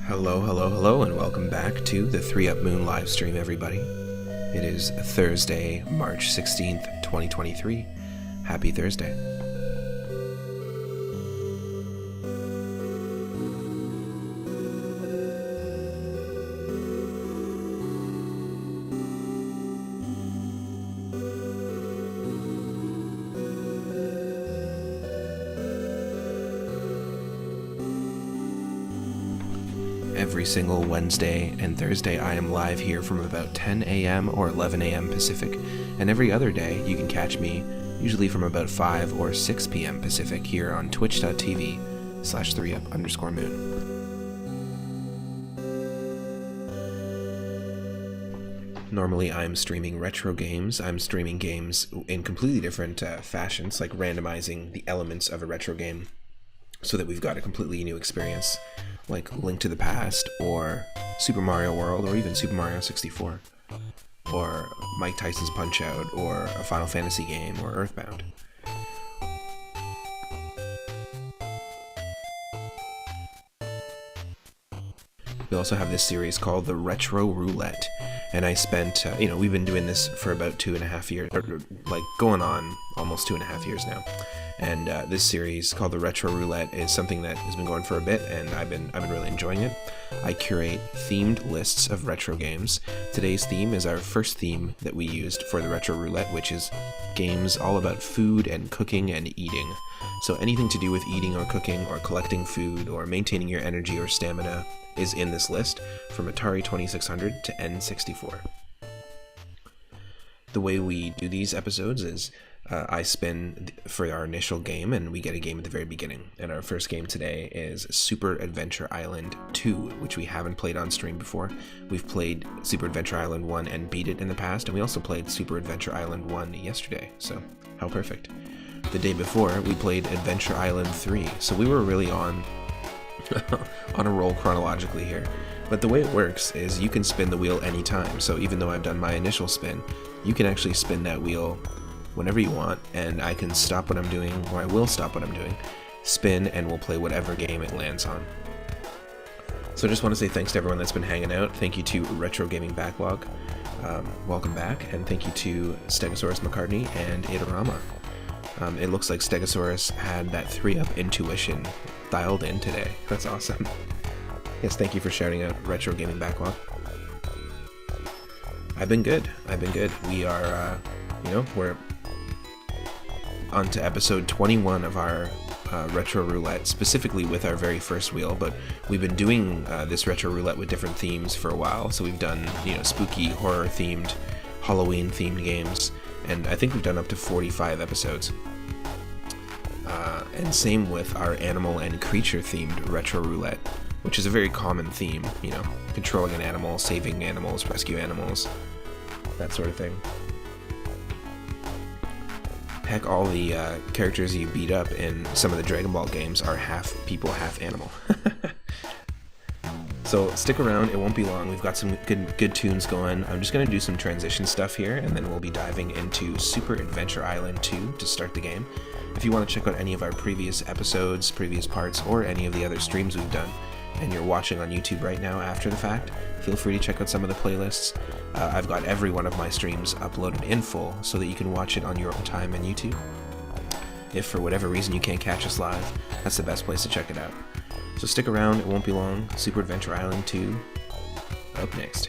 Hello, hello, hello, and welcome back to the 3 Up Moon live stream, everybody. It is Thursday, March 16th, 2023. Happy Thursday. Every single Wednesday and Thursday I am live here from about 10 a.m. or 11 a.m. Pacific, and every other day you can catch me usually from about 5 or 6 p.m. Pacific here on twitch.tv/3up_moon. Normally I'm streaming retro games. I'm streaming games in completely different fashions, like randomizing the elements of a retro game so that we've got a completely new experience, like Link to the Past, or Super Mario World, or even Super Mario 64, or Mike Tyson's Punch-Out, or a Final Fantasy game, or Earthbound. We also have this series called the Retro Roulette, and I spent, we've been doing this for about 2.5 years, or like going on almost 2.5 years now. And this series called the Retro Roulette is something that has been going for a bit, and I've been really enjoying it. I curate themed lists of retro games. Today's theme is our first theme that we used for the Retro Roulette, which is games all about food and cooking and eating. So anything to do with eating or cooking or collecting food or maintaining your energy or stamina is in this list, from Atari 2600 to N64. The way we do these episodes is I spin for our initial game, and we get a game at the very beginning. And our first game today is Super Adventure Island 2, which we haven't played on stream before. We've played Super Adventure Island 1 and beat it in the past, and we also played Super Adventure Island 1 yesterday, so how perfect. The day before, we played Adventure Island 3, so we were really on on a roll chronologically here. But the way it works is you can spin the wheel anytime. So even though I've done my initial spin, you can actually spin that wheel whenever you want, and I can stop what I'm doing, or I will stop what I'm doing, spin, and we'll play whatever game it lands on. So I just want to say thanks to everyone that's been hanging out. Thank you to Retro Gaming Backlog. Welcome back, and thank you to Stegosaurus McCartney and Adorama. It looks like Stegosaurus had that 3-up intuition dialed in today. That's awesome. Yes, thank you for shouting out Retro Gaming Backlog. I've been good. We are, we're on to episode 21 of our Retro Roulette, specifically with our very first wheel, but we've been doing this Retro Roulette with different themes for a while. So we've done, spooky, horror-themed, Halloween-themed games, and I think we've done up to 45 episodes. And same with our animal and creature-themed Retro Roulette, which is a very common theme, controlling an animal, saving animals, rescue animals, that sort of thing. Heck, all the characters you beat up in some of the Dragon Ball games are half people, half animal. So stick around, it won't be long. We've got some good tunes going. I'm just going to do some transition stuff here, and then we'll be diving into Super Adventure Island 2 to start the game. If you want to check out any of our previous episodes, previous parts, or any of the other streams we've done, and you're watching on YouTube right now after the fact, feel free to check out some of the playlists. I've got every one of my streams uploaded in full so that you can watch it on your own time on YouTube. If for whatever reason you can't catch us live, that's the best place to check it out. So stick around, it won't be long. Super Adventure Island 2 up next.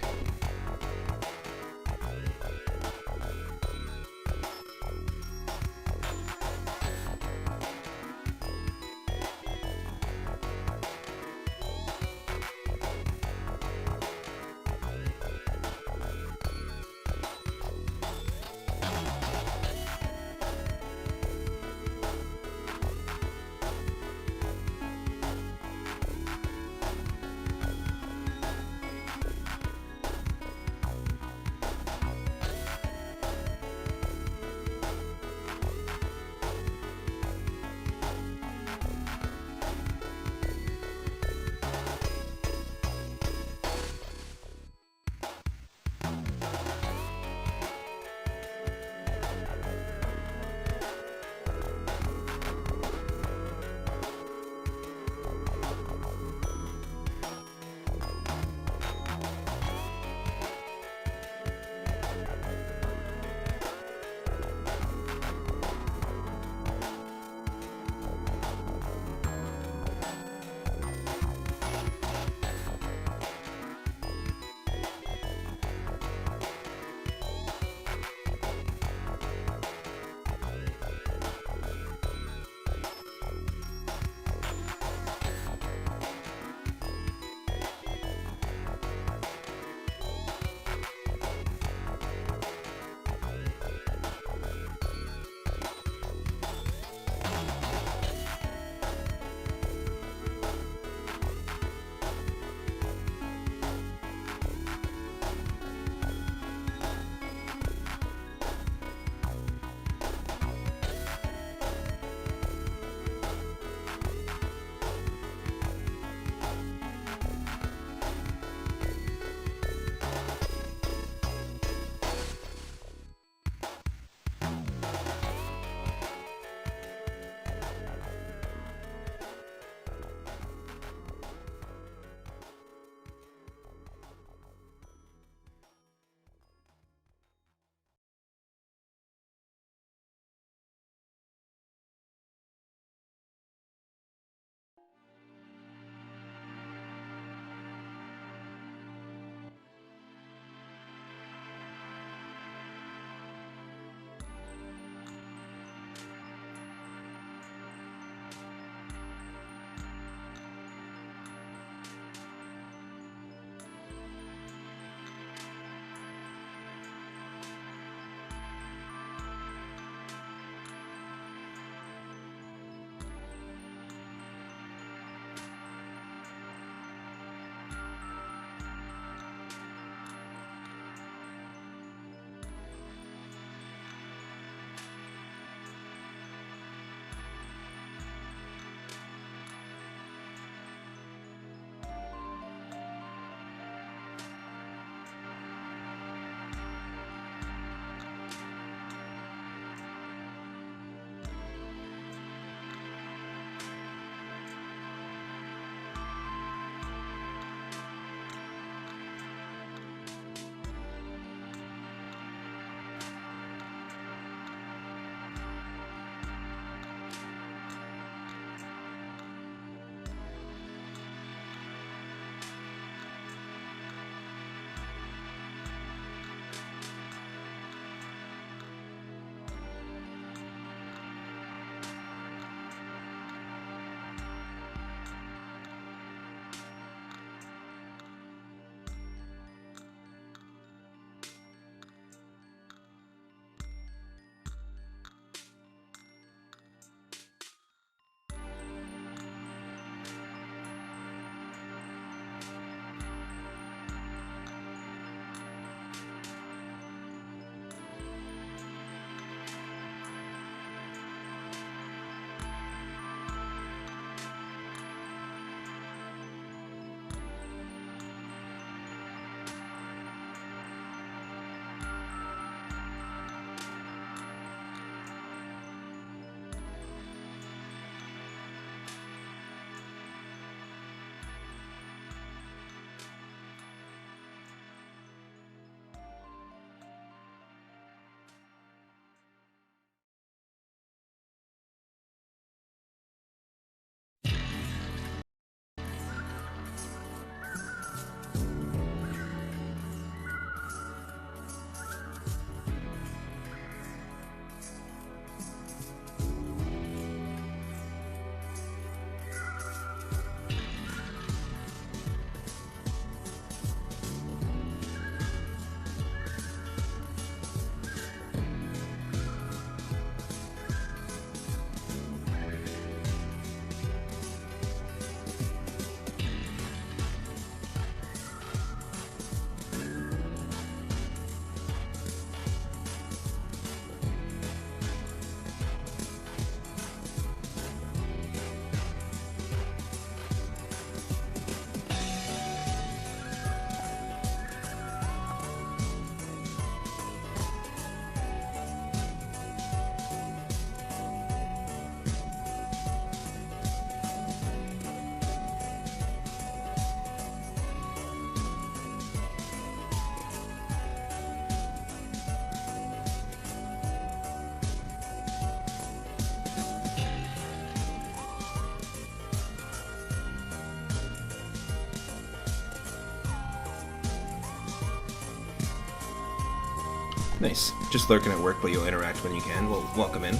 Nice. Just lurking at work, but you'll interact when you can. Well, welcome in.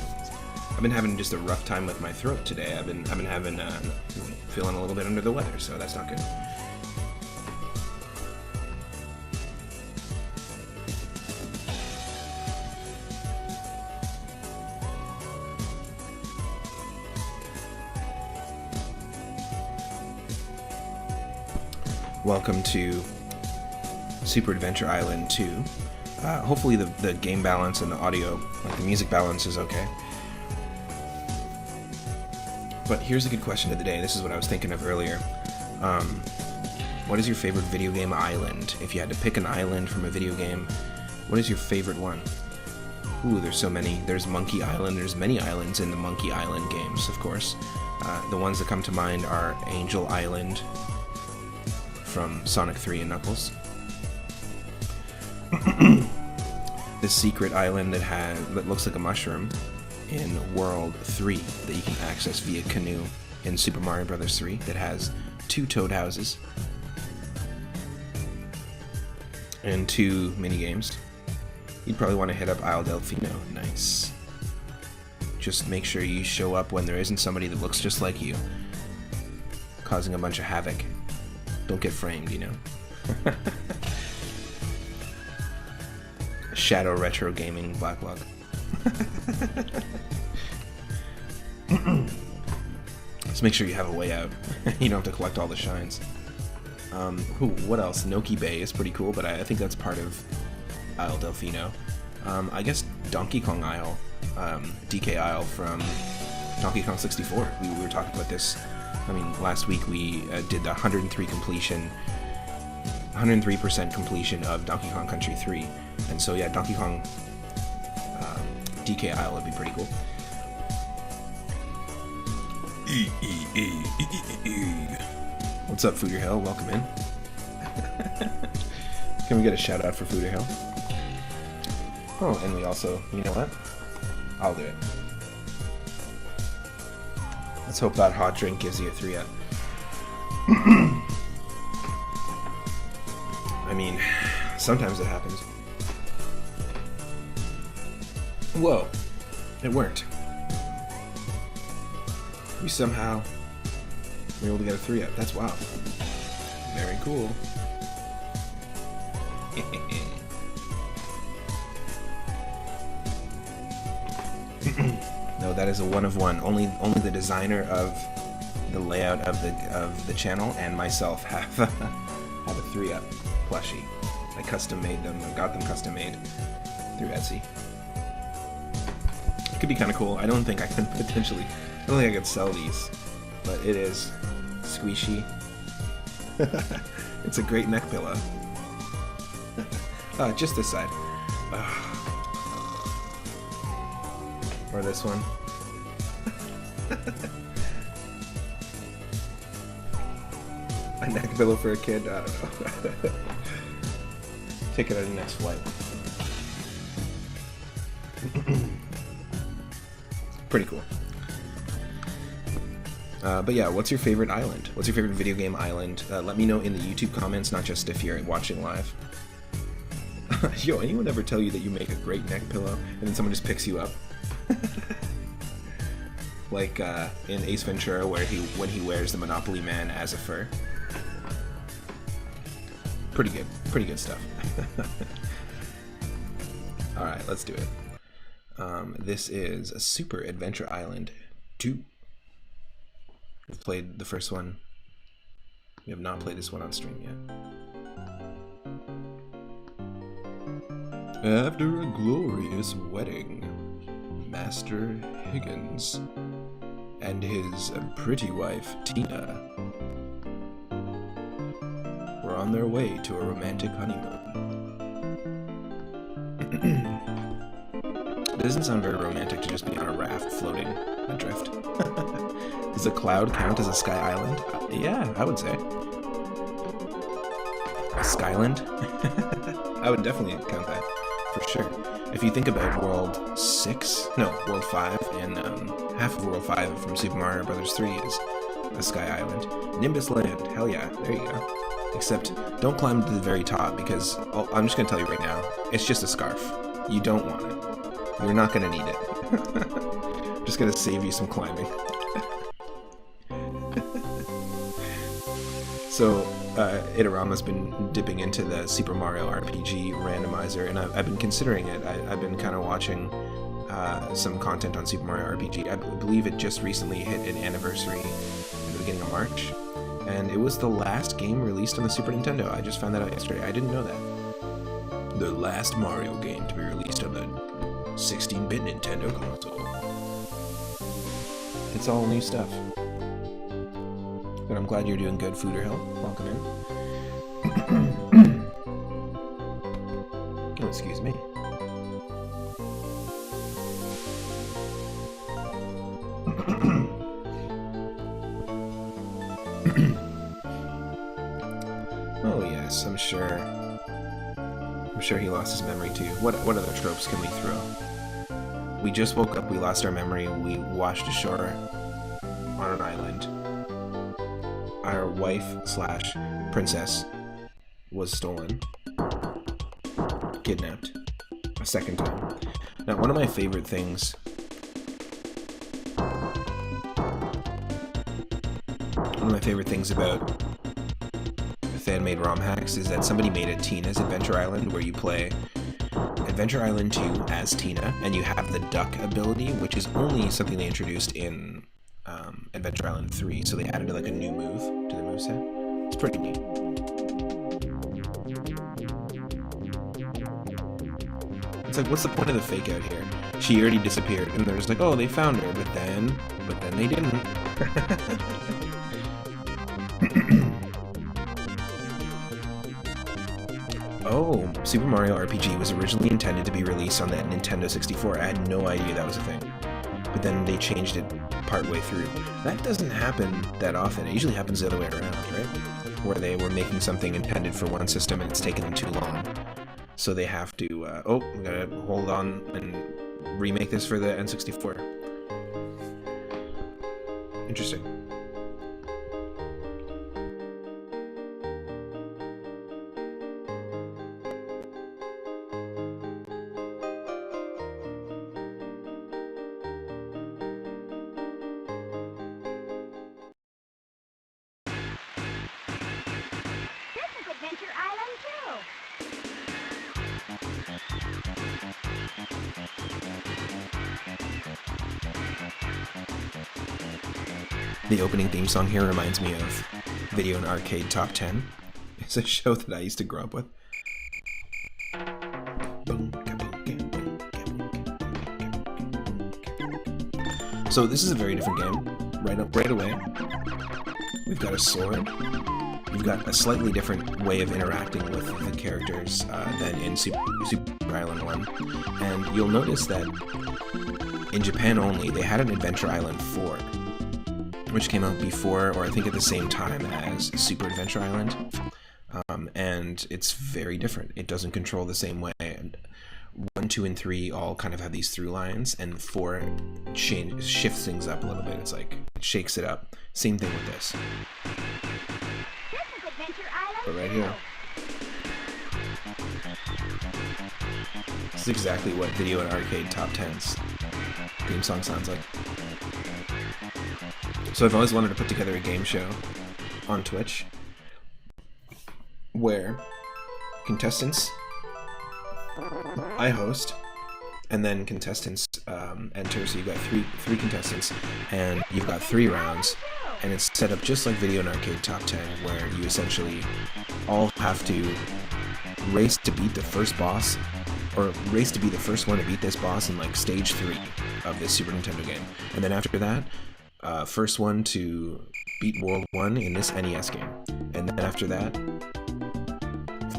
I've been having just a rough time with my throat today. I've been having feeling a little bit under the weather, so that's not good. Welcome to Super Adventure Island 2. Hopefully the game balance and the audio, like the music balance, is okay. But here's a good question of the day. This is what I was thinking of earlier. What is your favorite video game island? If you had to pick an island from a video game, what is your favorite one? Ooh, there's so many. There's Monkey Island. There's many islands in the Monkey Island games, of course. The ones that come to mind are Angel Island from Sonic 3 and Knuckles. The secret island that looks like a mushroom in World 3 that you can access via canoe in Super Mario Bros. 3 that has 2 toad houses and 2 minigames. You'd probably want to hit up Isle Delfino. Nice. Just make sure you show up when there isn't somebody that looks just like you, causing a bunch of havoc. Don't get framed, you know. Shadow Retro Gaming Blacklog. Just make sure you have a way out. You don't have to collect all the shines. What else? Noki Bay is pretty cool, but I think that's part of Isle Delfino. I guess Donkey Kong Isle, DK Isle from Donkey Kong 64. We were talking about this. I mean, last week we did the 103% completion of Donkey Kong Country 3. And so, yeah, Donkey Kong DK Isle would be pretty cool. What's up, Fooder Hill? Welcome in. Can we get a shout out for Fooder Hill? Oh, and we also, you know what? I'll do it. Let's hope that hot drink gives you a 3-up. I mean, sometimes it happens. Whoa, it worked. We somehow were able to get a 3-up. That's wow. Very cool. No, that is a 1 of 1. Only the designer of the layout of the channel and myself have a 3-up plushie. I custom made them. I got them custom made through Etsy. It could be kind of cool. I don't think I could sell these, but it is squishy. It's a great neck pillow. Just this side. Or this one. A neck pillow for a kid? I don't know. Take it on your next flight. Pretty cool. But yeah, what's your favorite island? What's your favorite video game island? Let me know in the YouTube comments, not just if you're watching live. Yo, anyone ever tell you that you make a great neck pillow and then someone just picks you up? Like in Ace Ventura, when he wears the Monopoly Man as a fur. Pretty good stuff. Alright, let's do it. This is a Super Adventure Island 2. We've played the first one. We have not played this one on stream yet. After a glorious wedding, Master Higgins and his pretty wife, Tina, were on their way to a romantic honeymoon. It doesn't sound very romantic to just be on a raft floating adrift. Does a cloud count as a sky island? Yeah, I would say. A skyland? I would definitely count that, for sure. If you think about World 5, and half of World 5 from Super Mario Bros. 3 is a sky island. Nimbus Land, hell yeah, there you go. Except, don't climb to the very top, because I'm just going to tell you right now, it's just a scarf. You don't want it. You're not gonna need it. I'm just gonna save you some climbing. So, Itarama's been dipping into the Super Mario RPG randomizer, and I've been considering it. I've been kind of watching some content on Super Mario RPG. I believe it just recently hit an anniversary in the beginning of March, and it was the last game released on the Super Nintendo. I just found that out yesterday. I didn't know that. The last Mario game to be released on the 16-bit Nintendo console. It's all new stuff. But I'm glad you're doing good, Fooder Hill. Welcome in. Oh, excuse me. Oh yes, I'm sure he lost his memory too. What other tropes can we throw? We just woke up, we lost our memory, we washed ashore on an island. Our wife/princess was stolen. Kidnapped. A second time. Now, one of my favorite things... about fan-made ROM hacks is that somebody made a Tina's Adventure Island where you play Adventure Island 2 as Tina, and you have the duck ability, which is only something they introduced in Adventure Island 3, so they added like a new move to the moveset. It's pretty neat. It's like, what's the point of the fake out here? She already disappeared, and they're just like, oh, they found her, but then they didn't. Oh, Super Mario RPG was originally intended to be released on the Nintendo 64. I had no idea that was a thing. But then they changed it partway through. That doesn't happen that often. It usually happens the other way around, right? Where they were making something intended for one system and it's taken them too long. So they have to, we gotta hold on and remake this for the N64. Interesting. The opening theme song here reminds me of Video and Arcade Top 10. It's a show that I used to grow up with. So this is a very different game. Right away. We've got a sword. You've got a slightly different way of interacting with the characters than in Super Island 1. And you'll notice that in Japan only, they had an Adventure Island 4. Which came out before, or I think at the same time as Super Adventure Island, and it's very different. It doesn't control the same way. And 1, 2, and 3 all kind of have these through lines, and 4 shifts things up a little bit. It's like, it shakes it up. Same thing with this. But right here. This is exactly what Video and Arcade Top 10's theme song sounds like. So I've always wanted to put together a game show on Twitch where contestants, I host, and then contestants enter. So you've got three contestants, and you've got 3 rounds, and it's set up just like Video and Arcade Top 10, where you essentially all have to race to beat the first boss, or race to be the first one to beat this boss in like stage 3 of this Super Nintendo game. And then after that, first one to beat World 1 in this NES game. And then after that,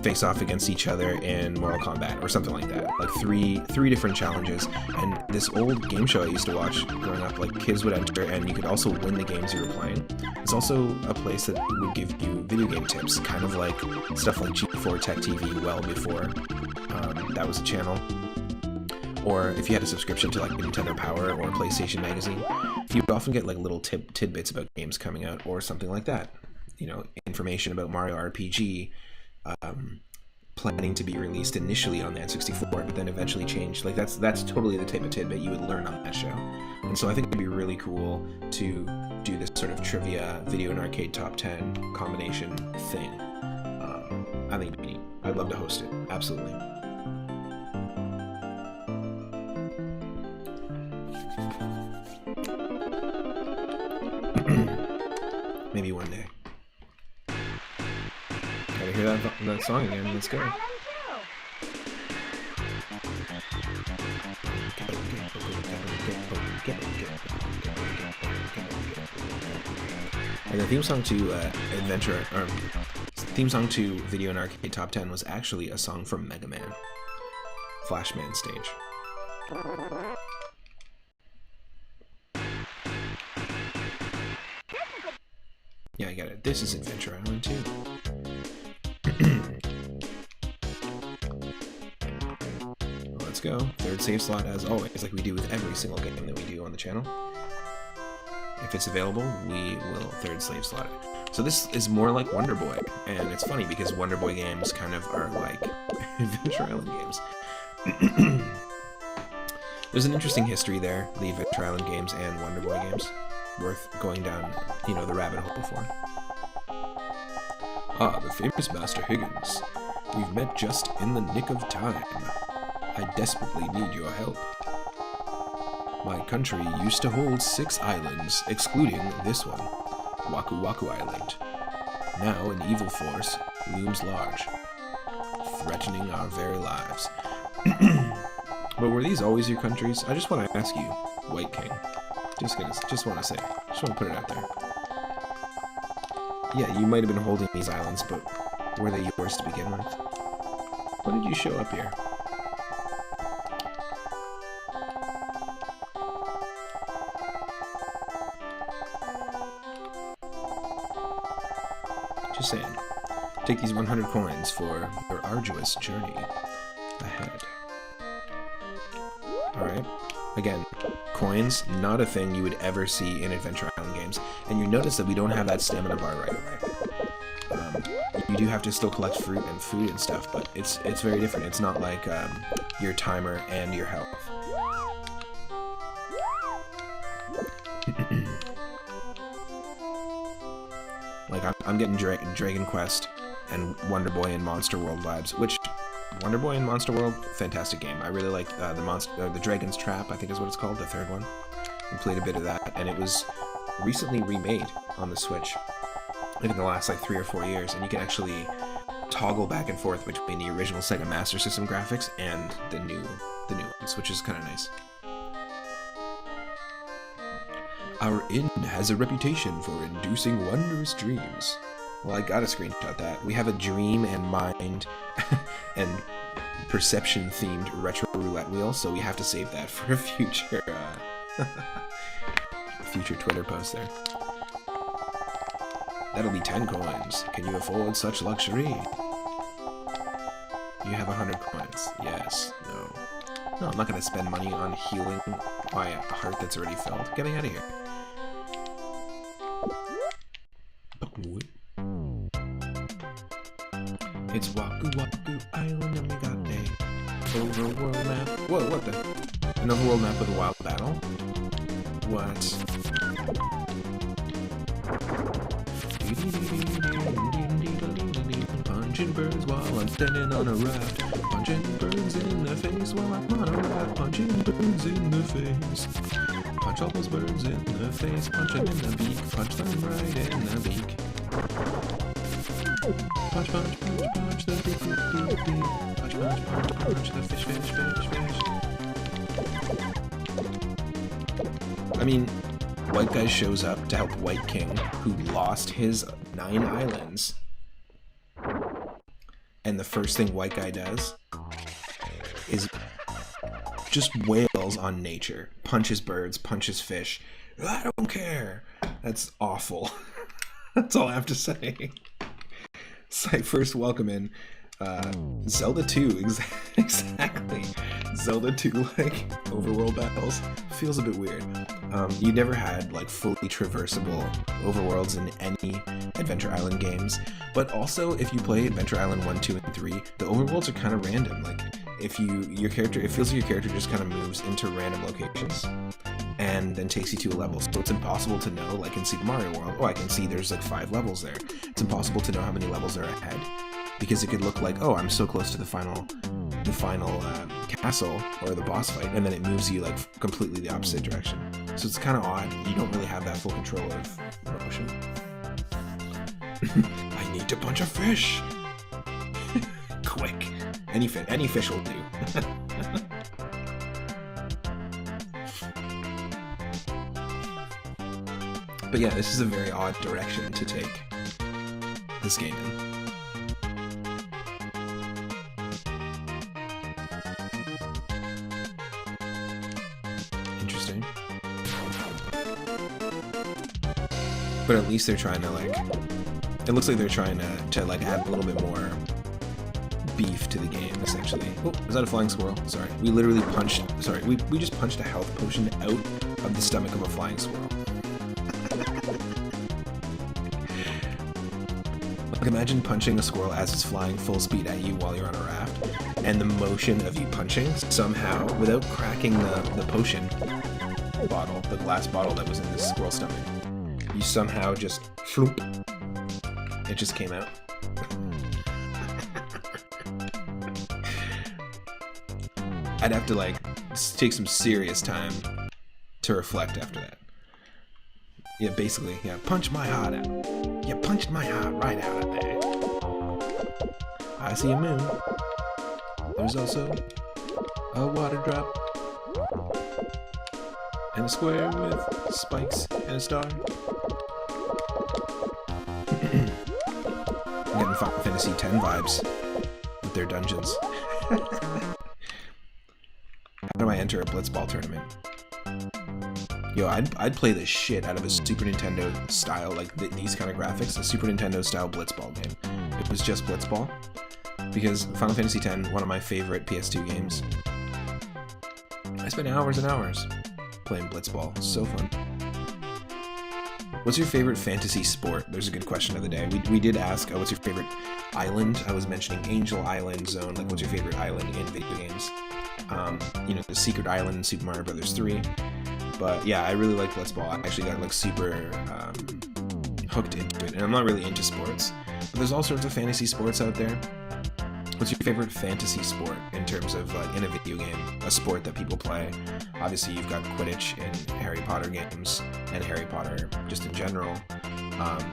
face off against each other in Mortal Kombat or something like that. Like three different challenges. And this old game show I used to watch growing up, like kids would enter and you could also win the games you were playing. It's also a place that would give you video game tips, kind of like stuff like G4 Tech TV well before that was a channel. Or if you had a subscription to like Nintendo Power or PlayStation Magazine, you would often get like little tidbits about games coming out or something like that. You know, information about Mario RPG, planning to be released initially on the N64, but then eventually changed. Like that's totally the type of tidbit you would learn on that show. And so I think it'd be really cool to do this sort of trivia video and arcade top 10 combination thing. I think it'd be neat. I'd love to host it. Absolutely. Maybe one day. Gotta hear that song again. Let's go. And the theme song to theme song to Video and Arcade Top 10 was actually a song from Mega Man. Flashman stage. Yeah, I get it. This is Adventure Island too. Let's go. Third save slot as always, like we do with every single game that we do on the channel. If it's available, we will third save slot it. So this is more like Wonder Boy, and it's funny because Wonder Boy games kind of are like Adventure Island games. There's an interesting history there, the Adventure Island games and Wonder Boy games. Worth going down, you know, the rabbit hole for. Ah, the famous Master Higgins. We've met just in the nick of time. I desperately need your help. My country used to hold 6 islands, excluding this one, Waku Waku Island. Now an evil force looms large, threatening our very lives. But were these always your countries? I just want to ask you, White King. Just want to say, just want to put it out there. Yeah, you might have been holding these islands, but were they yours to begin with? When did you show up here? Just saying. Take these 100 coins for your arduous journey ahead. Alright. Again, coins, not a thing you would ever see in Adventure Island games. And you notice that we don't have that stamina bar right away. You do have to still collect fruit and food and stuff, but it's very different. It's not like your timer and your health. Like, I'm getting Dragon Quest and Wonder Boy and Monster World vibes, which Wonder Boy and Monster World, fantastic game. I really like the Dragon's Trap, I think is what it's called, the third one. We played a bit of that, and it was recently remade on the Switch. I think in the last like 3 or 4 years, and you can actually toggle back and forth between the original Sega Master System graphics and the new ones, which is kind of nice. Our inn has a reputation for inducing wondrous dreams. Well, I gotta screenshot that. We have a dream and mind and perception-themed retro roulette wheel, so we have to save that for a future, future Twitter post there. That'll be 10 coins. Can you afford such luxury? You have 100 coins. Yes. No. No, I'm not gonna spend money on healing my heart that's already filled. Get me out of here. It's Waku Waku Island and we got a overworld map. Whoa, what the? An overworld map with a wild battle? What? Punching birds while I'm standing on a raft. Punching birds in the face while I'm on a raft. Punching birds in the face. Punch all those birds in the face. Punch them in the beak. Punch them right in the beak. Punch, punch, punch, punch the beak, beak, beak, beak. Punch, punch, punch, punch the fish, fish, fish, fish. I mean, White Guy shows up to help White King, who lost his 9 islands. And the first thing White Guy does is just wails on nature. Punches birds, punches fish. I don't care. That's awful. That's all I have to say. Cypher's welcome in. Zelda 2, exactly. Zelda 2, like, overworld battles. Feels a bit weird. You never had like fully traversable overworlds in any Adventure Island games, but also if you play Adventure Island 1, 2, and 3, the overworlds are kind of random. Like if your character, it feels like your character just kind of moves into random locations and then takes you to a level. So it's impossible to know, like in Super Mario World, oh, I can see there's like 5 levels there. It's impossible to know how many levels are ahead, because it could look like, oh, I'm so close to the final castle or the boss fight, and then it moves you like completely the opposite direction. So it's kind of odd. You don't really have that full control of motion. I need to punch a fish. Quick. Any fish will do. But yeah, this is a very odd direction to take this game in. Interesting. But at least they're trying to like, it looks like they're trying to like add a little bit more beef to the game, essentially. Oh, is that a flying squirrel? Sorry. We literally punched, sorry, we just punched a health potion out of the stomach of a flying squirrel. Like imagine punching a squirrel as it's flying full speed at you while you're on a raft, and the motion of you punching somehow, without cracking the potion bottle, the glass bottle that was in this squirrel's stomach, you somehow just floop, it just came out. I'd have to like take some serious time to reflect after that. Yeah, basically, yeah, punch my heart out. You punched my heart right out of there. I see a moon. There's also a water drop. And a square with spikes and a star. I'm getting Final Fantasy X vibes with their dungeons. How do I enter a Blitzball tournament? Yo, I'd play the shit out of a Super Nintendo style, like these kind of graphics, a Super Nintendo style Blitzball game. It was just Blitzball. Because Final Fantasy X, one of my favorite PS2 games. I spent hours and hours playing Blitzball. So fun. What's your favorite fantasy sport? There's a good question of the day. We did ask, what's your favorite island? I was mentioning Angel Island Zone, like what's your favorite island in video games? You know, the Secret Island in Super Mario Bros. 3. But yeah, I really like Blitzball. I actually got like super hooked into it. And I'm not really into sports, but there's all sorts of fantasy sports out there. What's your favorite fantasy sport in terms of like in a video game, a sport that people play? Obviously you've got Quidditch in Harry Potter games, and Harry Potter just in general.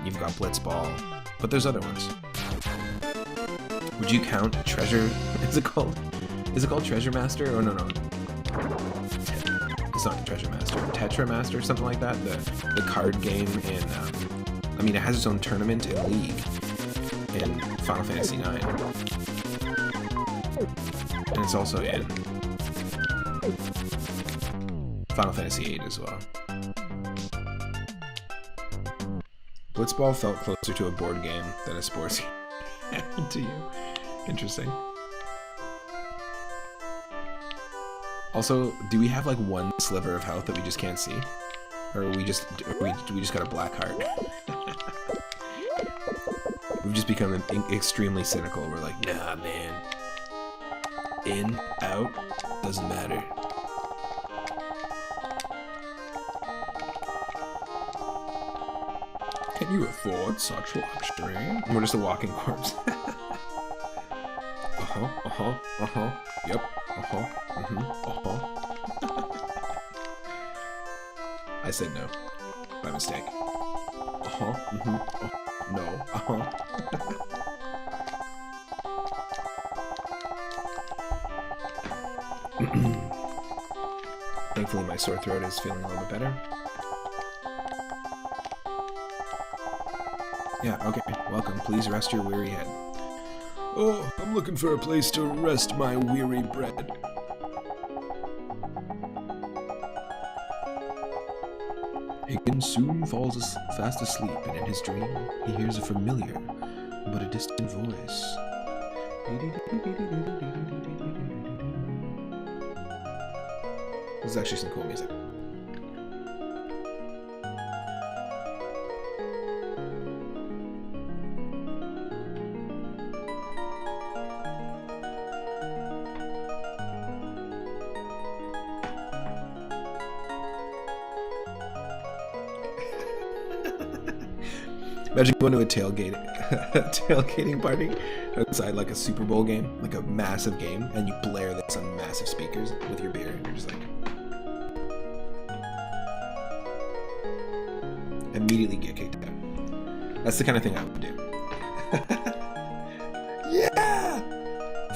You've got Blitzball, but there's other ones. Would you count Treasure? Is it called Treasure Master? Oh no. It's not Treasure Master, Tetra Master, something like that. The card game in, I mean, it has its own tournament and league in Final Fantasy IX, and it's also in Final Fantasy VIII as well. Blitzball felt closer to a board game than a sports game to you. Interesting. Also, do we have like one sliver of health that we just can't see? Or do we just got a black heart? We've just become extremely cynical. We're like, nah, man. In, out, doesn't matter. Can you afford such luxury? And we're just a walking corpse. Yep. I said no. By mistake. No. Thankfully my sore throat is feeling a little bit better. Yeah, okay. Welcome. Please rest your weary head. Oh, I'm looking for a place to rest my weary bread. Higgins soon falls fast asleep, and in his dream, he hears a familiar but a distant voice. This is actually some cool music. Imagine going to a tailgating party outside like a Super Bowl game, like a massive game, and you blare this on massive speakers with your beer, and you're just like immediately get kicked out. That's the kind of thing I would do. Yeah!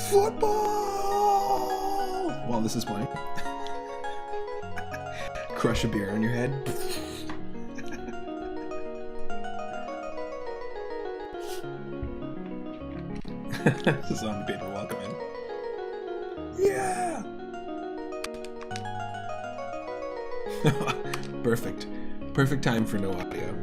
Football! While this is playing. Crush a beer on your head. Zombie paper welcome in. Yeah! Perfect. Perfect time for no audio.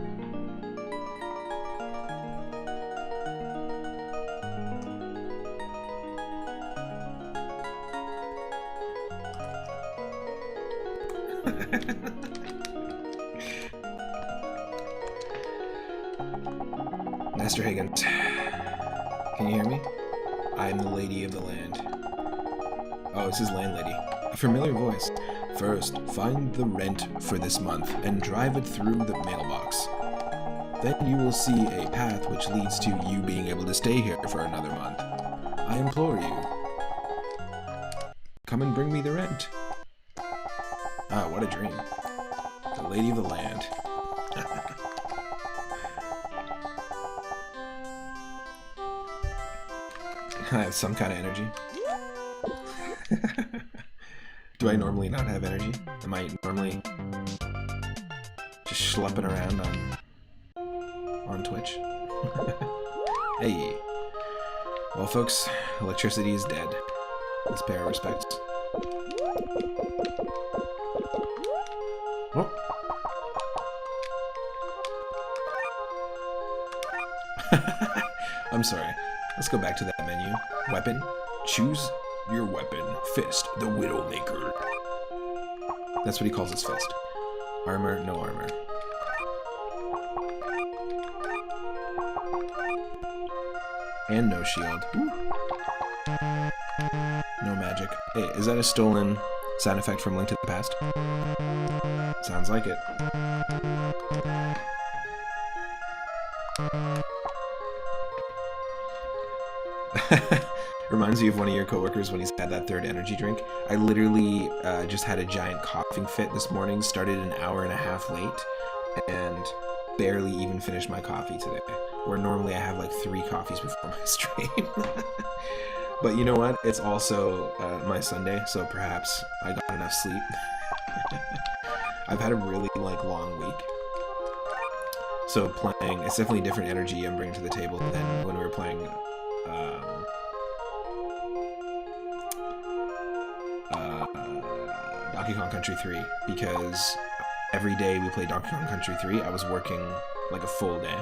Master Higgins, can you hear me? I am the lady of the land. Oh, this is landlady. A familiar voice. First, find the rent for this month and drive it through the mailbox. Then you will see a path which leads to you being able to stay here for another month. I implore you. Come and bring me the rent. Ah, what a dream. The lady of the land. I have some kind of energy. Do I normally not have energy? Am I normally just schlepping around on Twitch? Hey. Well, folks, electricity is dead. Let's pay our respects. Oh. I'm sorry. Let's go back to that menu. Weapon. Choose your weapon. Fist. The Widowmaker. That's what he calls his fist. Armor. No armor. And no shield. Ooh. No magic. Hey, is that a stolen sound effect from Link to the Past? Sounds like it. Reminds you of one of your coworkers when he's had that third energy drink. I literally just had a giant coughing fit this morning, started an hour and a half late, and barely even finished my coffee today. Where normally I have like 3 coffees before my stream. But you know what? It's also my Sunday, so perhaps I got enough sleep. I've had a really long week. So playing, it's definitely different energy I'm bringing to the table than when we were playing Donkey Kong Country 3, because every day we played Donkey Kong Country 3, I was working like a full day,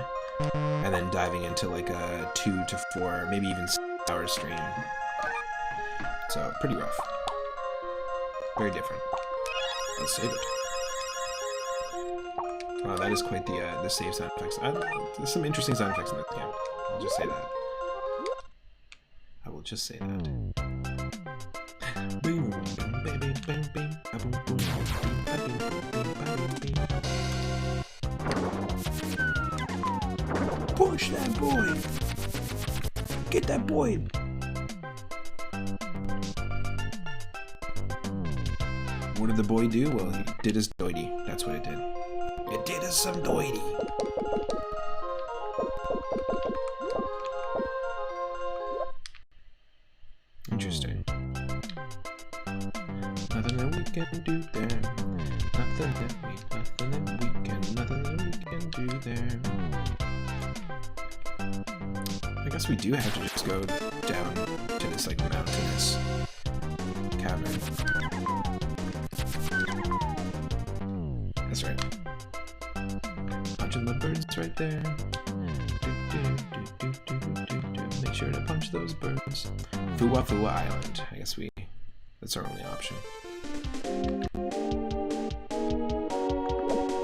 and then diving into like a 2 to 4, maybe even 6 hour stream. So pretty rough. Very different. Let's save it. Wow, that is quite the save sound effects. There's some interesting sound effects in this game. I'll just say that. I will just say that. Push that boy! Get that boy! What did the boy do? Well, he did his doity. That's what it did. It did us some doity. Interesting. Nothing that we can do there. Nothing that we can do there. I guess we do have to just go down to this like mountainous cavern. That's right. Punching the birds right there. Make sure to punch those birds. Fuwa Fuwa Island. I guess that's our only option.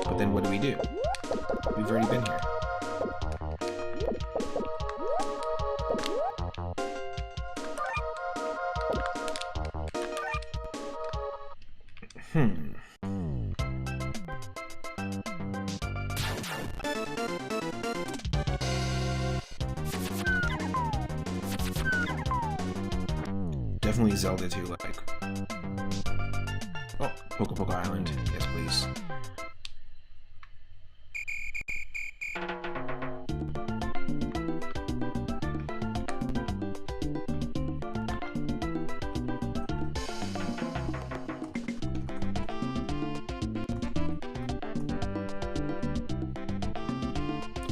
But then what do we do? We've already been here. definitely Zelda 2 like. Oh, Poco Poco Island. Yes, please.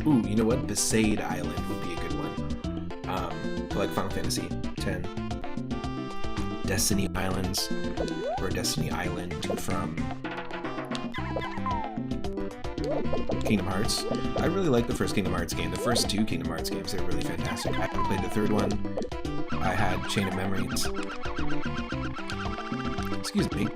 Ooh, you know what? Besaid Island would be a good one. For like Final Fantasy X. Destiny Islands, or Destiny Island from Kingdom Hearts. I really like the first Kingdom Hearts game. The first two Kingdom Hearts games, they're really fantastic. I haven't played the third one. I had Chain of Memories. Excuse me.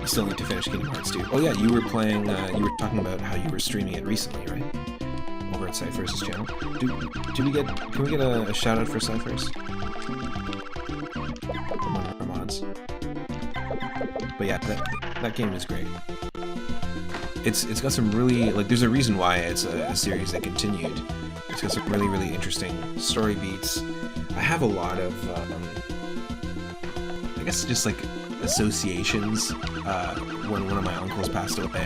You still need to finish Kingdom Hearts 2. Oh yeah, you were playing, you were talking about how you were streaming it recently, right? Over at Cypher's channel. Can we get a shout out for Cypher's? From one of our mods. But yeah, that game is great. It's got some really, like, there's a reason why it's a series that continued. It's got some really, really interesting story beats. I have a lot of, I guess just like associations. When one of my uncles passed away,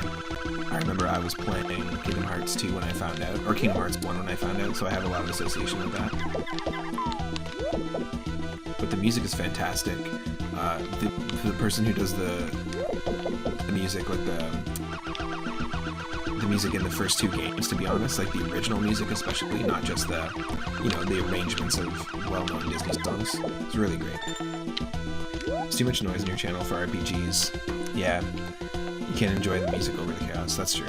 I remember I was playing Kingdom Hearts 2 when I found out, or Kingdom Hearts 1 when I found out, so I have a lot of association with that. But the music is fantastic. The person who does the music, like the music in the first two games, to be honest, like the original music especially, not just the, you know, the arrangements of well-known Disney songs. It's really great. There's too much noise in your channel for RPGs. Yeah, you can't enjoy the music over the chaos, that's true.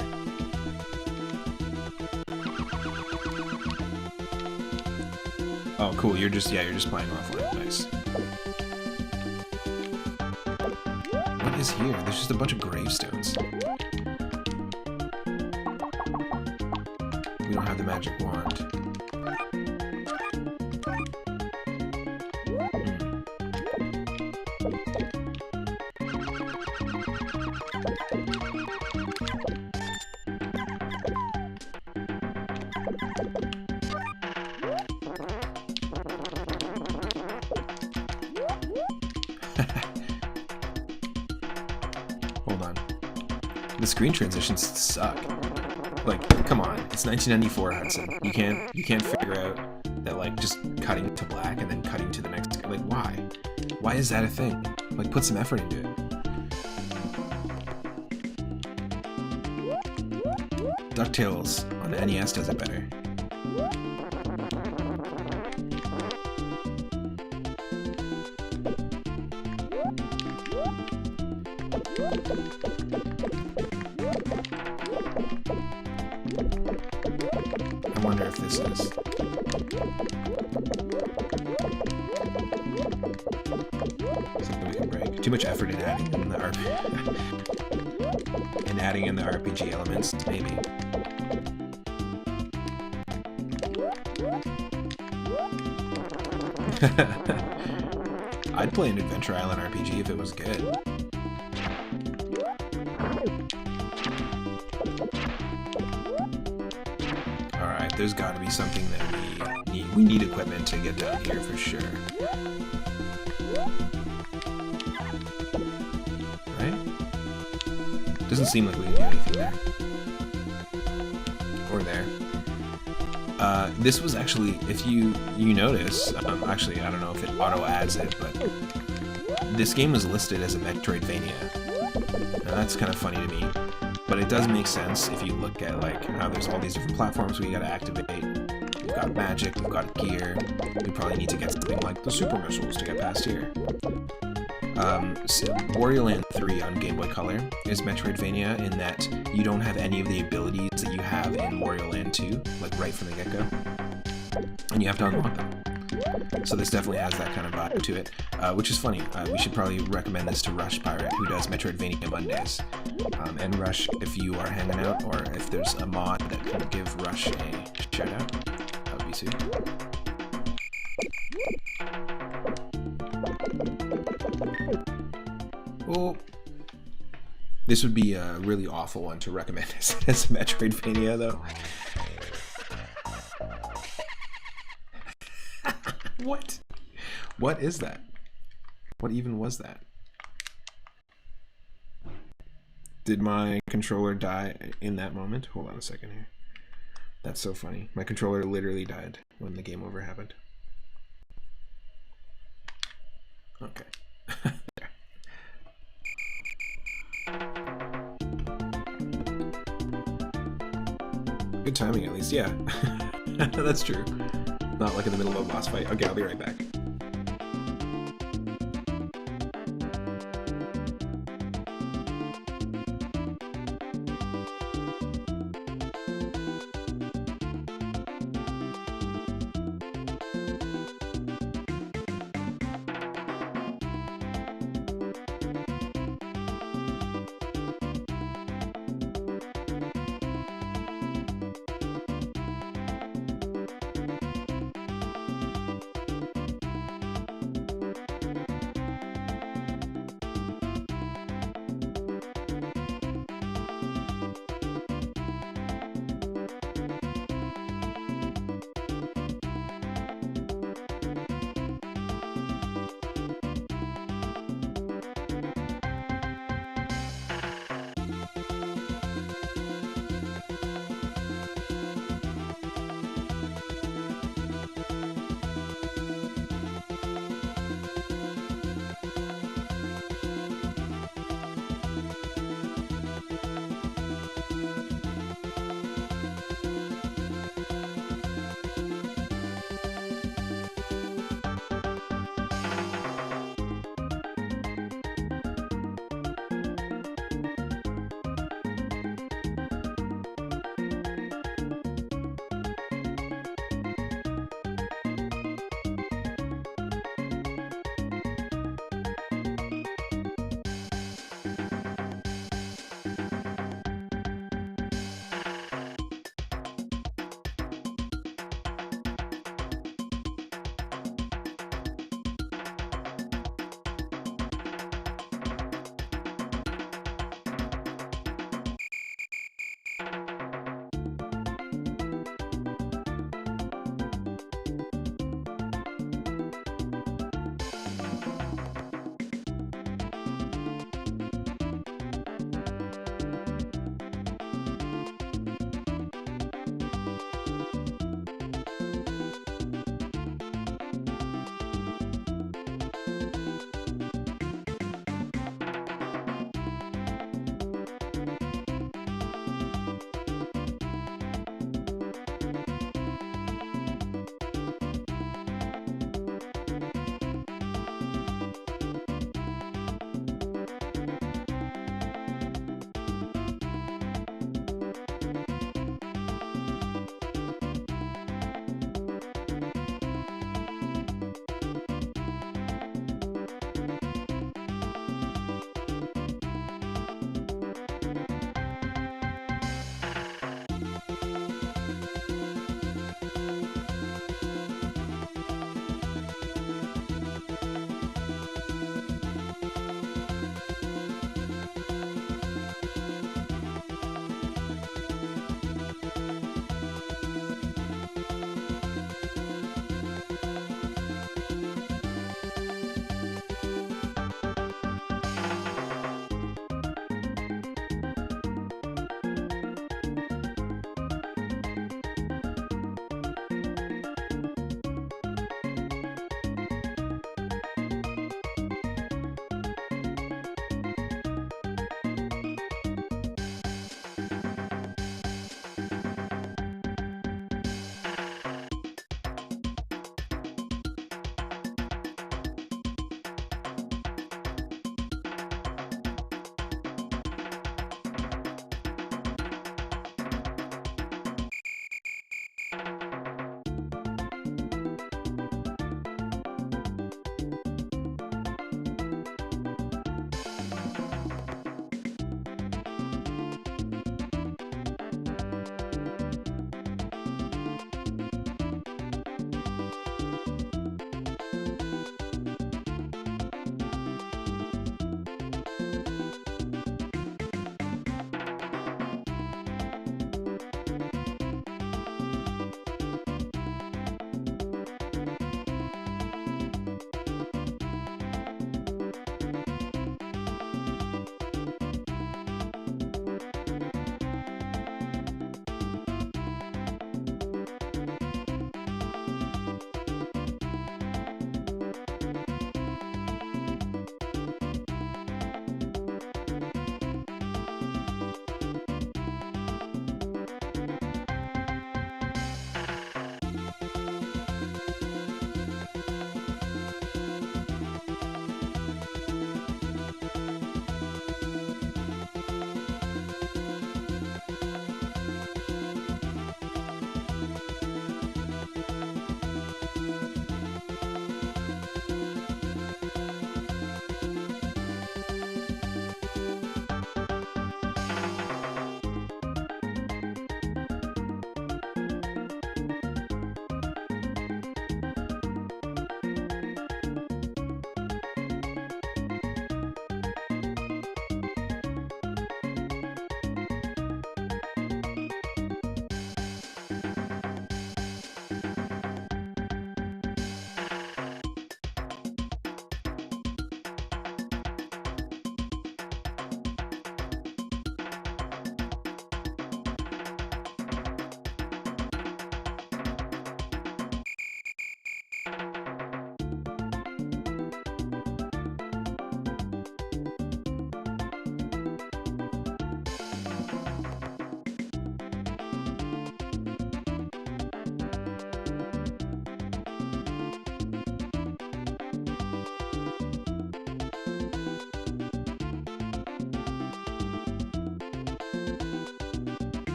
Oh, cool, you're just playing offline, nice. What is here? There's just a bunch of gravestones. We don't have the magic wand. Hold on. The screen transitions suck. Like, come on, it's 1994, Hudson. You can't figure out that, like, just cutting to black and then cutting to the next. Like, why? Why is that a thing? Like, put some effort into it. DuckTales on the NES does it better. I wonder if this is. Something we can break. Too much effort in adding in the RPG elements, maybe. I'd play an Adventure Island RPG if it was good. Alright, there's gotta be something that we need equipment to get down here for sure. Right? Doesn't seem like we can do anything there. Or there. This was actually, if you notice, actually I don't know if it auto adds it, but this game was listed as a Metroidvania. Now that's kind of funny to me, but it does make sense if you look at like how there's all these different platforms we gotta activate. We've got magic, we've got gear, we probably need to get something like the super missiles to get past here. So Wario Land 3 on Game Boy Color is Metroidvania in that you don't have any of the abilities that you have in Wario Land 2, like right from the get-go, and you have to unlock them. So this definitely has that kind of vibe to it, which is funny. We should probably recommend this to Rush Pirate, who does Metroidvania Mondays. And Rush, if you are hanging out, or if there's a mod that can give Rush a shout-out, that would be sweet. Well, this would be a really awful one to recommend as a Metroidvania, though. What? What is that? What even was that? Did my controller die in that moment? Hold on a second here. That's so funny. My controller literally died when the game over happened. Okay. There. Good timing, at least. Yeah. That's true. Not like in the middle of a boss fight. Okay, I'll be right back.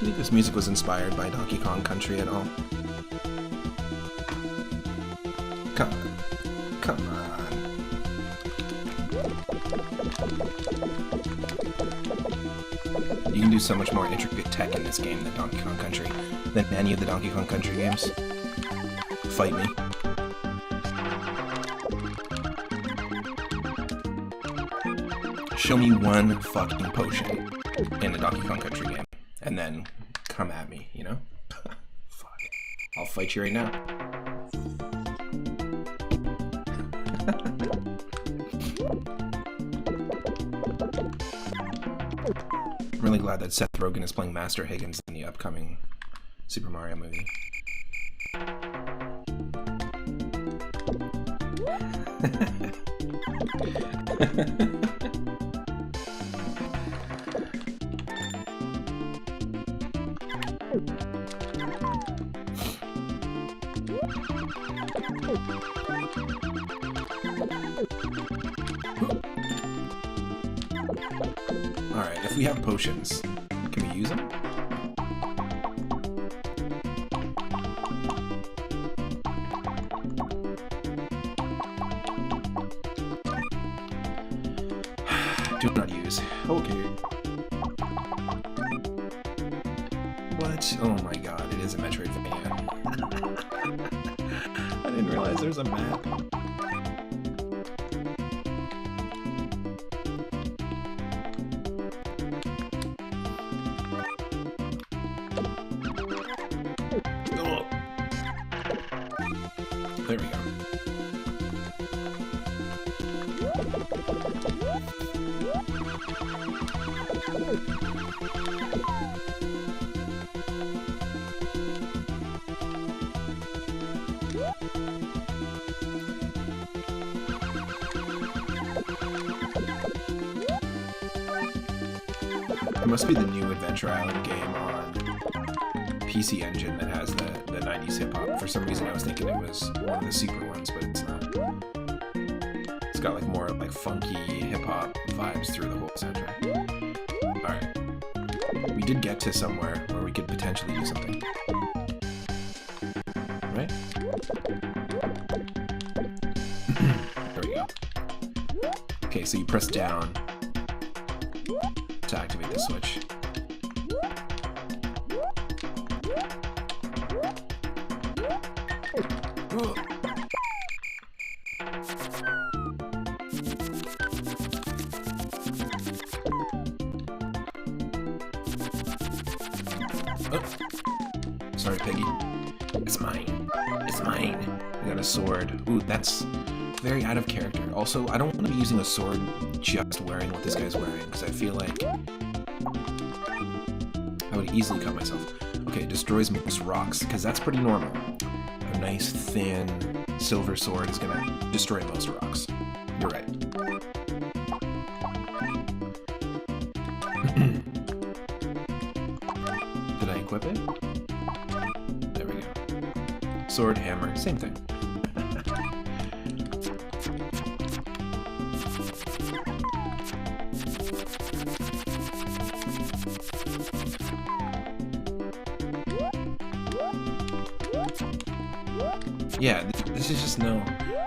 you think this music was inspired by Donkey Kong Country at all? Come on. Come on. You can do so much more intricate tech in this game than Donkey Kong Country, than any of the Donkey Kong Country games. Fight me. Show me one fucking potion in the Donkey Kong Country game, and then come at me, you know? Fuck. I'll fight you right now. I'm really glad that Seth Rogen is playing Master Higgins in the upcoming Super Mario movie. Alright, if we have potions, can we use them? Do not use. Okay. What? Oh my god, it is a Metroidvania. I didn't realize there's a map. Oh. There we go. It must be the new Adventure Island game on PC Engine that has the 90s hip-hop. For some reason I was thinking it was one of the super ones, but it's not. It's got like more like funky hip-hop vibes through the whole soundtrack. Alright. We did get to somewhere where we could potentially do something. Right? There we go. Okay, so you press down to activate the switch. Oh. Sorry, Piggy. It's mine. It's mine. I got a sword. Ooh, that's very out of character. Also, I don't want to be using a sword just wearing what this guy's wearing, because I feel like I would easily cut myself. Okay, it destroys most rocks, because that's pretty normal. A nice, thin, silver sword is gonna destroy most rocks. You're right. Did I equip it? There we go. Sword, hammer, same thing. Yeah, this is just no.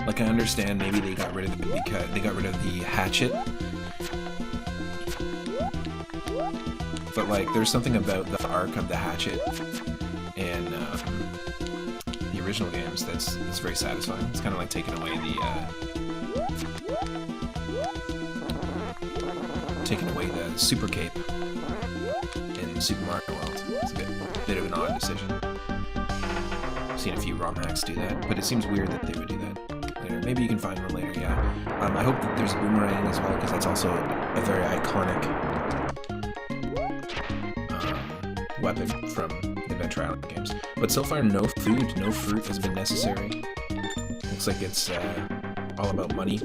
Like, I understand maybe they got rid of it because they got rid of the hatchet, but like, there's something about the arc of the hatchet in the original games that's very satisfying. It's kind of like taking away the super cape in Super Mario World. It's a bit of an odd decision. I've seen a few ROM hacks do that, but it seems weird that they would do that later. Maybe you can find one later, yeah. I hope that there's a boomerang as well, because that's also a very iconic weapon from the Adventure Island games. But so far, no food, no fruit has been necessary. Looks like it's all about money.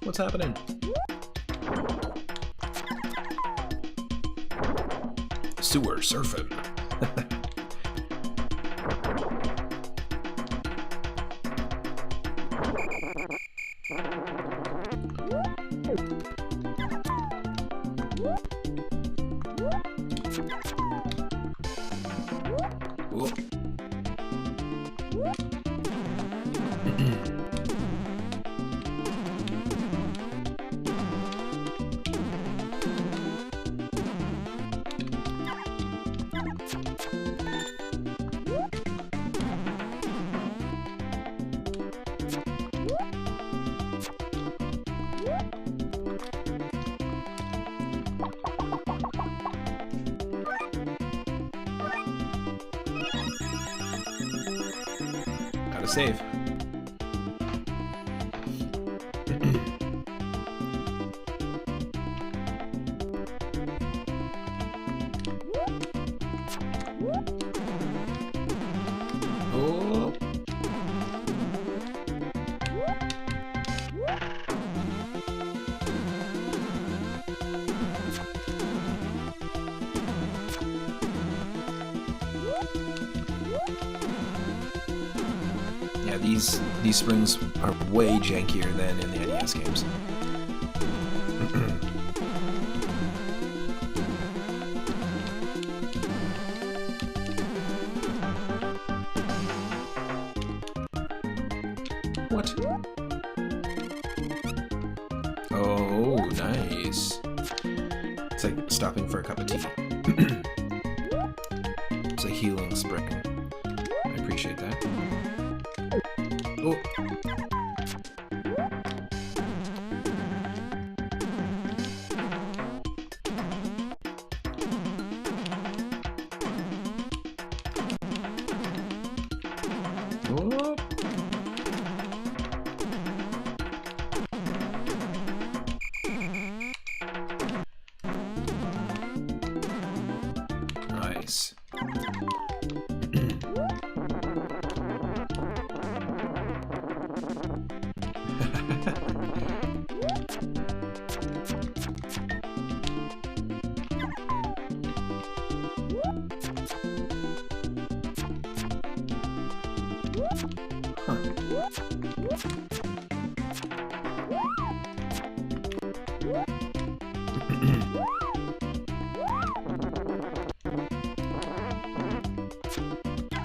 What's happening? Sewer surfing. Gotta save. Oh. Yeah, these springs are way jankier than in the NES games. What? Oh, nice. It's like stopping for a cup of tea. It's a healing spring. I appreciate that. Oh. Oh. Nice.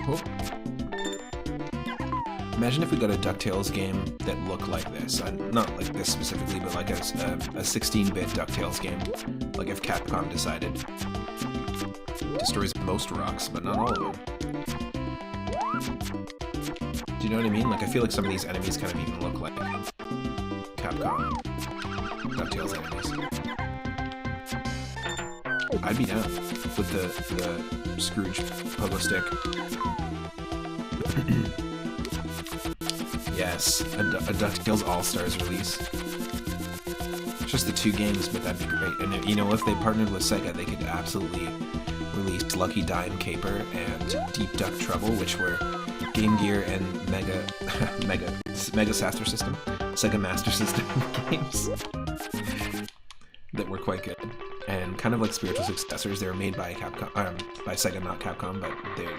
Oh. Imagine if we got a DuckTales game that looked like this. Not like this specifically, but like a 16-bit DuckTales game. Like if Capcom decided. Destroys most rocks, but not all of them. Do you know what I mean? Like, I feel like some of these enemies kind of even look like Capcom DuckTales enemies. I'd be down with the Scrooge pogo stick. Yes, a DuckTales All-Stars release. Just the 2 games, but that'd be great. And you know, if they partnered with Sega, they could absolutely release Lucky Dime Caper and Deep Duck Trouble, which were Game Gear and Mega Master System, Sega Master System games that were quite good. And kind of like spiritual successors. They were made by Capcom, by Sega, not Capcom, but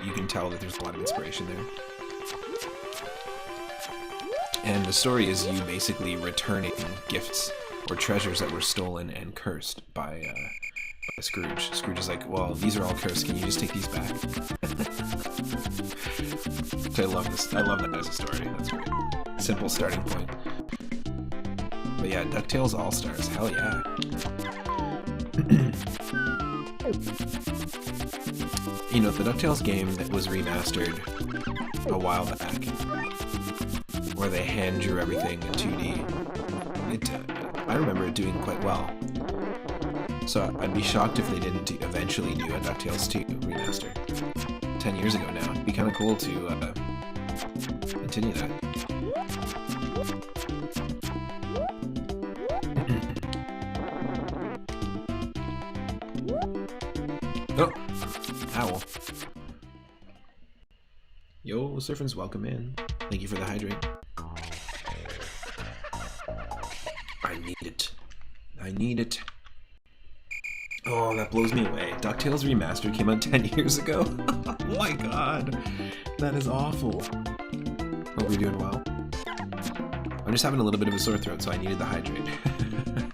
you can tell that there's a lot of inspiration there. And the story is you basically returning gifts or treasures that were stolen and cursed by Scrooge. Scrooge is like, well, these are all cursed, can you just take these back? I love this. I love that as a story. That's great. Simple starting point. But yeah, DuckTales All-Stars, hell yeah. You know, the DuckTales game that was remastered a while back, where they hand drew everything in 2D, I remember it doing quite well. So I'd be shocked if they didn't eventually do a DuckTales 2 remaster. 10 years ago now. It'd be kind of cool to continue that. Oh! Owl. Yo, Surfins, welcome in. Thank you for the hydrate. I need it. I need it. Oh, that blows me away. DuckTales Remastered came out 10 years ago. Oh my god. That is awful. Hope you're doing well. I'm just having a little bit of a sore throat, so I needed the hydrate.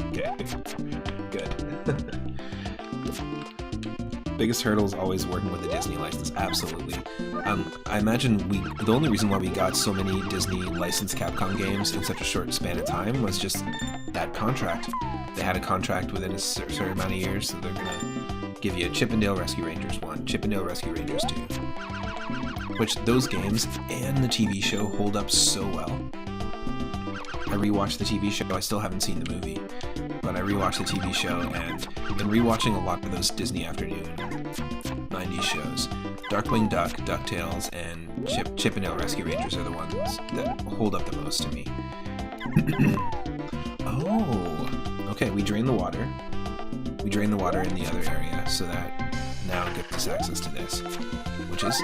Okay. Good. Biggest hurdle is always working with the Disney license. Absolutely. I imagine the only reason why we got so many Disney licensed Capcom games in such a short span of time was just that contract. They had a contract within a certain amount of years, so they're gonna give you Chip 'n Dale Rescue Rangers 1, Chip 'n Dale Rescue Rangers 2. Which, those games and the TV show hold up so well. I rewatched the TV show, I still haven't seen the movie, but I rewatched the TV show, and in rewatching a lot of those Disney afternoon 90s shows, Darkwing Duck, DuckTales, and Chip 'n Dale Rescue Rangers are the ones that hold up the most to me. Oh, okay, we drain the water. We drain the water in the other area, so that now it gives us access to this, which is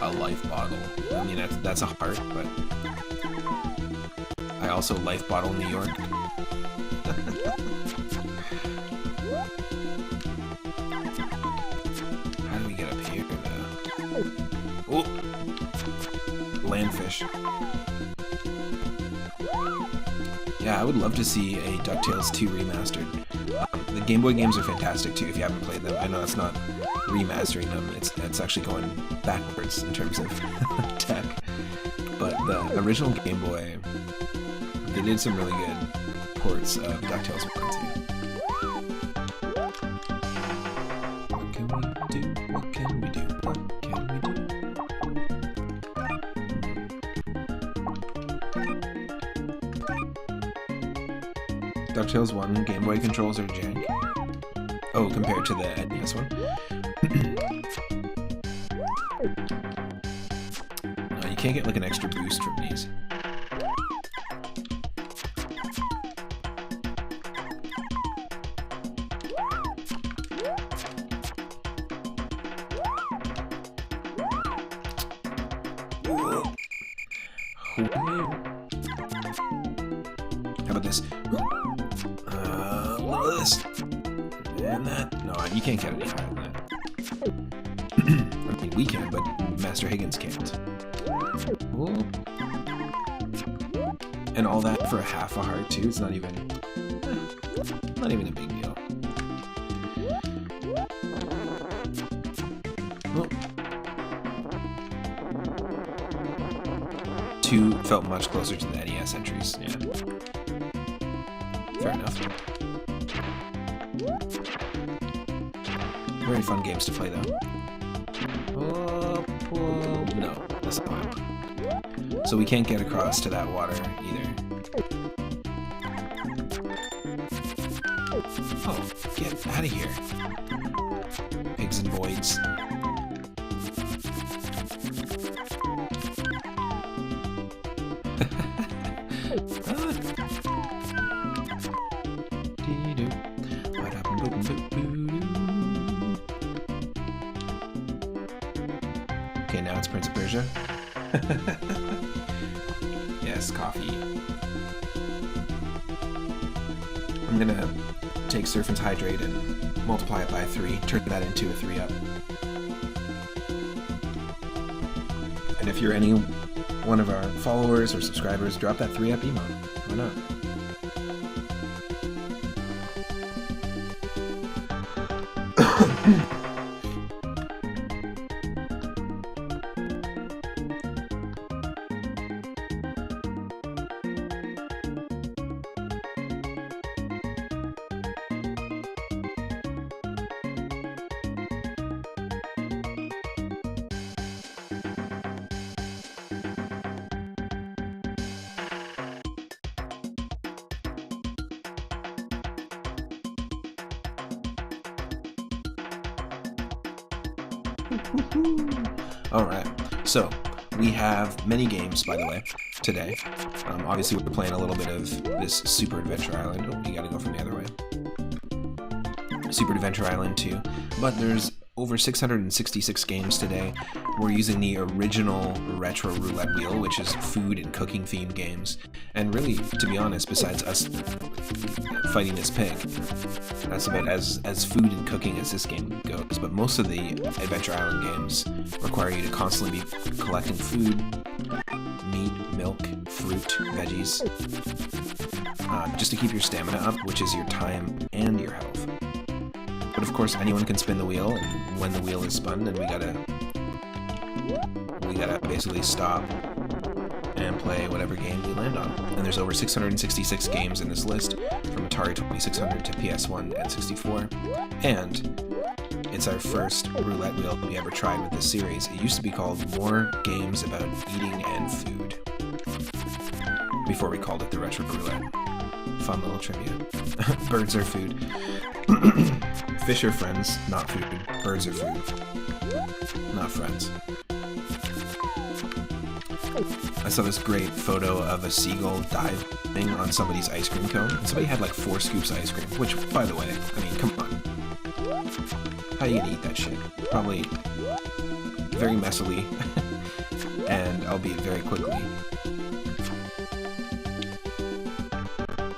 a life bottle. I mean, that's a heart, but I also life bottle New York. How do we get up here, though? Oh! Landfish. Yeah, I would love to see a DuckTales 2 remastered. The Game Boy games are fantastic too if you haven't played them. I know it's not remastering them, it's actually going backwards in terms of tech. But the original Game Boy, they did some really good ports of DuckTales 1 and 2. What can we do? What can we do? What can we do? DuckTales 1 Game Boy controls are jank. Oh, compared to the NES one? No, you can't get like an extra boost from these. How about this? Look at this. And that. No, you can't get any higher than that. I mean, we can, but Master Higgins can't. Whoa. And all that for half a heart, too. It's not even a big deal. Oh. 2 felt much closer to the NES entries, yeah. Fair enough. Very fun games to play, though. Oh, no, that's not fine. So we can't get across to that water, either. Oh, get out of here. Pigs and voids. Okay, now it's Prince of Persia. Yes, coffee. I'm gonna take Surf and Hydrate and multiply it by 3, turn that into a 3-up. And if you're any one of our followers or subscribers, drop that 3-up emote. Why not? Alright, so we have many games, by the way, today. Obviously we're playing a little bit of this Super Adventure Island. Oh, you gotta go from the other way. Super Adventure Island 2. But there's over 666 games today. We're using the original retro roulette wheel, which is food and cooking themed games. And really, to be honest, besides us fighting this pig, that's about as food and cooking as this game goes. But most of the Adventure Island games require you to constantly be collecting food, meat, milk, fruit, veggies, just to keep your stamina up, which is your time and your health. But of course, anyone can spin the wheel, and when the wheel is spun, then we gotta gotta basically stop and play whatever game we land on. And there's over 666 games in this list, from Atari 2600 to PS1 and 64. And it's our first roulette wheel we ever tried with this series. It used to be called More Games About Eating and Food, before we called it the Retro Roulette. Fun little trivia. Birds are food. Fish are friends, not food. Birds are food, not friends. I saw this great photo of a seagull diving on somebody's ice cream cone. And somebody had like 4 scoops of ice cream, which, by the way, I mean, come on. How are you gonna eat that shit? Probably very messily, and albeit very quickly.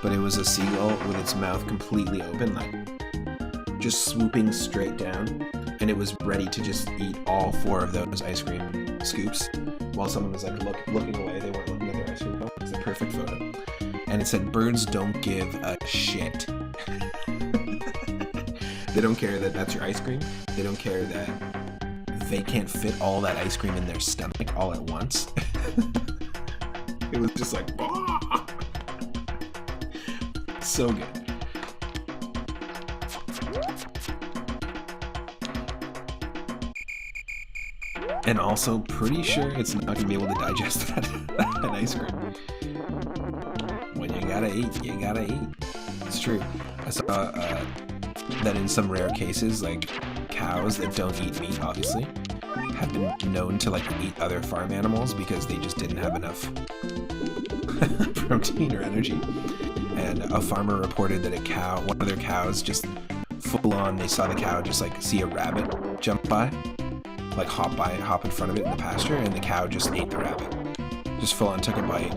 But it was a seagull with its mouth completely open, like, just swooping straight down, and it was ready to just eat all 4 of those ice cream scoops, while someone was like looking away. They weren't looking at their ice cream cone. It's a perfect photo. And it said, "Birds don't give a shit." They don't care that that's your ice cream. They don't care that they can't fit all that ice cream in their stomach all at once. It was just like, "Ah!" So good. And also pretty sure it's not gonna be able to digest that ice cream. When you gotta eat, you gotta eat. It's true. I saw that in some rare cases, like cows that don't eat meat, obviously, have been known to like eat other farm animals because they just didn't have enough protein or energy. And a farmer reported that one of their cows, just full on, they saw the cow just like see a rabbit jump by, like hop in front of it in the pasture, and the cow just ate the rabbit. Just full on took a bite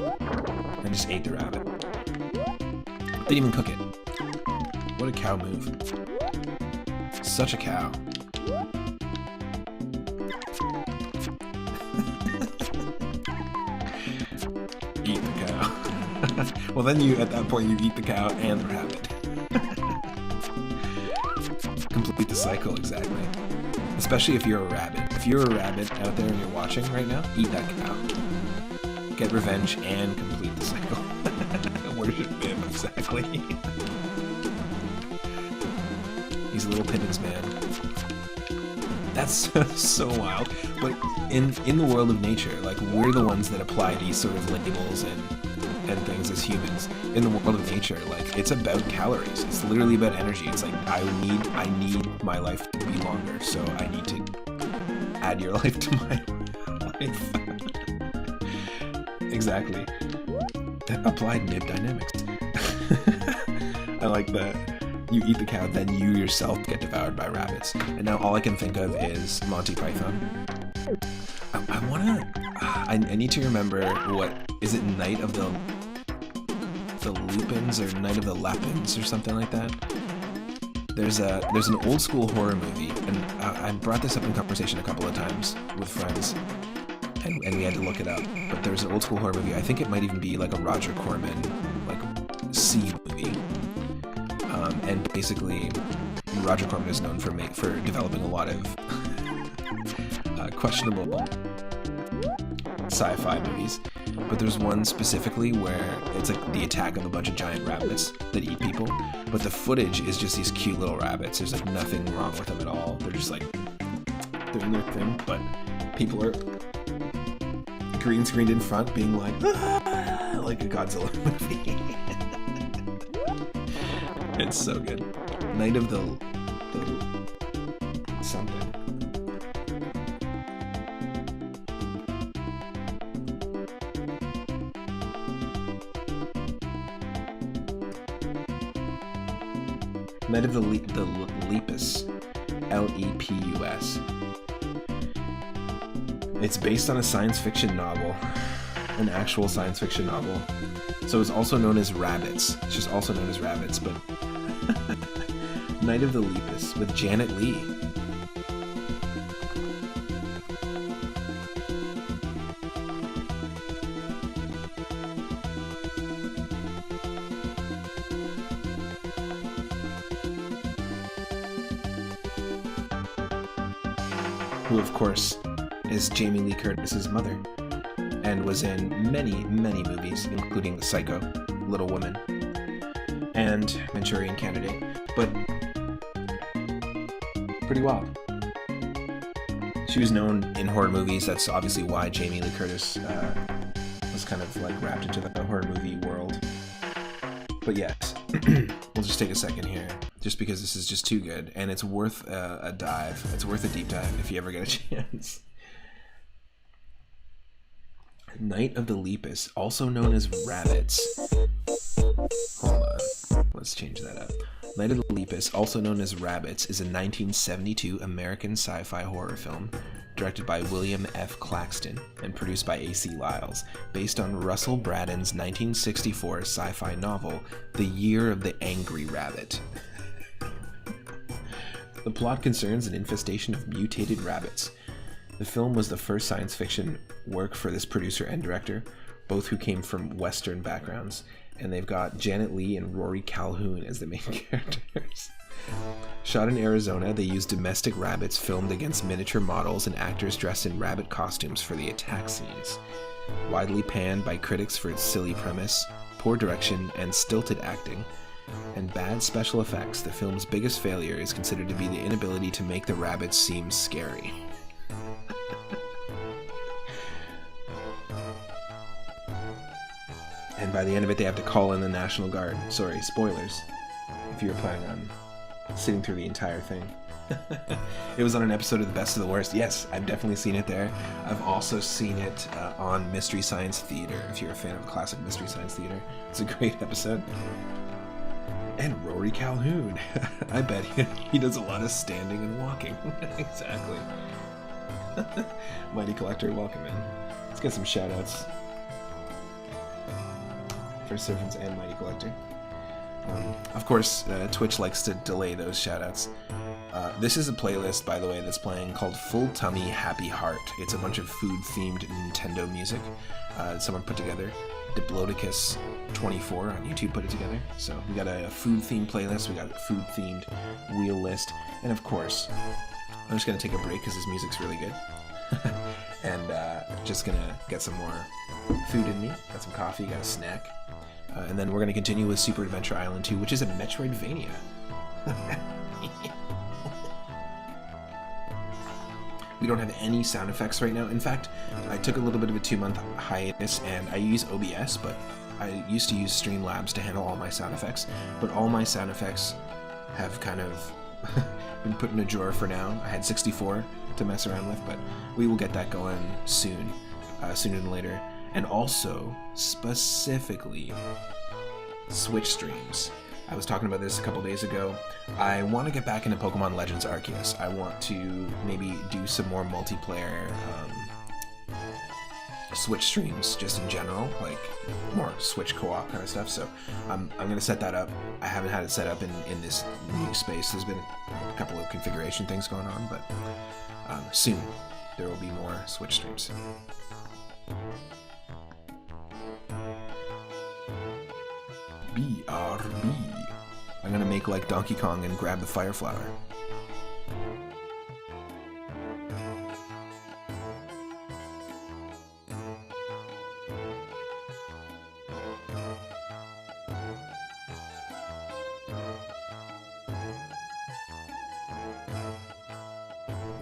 and just ate the rabbit. Didn't even cook it. What a cow move. Such a cow. Eat the cow. Well, then at that point, you eat the cow and the rabbit. Complete the cycle, exactly. Especially if you're a rabbit. If you're a rabbit out there and you're watching right now, eat that cow. Get revenge and complete the cycle. Worship him, exactly. He's a little Pippins, man. That's so wild. But in the world of nature, like, we're the ones that apply these sort of labels and things as humans. In the world of nature, like, it's about calories. It's literally about energy. It's like, I need my life to be longer, so I need to add your life to my life. Exactly. That applied nib dynamics. I like that. You eat the cow, then you yourself get devoured by rabbits. And now all I can think of is Monty Python. I need to remember, what is it, Night of the Lupins or Night of the Lapins or something like that. There's an old school horror movie, and I brought this up in conversation a couple of times with friends, and we had to look it up. But there's an old school horror movie. I think it might even be like a Roger Corman, like, C movie. And basically, Roger Corman is known for developing a lot of questionable sci-fi movies. But there's one specifically where it's like the attack of a bunch of giant rabbits that eat people. But the footage is just these cute little rabbits. There's like nothing wrong with them at all. They're just like doing their thing. But people are green screened in front being like, "Ah!" like a Godzilla movie. It's so good. Night of the something. Night of the Lepus. Lepus. It's based on a science fiction novel. An actual science fiction novel. So it's also known as Rabbits. It's just also known as Rabbits, but Night of the Lepus with Janet Leigh. Who, of course, is Jamie Lee Curtis's mother, and was in many, many movies, including Psycho, Little Woman, and Manchurian Candidate, but pretty wild. She was known in horror movies. That's obviously why Jamie Lee Curtis was kind of like wrapped into the horror movie world. But yes, we'll just take a second here, just because this is just too good, and it's worth a dive. It's worth a deep dive if you ever get a chance. Night of the Lepus, also known as Rabbits. Hold on, let's change that up. Night of the Lepus, also known as Rabbits, is a 1972 American sci-fi horror film directed by William F. Claxton and produced by A.C. Lyles, based on Russell Braddon's 1964 sci-fi novel, The Year of the Angry Rabbit. The plot concerns an infestation of mutated rabbits. The film was the first science fiction work for this producer and director, both who came from Western backgrounds, and they've got Janet Leigh and Rory Calhoun as the main characters. Shot in Arizona, they used domestic rabbits filmed against miniature models and actors dressed in rabbit costumes for the attack scenes. Widely panned by critics for its silly premise, poor direction, and stilted acting, and bad special effects, the film's biggest failure is considered to be the inability to make the rabbits seem scary. And by the end of it, they have to call in the National Guard. Sorry, spoilers, if you were planning on sitting through the entire thing. It was on an episode of The Best of the Worst. Yes, I've definitely seen it there. I've also seen it on Mystery Science Theater, if you're a fan of classic Mystery Science Theater. It's a great episode. And Rory Calhoun. I bet he does a lot of standing and walking. Exactly. Mighty Collector, welcome in. Let's get some shout-outs. For Servants and Mighty Collector. Of course, Twitch likes to delay those shoutouts. This is a playlist, by the way, that's playing called Full Tummy Happy Heart. It's a bunch of food-themed Nintendo music someone put together. Diplodocus24 on YouTube put it together. So we got a food-themed playlist, we got a food-themed wheel list, and of course, I'm just going to take a break because this music's really good. And just going to get some more food in me. Got some coffee, got a snack. And then we're going to continue with Super Adventure Island 2, which is a Metroidvania. We don't have any sound effects right now. In fact, I took a little bit of a 2-month hiatus, and I use OBS, but I used to use Streamlabs to handle all my sound effects. But all my sound effects have kind of been put in a drawer for now. I had 64 to mess around with, but we will get that going soon, sooner than later. And also, specifically, Switch streams. I was talking about this a couple days ago. I want to get back into Pokemon Legends Arceus. I want to maybe do some more multiplayer Switch streams, just in general, like more Switch co-op kind of stuff. So I'm going to set that up. I haven't had it set up in this new space. There's been a couple of configuration things going on, but soon there will be more Switch streams. BRB. I'm gonna make like Donkey Kong and grab the fire flower.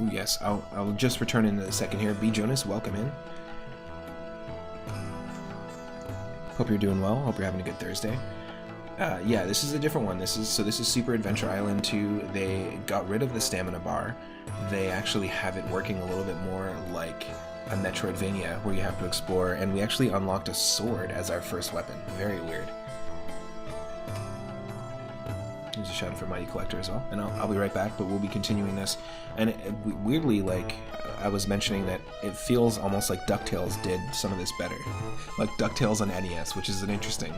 Ooh, yes, I'll just return in a second here. B. Jonas, welcome in. Hope you're doing well. Hope you're having a good Thursday. Yeah, this is a different one. This is Super Adventure Island 2. They got rid of the stamina bar. They actually have it working a little bit more like a Metroidvania, where you have to explore, and we actually unlocked a sword as our first weapon. Very weird. Here's a shout out for Mighty Collector as well. And I'll be right back, but we'll be continuing this. And weirdly, like, I was mentioning that it feels almost like DuckTales did some of this better. Like DuckTales on NES, which is an interesting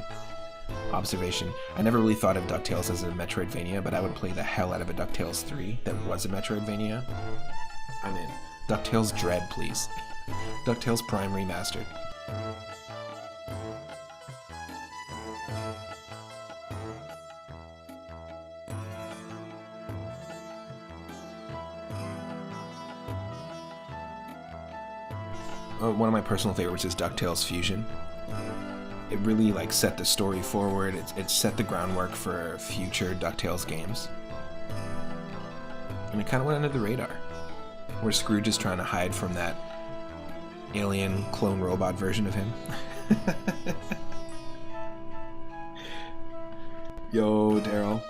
observation. I never really thought of DuckTales as a Metroidvania, but I would play the hell out of a DuckTales 3 that was a Metroidvania. I'm in. DuckTales Dread, please. DuckTales Prime Remastered. one of my personal favorites is DuckTales Fusion. It really like set the story forward. It set the groundwork for future DuckTales games. And it kind of went under the radar. Where Scrooge is trying to hide from that alien clone robot version of him. Yo, Daryl.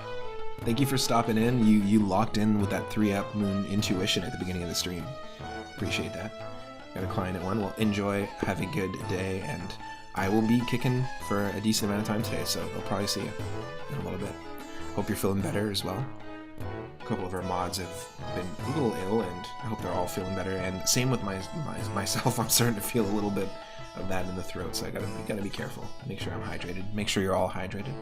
Thank you for stopping in. You locked in with that 3-up moon intuition at the beginning of the stream. Appreciate that. Got a client at 1. Well, enjoy. Have a good day. And I will be kicking for a decent amount of time today, so I'll probably see you in a little bit. Hope you're feeling better as well. A couple of our mods have been a little ill, and I hope they're all feeling better. And same with myself. I'm starting to feel a little bit of that in the throat, so I gotta be careful. Make sure I'm hydrated. Make sure you're all hydrated.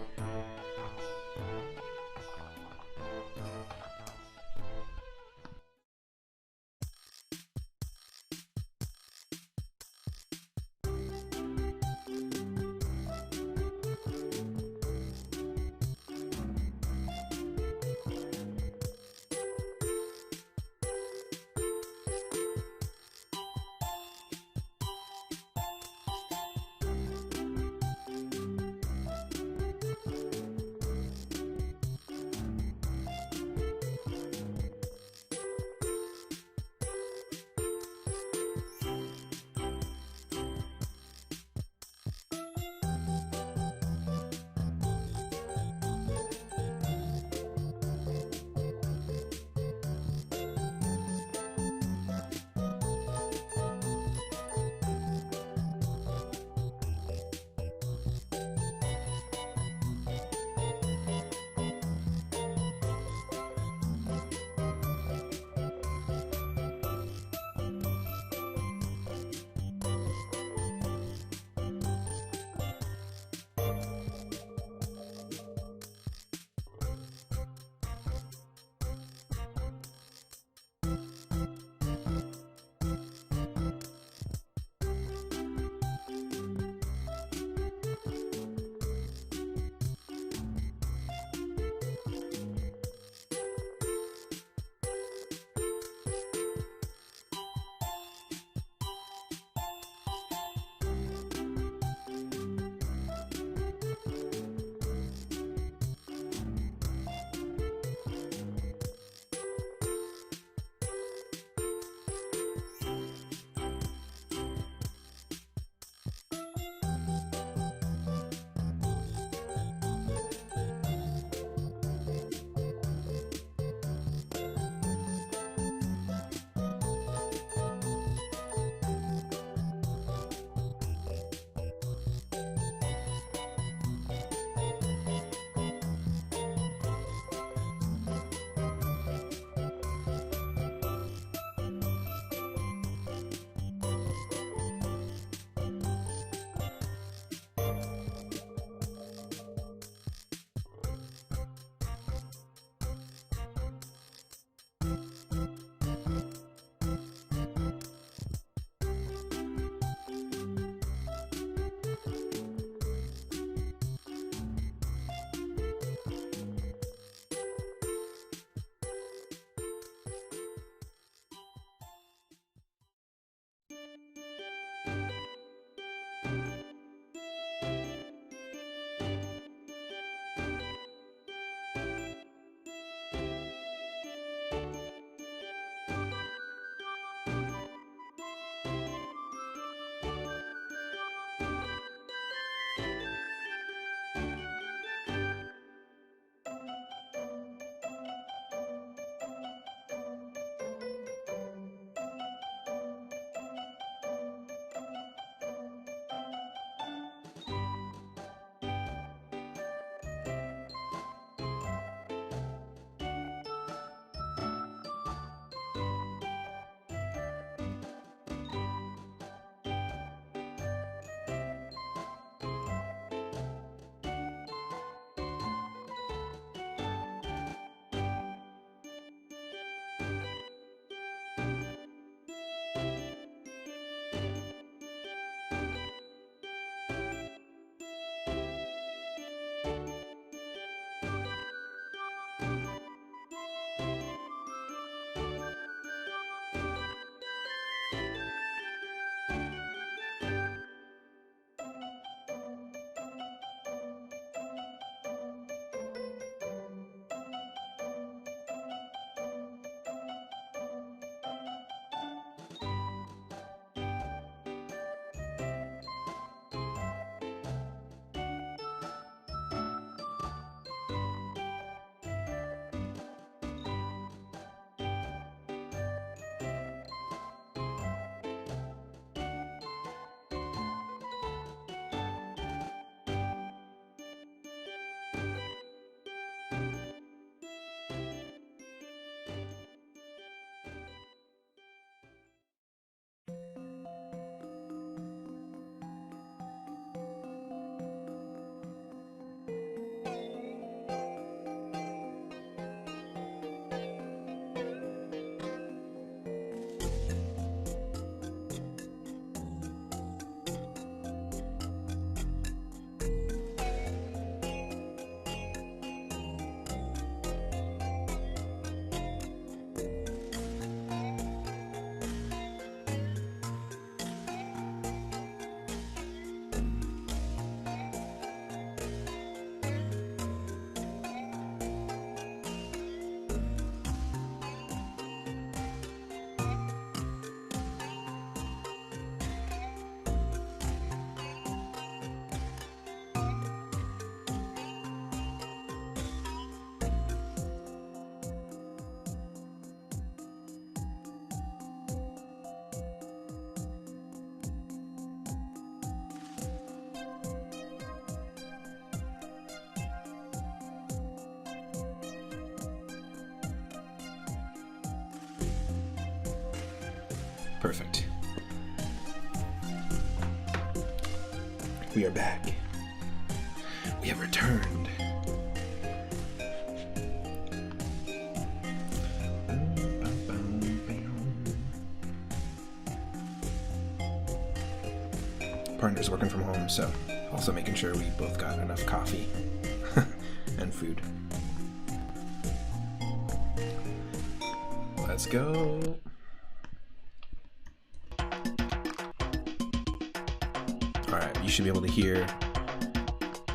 Perfect. We are back. We have returned. Partner's working from home, so also making sure we both got enough coffee and food. Let's go. Alright, you should be able to hear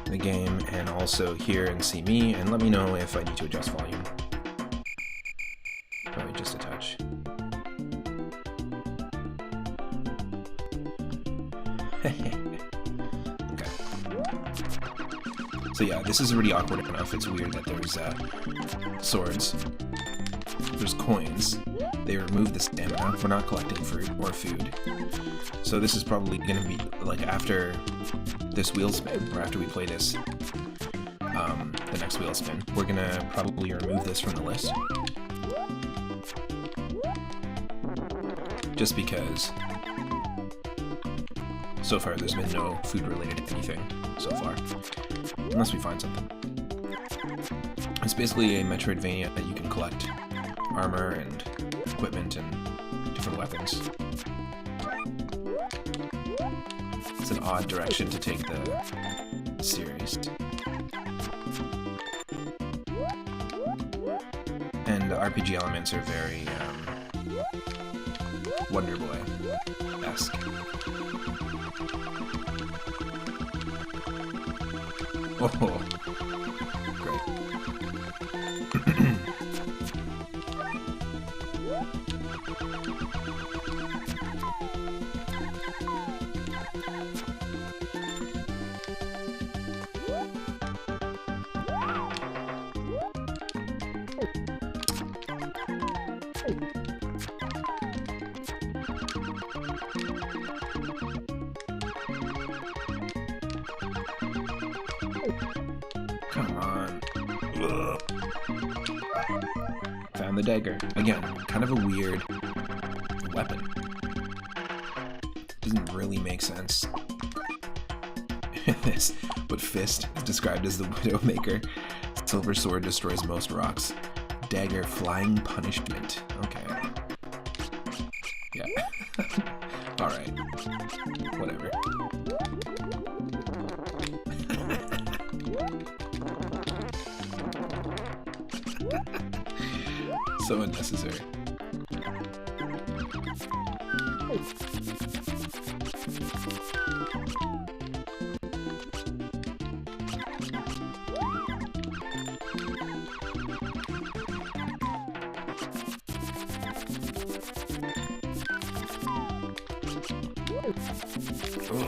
the game and also hear and see me, and let me know if I need to adjust volume. Probably just a touch. Okay. So yeah, this is already awkward enough. It's weird that there's swords. There's coins. They remove the stamina. We're not collecting fruit or food. So this is probably going to be like after this wheel spin, or after we play this, the next wheel spin, we're going to probably remove this from the list. Just because so far there's been no food related anything so far. Unless we find something. It's basically a Metroidvania that you can collect armor and equipment and different weapons. It's an odd direction to take the series. And the RPG elements are very Wonder Boy-esque. Oh, great. Come on. Ugh. Found the dagger. Again, kind of a weird weapon. Doesn't really make sense. But Fist is described as the Widowmaker. Silver sword destroys most rocks. Dagger, flying punishment. Okay. Yeah. Alright. Whatever. So unnecessary. Oh.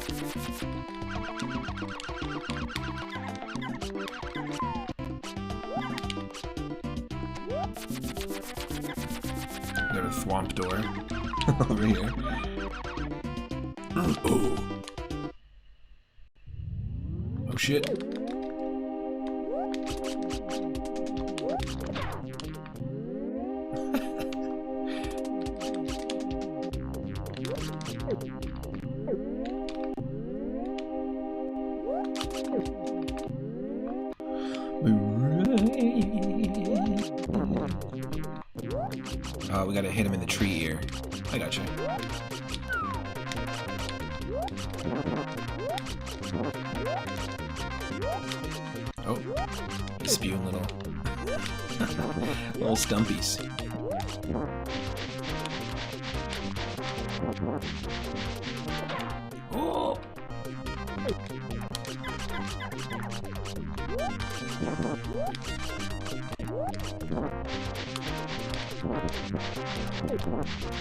Got a swamp door over here. Oh. Oh shit. We gotta hit him in the tree here. I gotcha. Oh, he's spewing little little stumpies. Oh.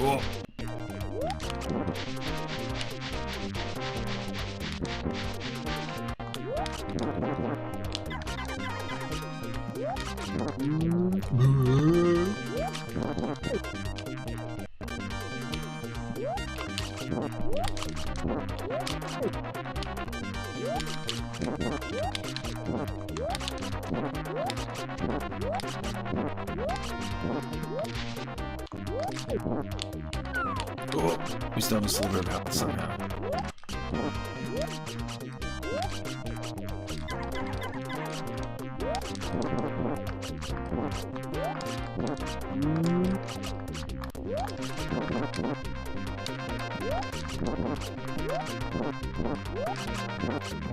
Oh. Oh. Oh, we still have a sliver of health somehow.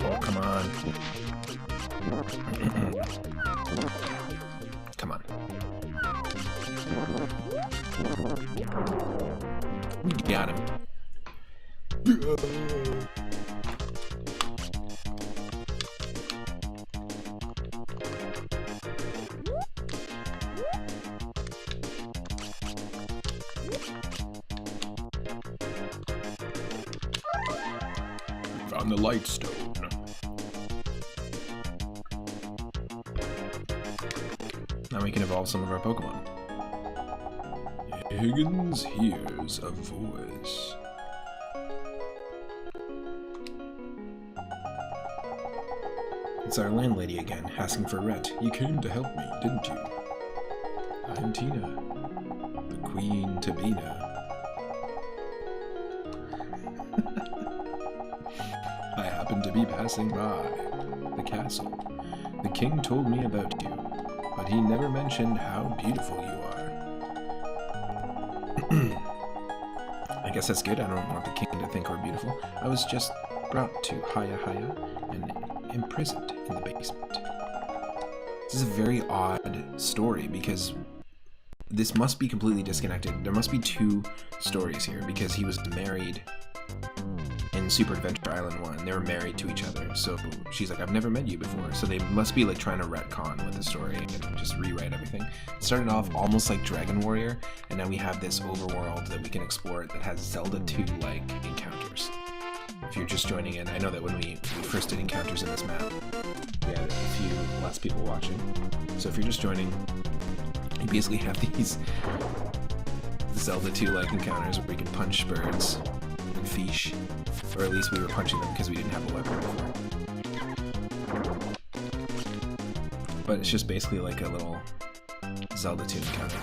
Oh, come on. Come on. We got him. Found the light stone. Now we can evolve some of our Pokemon. Higgins hears a voice. It's our landlady again, asking for rent. You came to help me, didn't you? I'm Tina, the Queen Tabina. I happened to be passing by the castle. The king told me about you, but he never mentioned how beautiful you are. I guess that's good. I don't want the king to think we're beautiful. I was just brought to Haya and imprisoned in the basement. This is a very odd story because this must be completely disconnected. There must be two stories here because he was married in Super Adventure Island 1. They were married to each other. So she's like, I've never met you before. So they must be like trying to retcon with the story and just rewrite everything. It started off almost like Dragon Warrior, and now we have this overworld that we can explore that has Zelda 2-like encounters. If you're just joining in, I know that when we first did encounters in this map, we had a few less people watching. So if you're just joining, you basically have these Zelda 2-like encounters where we can punch birds and fish. Or at least we were punching them because we didn't have a weapon before. But it's just basically like a little Zelda 2 encounter.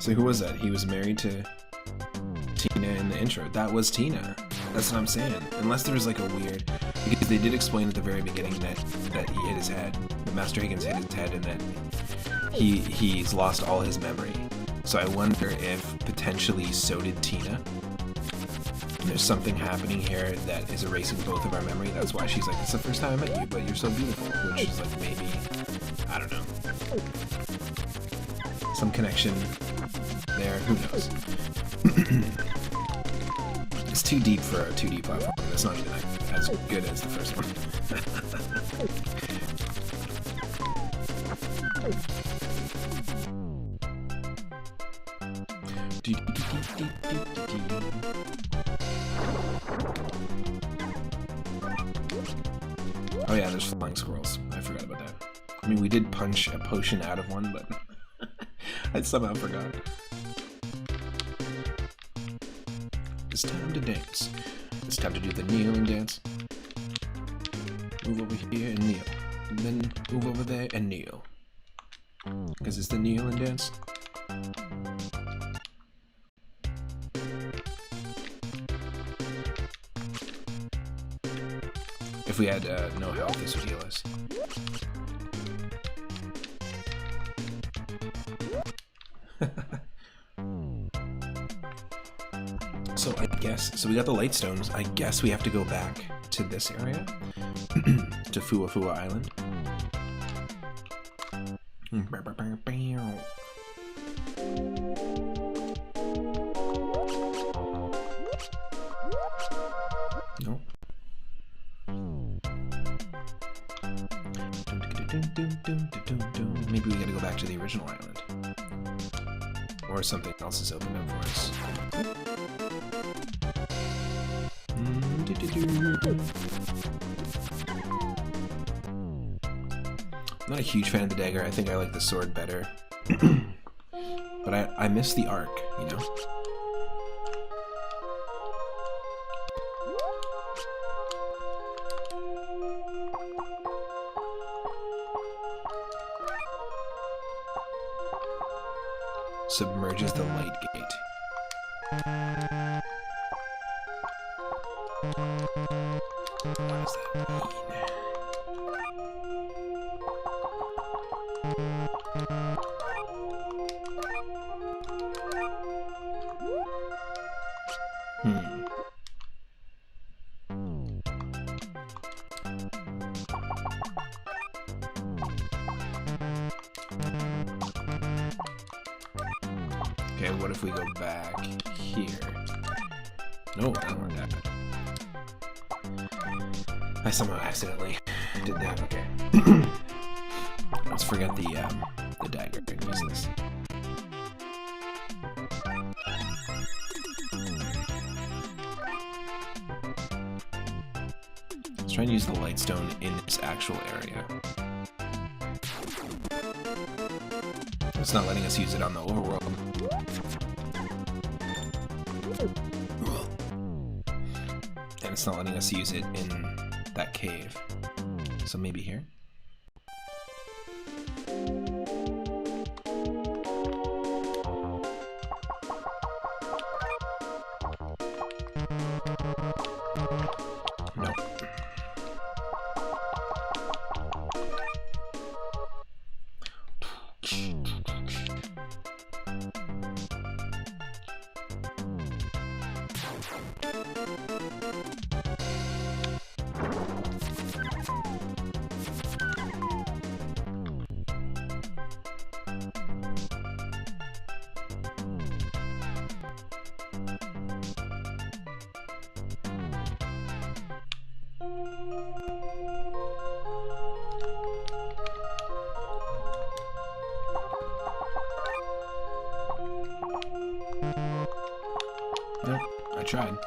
So who was that? He was married to Tina in the intro. That was Tina. That's what I'm saying. Unless there was like a weird... Because they did explain at the very beginning that he hit his head. That Master Higgins hit his head and that he's lost all his memory. So I wonder if potentially so did Tina. And there's something happening here that is erasing both of our memory. That's why she's like, it's the first time I met you, but you're so beautiful. Which is like maybe... I don't know. Some connection there. Who knows? It's too deep for a 2D platform. It's not even as good as the first one. Oh yeah, there's flying squirrels. I forgot about that. I mean, we did punch a potion out of one, but I somehow forgot. It's time to dance. It's time to do the kneeling dance. Move over here and kneel. And then move over there and kneel. Because it's the kneeling dance. If we had no health, this would heal us. So I guess, so we got the light stones. I guess we have to go back to this area, to Fuwa Island. Nope. Maybe we gotta go back to the original island. Or something else is opened up for us. I'm not a huge fan of the dagger. I think I like the sword better. But I miss the arc, you know? submerges the light gate. What does that mean? Okay, what if we go back here? No, I don't want that. I somehow accidentally did that. Okay. Let's forget the dagger and use this. Let's try and use the light stone in this actual area. It's not letting us use it on the overworld. And it's not letting us use it in that cave. So maybe here? Nope. Nope, I tried.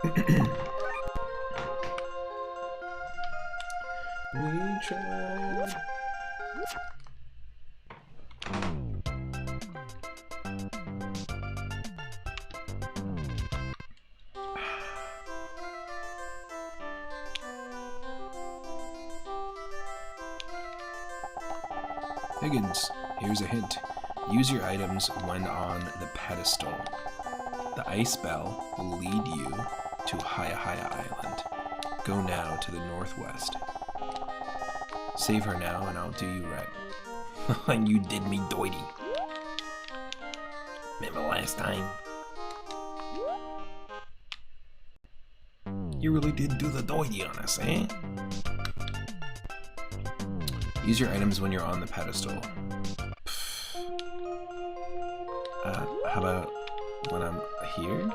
We tried. Higgins, here's a hint. Use your items when on the pedestal. The ice bell will lead you to Haya Island. Go now to the northwest. Save her now and I'll do you right. And you did me doity. Remember last time? You really did do the doity on us, eh? Use your items when you're on the pedestal. How about when I'm here?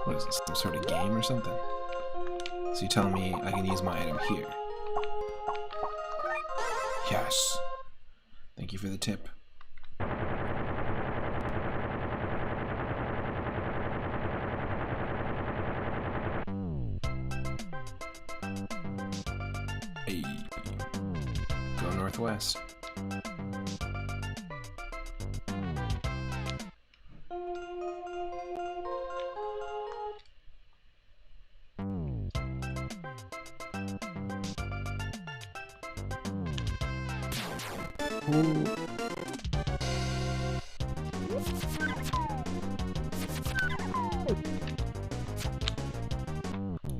What is this, some sort of game or something? So you tell me I can use my item here. Yes. Thank you for the tip. Hey. Go northwest. Ooh.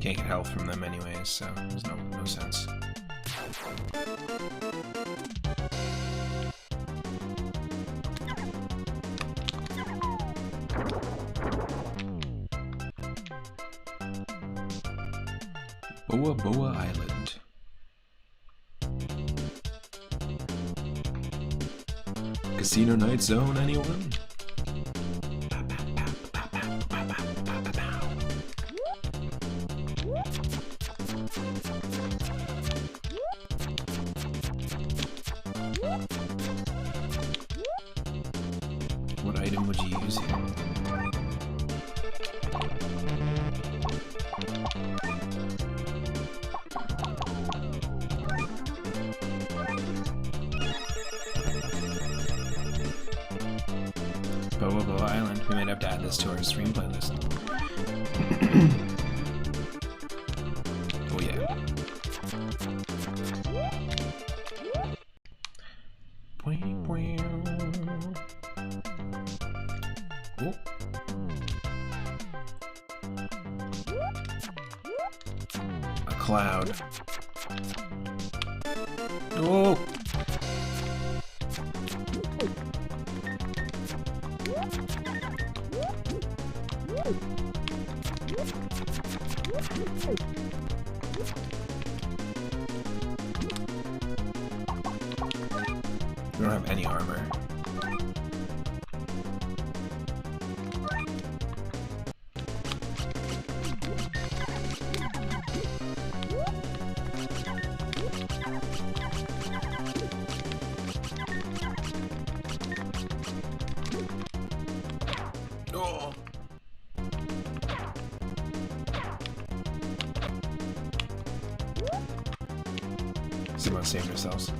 Can't get health from them anyways, so there's no sense. Boa Island. Casino Night Zone, anyone? What item would you use here? Boa Island. We might have to add this to our stream playlist. Oh yeah. Ooh. A cloud. Oh! We don't have any armor. Oh! Someone saved ourselves.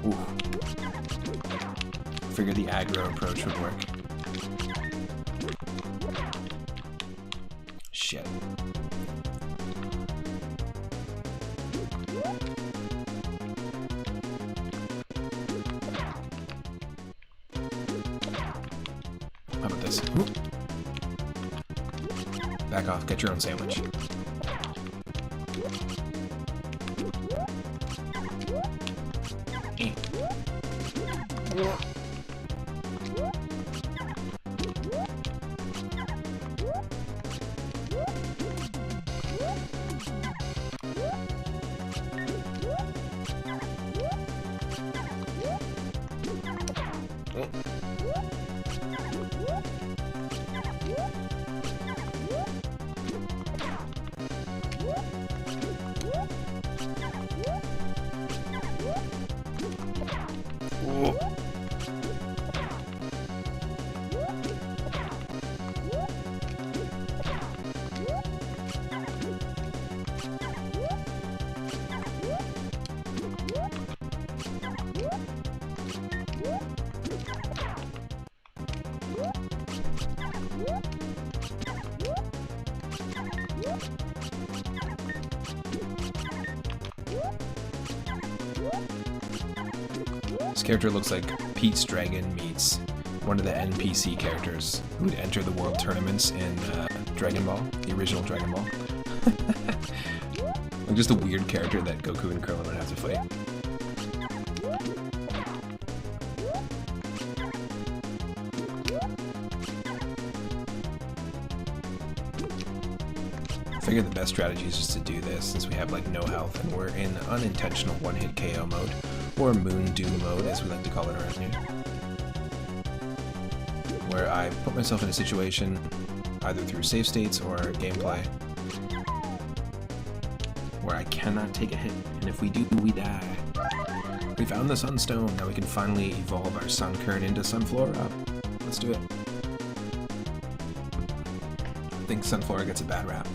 Ooh. Figured the aggro approach would work. Shit. How about this? Ooh. Back off, get your own sandwich. This character looks like Pete's Dragon meets one of the NPC characters who would enter the world tournaments in Dragon Ball, the original Dragon Ball. Like just a weird character that Goku and Krillin would have to fight. I figured the best strategy is just to do this since we have like no health and we're in unintentional one-hit KO mode, or Moon Doom mode as we like to call it around here, where I put myself in a situation either through save states or gameplay where I cannot take a hit, and if we do, we die. We found the Sunstone, now we can finally evolve our Sunkern into Sunflora. Let's do it. I think Sunflora gets a bad rap.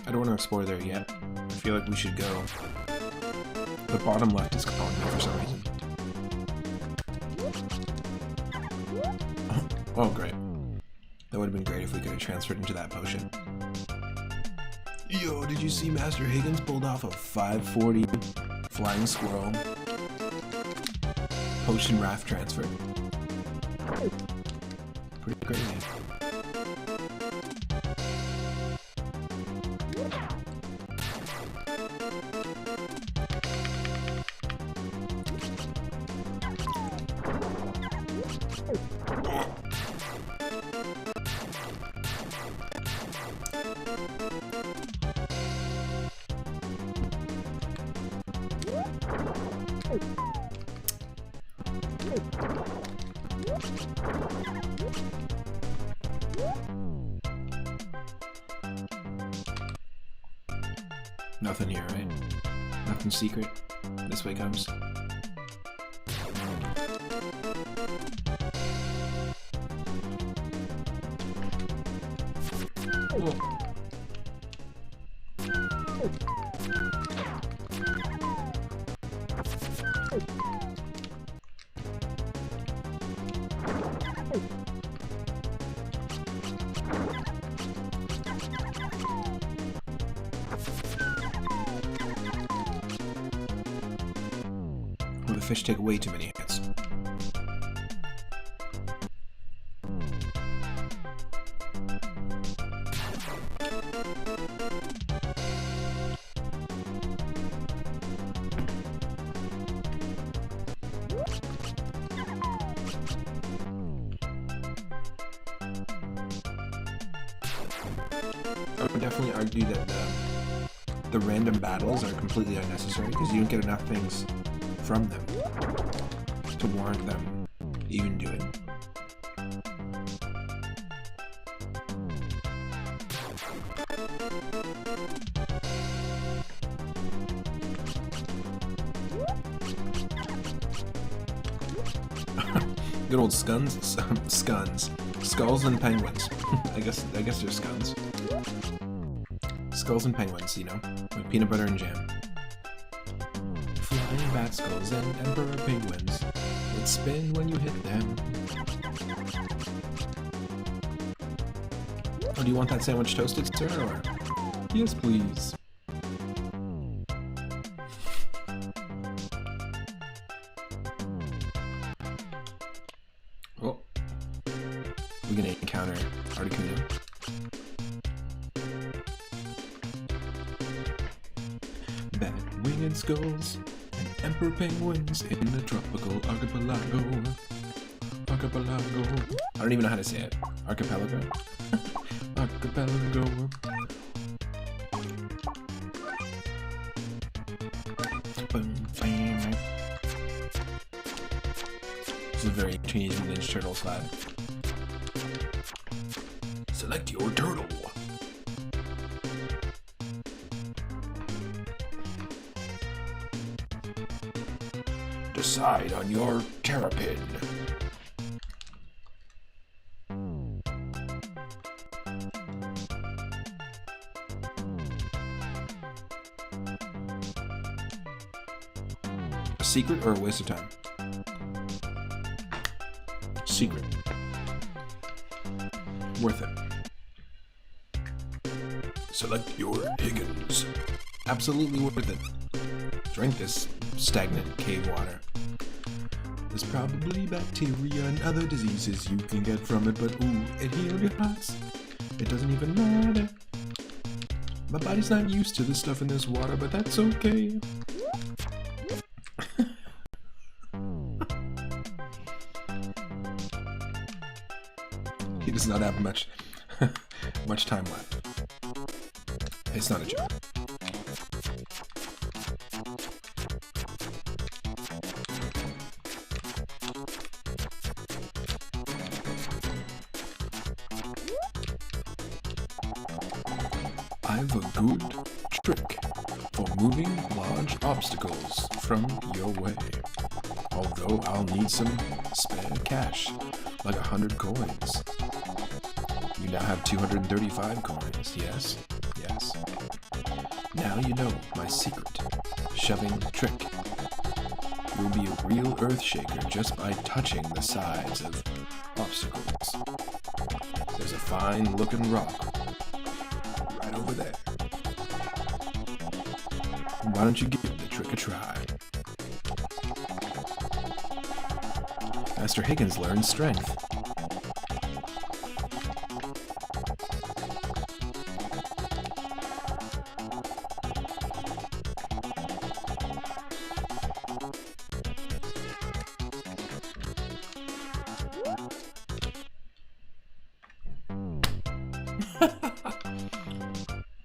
I don't want to explore there yet. I feel like we should go. The bottom left is calling me for some reason. Oh, great. That would have been great if we could have transferred into that potion. Yo, did you see Master Higgins pulled off a 540 flying squirrel potion raft transfer? Pretty crazy. Nothing here, right? Nothing secret. This way comes. Whoa. The fish take way too many hits. I would definitely argue that the random battles are completely unnecessary because you don't get enough things from them to warrant them even doing. Good old skulls and penguins. I guess they're scuns. Skulls and penguins, you know, with peanut butter and jam. Flying bat skulls and emperor penguins that spin when you hit them. Oh, do you want that sandwich toasted, sir? Or? Yes, please. Oh, we're gonna encounter Articuno. Bat-winged skulls and emperor penguins in the tropical archipelago. Archipelago. I don't even know how to say it. Archipelago? Archipelago. This is a very Teenage Mutant Ninja Turtles vibe. Select your turtle. Decide on your terrapin. A secret or a waste of time? Secret. Worth it. Select your Higgins. Absolutely worth it. Drink this stagnant cave water. There's probably bacteria and other diseases you can get from it, but ooh, it healed your hearts. It doesn't even matter. My body's not used to the stuff in this water, but that's okay. He does not have much time left. It's not a joke. I've a good trick for moving large obstacles from your way. Although I'll need some spare cash, like 100 coins. You now have 235 coins, yes? Yes. Now you know my secret shoving trick. You'll be a real earth shaker just by touching the sides of obstacles. There's a fine looking rock right over there. Why don't you give the trick a try? Master Higgins learns strength.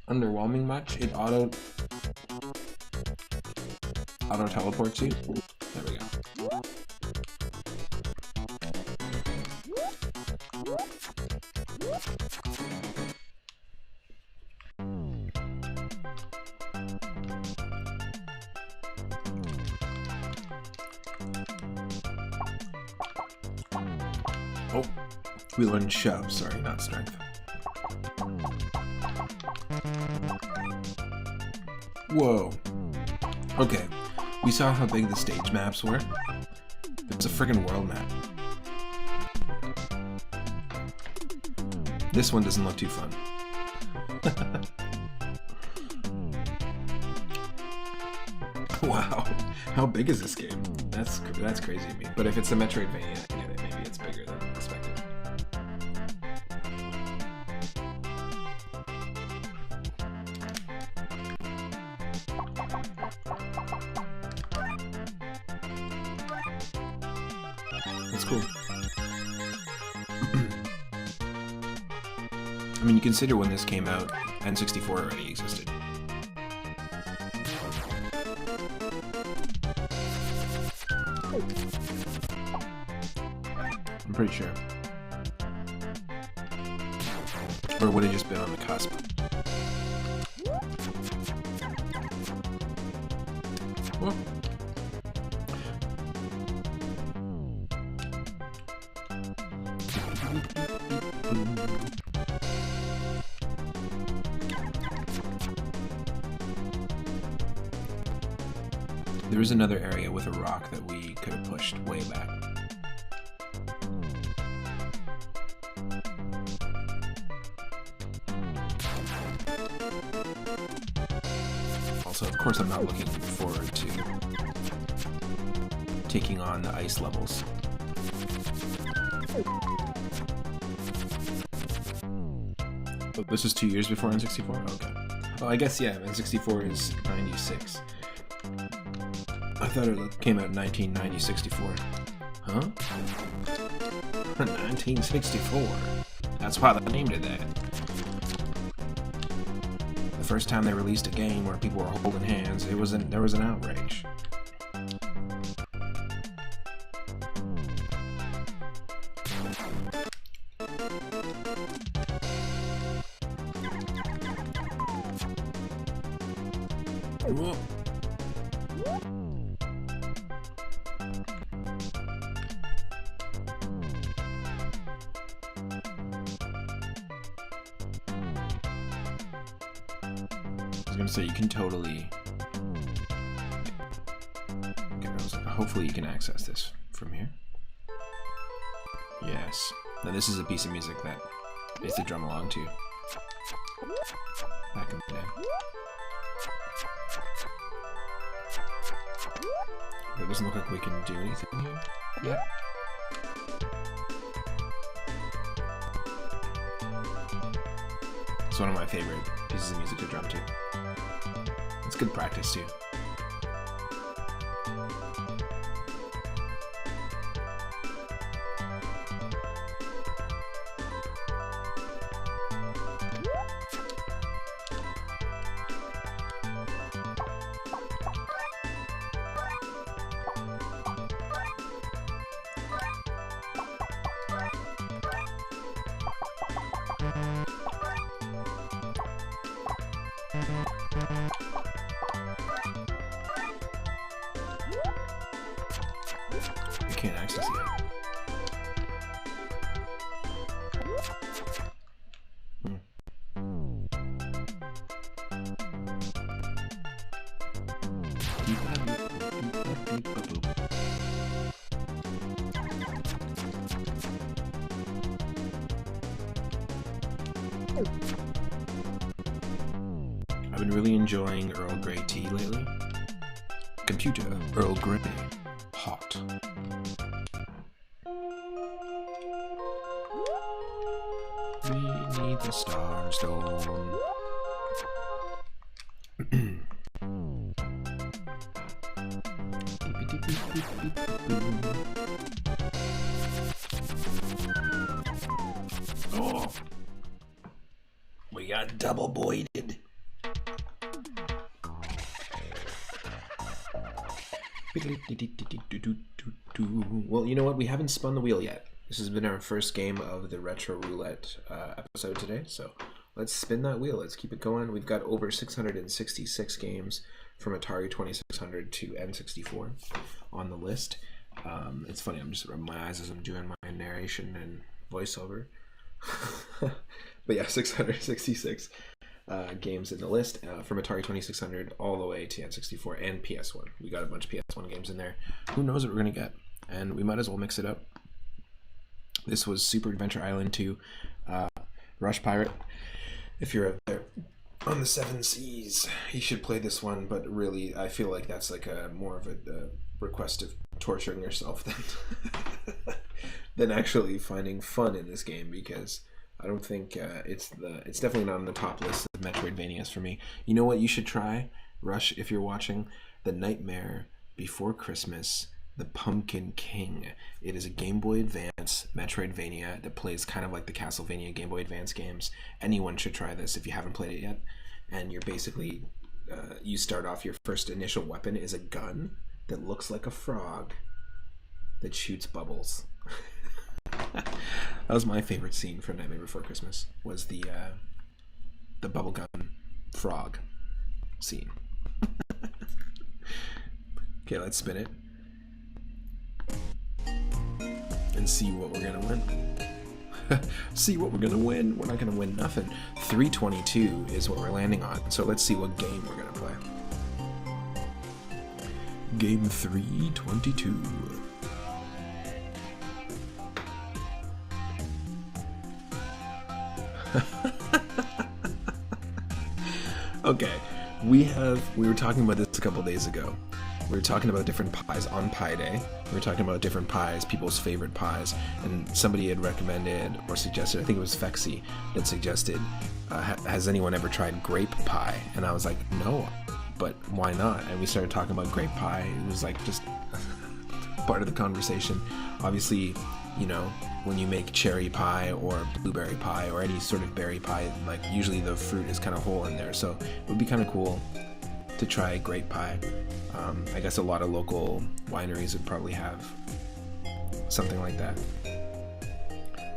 Underwhelming much? It auto teleports you? There we go. Oh, we learned shove, sorry, not strength. Whoa. Okay, we saw how big the stage maps were. It's a friggin' world map. This one doesn't look too fun. Wow, how big is this game? That's crazy to me. But if it's a Metroidvania, I get it. Maybe it's bigger than expected. That's cool. I mean, you consider when this came out, N64 already existed. I'm pretty sure. Or would have just been on the cusp. Well. There is another area with a rock that we could have pushed way back. Also, of course, I'm not looking forward to taking on the ice levels. Oh, this was 2 years before N64? Okay. Oh, I guess, yeah, N64 is 96. I thought it came out in 1964. Huh? 1964. That's why they named it that. The first time they released a game where people were holding hands, there was an outrage. Whoa. So you can totally... Okay, I was like, hopefully you can access this from here. Yes. Now this is a piece of music that I used to drum along to back in the day. It doesn't look like we can do anything here yet. It's one of my favorite pieces of music to drum to. It's good practice too. I can't access it yet. I've been really enjoying Earl Grey tea lately. Computer, Earl Grey, hot. We need the Star Stone. Oh, we got double boyded. Well, you know what? We haven't spun the wheel yet. This has been our first game of the Retro Roulette episode today, so let's spin that wheel. Let's keep it going. We've got over 666 games from Atari 2600 to N64 on the list. It's funny, I'm just rubbing my eyes as I'm doing my narration and voiceover. But yeah, 666 games in the list, from Atari 2600 all the way to N64 and PS1. We got a bunch of PS1 games in there. Who knows what we're going to get? And we might as well mix it up. This was Super Adventure Island 2, Rush Pirate. If you're out there on the Seven Seas, you should play this one, but really, I feel like that's like a more of a request of torturing yourself than actually finding fun in this game, because I don't think it's definitely not on the top list of Metroidvanias for me. You know what you should try, Rush, if you're watching? The Nightmare Before Christmas, The Pumpkin King. It is a Game Boy Advance Metroidvania that plays kind of like the Castlevania Game Boy Advance games. Anyone should try this if you haven't played it yet. And you're basically, you start off, your first initial weapon is a gun that looks like a frog that shoots bubbles. That was my favorite scene from Nightmare Before Christmas, was the bubblegum frog scene. Okay, let's spin it and see what we're gonna win. See what we're gonna win. We're not gonna win nothing. 322 is what we're landing on, so let's see what game we're gonna play. Game 322. Okay, we were talking about this a couple days ago. We were talking about different pies on Pie Day. We were talking about different pies, people's favorite pies, and somebody had recommended or suggested, I think it was Fexy, that suggested, has anyone ever tried grape pie? And I was like, no, but why not? And we started talking about grape pie. It was like just part of the conversation. Obviously, you know, when you make cherry pie or blueberry pie or any sort of berry pie, like usually the fruit is kind of whole in there, so it would be kind of cool to try grape pie. I guess a lot of local wineries would probably have something like that.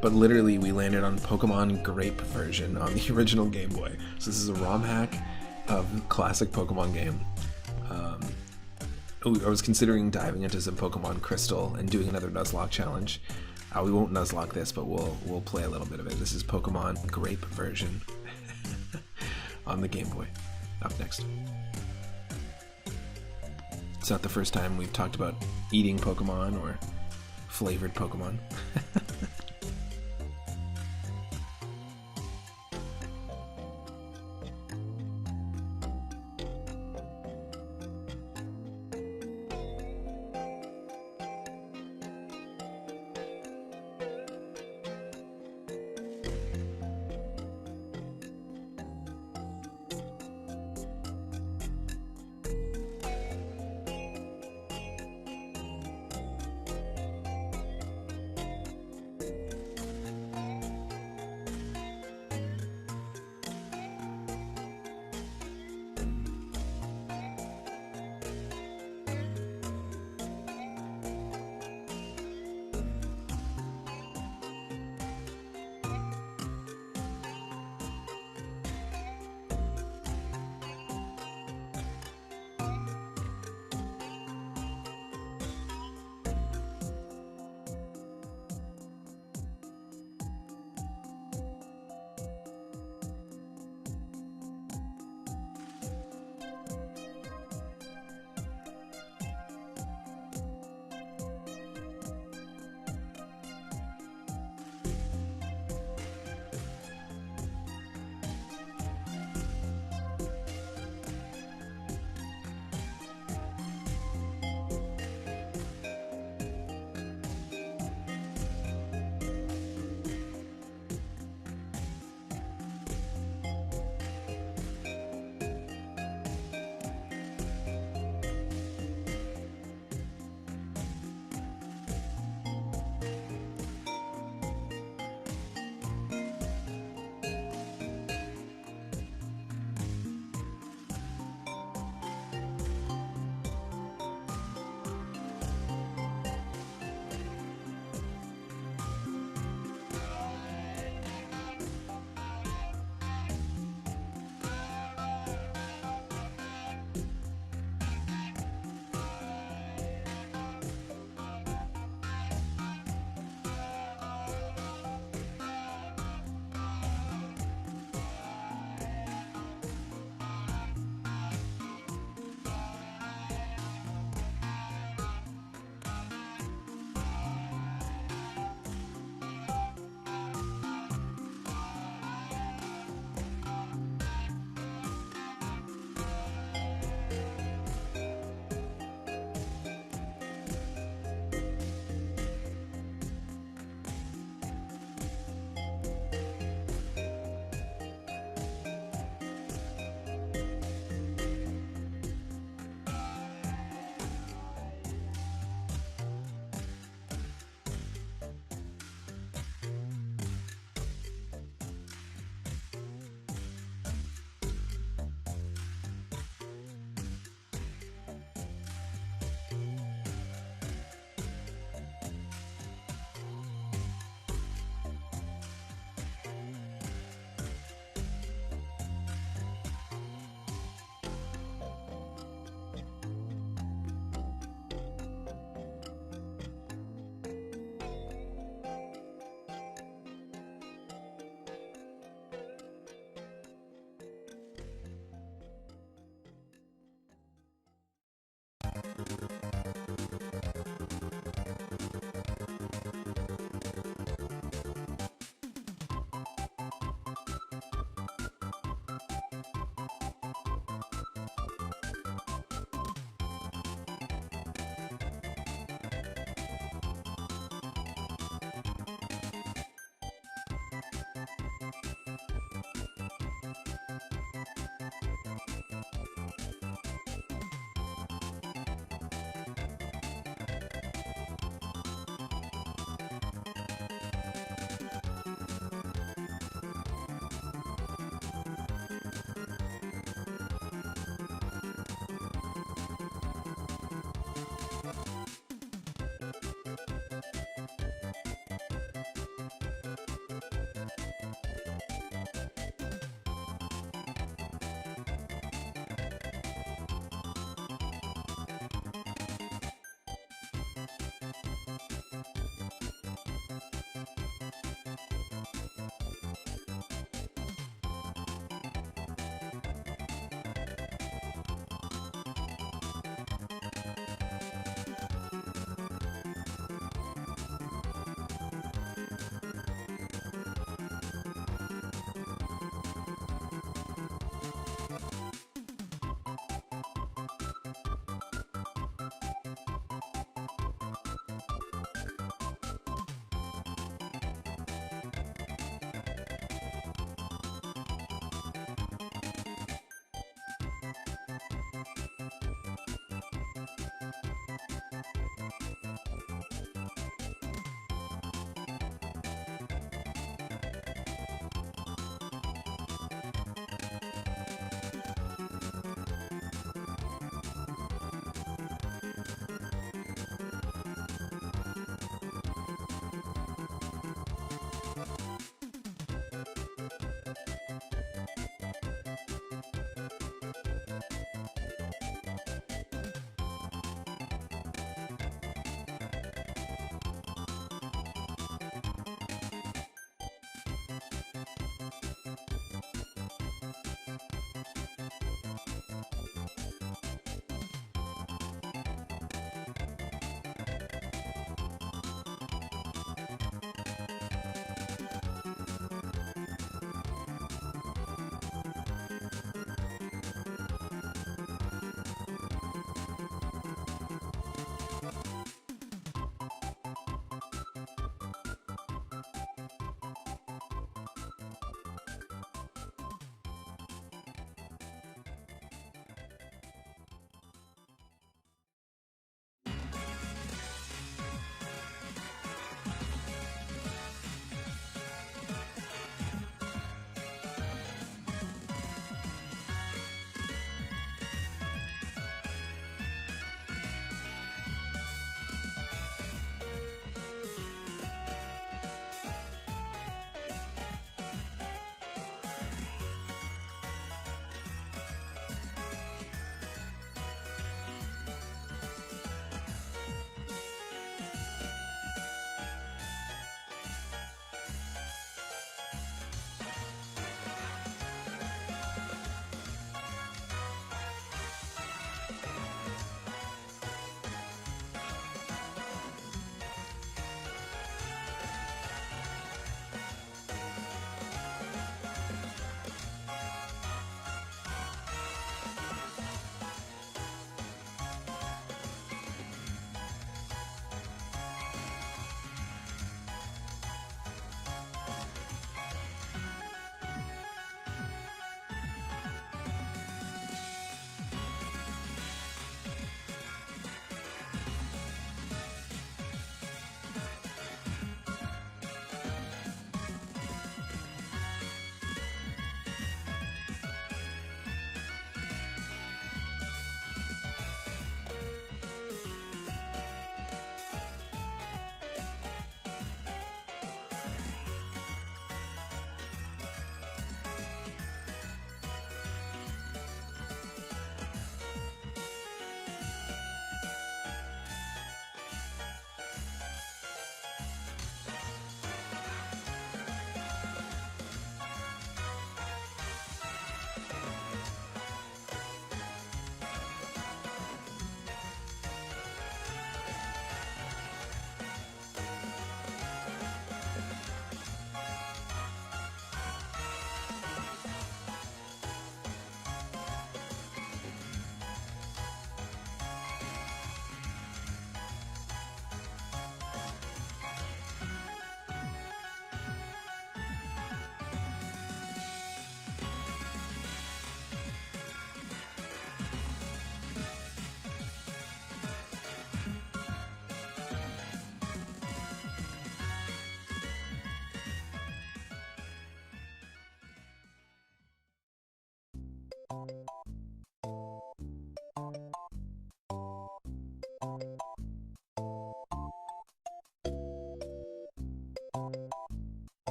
But literally, we landed on Pokemon Grape version on the original Game Boy. So this is a ROM hack of the classic Pokemon game. I was considering diving into some Pokemon Crystal and doing another Nuzlocke challenge. We won't Nuzlocke this, but we'll play a little bit of it. This is Pokemon Grape version on the Game Boy. Up next. It's not the first time we've talked about eating Pokemon or flavored Pokemon.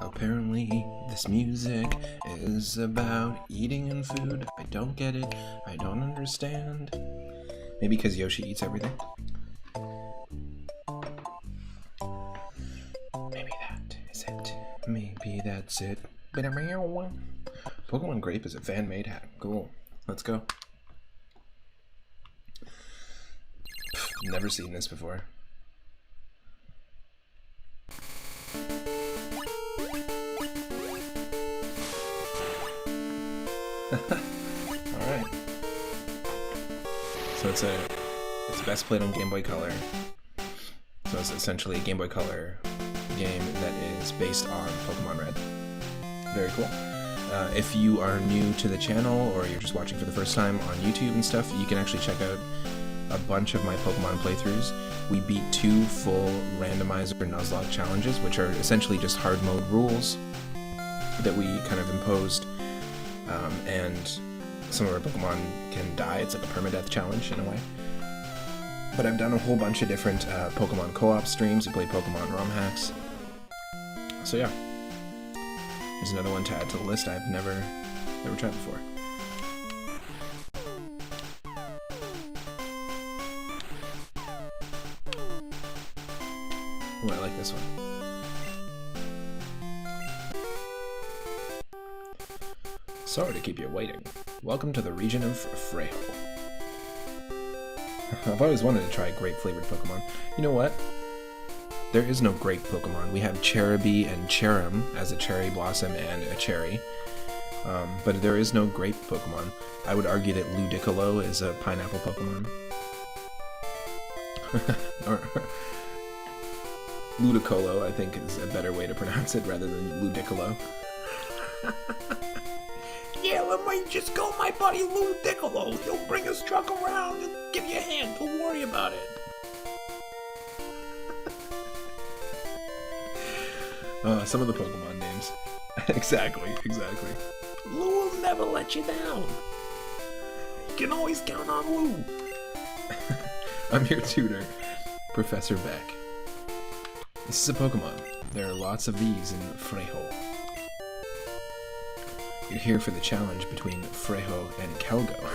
Apparently, this music is about eating and food. I don't get it. I don't understand. Maybe because Yoshi eats everything. Maybe that is it. Maybe that's it. Pokemon Grape is a fan-made hat. Cool. Let's go. Never seen this before. Alright. So it's best played on Game Boy Color. So it's essentially a Game Boy Color game that is based on Pokemon Red. Very cool. If you are new to the channel or you're just watching for the first time on YouTube and stuff, you can actually check out a bunch of my Pokemon playthroughs. We beat 2 full randomizer Nuzlocke challenges, which are essentially just hard mode rules that we kind of imposed, and some of our Pokemon can die. It's like a permadeath challenge in a way. But I've done a whole bunch of different Pokemon co-op streams. We play Pokemon ROM hacks. So yeah, there's another one to add to the list I've never tried before. Ooh, I like this one. Sorry to keep you waiting. Welcome to the region of Frejo. I've always wanted to try grape-flavored Pokemon. You know what? There is no grape Pokemon. We have Cherubi and Cherim as a cherry blossom and a cherry. But there is no grape Pokemon. I would argue that Ludicolo is a pineapple Pokemon. Or Ludicolo, I think, is a better way to pronounce it rather than Ludicolo. Yeah, let me just go, my buddy Ludicolo. He'll bring his truck around and give you a hand. Don't worry about it. Some of the Pokemon names. Exactly. Lou will never let you down. You can always count on Lou. I'm your tutor, Professor Beck. This is a Pokemon. There are lots of these in Frejo. You're here for the challenge between Frejo and Kelgo.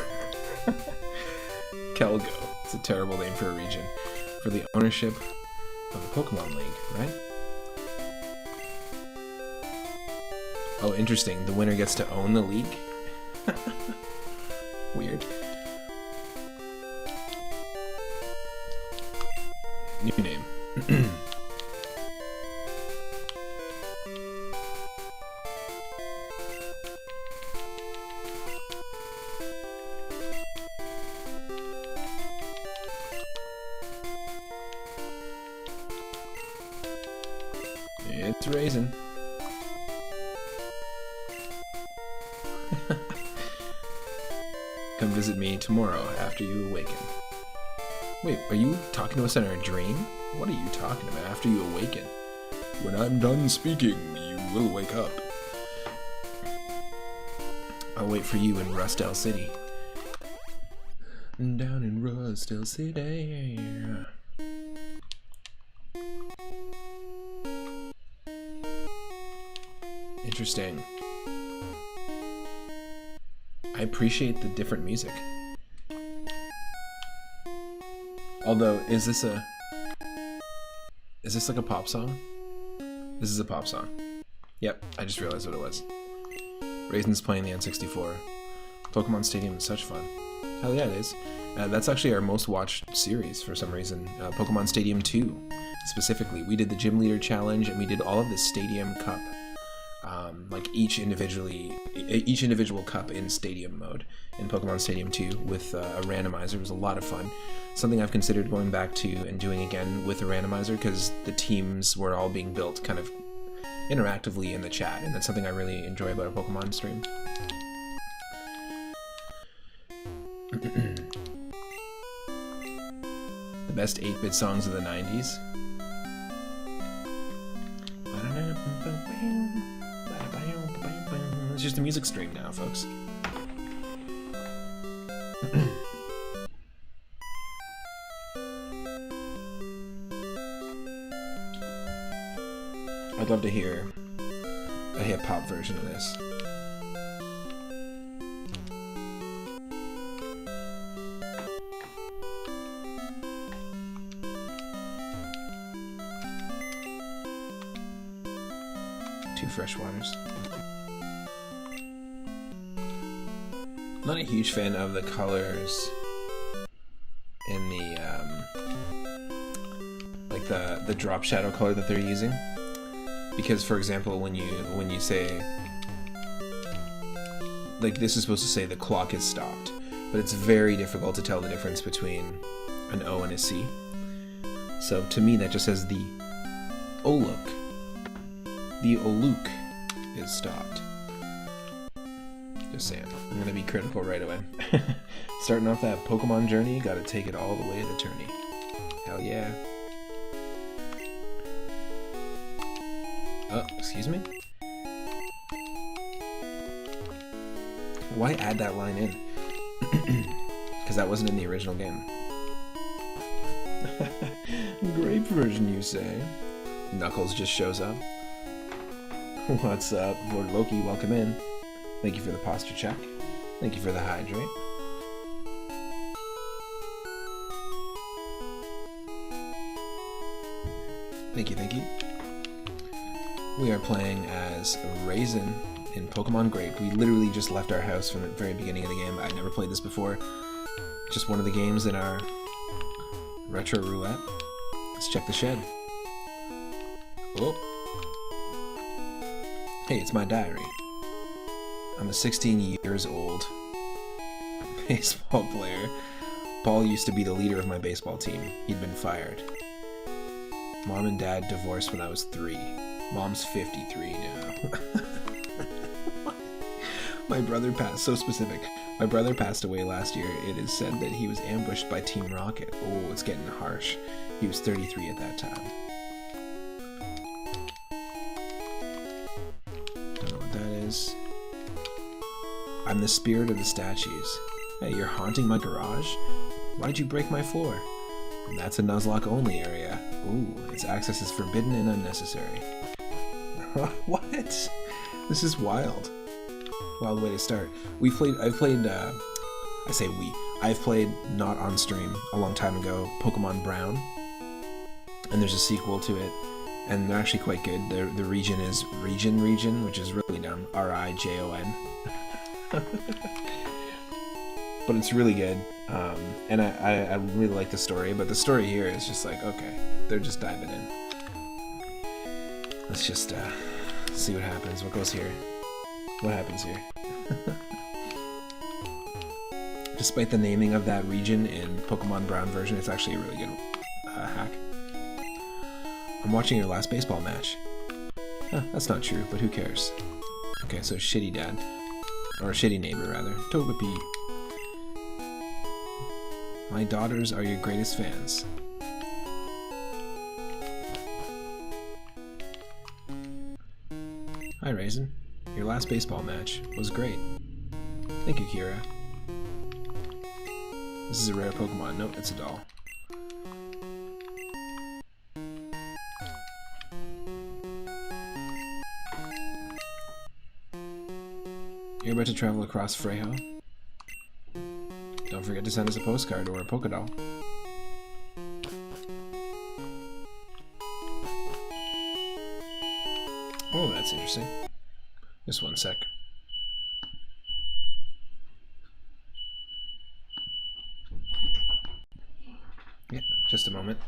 Kelgo. It's a terrible name for a region. For the ownership of the Pokemon League, right? Oh, interesting. The winner gets to own the league? Weird. New name. It's raisin. Come visit me tomorrow after you awaken. Wait, are you talking to us in our dream? What are you talking about? After you awaken? When I'm done speaking, you will wake up. I'll wait for you in Rustel City. Down in Rustel City. Interesting. I appreciate the different music. Although, is this like a pop song? This is a pop song. Yep, I just realized what it was. Raisin's playing the N64. Pokemon Stadium is such fun. Hell yeah, it is. That's actually our most watched series for some reason. Pokemon Stadium 2, specifically. We did the Gym Leader Challenge, and we did all of the Stadium Cup. Like each individual cup in Stadium mode in Pokemon Stadium 2 with a randomizer. It was a lot of fun. Something I've considered going back to and doing again with a randomizer, because the teams were all being built kind of interactively in the chat, and that's something I really enjoy about a Pokemon stream. The best 8-bit songs of the 90s. It's just a music stream now, folks. I'd love to hear hip-hop version of this. Two fresh waters. Not a huge fan of the colors in the like the drop shadow color that they're using, because for example when you say, like, this is supposed to say the clock is stopped, but it's very difficult to tell the difference between an O and a C. So to me that just says the Oluk. The Oluk is stopped. Just saying. I'm gonna be critical right away. Starting off that Pokemon journey, gotta take it all the way to tourney. Hell yeah. Oh, excuse me? Why add that line in? Because that wasn't in the original game. Grape version, you say? Knuckles just shows up. What's up, Lord Loki? Welcome in. Thank you for the posture check. Thank you for the hydrate. Thank you, thank you. We are playing as Raisin in Pokemon Grape. We literally just left our house from the very beginning of the game. I'd never played this before. Just one of the games in our retro roulette. Let's check the shed. Oh. Hey, it's my diary. I'm a 16 years old baseball player. Paul used to be the leader of my baseball team. He'd been fired. Mom and Dad divorced when I was 3. Mom's 53 now. My brother passed, so specific. My brother passed away last year. It is said that he was ambushed by Team Rocket. Oh, it's getting harsh. He was 33 at that time. Don't know what that is. I'm the spirit of the statues. Hey, you're haunting my garage? Why'd you break my floor? That's a Nuzlocke only area. Ooh, its access is forbidden and unnecessary. What? This is wild. Wild way to start. I've played not on stream a long time ago, Pokemon Brown. And there's a sequel to it. And they're actually quite good. The region is Region, which is really dumb. R-I-J-O-N. But it's really good. And I really like the story, but the story here is just like, okay, they're just diving in. Let's just see what happens. What goes here? What happens here? Despite the naming of that region in Pokemon Brown version, it's actually a really good hack. I'm watching your last baseball match. Huh, that's not true, but who cares? Okay, so shitty dad. Or shitty neighbor, rather. Togepi. My daughters are your greatest fans. Hi, Raisin. Your last baseball match was great. Thank you, Kira. This is a rare Pokemon. Nope, it's a doll. You're about to travel across Freyho? Don't forget to send us a postcard or a Pokédoll. Oh, that's interesting. Just one sec. Yeah, just a moment.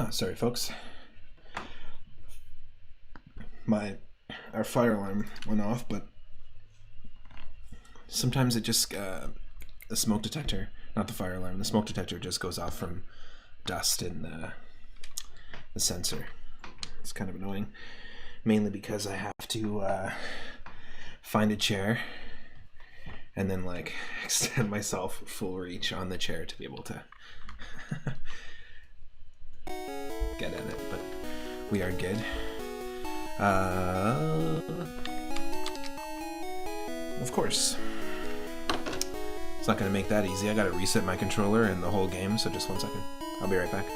Oh, sorry, folks. Our fire alarm went off, but sometimes it just the smoke detector, not the fire alarm, the smoke detector just goes off from dust in the sensor. It's kind of annoying, mainly because I have to find a chair and then like extend myself full reach on the chair to be able to get in it, but we are good. Of course. It's not going to make that easy. I got to reset my controller and the whole game, so just 1 second. I'll be right back.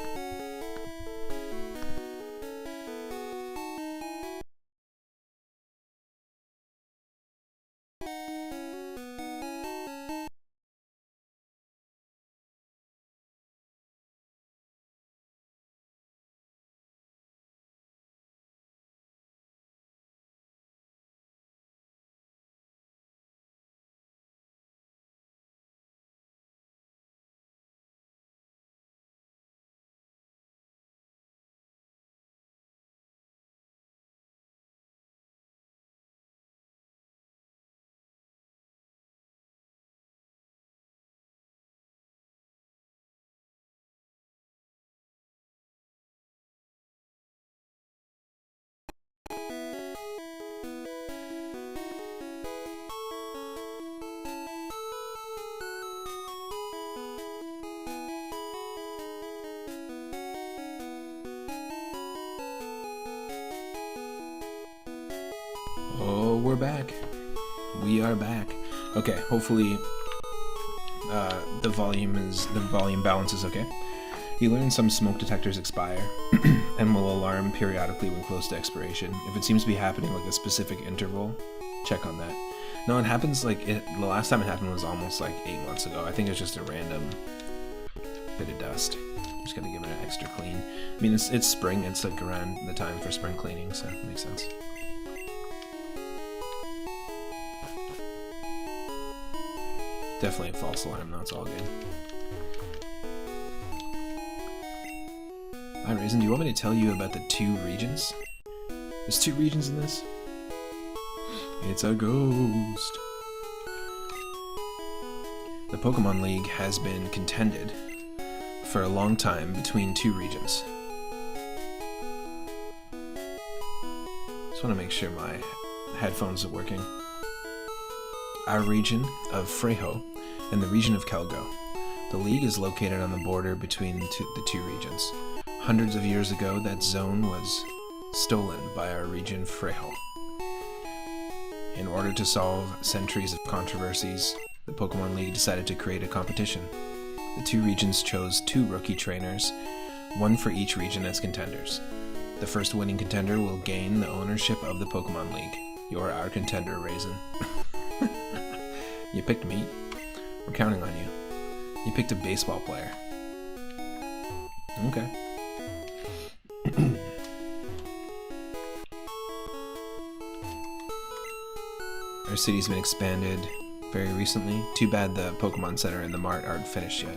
Oh, we're back. We are back. Okay, hopefully the volume balance is okay. You learn some smoke detectors expire and will alarm periodically when close to expiration. If it seems to be happening like a specific interval, check on that. No, it happens like the last time it happened was almost like 8 months ago. I think it's just a random bit of dust. Just gotta give it an extra clean. I mean, it's spring. It's like around the time for spring cleaning, so it makes sense. Definitely a false alarm, though. It's all good. Hi, Raisin, do you want me to tell you about the 2 regions? There's 2 regions in this? It's a ghost. The Pokemon League has been contended for a long time between 2 regions. Just want to make sure my headphones are working. Our region of Frejo and the region of Kelgo. The League is located on the border between the two regions. Hundreds of years ago, that zone was stolen by our region Frejo. In order to solve centuries of controversies, the Pokemon League decided to create a competition. The 2 regions chose 2 rookie trainers, 1 for each region as contenders. The first winning contender will gain the ownership of the Pokemon League. You're our contender, Raisin. You picked me. We're counting on you. You picked a baseball player. Okay. Our city's been expanded very recently. Too bad the Pokemon Center and the Mart aren't finished yet.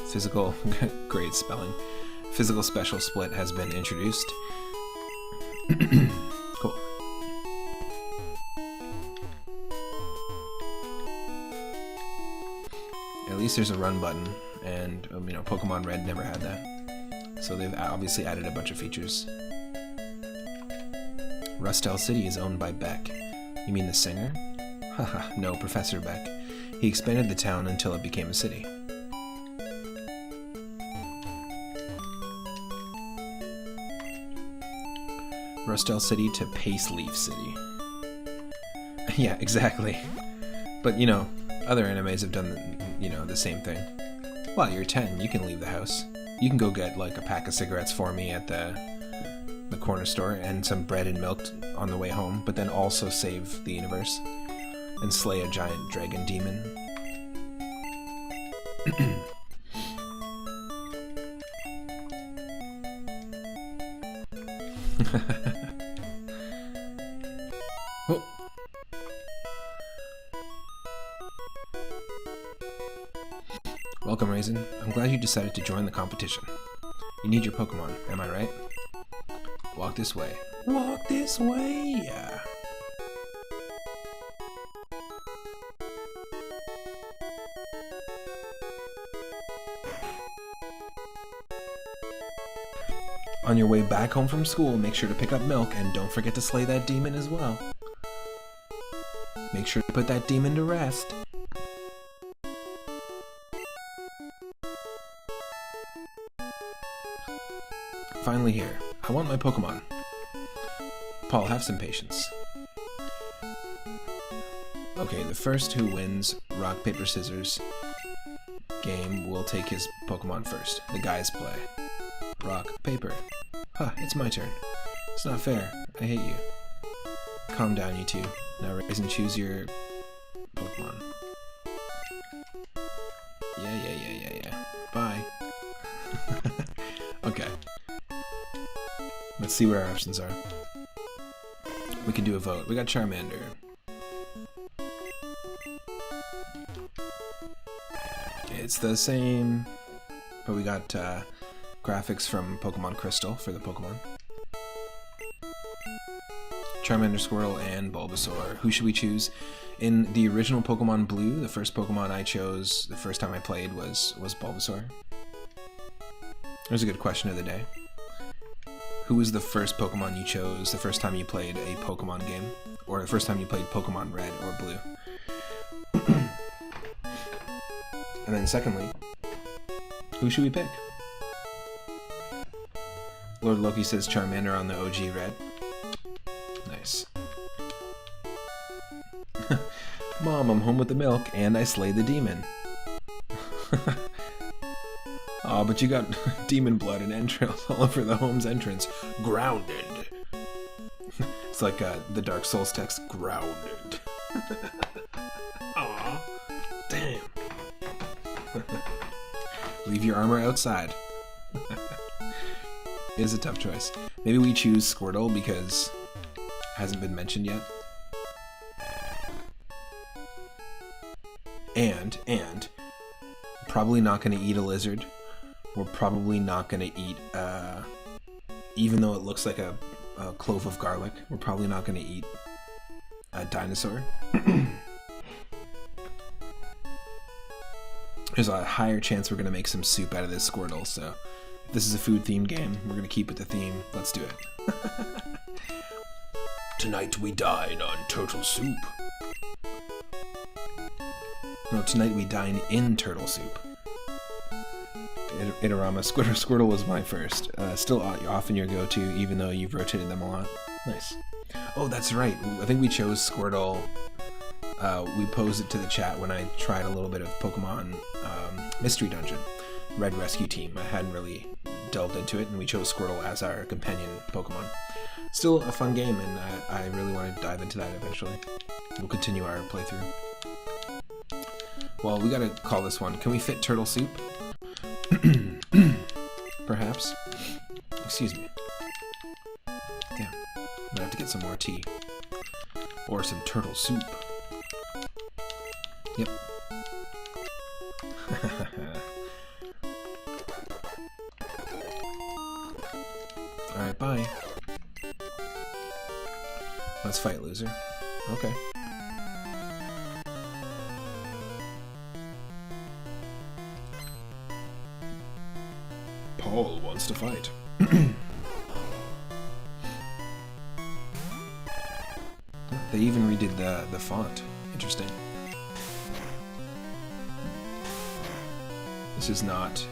Physical, great spelling. Physical special split has been introduced. Cool. At least there's a run button, and you know, Pokemon Red never had that. So they've obviously added a bunch of features. Rustel City is owned by Beck. You mean the singer? Haha, no, Professor Beck. He expanded the town until it became a city. Rustel City to Paceleaf City. Yeah, exactly. But, you know, other animes have done, the same thing. Well, you're 10, you can leave the house. You can go get, like, a pack of cigarettes for me at the corner store and some bread and milk on the way home, but then also save the universe and slay a giant dragon demon. Oh. Raisin. I'm glad you decided to join the competition. You need your Pokemon, am I right? Walk this way. Walk this way! Yeah. On your way back home from school, make sure to pick up milk and don't forget to slay that demon as well. Make sure to put that demon to rest. Finally here. I want my Pokemon. Paul, have some patience. Okay, the first who wins rock, paper, scissors game will take his Pokemon first. The guys play. Rock, paper. Huh, it's my turn. It's not fair. I hate you. Calm down, you two. Now Raisin, choose your Pokemon. Yeah. Bye. Okay. Let's see what our options are. We can do a vote. We got Charmander. It's the same, but we got graphics from Pokemon Crystal for the Pokemon. Charmander, Squirtle, and Bulbasaur. Who should we choose? In the original Pokemon Blue, the first Pokemon I chose the first time I played was Bulbasaur. There's a good question of the day. Who was the first Pokemon you chose the first time you played a Pokemon game? Or the first time you played Pokemon Red or Blue? And then secondly, who should we pick? Lord Loki says Charmander on the OG Red. Nice. Mom, I'm home with the milk, and I slayed the demon. Aw, but you got demon blood and entrails all over the home's entrance. Grounded. It's like the Dark Souls text, grounded. Aw. Damn. Leave your armor outside. It is a tough choice. Maybe we choose Squirtle because it hasn't been mentioned yet. And probably not going to eat a lizard. We're probably not going to eat, even though it looks like a clove of garlic, we're probably not going to eat a dinosaur. There's a higher chance we're going to make some soup out of this Squirtle, so if this is a food-themed game, we're going to keep with the theme. Let's do it. Tonight we dine on turtle soup. No, tonight we dine in turtle soup. Itorama, Squirtle was my first. Still often your go-to, even though you've rotated them a lot. Nice. Oh, that's right. I think we chose Squirtle. We posed it to the chat when I tried a little bit of Pokemon Mystery Dungeon, Red Rescue Team. I hadn't really delved into it, and we chose Squirtle as our companion Pokemon. Still a fun game, and I really want to dive into that eventually. We'll continue our playthrough. Well, we gotta call this one. Can we fit turtle soup? Perhaps. Excuse me. Damn. I'm gonna have to get some more tea. Or some turtle soup. Yep. Alright, bye. Let's fight, loser. Okay. Paul wants to fight. They even redid the font. Interesting. This is not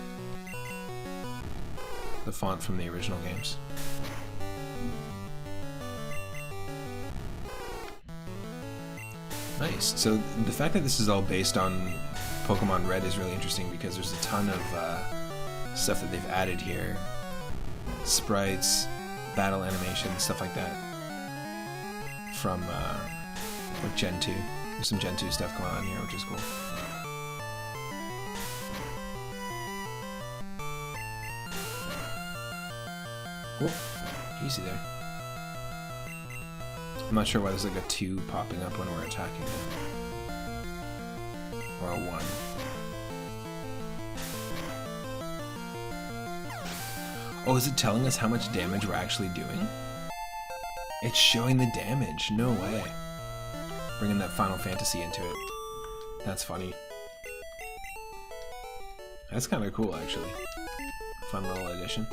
the font from the original games. Nice. So the fact that this is all based on Pokemon Red is really interesting because there's a ton of stuff that they've added here. Sprites, battle animations, stuff like that. From like Gen 2. There's some Gen 2 stuff going on here, which is cool. Whoa, easy there. I'm not sure why there's like a 2 popping up when we're attacking it. Or a 1. Oh, is it telling us how much damage we're actually doing? It's showing the damage. No way. Bringing that Final Fantasy into it. That's funny. That's kind of cool, actually. Fun little addition.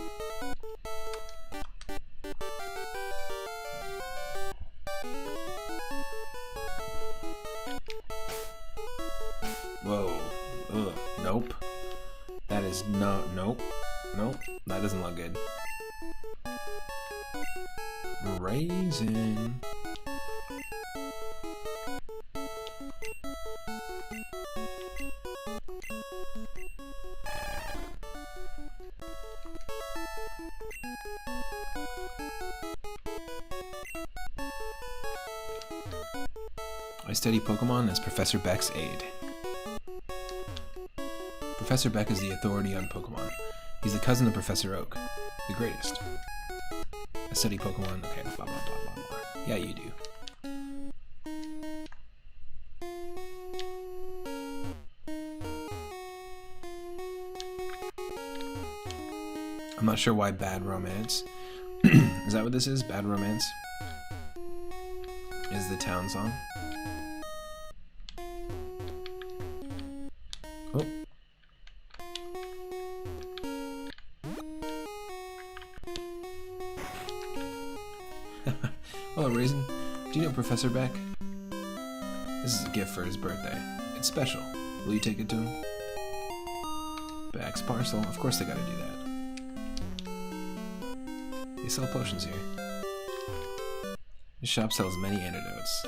Whoa. Ugh. Nope. That is not... Nope. Nope. That doesn't look good. Raisin. I study Pokemon as Professor Beck's aide. Professor Beck is the authority on Pokemon. He's the cousin of Professor Oak, the greatest. I study Pokemon. Okay, blah blah blah blah blah. Yeah, you do. I'm not sure why Bad Romance. Is that what this is? Bad Romance? Is the town song? Oh. Hello, Raisin. Do you know Professor Beck? This is a gift for his birthday. It's special. Will you take it to him? Beck's parcel. Of course they gotta do that. They sell potions here. This shop sells many antidotes.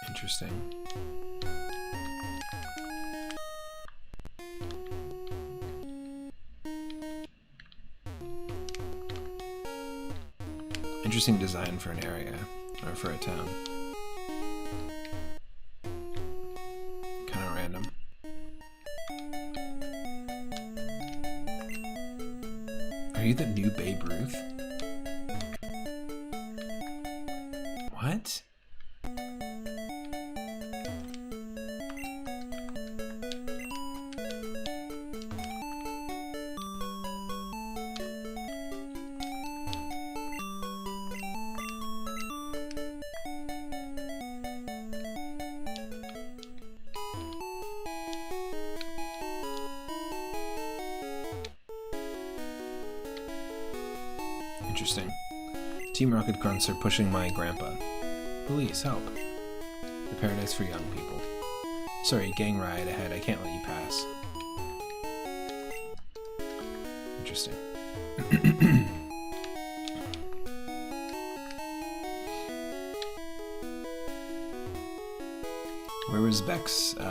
Interesting. Interesting design for an area, or for a town. Kind of random. Are you the new Babe Ruth? What? Interesting. Team Rocket Grunts are pushing my grandpa. Police, help. The paradise for young people. Sorry, gang riot ahead. I can't let you pass. Interesting. Where was Beck's area?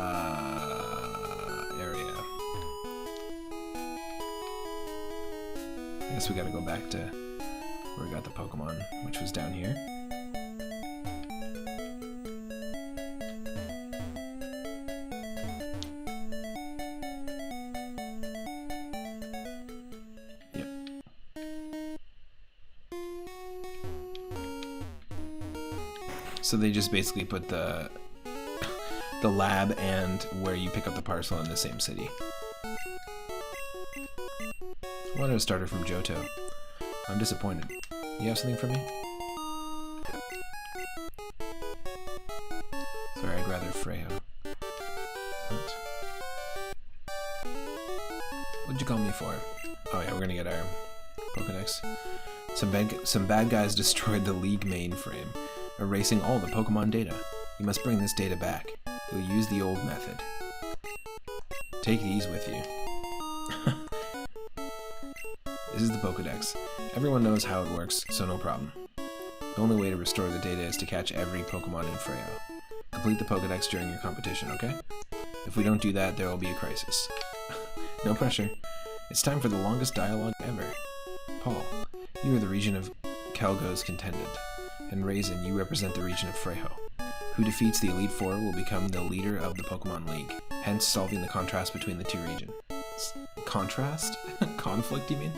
I guess we gotta go back to where we got the Pokemon, which was down here. Yep. So they just basically put the lab and where you pick up the parcel in the same city. I wanted a starter from Johto. I'm disappointed. You have something for me? Sorry, I'd rather Freyo. What? What'd you call me for? Oh yeah, we're gonna get our Pokedex. Some bad guys destroyed the League mainframe, erasing all the Pokemon data. You must bring this data back. You'll use the old method. Take these with you. This is the Pokedex. Everyone knows how it works, so no problem. The only way to restore the data is to catch every Pokemon in Freyo. Complete the Pokedex during your competition, okay? If we don't do that, there will be a crisis. No pressure. It's time for the longest dialogue ever. Paul, you are the region of Calgo's contendant, and Raisin, you represent the region of Freyo. Who defeats the Elite Four will become the leader of the Pokemon League, hence solving the contrast between the two regions. Contrast? Conflict, you mean?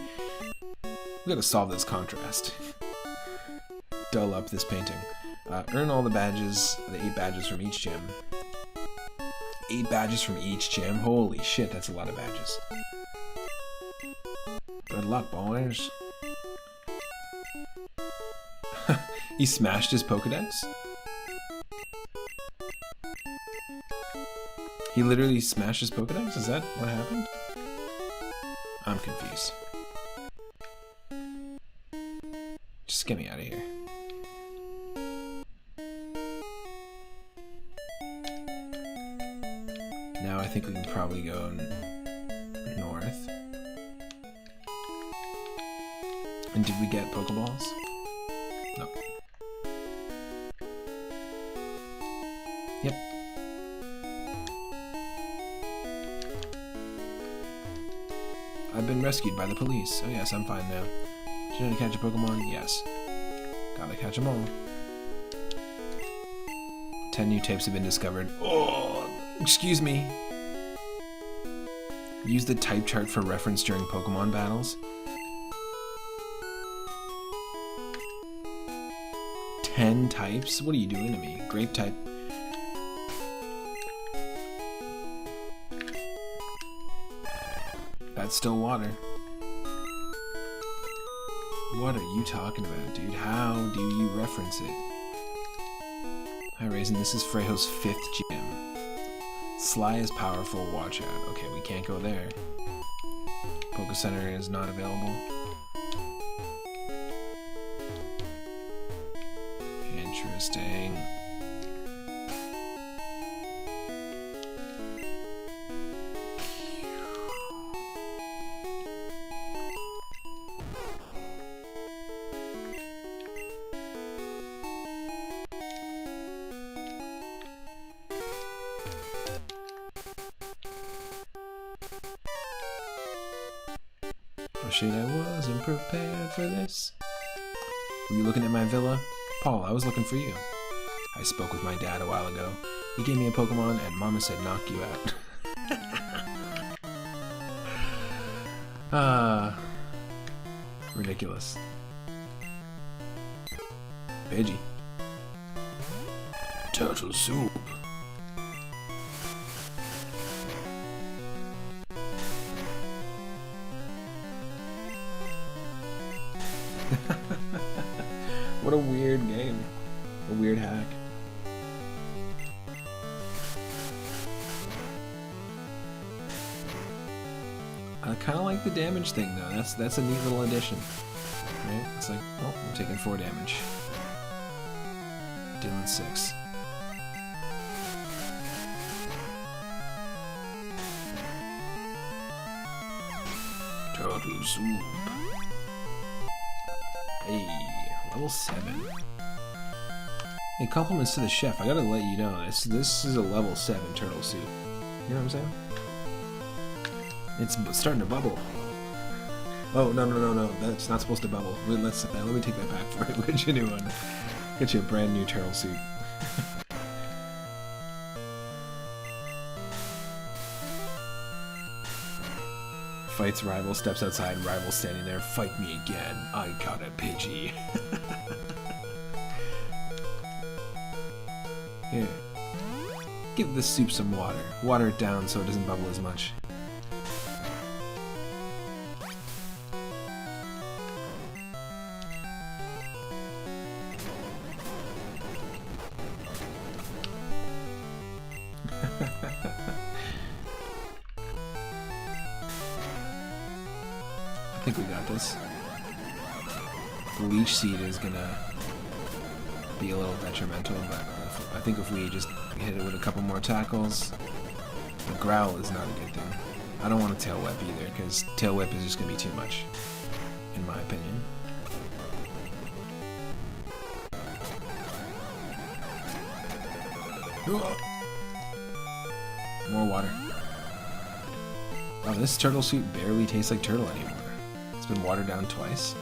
We gotta solve this contrast. Dull up this painting. Earn all the badges, the 8 badges from each gym. 8 badges from each gym? Holy shit, that's a lot of badges. Good luck, boys. He smashed his Pokedex? He literally smashed his Pokedex? Is that what happened? I'm confused. Just get me out of here. Now I think we can probably go north. And did we get Pokeballs? No. Yep. I've been rescued by the police. Oh yes, I'm fine now. Did you know to catch a Pokemon? Yes. Gotta catch them all. 10 new types have been discovered. Oh, excuse me. Use the type chart for reference during Pokemon battles. 10 types? What are you doing to me? Grape type. That's still water. What are you talking about, dude? How do you reference it? Hi, Raisin. This is Frejo's 5th gym. Sly is powerful. Watch out. Okay, we can't go there. Poke Center is not available. Interesting. Oh shit, I wasn't prepared for this. Were you looking at my villa? Paul, I was looking for you. I spoke with my dad a while ago. He gave me a Pokemon and Mama said knock you out. Ridiculous. Pidgey. Turtle soup. What a weird game. A weird hack. I kind of like the damage thing though. That's a neat little addition. Right? It's like, oh, we're taking 4 damage. Dylan 6. Turtle soup. Hey, level 7. Hey, compliments to the chef. I gotta let you know, this is a level 7 turtle soup. You know what I'm saying? It's starting to bubble. Oh, no. That's not supposed to bubble. Let me take that back for it. We'll get you a new one. Get you a brand new turtle soup. Fights rival, steps outside, rival standing there. Fight me again. I got a Pidgey. Here. Give this soup some water. Water it down so it doesn't bubble as much. I think we got this. The Leech Seed is gonna be a little detrimental, but I think if we just hit it with a couple more tackles, the Growl is not a good thing. I don't want a Tail Whip either, because Tail Whip is just gonna be too much, in my opinion. More water. Oh, this turtle soup barely tastes like turtle anymore. It's been watered down twice.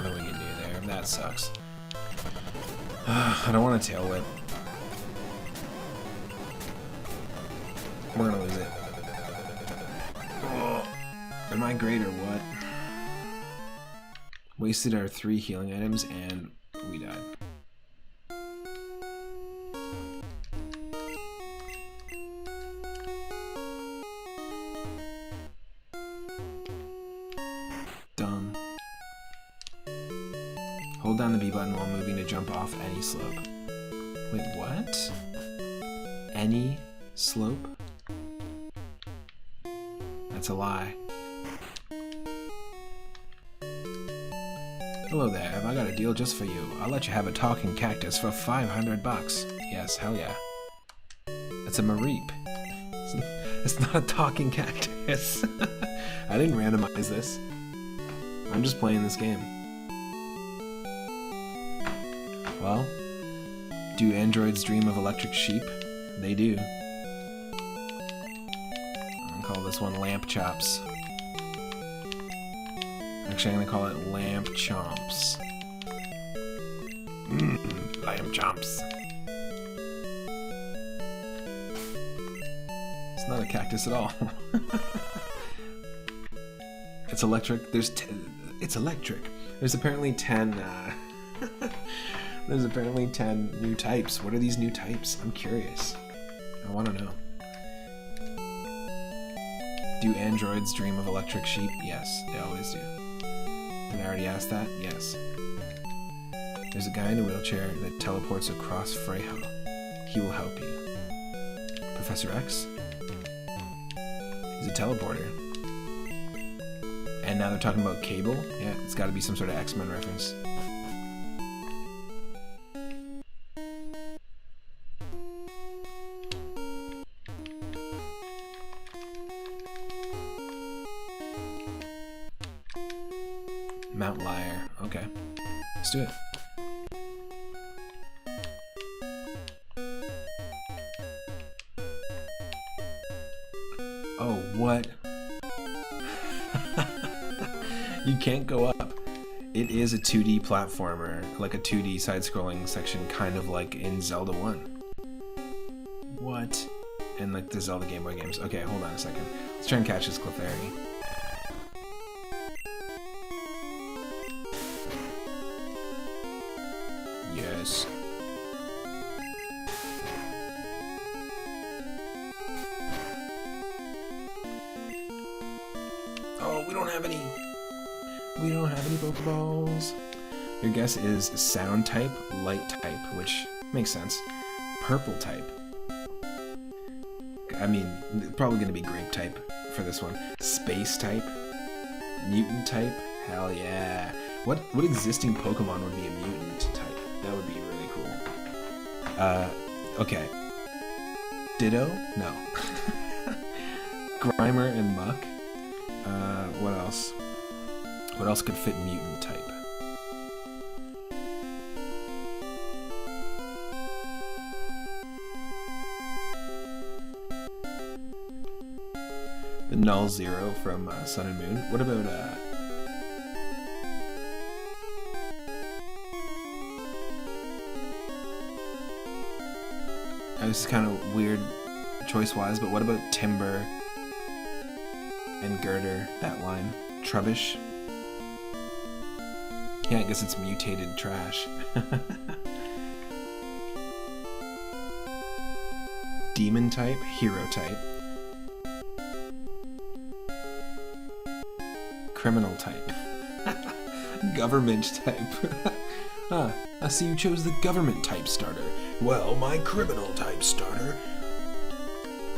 nothing we can do there. That sucks. I don't want a tail whip. We're gonna lose it. Oh, am I great or what? Wasted our 3 healing items and we died. Dumb. Hold down the B button while moving to jump off any slope. Wait, what? Any slope? That's a lie. Hello there, have I got a deal just for you? I'll let you have a talking cactus for 500 bucks. Yes, hell yeah. It's a Mareep. It's not a talking cactus. I didn't randomize this. I'm just playing this game. Well, do androids dream of electric sheep? They do. I'm gonna call this one Lamp Chops. Actually, I'm gonna call it Lamp Chomps. Lamp Chomps. It's not a cactus at all. It's electric. It's electric. There's apparently 10. There's apparently 10 new types. What are these new types? I'm curious. I want to know. Do androids dream of electric sheep? Yes, they always do. Did I already ask that? Yes. There's a guy in a wheelchair that teleports across Freyho. He will help you. Professor X? He's a teleporter. And now they're talking about Cable? Yeah, it's gotta be some sort of X-Men reference. Mount Liar. Okay. Let's do it. Oh, what? You can't go up. It is a 2D platformer, like a 2D side-scrolling section, kind of like in Zelda 1. What? And like the Zelda Game Boy games. Okay, hold on a second. Let's try and catch this Clefairy. Yes. Oh, we don't have any. We don't have any Pokeballs. Your guess is sound type, light type, which makes sense. Purple type. I mean, probably going to be grape type for this one. Space type. Mutant type. Hell yeah. What existing Pokemon would be a mutant type? That would be really cool. Okay. Ditto? No. Grimer and Muck. What else? What else could fit mutant type? The Null Zero from Sun and Moon. What about this is kind of weird choice-wise, but what about Timber and Girder? That line. Trubbish. Yeah, I guess it's mutated trash. Demon type, hero type. Criminal type. Government type. Ah, I see you chose the government type starter. Well, my criminal type starter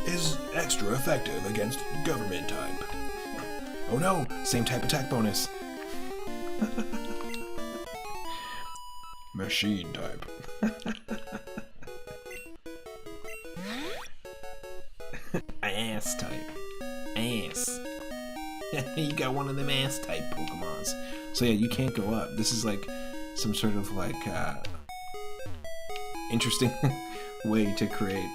is extra effective against government type. Oh no, same type attack bonus. Machine type. Ass type. Ass. You got one of them ass type Pokemons. So yeah, you can't go up. This is like some sort of like interesting way to create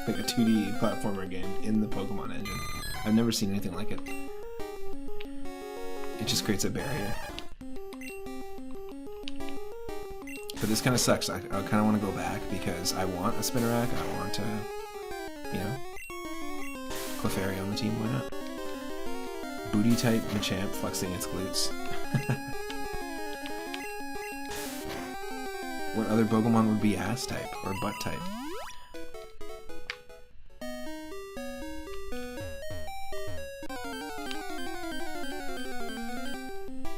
like a 2D platformer game in the Pokemon engine. I've never seen anything like it. it just creates a barrier. But this kind of sucks. I kind of want to go back because I want a Spinnerack. I want to, you know, Clefairy on the team. Why not? Booty type Machamp flexing its glutes. What other Pokemon would be ass type or butt type?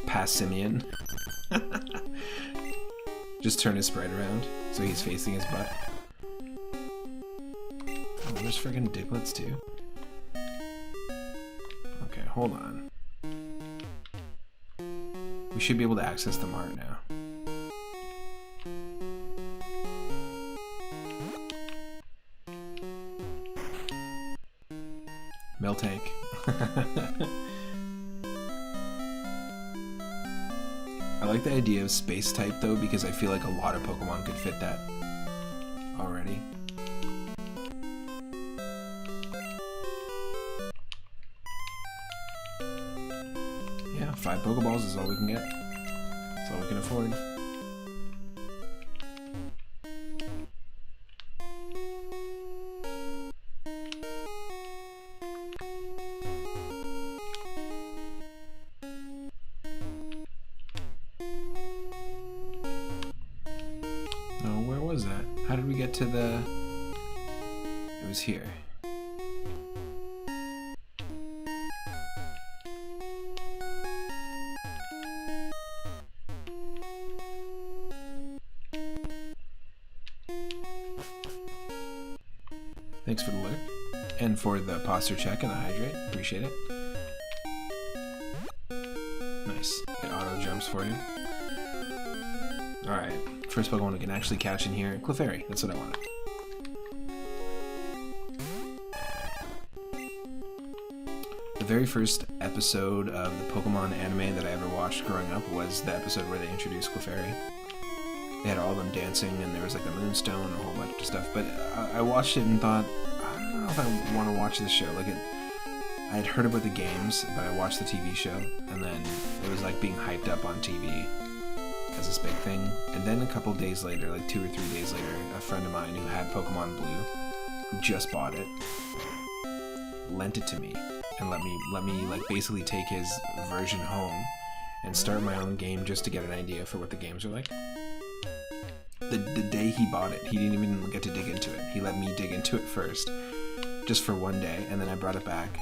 Passimian. Just turn his sprite around so he's facing his butt. Oh, there's friggin' Dicklets too. Okay, hold on. We should be able to access the mart now. Miltank. I like the idea of space type though because I feel like a lot of Pokemon could fit that already. Yeah, 5 Pokeballs is all we can get. That's all we can afford. How did we get to the... It was here. Thanks for the lurk. And for the posture check and the hydrate. Appreciate it. Nice. It auto jumps for you. Alright. First Pokemon we can actually catch in here. Clefairy. That's what I wanted. The very first episode of the Pokemon anime that I ever watched growing up was the episode where they introduced Clefairy. They had all of them dancing, and there was like a moonstone and a whole bunch of stuff. But I watched it and thought, I don't know if I want to watch this show. Like I had heard about the games, but I watched the TV show, and then it was like being hyped up on TV as this big thing. And then a couple days later, like 2 or 3 days later, a friend of mine who had Pokemon Blue, who just bought it, lent it to me and let me like basically take his version home and start my own game just to get an idea for what the games are like. The day he bought it, he didn't even get to dig into it. He let me dig into it first, just for one day, and then I brought it back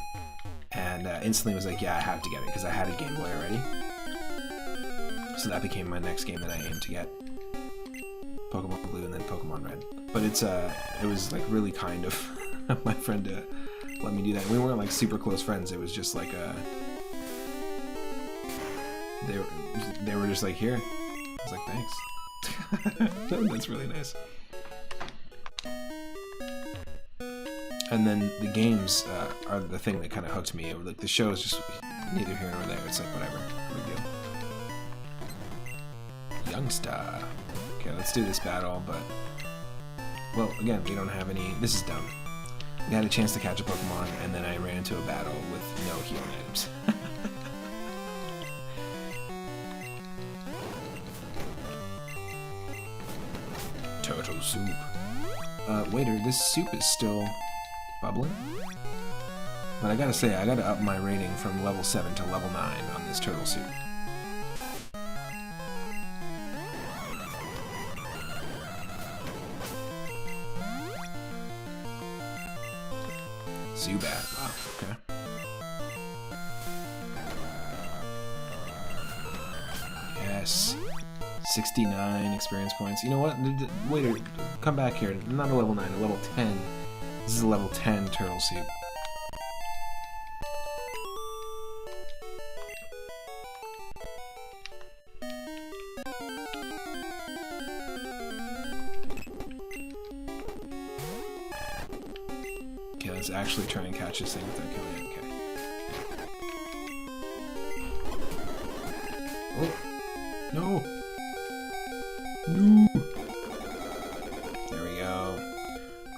and instantly was like, yeah, I have to get it because I had a Game Boy already. So that became my next game that I aimed to get. Pokemon Blue and then Pokemon Red. But it was like really kind of my friend to let me do that. We weren't like super close friends. It was just like they were just like, here. I was like, thanks. That's really nice. And then the games are the thing that kind of hooked me. Like the show is just neither here nor there. It's like whatever. No big deal. Youngster. Okay, let's do this battle, but... Well, again, we don't have any... This is dumb. We had a chance to catch a Pokemon, and then I ran into a battle with no healing items. Turtle soup. Waiter, this soup is still bubbling? But I gotta say, I gotta up my rating from level 7 to level 9 on this turtle soup. Zubat. Wow, okay. Yes. 69 experience points. You know what? Waiter, come back here. Not a level 9, a level 10. This is a level 10 turtle soup. Okay, let's actually try and catch this thing without killing it. Okay. Oh! No! No! There we go.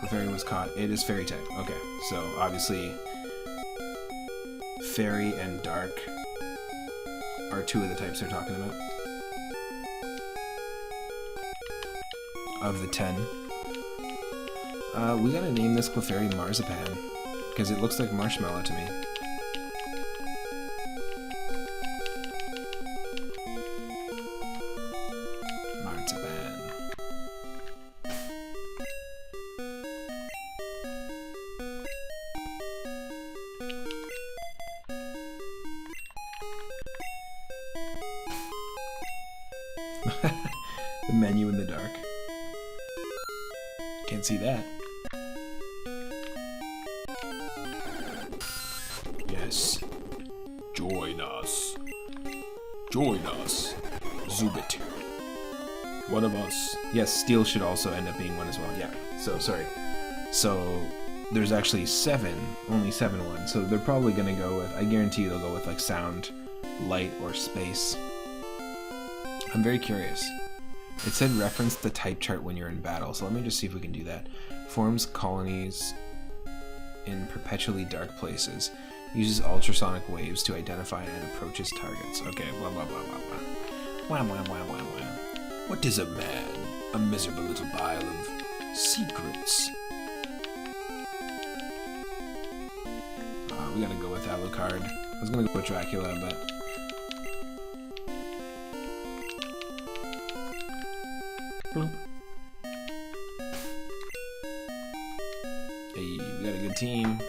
Clefairy was caught. It is fairy type. Okay, so obviously fairy and dark are 2 of the types they're talking about. Of the 10. We gotta name this Clefairy Marzipan, because it looks like marshmallow to me. Marzipan. The menu in the dark. Can't see that. Yes. Join us. Join us. Zubit. One of us. Yes, steel should also end up being one as well. Yeah. So, sorry. So, there's actually 7. Only 7 ones. So, they're probably going to go with, I guarantee you they'll go with like sound, light, or space. I'm very curious. It said reference the type chart when you're in battle, so let me just see if we can do that. Forms colonies in perpetually dark places. Uses ultrasonic waves to identify and approaches targets. Okay, blah blah blah blah blah. Wah wah wah wah wah. What is a man? A miserable little pile of secrets. We gotta go with Alucard. I was gonna go with Dracula, but... Bloop. Hey, we got a good team.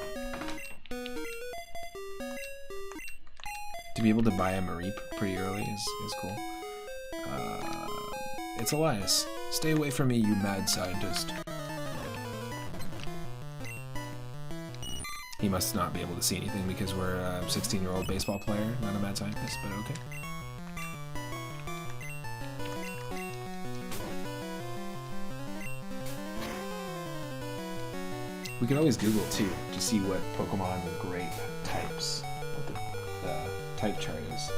To be able to buy a Mareep pretty early is cool. It's Elias. Stay away from me, you mad scientist. He must not be able to see anything because we're a 16-year-old baseball player, not a mad scientist, but okay. We could always Google too to see what Pokemon grape types, what the type chart is.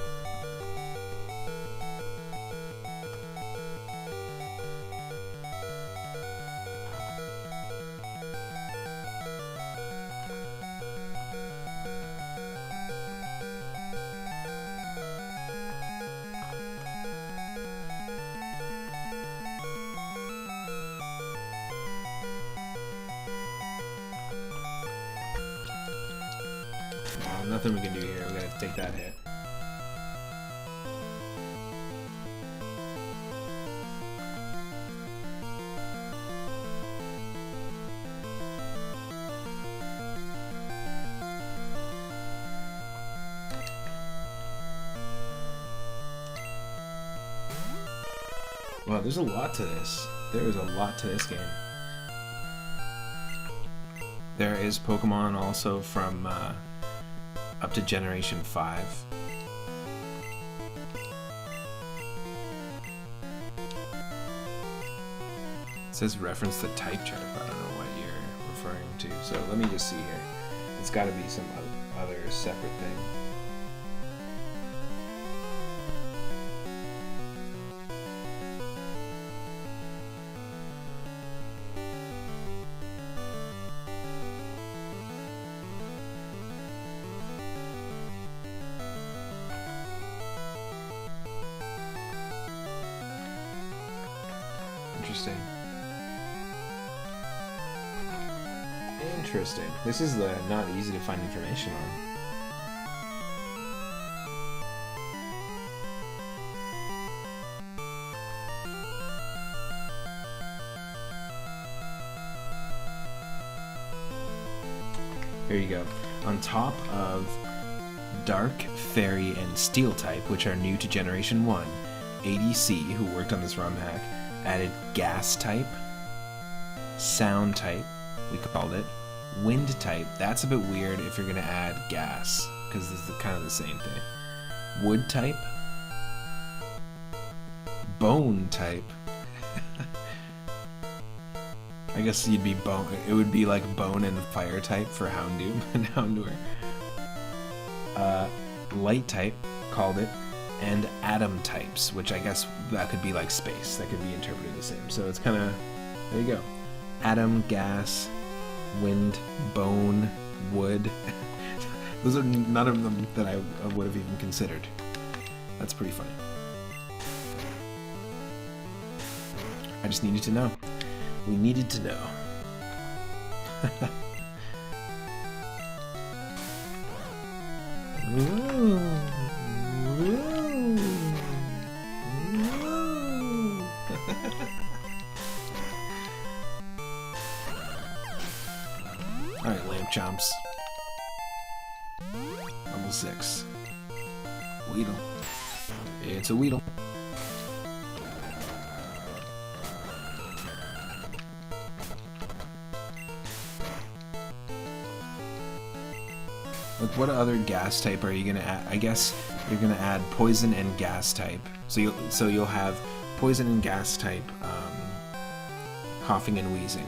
Nothing we can do here. We gotta take that hit. Wow, there's a lot to this. There is a lot to this game. There is Pokemon also from up to Generation 5. It says reference the type chart, but I don't know what you're referring to. So let me just see here. It's got to be some other separate thing. Interesting. This is not easy to find information on. Here you go. On top of Dark, Fairy, and Steel type, which are new to Generation 1, ADC, who worked on this ROM hack, added Gas type, Sound type, we called it, Wind type. That's a bit weird if you're going to add Gas, because this is kind of the same thing. Wood type, Bone type. I guess you'd be bone. It would be like Bone and Fire type for Houndoom and Houndour. Light type, called it, and Atom types, which I guess that could be like space. That could be interpreted the same. So it's kind of, there you go. Atom, Gas, Wind, Bone, Wood. Those are none of them that I would have even considered. That's pretty funny. I just needed to know. We needed to know. Alright, lamp chomps. Level 6. Weedle. It's a Weedle. Like, what other gas type are you gonna add? I guess you're gonna add poison and gas type. So you'll have poison and gas type, coughing and wheezing.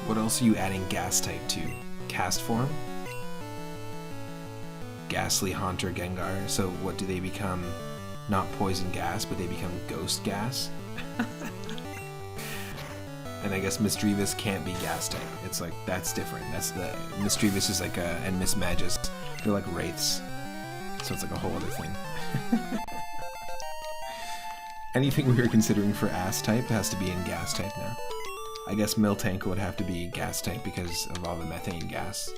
What else are you adding gas type to? Cast form? Ghastly Haunter Gengar. So what do they become? Not poison gas, but they become ghost gas? And I guess Misdreavus can't be gas type. It's like, that's different. That's the Misdreavus is like and Mismagus, they're like wraiths. So it's like a whole other thing. Anything we were considering for ass type has to be in gas type now. I guess Miltank would have to be gas type because of all the methane gas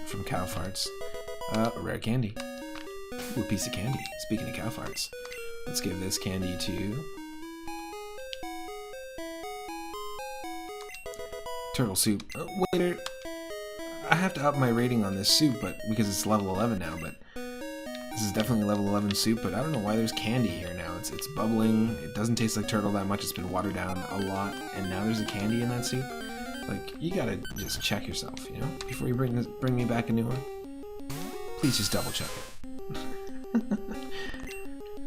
from cow farts. A rare candy. Ooh, a piece of candy. Speaking of cow farts, let's give this candy to Turtle Soup. Waiter, I have to up my rating on this soup, but because it's level 11 now, but this is definitely level 11 soup, but I don't know why there's candy here now. It's bubbling, it doesn't taste like turtle that much, it's been watered down a lot, and now there's a candy in that soup? Like, you gotta just check yourself, you know? Before you bring me back a new one. Please just double check it.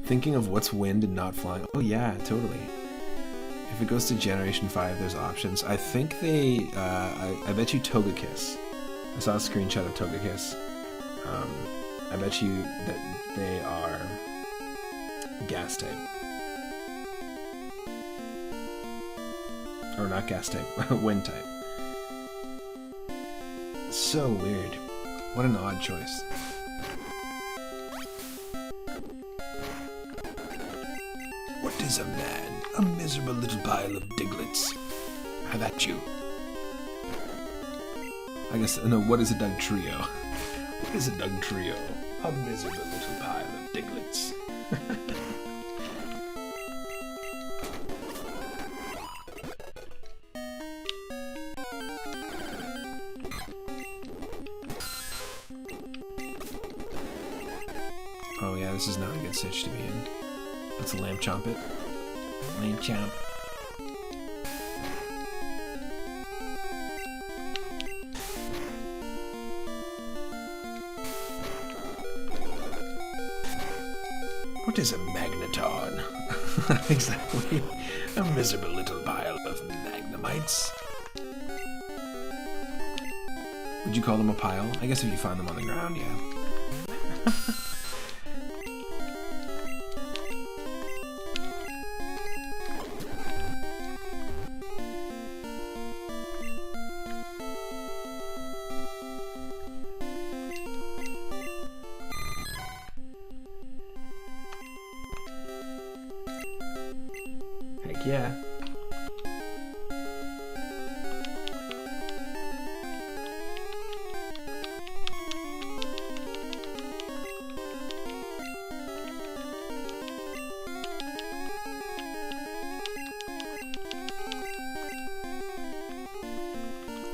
Thinking of what's wind and not flying. Oh yeah, totally. If it goes to Generation 5, there's options. I think they, I bet you Togekiss. I saw a screenshot of Togekiss. I bet you that they are gas type. Or not gas type, wind type. So weird. What an odd choice. What is a man? A miserable little pile of diglets. Have at you. I guess, no, what is a Doug Trio? What is a Doug Trio? A miserable little pile of diglets. Oh yeah, this is not a good sitch to be in. Let's lamp chomp it. Lamp chomp. What is a magneton? Exactly. A miserable little pile of magnemites. Would you call them a pile? I guess if you find them on the ground, yeah. Heck yeah.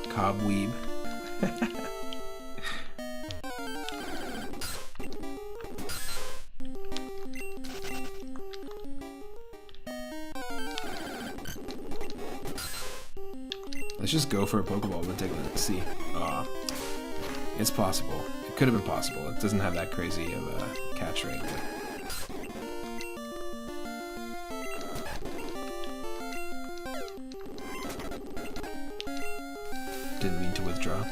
Cobweeb. Let's just go for a Pokeball with Diglett and see. It's possible. It could have been possible. It doesn't have that crazy of a catch rate. Didn't mean to withdraw.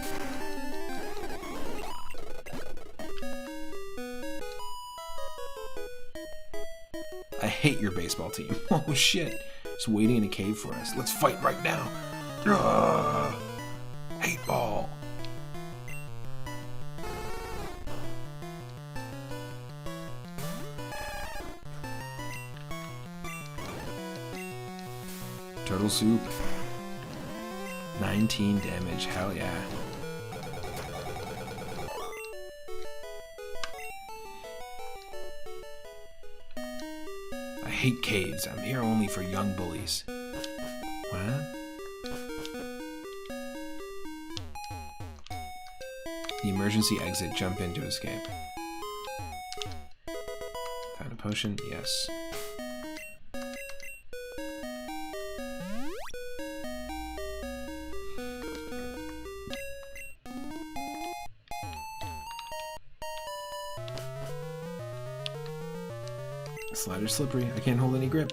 I hate your baseball team. Oh shit. It's waiting in a cave for us. Let's fight right now. Hate ball. Turtle soup. 19 damage, hell yeah. I hate caves. I'm here only for young bullies. What? The emergency exit, jump in to escape. Found a potion, yes. Slider's slippery, I can't hold any grip.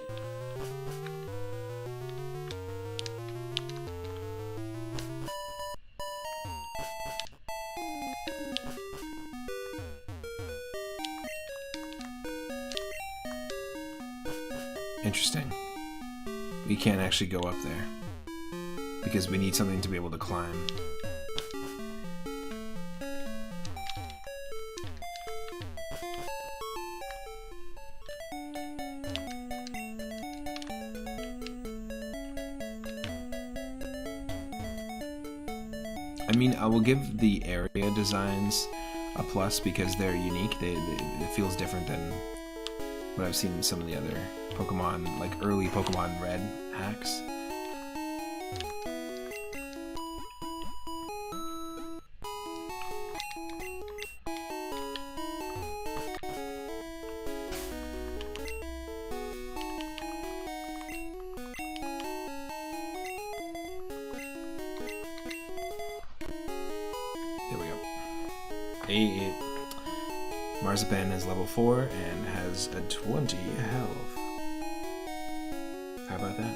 Interesting. We can't actually go up there because we need something to be able to climb. I mean, I will give the area designs a plus because they're unique. It feels different than what I've seen in some of the other Pokemon, like early Pokemon Red hacks. There we go. Marzipan is level 4 and has a 20 health. How about that?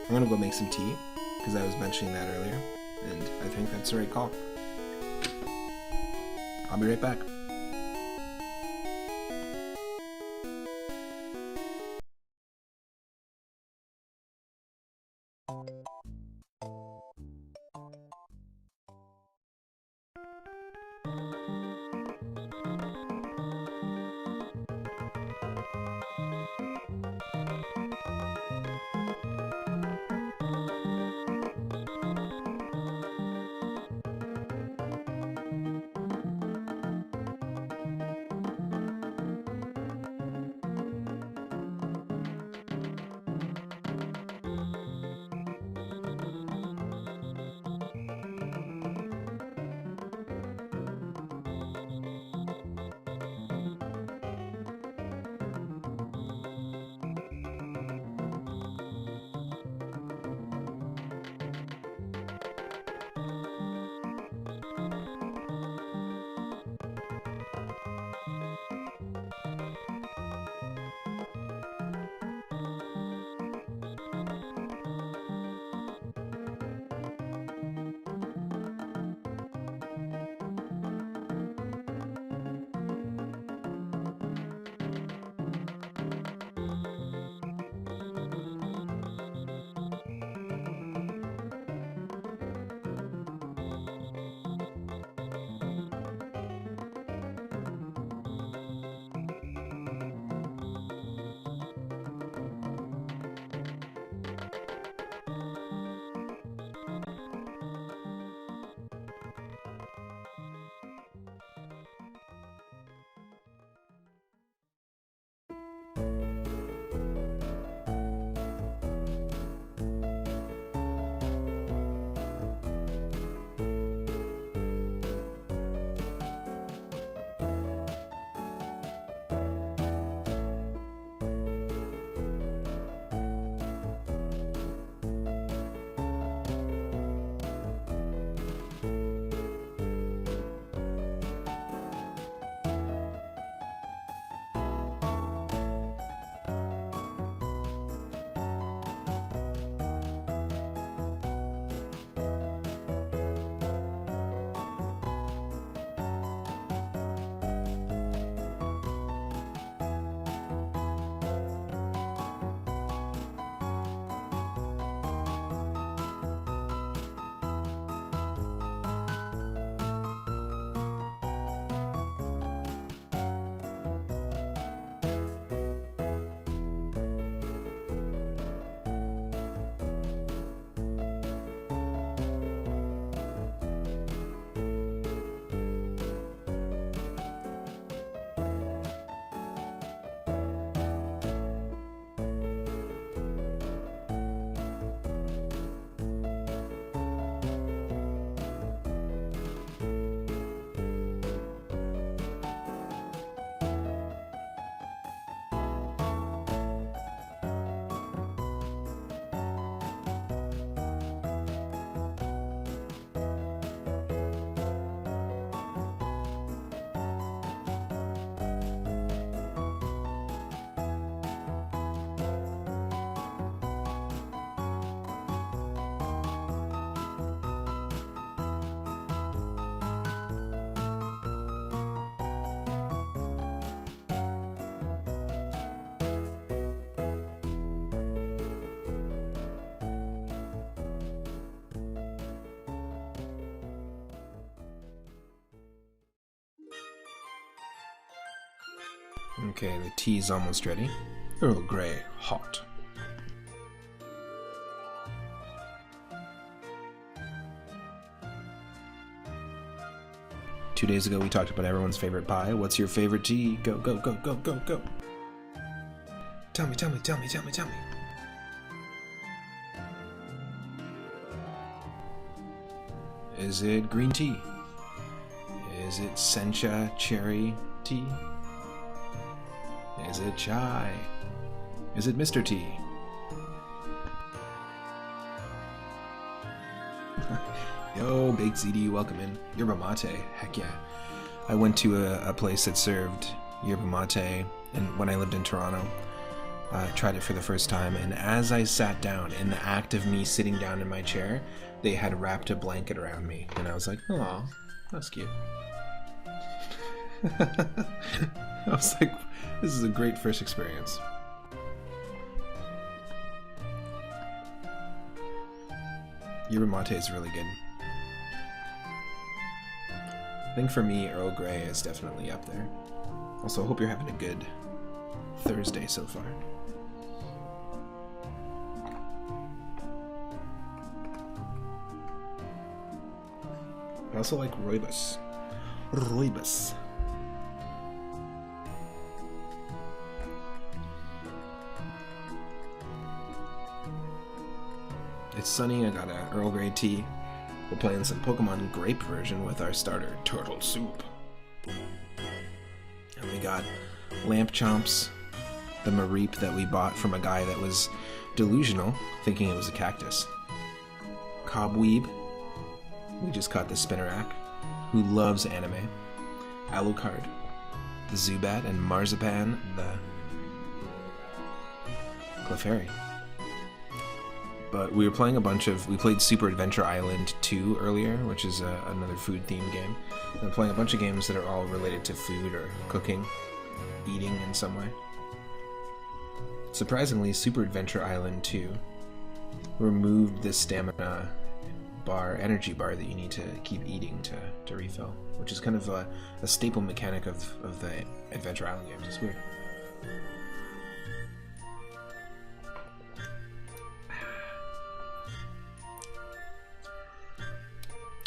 I'm gonna go make some tea, because I was mentioning that earlier, and I think that's the right call. I'll be right back. Okay, the tea's almost ready. Earl Grey, hot. Two days ago we talked about everyone's favorite pie. What's your favorite tea? Go, go, go, go, go, go. Tell me, tell me, tell me, tell me, tell me. Is it green tea? Is it sencha cherry tea? Is it chai? Is it Mr. T? Yo, Big ZD, welcome in. Yerba mate, heck yeah. I went to a place that served yerba mate, and when I lived in Toronto, I tried it for the first time, and as I sat down, in the act of me sitting down in my chair, they had wrapped a blanket around me, and I was like, aw, that's cute. I was like, this is a great first experience. Yerba mate is really good. I think for me, Earl Grey is definitely up there. Also, I hope you're having a good Thursday so far. I also like rooibos. Rooibos. It's sunny, I got a Earl Grey tea. We're playing some Pokemon Grape version with our starter, Turtle Soup. And we got Lamp Chomps, the Mareep that we bought from a guy that was delusional, thinking it was a cactus. Cobweeb, we just caught the Spinarak, who loves anime. Alucard, the Zubat, and Marzipan, the Clefairy. But we were playing we played Super Adventure Island 2 earlier, which is another food-themed game. We're playing a bunch of games that are all related to food or cooking, eating in some way. Surprisingly, Super Adventure Island 2 removed the stamina bar, energy bar that you need to keep eating to refill, which is kind of a staple mechanic of the Adventure Island games. It's weird.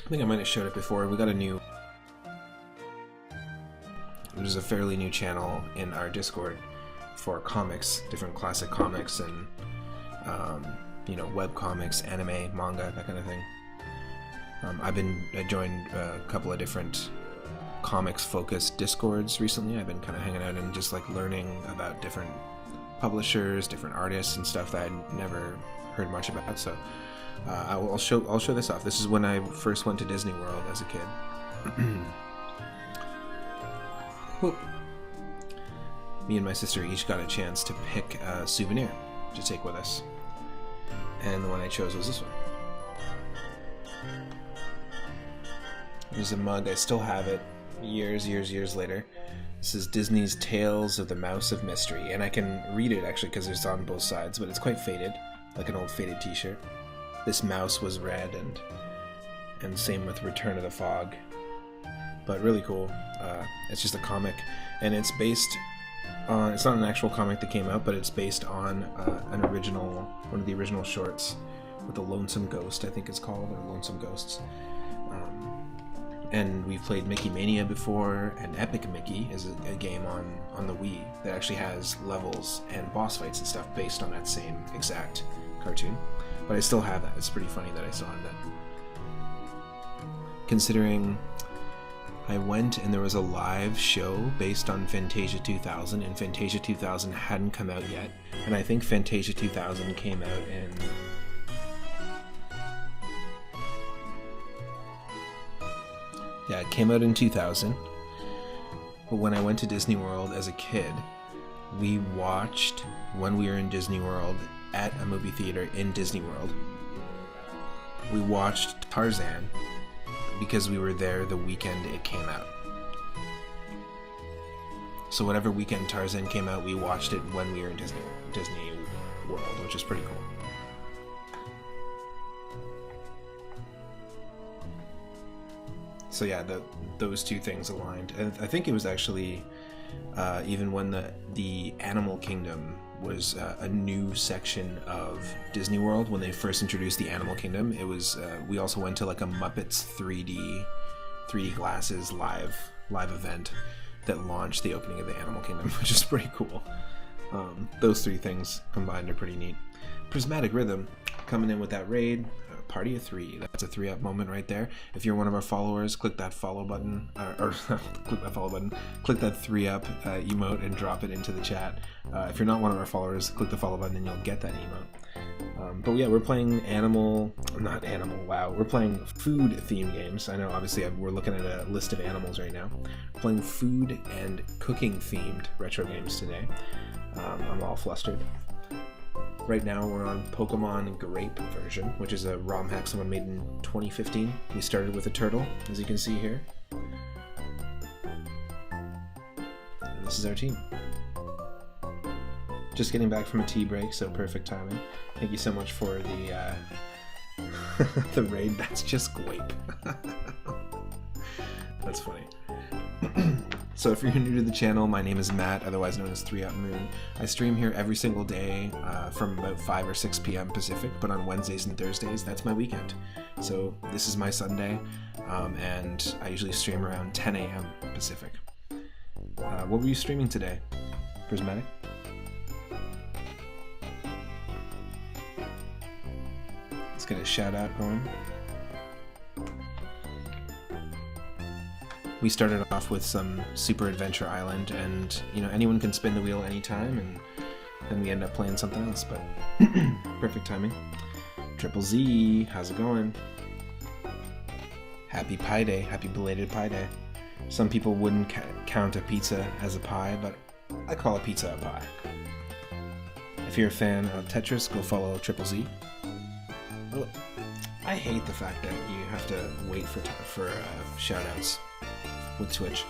I think I might have showed it before. We got there's a fairly new channel in our Discord for comics, different classic comics and, web comics, anime, manga, that kind of thing. I joined a couple of different comics-focused Discords recently. I've been kind of hanging out and just like learning about different publishers, different artists and stuff that I'd never heard much about, so I'll show this off. This is when I first went to Disney World as a kid. Me and my sister each got a chance to pick a souvenir to take with us, and the one I chose was this one. There's a mug. I still have it years later. This is Disney's Tales of the Mouse of Mystery, and I can read it actually because it's on both sides, but it's quite faded, like an old faded t-shirt. This mouse was red, and same with Return of the Fog. But really cool. It's just a comic, and it's based on, it's not an actual comic that came out, but it's based on one of the original shorts with the Lonesome Ghost, I think it's called, or Lonesome Ghosts. And we've played Mickey Mania before, and Epic Mickey is a game on the Wii that actually has levels and boss fights and stuff based on that same exact cartoon. But I still have that. It's pretty funny that I still have that. Considering I went and there was a live show based on Fantasia 2000, and Fantasia 2000 hadn't come out yet. And I think Fantasia 2000 came out in... Yeah, it came out in 2000. But when I went to Disney World as a kid, we watched, when we were in Disney World, at a movie theater in Disney World, we watched Tarzan because we were there the weekend it came out. So whatever weekend Tarzan came out, we watched it when we were in Disney World, which is pretty cool. So yeah, those two things aligned. And I think it was actually even when the Animal Kingdom was a new section of Disney World. When they first introduced the Animal Kingdom, it was we also went to like a Muppets 3D glasses live event that launched the opening of the Animal Kingdom, which is pretty cool. Those three things combined are pretty neat. Prismatic Rhythm coming in with that raid. Party of 3. That's a 3-up moment right there. If you're one of our followers, click that follow button, or click that follow button, click that 3-up emote and drop it into the chat. If you're not one of our followers, click the follow button and you'll get that emote. But yeah, we're playing we're playing food themed games. I know obviously we're looking at a list of animals right now. Playing food and cooking themed retro games today. I'm all flustered. Right now we're on Pokemon Grape version, which is a ROM hack someone made in 2015. We started with a turtle, as you can see here. And this is our team. Just getting back from a tea break, so perfect timing. Thank you so much for the the raid. That's just Grape. That's funny. So if you're new to the channel, my name is Matt, otherwise known as 3Up Moon. I stream here every single day from about 5 or 6 p.m. Pacific, but on Wednesdays and Thursdays, that's my weekend. So this is my Sunday, and I usually stream around 10 a.m. Pacific. What were you streaming today, Prismatic? Let's get a shout out going. We started off with some Super Adventure Island, and anyone can spin the wheel anytime, and then we end up playing something else, but perfect timing. Triple Z, how's it going? Happy Pie Day, happy belated Pie Day. Some people wouldn't count a pizza as a pie, but I call a pizza a pie. If you're a fan of Tetris, go follow Triple Z. Oh, I hate the fact that you have to wait for shoutouts with Twitch.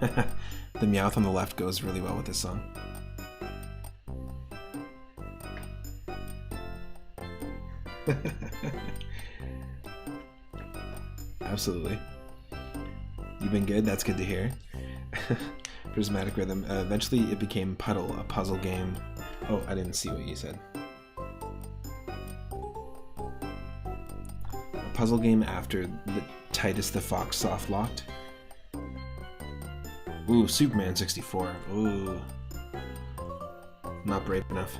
The Meowth on the left goes really well with this song. Absolutely. You've been good? That's good to hear. Prismatic Rhythm. Eventually it became Puddle, a puzzle game. Oh, I didn't see what you said. A puzzle game after the Titus the Fox soft locked. Ooh, Superman 64. Ooh. Not brave enough.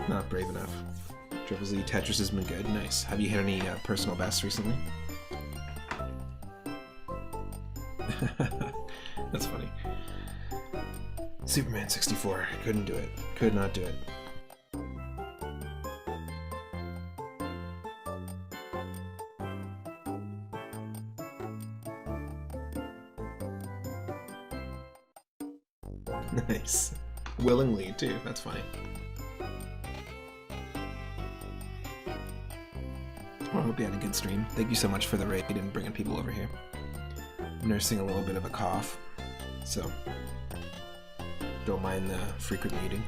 Not brave enough. Triple Z, Tetris has been good. Nice. Have you hit any personal bests recently? That's funny. Superman 64. Couldn't do it. Could not do it. Nice. Willingly, too. That's funny. Well, I hope you had a good stream. Thank you so much for the raid and bringing people over here. I'm nursing a little bit of a cough, so don't mind the frequent muting.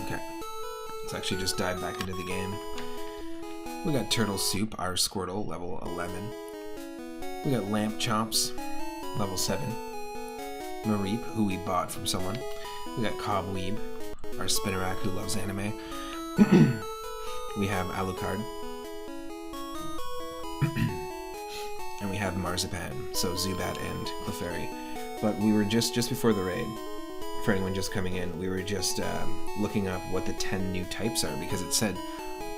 Okay, let's actually just dive back into the game. We got Turtle Soup, our Squirtle, level 11. We got Lamp Chomps, level 7. Mareep, who we bought from someone. We got Cobweeb, our Spinnerack who loves anime. We have Alucard. And we have Marzipan, so Zubat and Clefairy. But we were just before the raid. For anyone just coming in, we were just looking up what the 10 new types are, because it said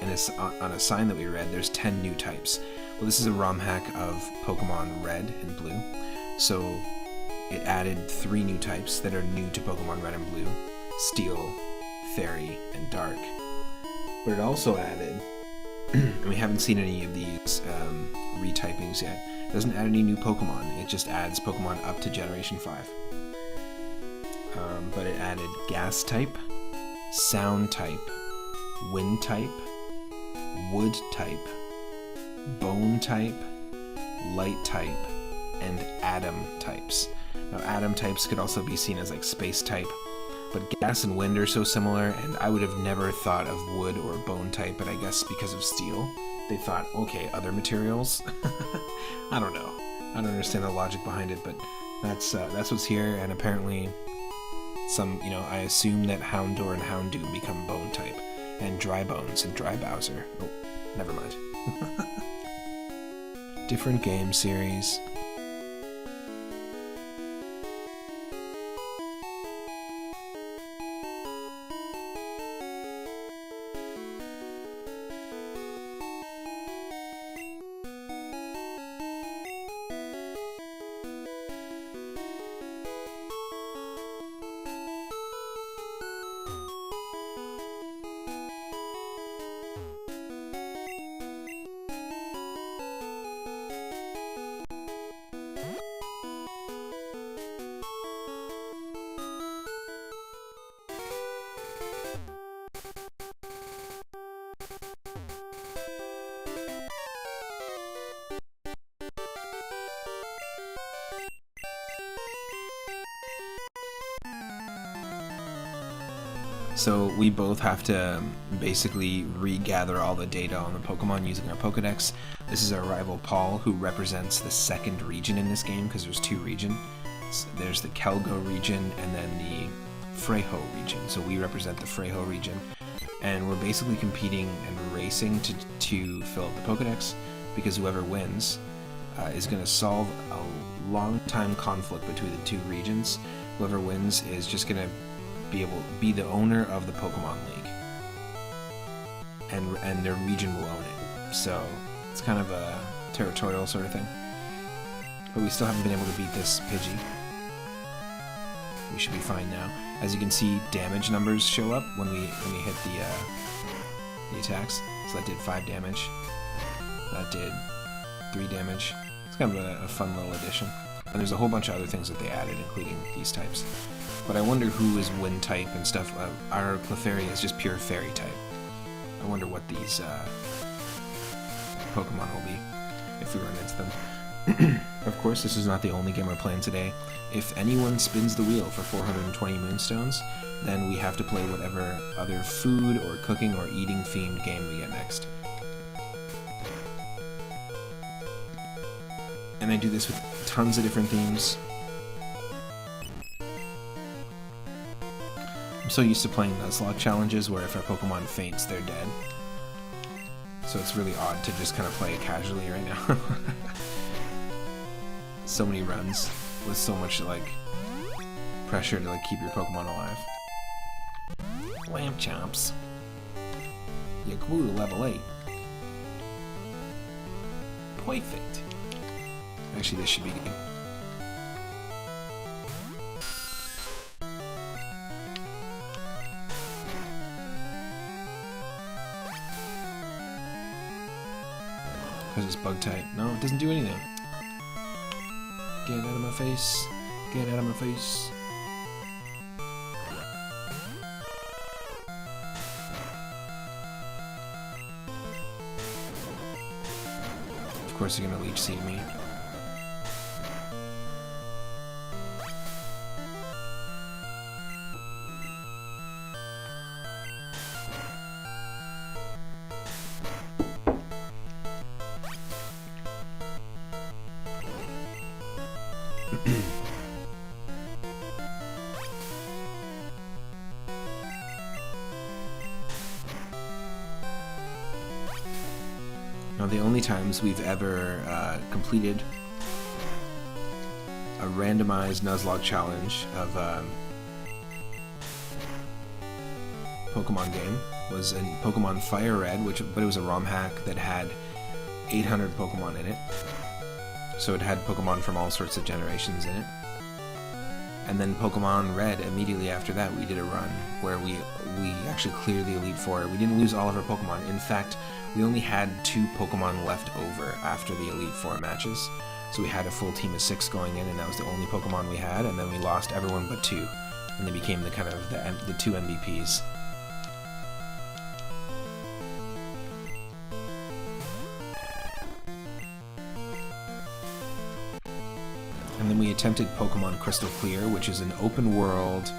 on a sign that we read there's 10 new types. Well, this is a ROM hack of Pokemon Red and Blue, so it added 3 new types that are new to Pokemon Red and Blue: Steel, Fairy, and Dark. But it also added, and we haven't seen any of these retypings yet, it doesn't add any new Pokemon, it just adds Pokemon up to Generation 5. But it added Gas type, Sound type, Wind type, Wood type, Bone type, Light type, and Atom types. Now Atom types could also be seen as like Space type, but Gas and Wind are so similar, and I would have never thought of Wood or Bone type, but I guess because of Steel, they thought, okay, other materials? I don't know. I don't understand the logic behind it, but that's what's here, and apparently I assume that Houndour and Houndoom become Bone type, and Dry Bones and Dry Bowser. Oh, never mind. Different game series. So we both have to basically regather all the data on the Pokemon using our Pokedex. This is our rival Paul, who represents the second region in this game, because there's 2 regions. There's the Kelgo region and then the Freyho region. So we represent the Freyho region, and we're basically competing and racing to fill up the Pokedex, because whoever wins is going to solve a long-time conflict between the 2 regions. Whoever wins is just going to be able to be the owner of the Pokemon League, and their region will own it. So it's kind of a territorial sort of thing. But we still haven't been able to beat this Pidgey. We should be fine now. As you can see, damage numbers show up when we hit the attacks. So that did 5 damage. That did 3 damage. It's kind of a fun little addition. And there's a whole bunch of other things that they added, including these types. But I wonder who is Wind type and stuff. Our Clefairy is just pure Fairy type. I wonder what these Pokemon will be if we run into them. Of course, this is not the only game we're playing today. If anyone spins the wheel for 420 Moonstones, then we have to play whatever other food or cooking or eating themed game we get next. And I do this with tons of different themes. I'm so used to playing Nuzlocke challenges where if our Pokemon faints, they're dead. So it's really odd to just kind of play it casually right now. So many runs with so much pressure to keep your Pokemon alive. Lamp Chomps. You grew to level 8. Perfect. Actually, this should be good. Because it's bug type. No, it doesn't do anything. Get out of my face. Get out of my face. Of course you're gonna leech seed me. Now, the only times we've ever completed a randomized Nuzlocke challenge of Pokemon game was in Pokemon Fire Red, but it was a ROM hack that had 800 Pokemon in it. So it had Pokemon from all sorts of generations in it. And then Pokemon Red, immediately after that, we did a run where we actually cleared the Elite Four. We didn't lose all of our Pokemon. In fact, we only had 2 Pokemon left over after the Elite Four matches. So we had a full team of 6 going in, and that was the only Pokemon we had, and then we lost everyone but 2. And they became the kind of the 2 MVPs. And then we attempted Pokemon Crystal Clear, which is an open world.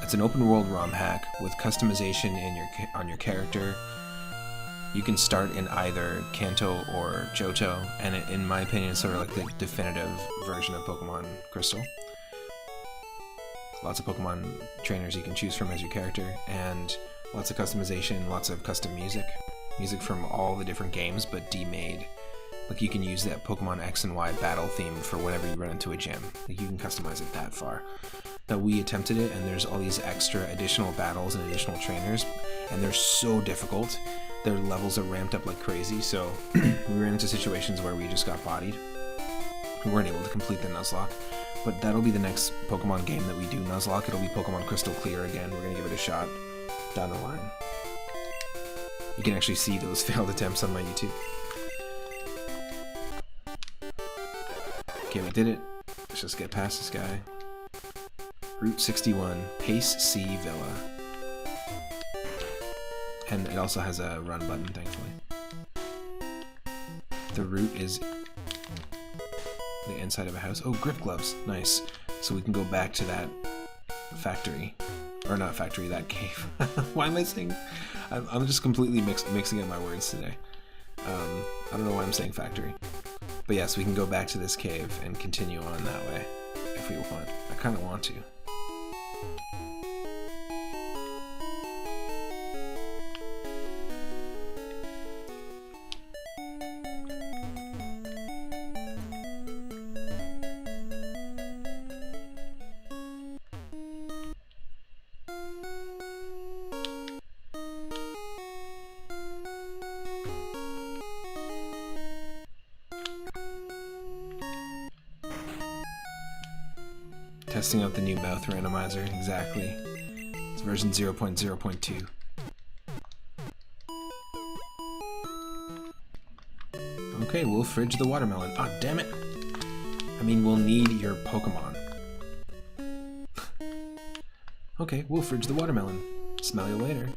It's an open world ROM hack with customization on your character. You can start in either Kanto or Johto, and in my opinion, it's sort of like the definitive version of Pokemon Crystal. Lots of Pokemon trainers you can choose from as your character, and lots of customization, lots of custom music. Music from all the different games, but demade. Like, you can use that Pokemon X and Y battle theme for whenever you run into a gym. Like, you can customize it that far. That we attempted it, and there's all these extra additional battles and additional trainers, and they're so difficult. Their levels are ramped up like crazy, so we ran into situations where we just got bodied. We weren't able to complete the Nuzlocke, but that'll be the next Pokemon game that we do Nuzlocke. It'll be Pokemon Crystal Clear again. We're gonna give it a shot down the line. You can actually see those failed attempts on my YouTube. Okay, we did it. Let's just get past this guy. Route 61, Pace C Villa. And it also has a run button, thankfully. The route is the inside of a house. Oh, grip gloves. Nice. So we can go back to that factory. Or not factory, that cave. Why am I saying... I'm just completely mixing up my words today. I don't know why I'm saying factory. But yes, we can go back to this cave and continue on that way if we want. I kind of want to. Testing out the new mouth randomizer, exactly. It's version 0.0.2. Okay, we'll fridge the watermelon. Ah, oh, damn it! I mean, we'll need your Pokemon. Okay, we'll fridge the watermelon. Smell you later.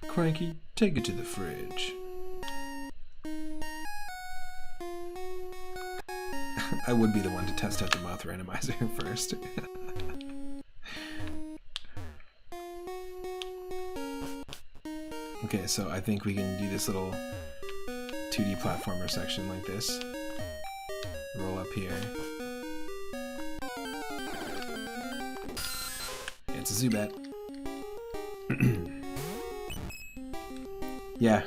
Cranky, take it to the fridge. I would be the one to test out the mouth randomizer first. Okay, so I think we can do this little 2D platformer section like this. Roll up here. It's a Zubat. Yeah.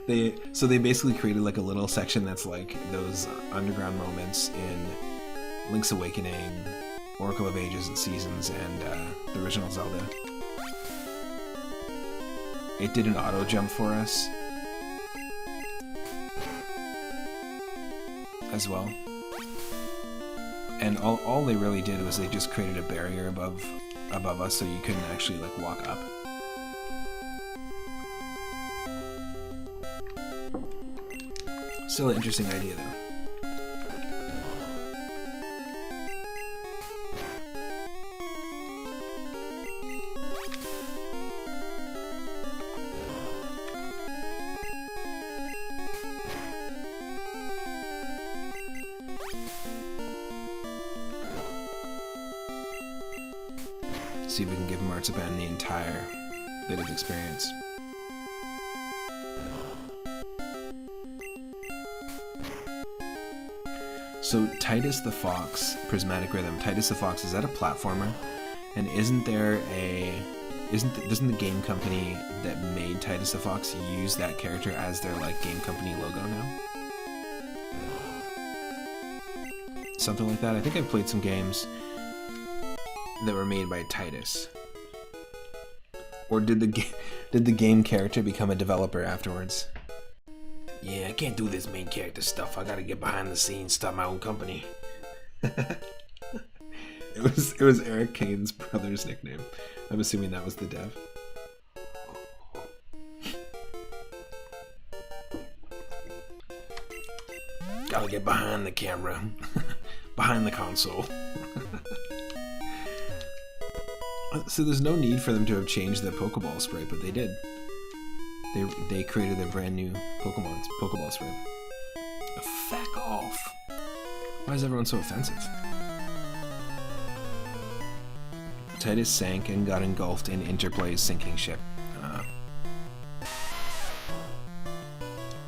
They basically created like a little section that's like those underground moments in Link's Awakening, Oracle of Ages and Seasons, and the original Zelda. It did an auto jump for us as well. And all they really did was they just created a barrier above us so you couldn't actually like walk up. Still an interesting idea, though. See if we can give Marzipan the entire bit of experience. So Titus the Fox, Prismatic Rhythm. Titus the Fox, is that a platformer? And doesn't the game company that made Titus the Fox use that character as their like game company logo now? Something like that. I think I've played some games that were made by Titus. Or did the game character become a developer afterwards? Yeah, I can't do this main character stuff. I gotta get behind the scenes, start my own company. It was Eric Kane's brother's nickname. I'm assuming that was the dev. Gotta get behind the camera. Behind the console. So there's no need for them to have changed the Pokeball sprite, but they did. They created their brand new Pokeball sprite. Feck off. Why is everyone so offensive? Titus sank and got engulfed in Interplay's sinking ship.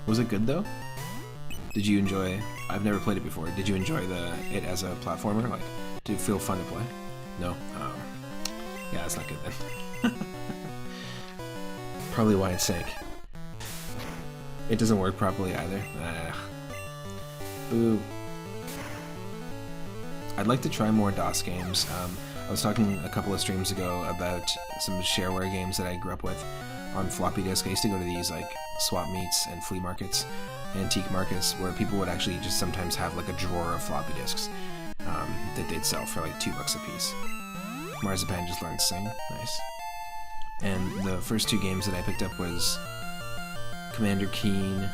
Was it good though? Did you enjoy? I've never played it before. Did you enjoy it as a platformer? Like, did it feel fun to play? No. Yeah, that's not good then. Probably why it sank. It doesn't work properly either. Boo. I'd like to try more DOS games. I was talking a couple of streams ago about some shareware games that I grew up with on floppy disk. I used to go to these like swap meets and flea markets, antique markets, where people would actually just sometimes have like a drawer of floppy disks that they'd sell for like $2 a piece. Marzipan just learned to sing. Nice. And the first two games that I picked up was Commander Keen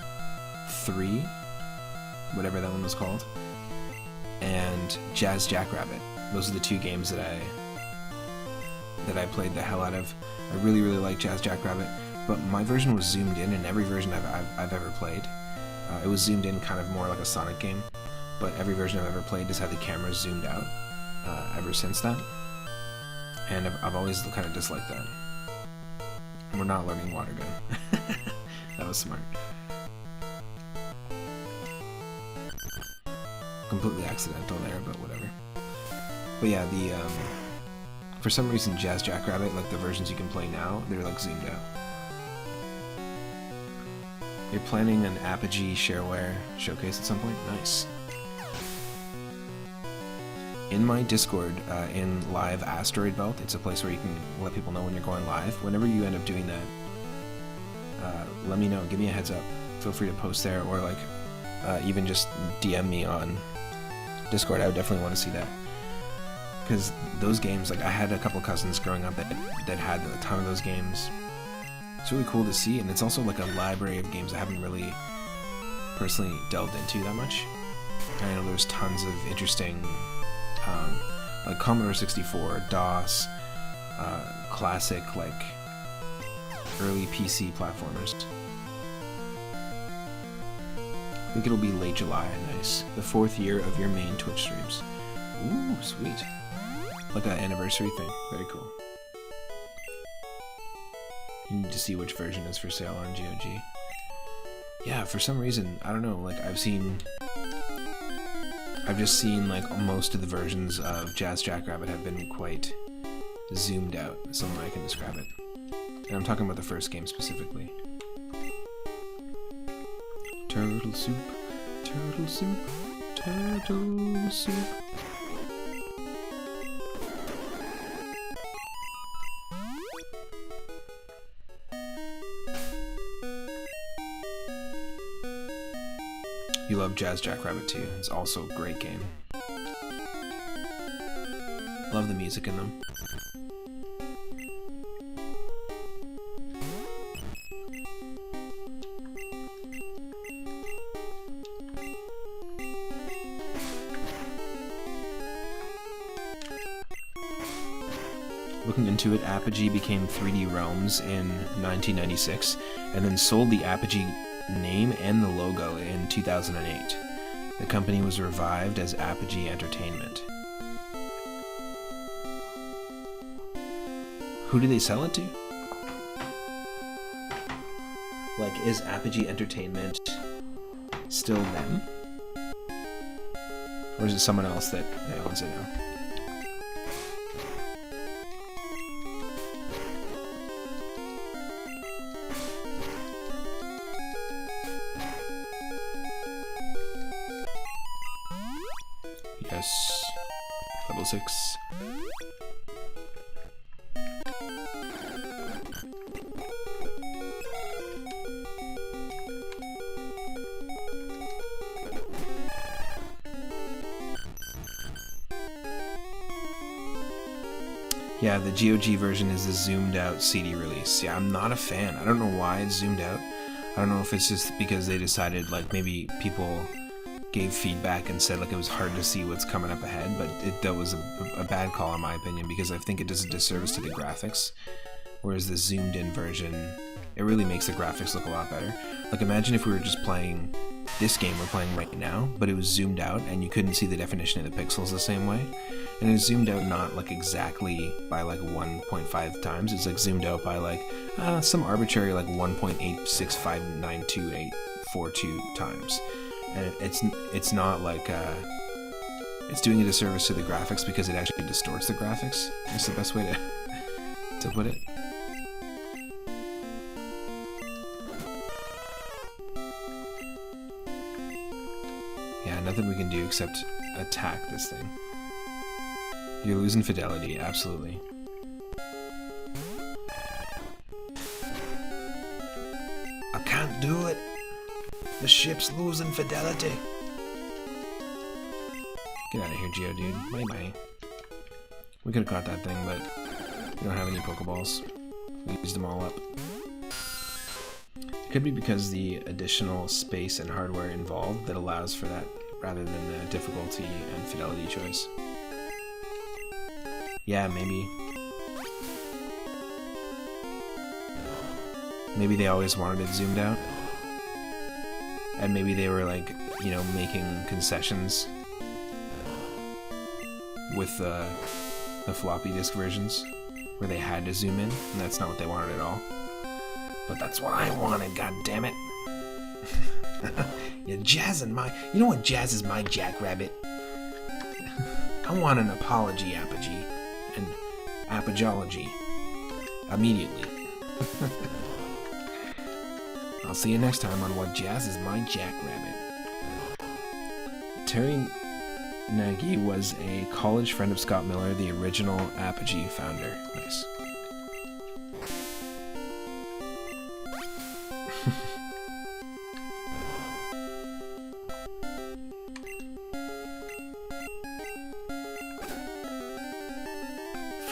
3, whatever that one was called, and Jazz Jackrabbit. Those are the two games that I played the hell out of. I really like Jazz Jackrabbit, but my version was zoomed in, and every version I've ever played, it was zoomed in kind of more like a Sonic game, but every version I've ever played has had the camera zoomed out ever since that, and I've always kind of disliked that. We're not learning water gun. That was smart. Completely accidental there, but whatever. But yeah, for some reason Jazz Jackrabbit, like the versions you can play now, they're like zoomed out. You're planning an Apogee shareware showcase at some point? Nice. In my Discord, in Live Asteroid Belt, it's a place where you can let people know when you're going live. Whenever you end up doing that, let me know, give me a heads up. Feel free to post there, or like even just DM me on Discord. I would definitely want to see that. Because those games, like I had a couple cousins growing up that had a ton of those games. It's really cool to see, and it's also like a library of games I haven't really personally delved into that much. I know there's tons of interesting, like Commodore 64, DOS, classic like early PC platformers. I think it'll be late July. Nice. The 4th year of your main Twitch streams. Ooh, sweet. Like an anniversary thing. Very cool. You need to see which version is for sale on GOG. Yeah, for some reason, I don't know, like I've just seen like most of the versions of Jazz Jackrabbit have been quite zoomed out. That's the only way I can describe it. And I'm talking about the first game specifically. Turtle soup, turtle soup, turtle soup. You love Jazz Jackrabbit too. It's also a great game. Love the music in them. Looking into it, Apogee became 3D Realms in 1996, and then sold the Apogee name and the logo in 2008. The company was revived as Apogee Entertainment. Who do they sell it to? Like, is Apogee Entertainment still them? Or is it someone else that owns it now? Yes. Level 6. Yeah, the GOG version is the zoomed out CD release. Yeah, I'm not a fan. I don't know why it's zoomed out. I don't know if it's just because they decided, like, maybe people gave feedback and said, like, it was hard to see what's coming up ahead, but that was a bad call in my opinion, because I think it does a disservice to the graphics, whereas the zoomed in version, it really makes the graphics look a lot better. Like, imagine if we were just playing this game we're playing right now, but it was zoomed out and you couldn't see the definition of the pixels the same way. And it was zoomed out not like exactly by like 1.5 times, it's like zoomed out by like some arbitrary like 1.86592842 times. And it's not like it's doing a disservice to the graphics because it actually distorts the graphics. That's the best way to put it. Yeah, nothing we can do except attack this thing. You're losing fidelity, absolutely. I can't do it. The ship's losing fidelity. Get out of here, Geodude. Bye-bye. We could have caught that thing, but we don't have any Pokeballs. We used them all up. It could be because the additional space and hardware involved that allows for that, rather than the difficulty and fidelity choice. Yeah, maybe. Maybe they always wanted it zoomed out. And maybe they were like, you know, making concessions with the floppy disk versions where they had to zoom in, and that's not what they wanted at all. But that's what I wanted, goddammit. You're jazzing my... You know what jazzes my jackrabbit? I want an apology, Apogee. And apogology. Immediately. I'll see you next time on what jazzes my jackrabbit. Terry Nagy was a college friend of Scott Miller, the original Apogee founder. Nice.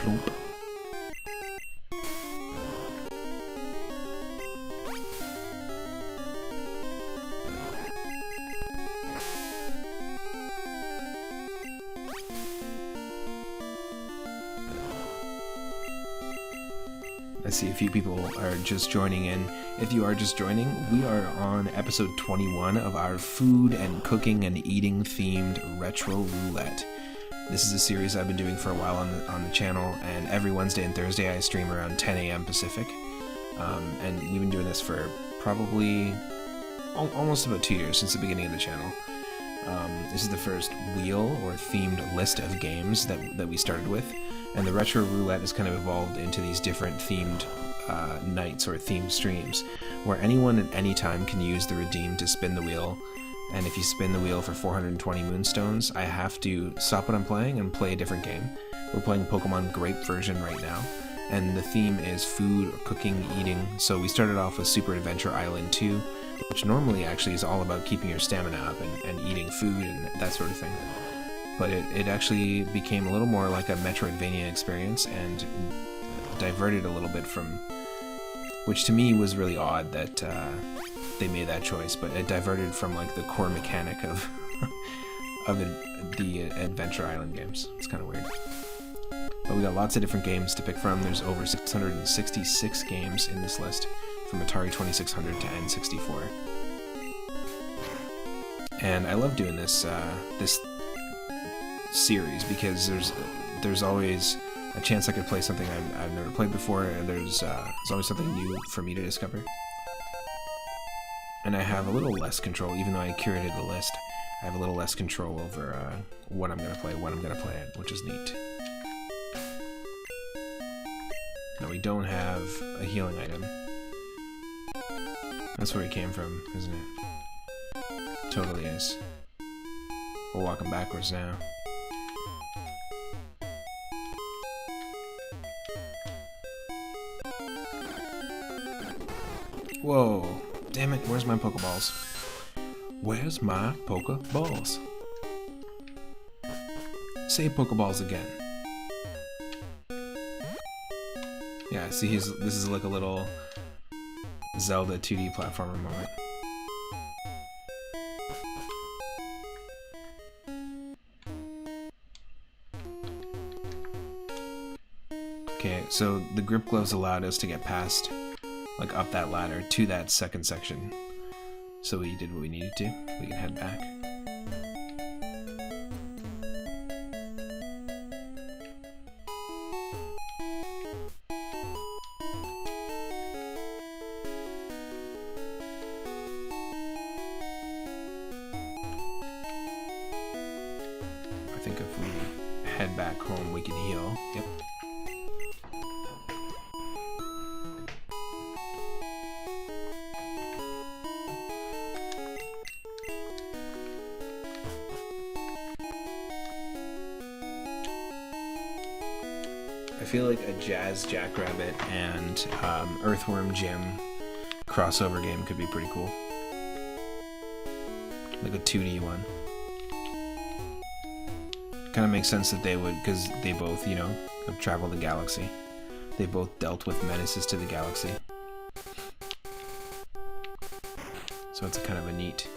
Floop. I see a few people are just joining in. If you are just joining, we are on episode 21 of our food and cooking and eating themed retro roulette. This is a series I've been doing for a while on the channel, and every Wednesday and Thursday I stream around 10 a.m. Pacific. And we've been doing this for probably almost about 2 years, since the beginning of the channel. This is the first wheel or themed list of games that we started with. And the retro roulette has kind of evolved into these different themed nights or themed streams, where anyone at any time can use the redeem to spin the wheel. And if you spin the wheel for 420 moonstones, I have to stop what I'm playing and play a different game. We're playing Pokemon Grape version right now, and the theme is food, cooking, eating. So we started off with Super Adventure Island 2, which normally actually is all about keeping your stamina up and eating food and that sort of thing. But it actually became a little more like a Metroidvania experience and diverted a little bit from, which to me was really odd that they made that choice, but it diverted from like the core mechanic of the Adventure Island games. It's kind of weird. But we got lots of different games to pick from. There's over 666 games in this list, from Atari 2600 to N64. And I love doing this this series because there's always a chance I could play something I've never played before, and there's always something new for me to discover. And I have a little less control, even though I curated the list. I have a little less control over what I'm going to play, when I'm going to play it, which is neat. Now we don't have a healing item. That's where he came from, isn't it? Totally is. We're walking backwards now. Whoa. Damn it, where's my Pokeballs? Where's my Pokeballs? Say Pokeballs again. Yeah, see, this is like a little Zelda 2D platformer moment. Okay, so the grip gloves allowed us to get past, like, up that ladder to that second section. So we did what we needed to. We can head back. I think if we head back home, we can heal. Yep. I feel like a Jazz Jackrabbit and Earthworm Jim crossover game could be pretty cool. Like a 2D one. Kind of makes sense that they would, because they both, you know, have traveled the galaxy. They both dealt with menaces to the galaxy. So it's a kind of a neat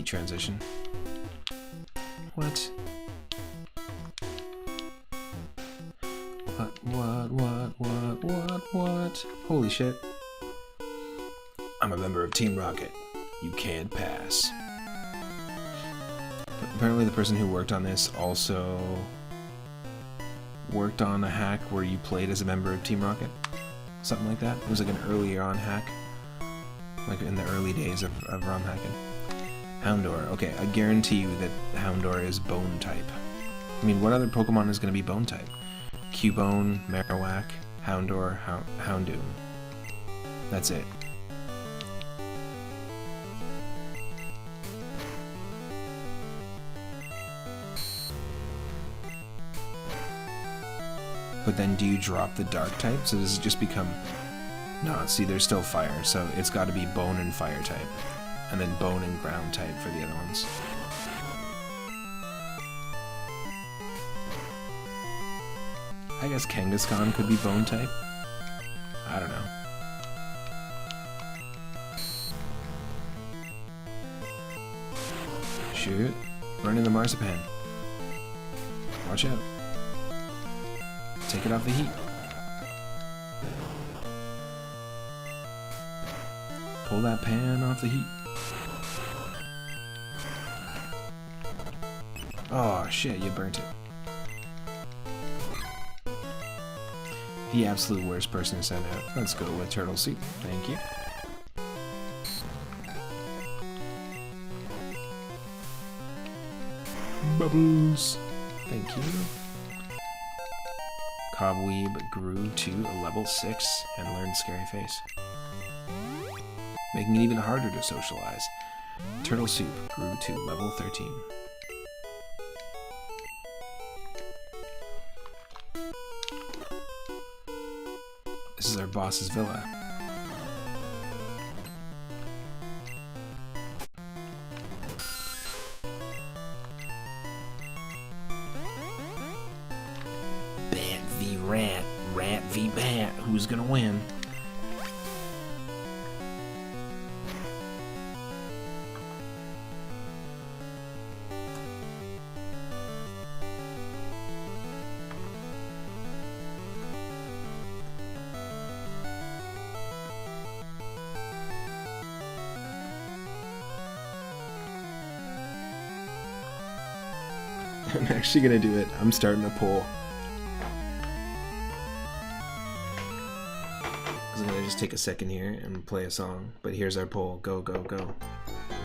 transition. What? What? Holy shit. I'm a member of Team Rocket. You can't pass. Apparently the person who worked on this also worked on a hack where you played as a member of Team Rocket. Something like that. It was like an earlier on hack. Like in the early days of ROM hacking. Houndour. Okay, I guarantee you that Houndour is Bone type. I mean, what other Pokemon is going to be Bone type? Cubone, Marowak, Houndour, Houndoom. That's it. But then do you drop the Dark type? So does it just become... No, see, there's still Fire, so it's got to be Bone and Fire type. And then Bone and Ground type for the other ones. I guess Kangaskhan could be Bone type. I don't know. Shoot. Run in the Marzipan. Watch out. Take it off the heat. Pull that pan off the heat. Oh shit, you burnt it. The absolute worst person to send out. Let's go with Turtle Soup. Thank you. Bubbles. Thank you. Cobweeb grew to a level 6 and learned Scary Face, making it even harder to socialize. Turtle Soup grew to level 13. This is our boss's villa. Bat v rat, rat v bat. Who's gonna win? I'm actually gonna do it. I'm starting a poll. I'm gonna just take a second here and play a song. But here's our poll. Go, go, go.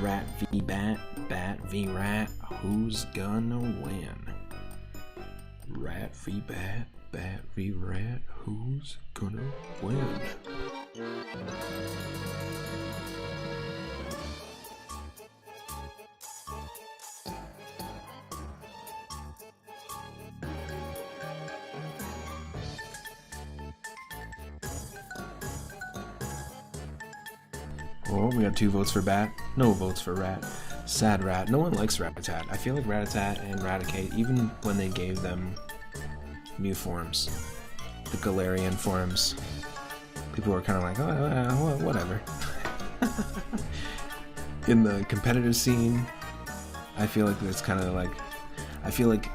Rat v bat, bat v rat. Who's gonna win? Rat v bat, bat v rat. Who's gonna win? Oh, we got 2 votes for Bat, no votes for Rat. Sad Rat. No one likes Rattata. I feel like Rattata and Raticate, even when they gave them new forms, the Galarian forums. People were kind of like, oh, whatever. In the competitive scene, I feel like it's kind of like, I feel like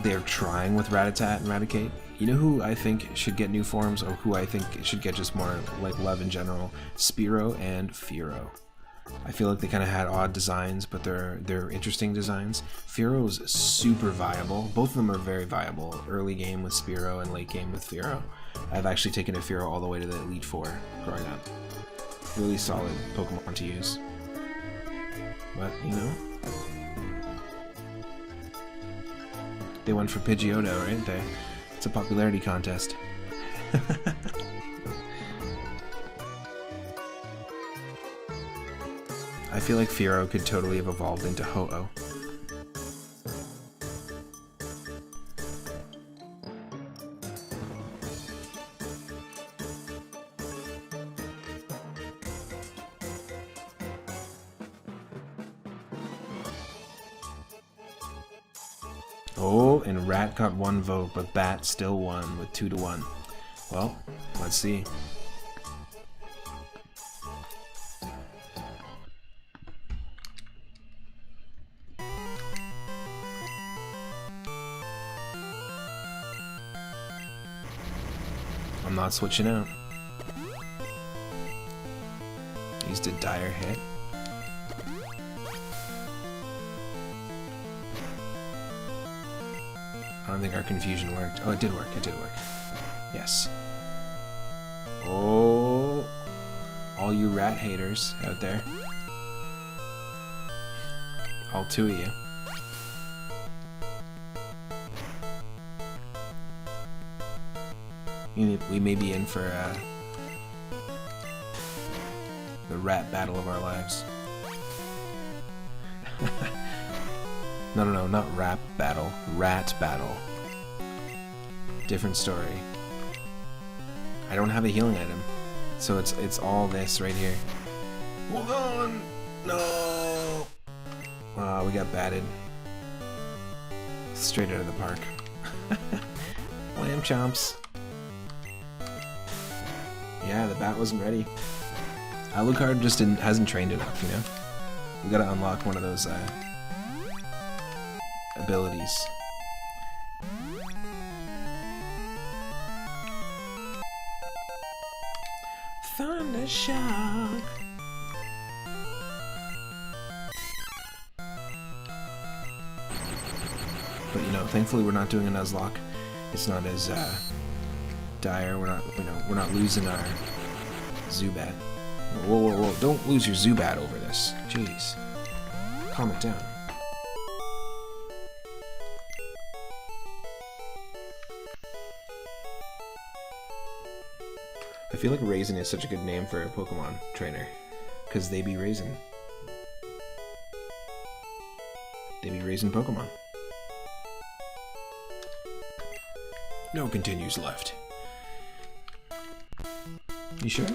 they're trying with Rattata and Raticate. You know who I think should get new forms, or who I think should get just more like love in general? Spearow and Fearow. I feel like they kind of had odd designs, but they're interesting designs. Fearow's super viable. Both of them are very viable. Early game with Spearow and late game with Fearow. I've actually taken a Fearow all the way to the Elite Four growing up. Really solid Pokemon to use. But, you know, they went for Pidgeotto, right? It's a popularity contest. I feel like Fearow could totally have evolved into Ho-Oh. Oh, and Rat got 1 vote, but Bat still won with 2-1. Well, let's see. I'm not switching out. Used a dire hit. I don't think our confusion worked. Oh, it did work. It did work. Yes. Oh, all you rat haters out there. All 2 of you. We may be in for the rat battle of our lives. No, not rap battle. Rat battle. Different story. I don't have a healing item, so it's all this right here. Hold on! No! We got batted. Straight out of the park. Lamb chomps. Yeah, the bat wasn't ready. Alucard just hasn't trained enough, you know? We gotta unlock one of those abilities. Thundershock! But you know, thankfully we're not doing a Nuzlocke. It's not as dire. We're not losing our Zubat. Whoa! Don't lose your Zubat over this. Jeez, calm it down. I feel like Raisin is such a good name for a Pokemon trainer, because they be raising. They be raising Pokemon. No continues left. You sure?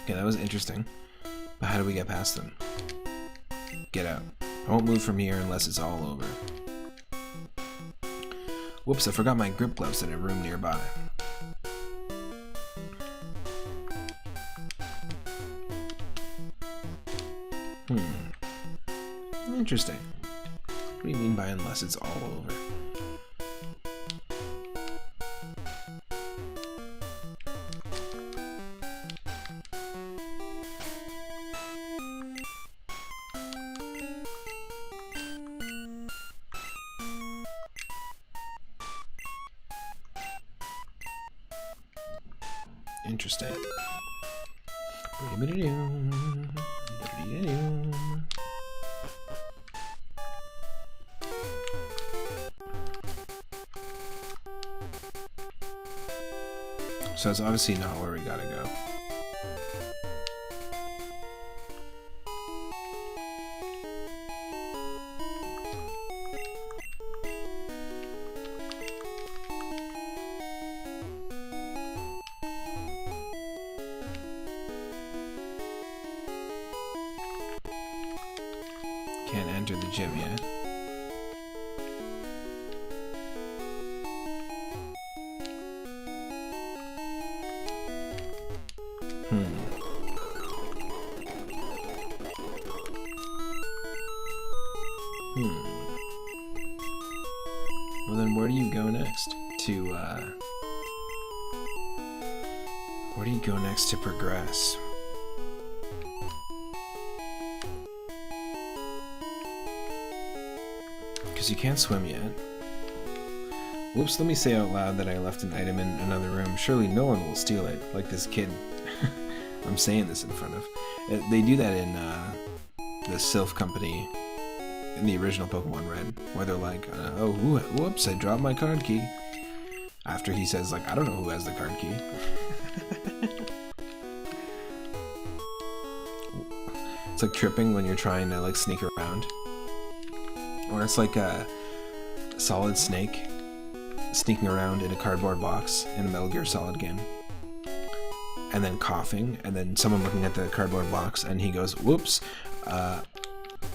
Okay, that was interesting. But how do we get past them? Get out. I won't move from here unless it's all over. Whoops, I forgot my grip gloves in a room nearby. Interesting. What do you mean by unless it's all over? Interesting. So it's obviously not where we gotta go. enter the gym yet. Well, then where do you go next where do you go next to progress? Because you can't swim yet. Whoops, let me say out loud that I left an item in another room. Surely no one will steal it, like this kid. I'm saying this in front of. They do that in the Sylph Company in the original Pokemon Red, where they're like, oh, whoops, I dropped my card key. After he says, like, I don't know who has the card key. It's like tripping when you're trying to, like, sneak around. Or it's like a Solid Snake sneaking around in a cardboard box in a Metal Gear Solid game. And then coughing, and then someone looking at the cardboard box, and he goes, whoops,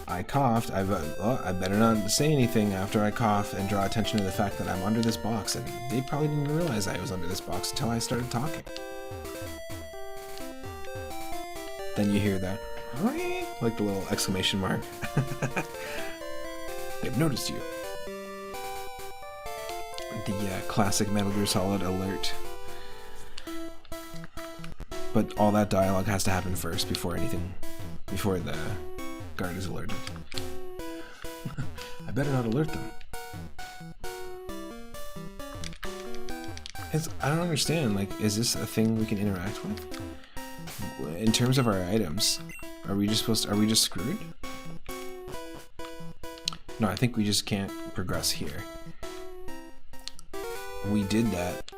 I coughed, I better not say anything after I cough and draw attention to the fact that I'm under this box, and they probably didn't realize I was under this box until I started talking. Then you hear that, like the little exclamation mark. They've noticed you. The classic Metal Gear Solid alert. But all that dialogue has to happen first before the guard is alerted. I better not alert them. I don't understand, like, is this a thing we can interact with? In terms of our items, are we just screwed? No, I think we just can't progress here. We did that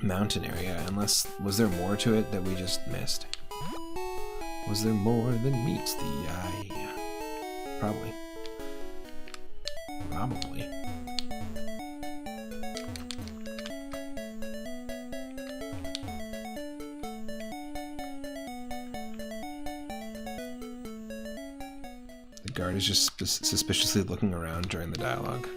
mountain area, unless, was there more to it that we just missed? Was there more than meets the eye? Probably. The guard is just suspiciously looking around during the dialogue.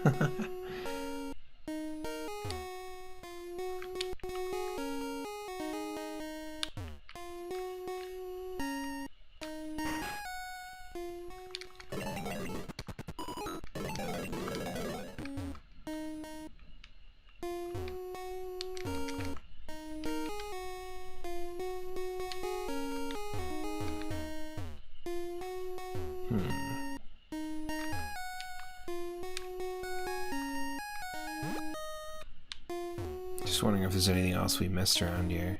Just wondering if there's anything else we missed around here.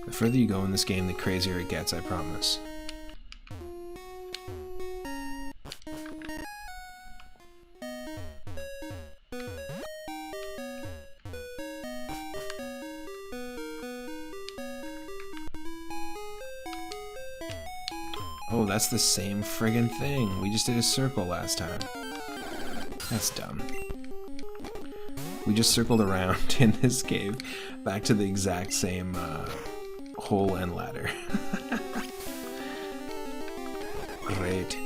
The further you go in this game, the crazier it gets, I promise. Oh, that's the same friggin' thing. We just did a circle last time. That's dumb. We just circled around in this cave, back to the exact same hole and ladder. Great.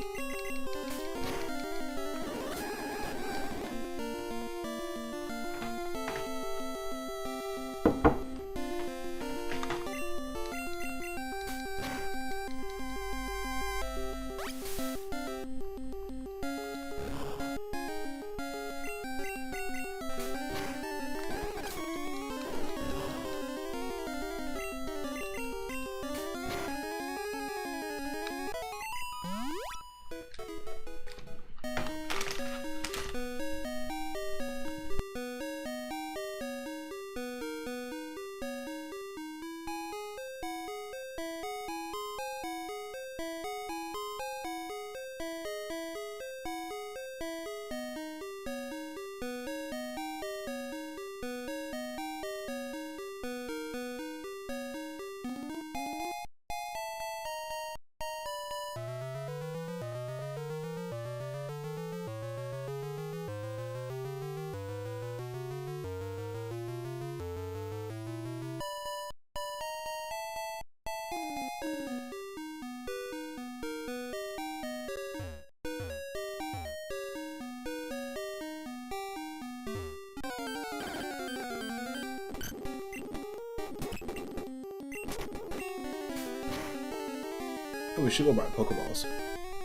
Oh, we should go buy Pokeballs.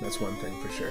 That's one thing for sure.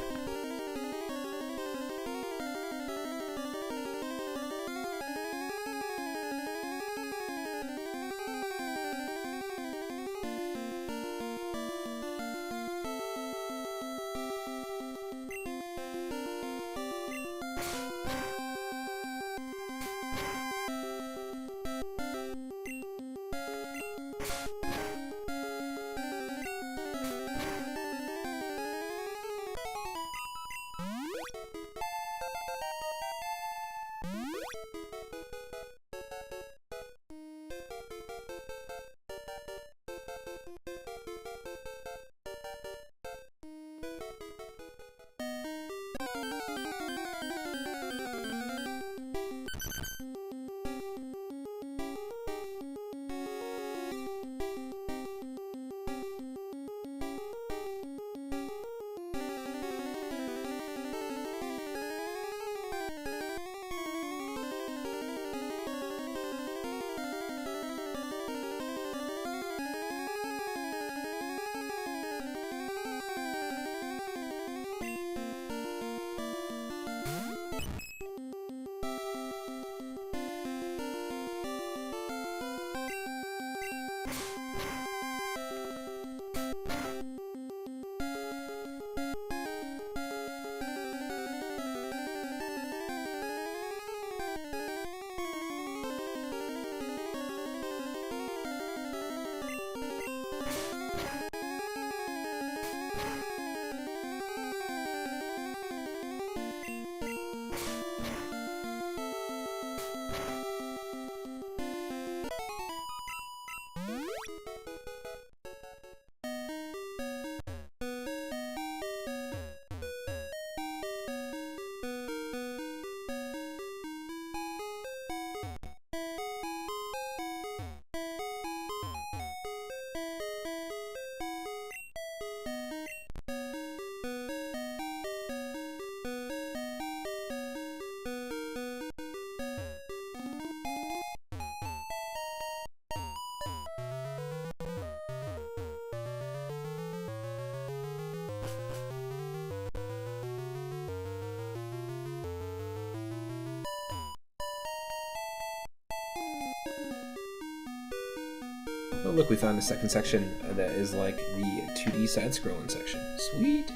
Oh look, we found a second section that is like the 2D side-scrolling section. Sweet!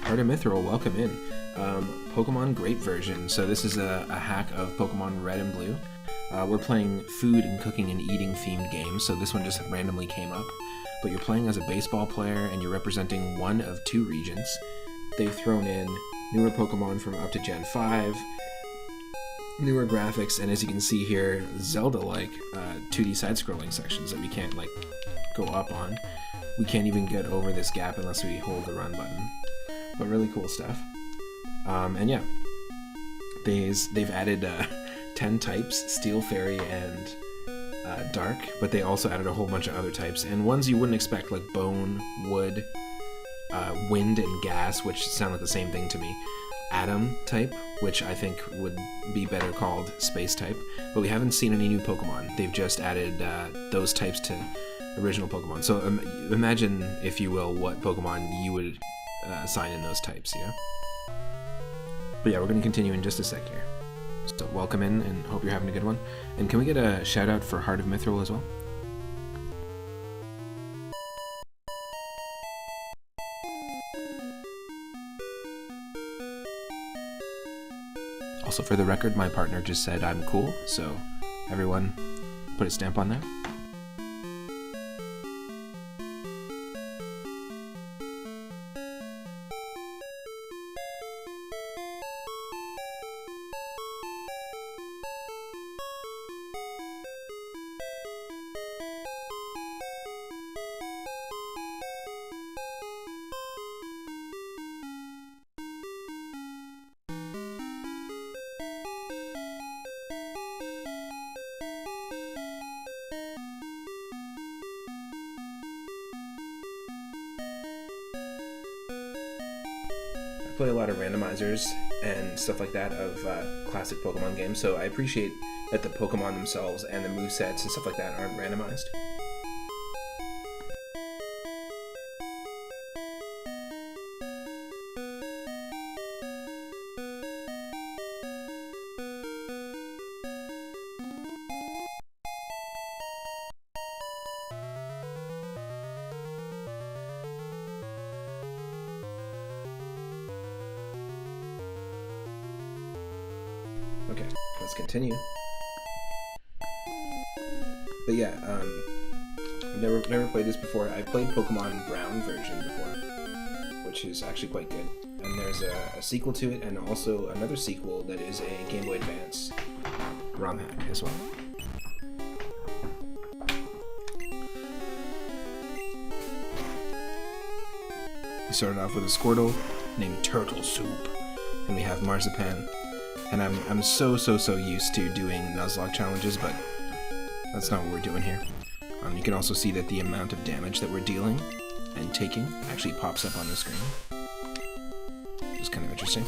Heart of Mithril, welcome in. Pokemon Great version. So this is a hack of Pokemon Red and Blue. We're playing food and cooking and eating themed games, so this one just randomly came up. But you're playing as a baseball player and you're representing one of two regions. They've thrown in newer Pokemon from up to Gen 5, newer graphics, and as you can see here, Zelda-like 2D side-scrolling sections that we can't like go up on. We can't even get over this gap unless we hold the run button. But really cool stuff. And yeah, they've added 10 types, Steel, Fairy, and Dark, but they also added a whole bunch of other types, and ones you wouldn't expect, like Bone, Wood, Wind, and Gas, which sound like the same thing to me. Atom type, which I think would be better called Space type, but we haven't seen any new Pokemon. They've just added those types to original Pokemon. So imagine, if you will, what Pokemon you would assign in those types, you know? But yeah, we're going to continue in just a sec here. So welcome in, and hope you're having a good one. And can we get a shout out for Heart of Mithril as well? Also, for the record, my partner just said I'm cool, so everyone put a stamp on that. Play a lot of randomizers and stuff like that of classic Pokemon games, so I appreciate that the Pokemon themselves and the movesets and stuff like that aren't randomized. Okay, let's continue. But yeah, I've never played this before. I played Pokemon Brown version before, which is actually quite good. And there's a sequel to it, and also another sequel that is a Game Boy Advance ROM hack as well. We started off with a Squirtle named Turtle Soup, and we have Marzipan. And I'm so used to doing Nuzlocke challenges, but that's not what we're doing here. You can also see that the amount of damage that we're dealing and taking actually pops up on the screen. Which is kind of interesting.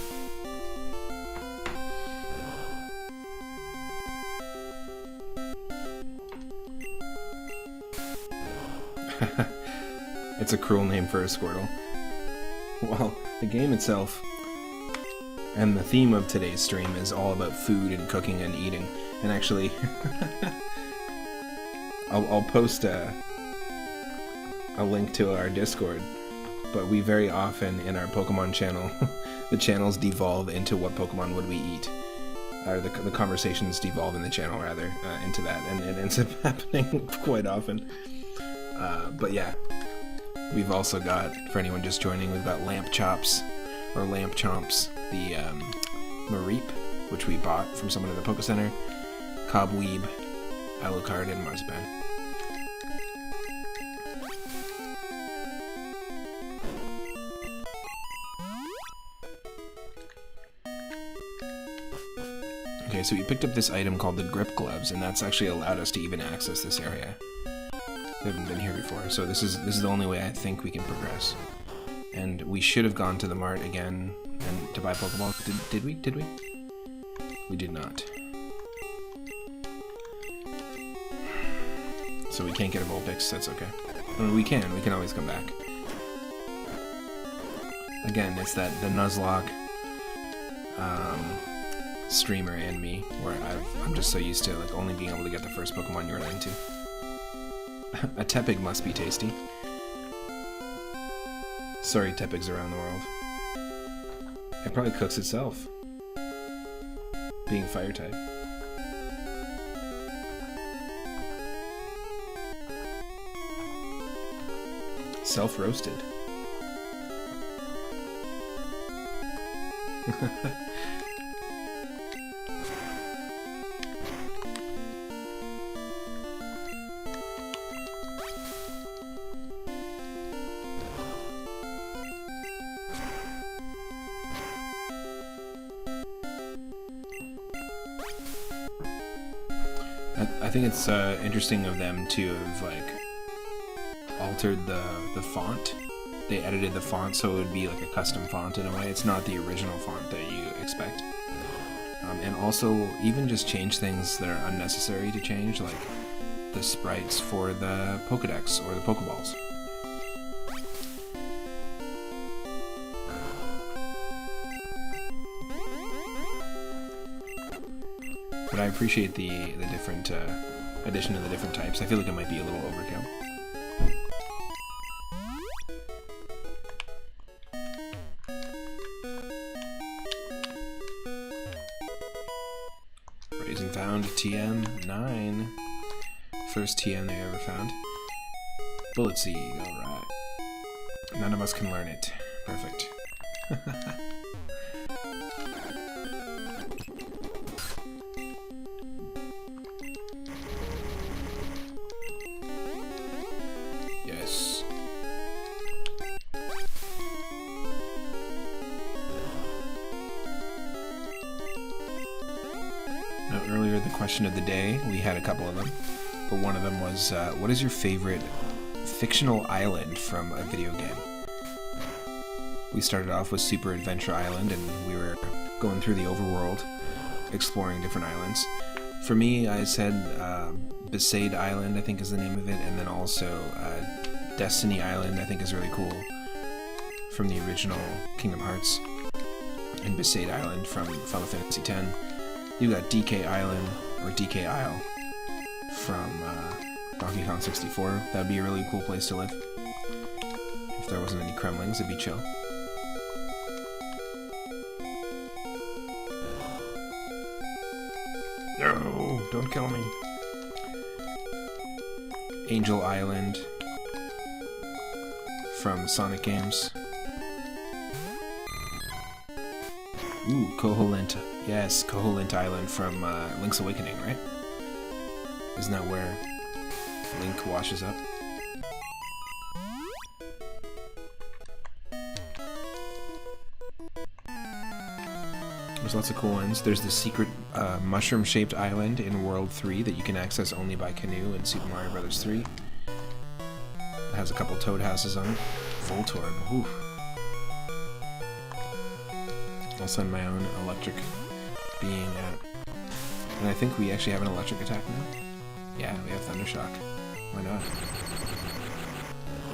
It's a cruel name for a Squirtle. Well, the game itself and the theme of today's stream is all about food and cooking and eating. And actually, I'll post a link to our Discord, but we very often in our Pokemon channel, the channels devolve into what Pokemon would we eat. Or the conversations devolve in the channel, rather, into that, and it ends up happening quite often. But yeah, we've also got, for anyone just joining, we've got Lamp Chops, or Lamp Chomps, the Mareep, which we bought from someone in the Poke Center, Cobweeb, Alucard, and Marzipan. Okay, so we picked up this item called the Grip Gloves, and that's actually allowed us to even access this area. We haven't been here before, so this is the only way I think we can progress. And we should have gone to the mart again and to buy Pokeballs. Did we? Did we? We did not. So we can't get a Vulpix, that's okay. I mean, we can always come back. Again, it's the Nuzlocke streamer in me, where I'm just so used to like only being able to get the first Pokemon you run into. A Tepig must be tasty. Sorry, Tepigs around the world. It probably cooks itself, being fire type. Self-roasted. I think it's interesting of them to have like altered the font. They edited the font so it would be like a custom font in a way. It's not the original font that you expect. And also even just change things that are unnecessary to change, like the sprites for the Pokedex or the Pokeballs. But I appreciate the different addition of the different types. I feel like it might be a little overkill. Raising found TM9. First TM they ever found. Bullet Seed, alright. None of us can learn it. Perfect. Yes. Now, earlier, the question of the day, we had a couple of them, but one of them was, what is your favorite fictional island from a video game? We started off with Super Adventure Island, and we were going through the overworld, exploring different islands. For me, I said Besaid Island, I think is the name of it, and then also Destiny Island, I think is really cool, from the original Kingdom Hearts, and Besaid Island from Final Fantasy X. You got DK Island, or DK Isle, from Donkey Kong 64. That would be a really cool place to live. If there wasn't any Kremlings, it'd be chill. No, don't kill me. Angel Island from Sonic games. Ooh, Koholint. Yes, Koholint Island from Link's Awakening, right? Isn't that where Link washes up? There's lots of cool ones. There's the secret mushroom-shaped island in World 3 that you can access only by canoe in Super Mario Bros. 3. It has a couple toad houses on it. Voltorb. Ooh. I'll send my own electric being out. And I think we actually have an electric attack now. Yeah, we have Thundershock. Why not?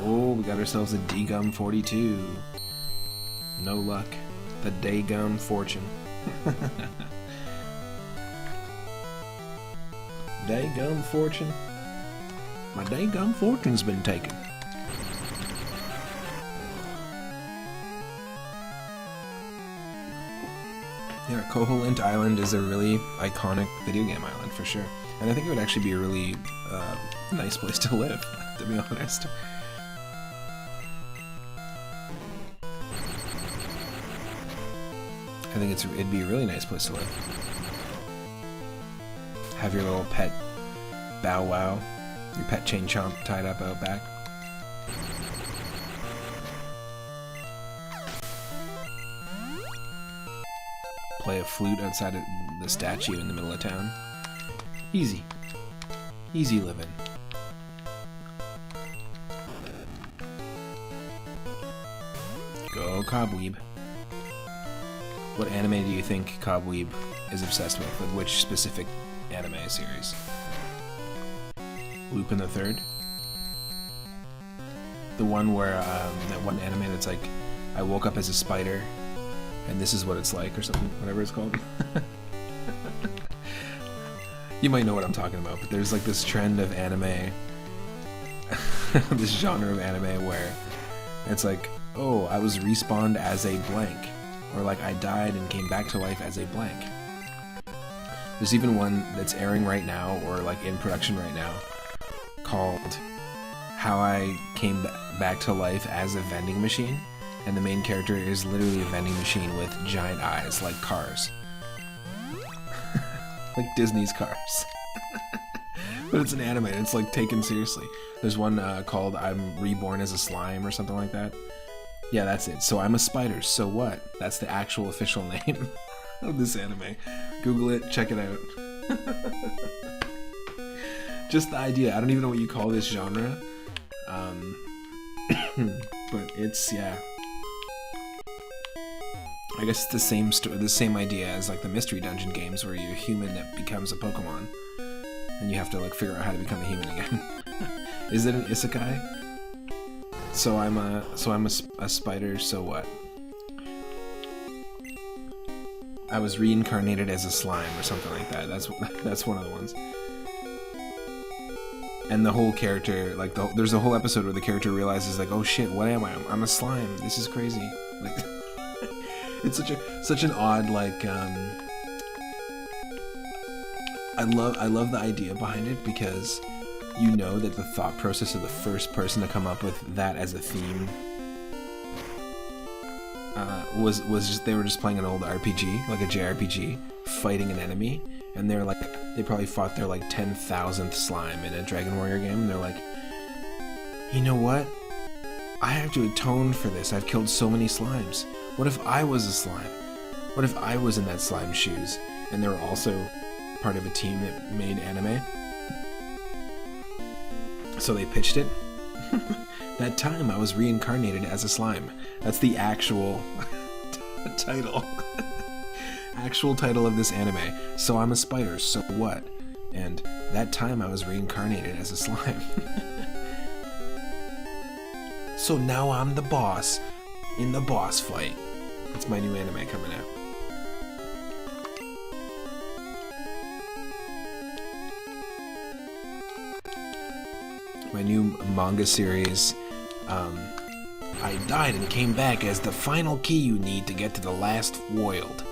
Oh, we got ourselves a D-Gum 42. No luck. The Daygum Fortune. Daygum Fortune. My Daygum Fortune's been taken. Yeah, Koholint Island is a really iconic video game island for sure. And I think it would actually be a really nice place to live, to be honest. I think it'd be a really nice place to live. Have your little pet Bow Wow, your pet Chain Chomp tied up out back. Play a flute outside of the statue in the middle of town. Easy. Easy living. Go Cobweeb. What anime do you think Cobweeb is obsessed with? Like which specific anime series? Lupin the Third? The one where, that one anime that's like, I woke up as a spider, and this is what it's like, or something, whatever it's called. You might know what I'm talking about, but there's like this trend of anime, this genre of anime where it's like, oh, I was respawned as a blank. Or like, I died and came back to life as a blank. There's even one that's airing right now, or like in production right now, called How I Came Back to Life as a Vending Machine. And the main character is literally a vending machine with giant eyes, like cars. Like Disney's Cars. But it's an anime, and it's like taken seriously. There's one called I'm Reborn as a Slime or something like that. Yeah, that's it. So I'm a spider, so what? That's the actual official name of this anime. Google it, check it out. Just the idea. I don't even know what you call this genre. But it's, yeah. I guess it's the same idea as like the Mystery Dungeon games where you're a human that becomes a Pokemon. And you have to like figure out how to become a human again. Is it an isekai? So I'm a spider, so what? I was reincarnated as a slime or something like that. That's one of the ones. And the whole character, like there's a whole episode where the character realizes like, oh shit, what am I? I'm a slime. This is crazy. Like it's such an odd like I love the idea behind it because you know that the thought process of the first person to come up with that as a theme was just they were just playing an old RPG, like a JRPG, fighting an enemy, and they probably fought their like 10,000th slime in a Dragon Warrior game, and they're like, you know what? I have to atone for this. I've killed so many slimes. What if I was a slime? What if I was in that slime's shoes? And they were also part of a team that made anime. So they pitched it. That time I was reincarnated as a slime. That's the actual title. Actual title of this anime. So I'm a spider, so what? And that time I was reincarnated as a slime. So now I'm the boss in the boss fight. That's my new anime coming out. My new manga series, I died and came back as the final key you need to get to the last world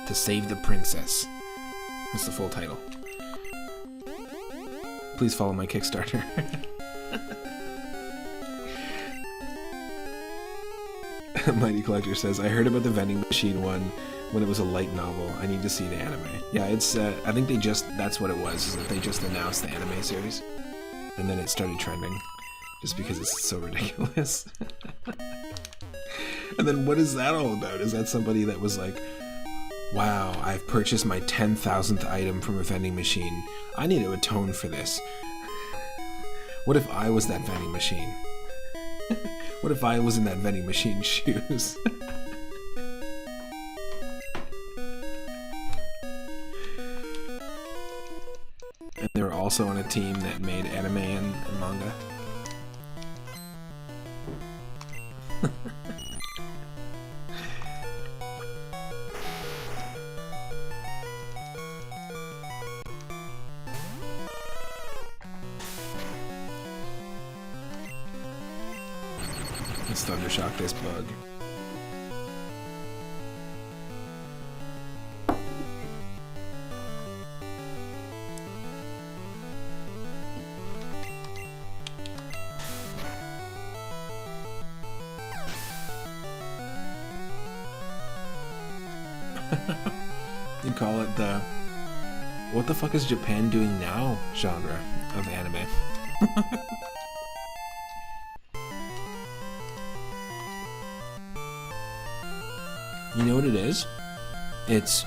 to save the princess. That's the full title. Please follow my Kickstarter. Mighty Collector says, I heard about the vending machine one when it was a light novel. I need to see the anime. Yeah, it's, I think that's what it was, is that they just announced the anime series. And then it started trending. Just because it's so ridiculous. And then what is that all about? Is that somebody that was like, wow, I've purchased my 10,000th item from a vending machine. I need to atone for this. What if I was that vending machine? What if I was in that vending machine shoes? And they were also on a team that made anime and manga. Let's thundershock this bug. You call it the what the fuck is Japan doing now genre of anime. You know what it is? It's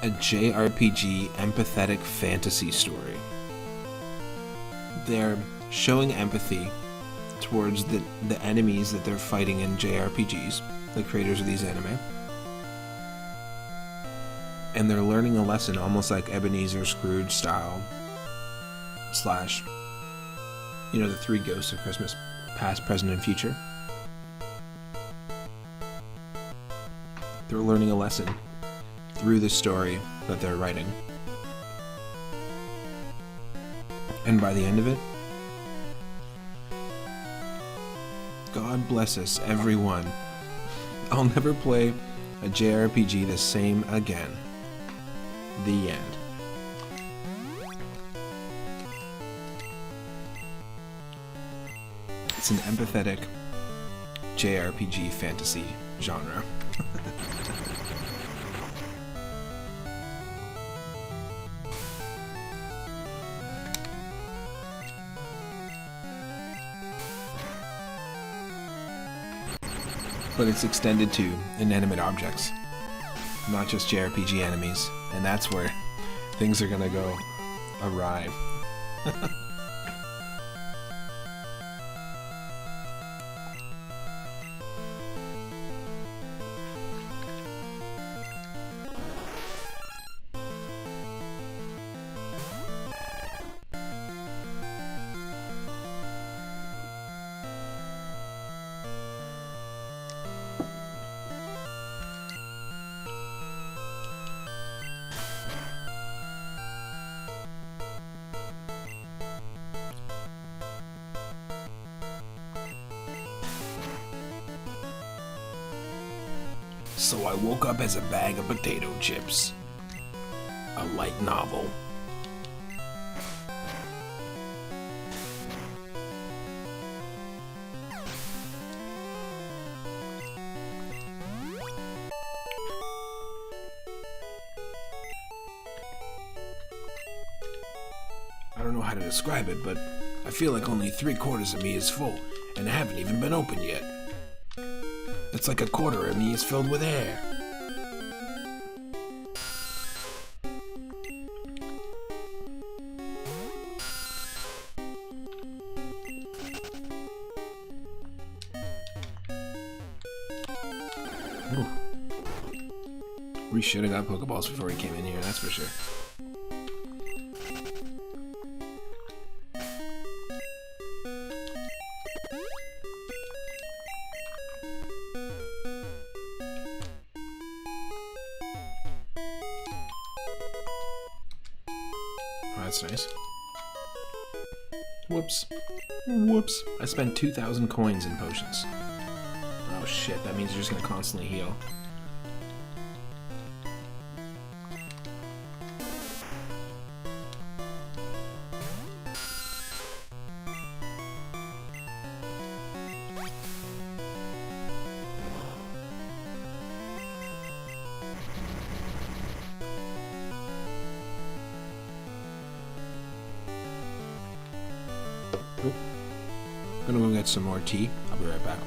a JRPG empathetic fantasy story. They're showing empathy towards the enemies that they're fighting in JRPGs, the creators of these anime. And they're learning a lesson almost like Ebenezer Scrooge style. Slash, you know, the three ghosts of Christmas, past, present, and future. They're learning a lesson through the story that they're writing. And by the end of it, God bless us, everyone. I'll never play a JRPG the same again. The end. It's an empathetic JRPG fantasy genre. But it's extended to inanimate objects, not just JRPG enemies, and that's where things are gonna go awry. So I woke up as a bag of potato chips. A light novel. I don't know how to describe it, but I feel like only 3/4 of me is full, and I haven't even been opened yet. It's like 1/4 of me is filled with air. Ooh. We should have got Pokeballs before we came in here, that's for sure. That's nice. Whoops. Whoops. I spent 2,000 coins in potions. Oh shit, that means you're just gonna constantly heal. get some more tea. I'll be right back.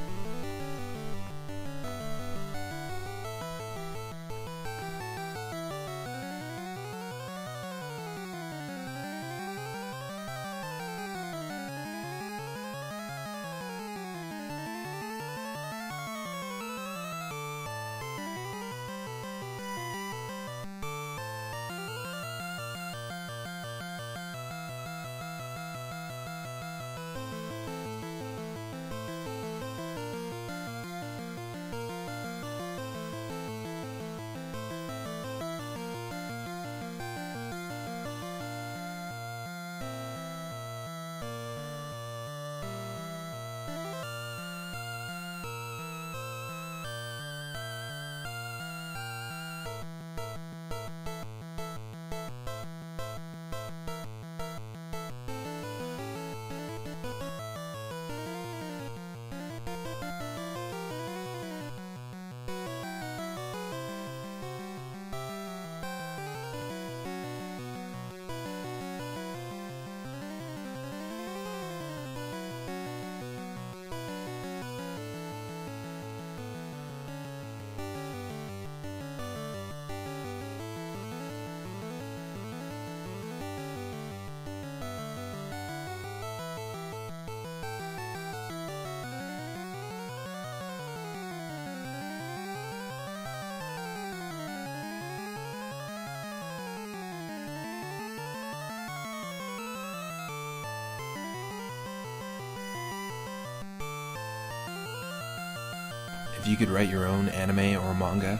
If you could write your own anime or manga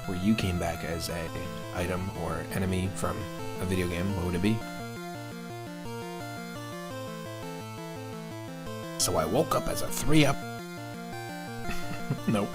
where you came back as a item or enemy from a video game, what would it be? So I woke up as a 3-up. Nope.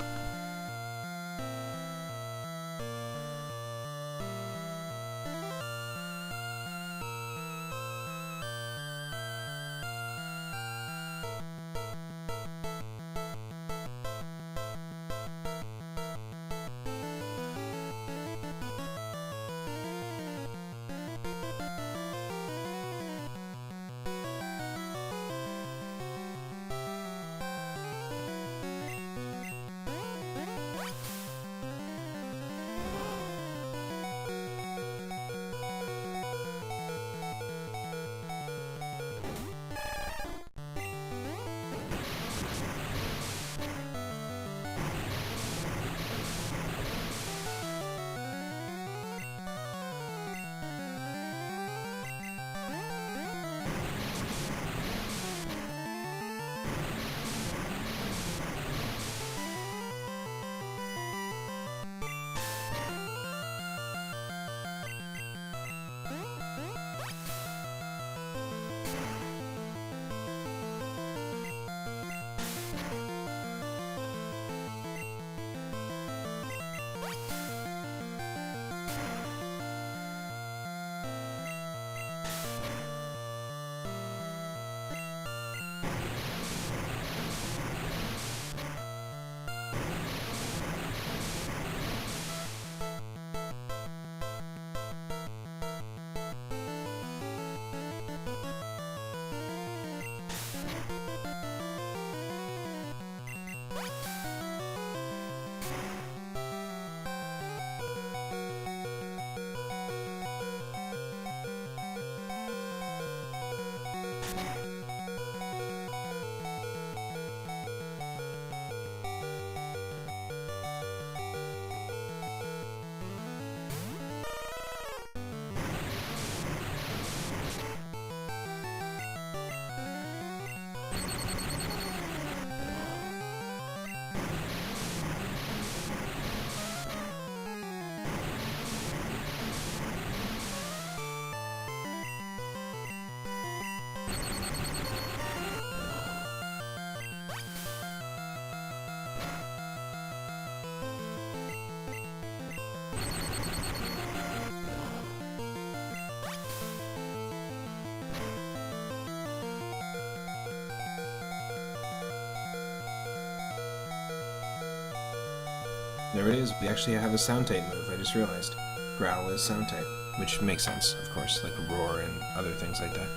There it is. We actually have a sound type move, I just realized. Growl is sound type, which makes sense, of course, like roar and other things like that.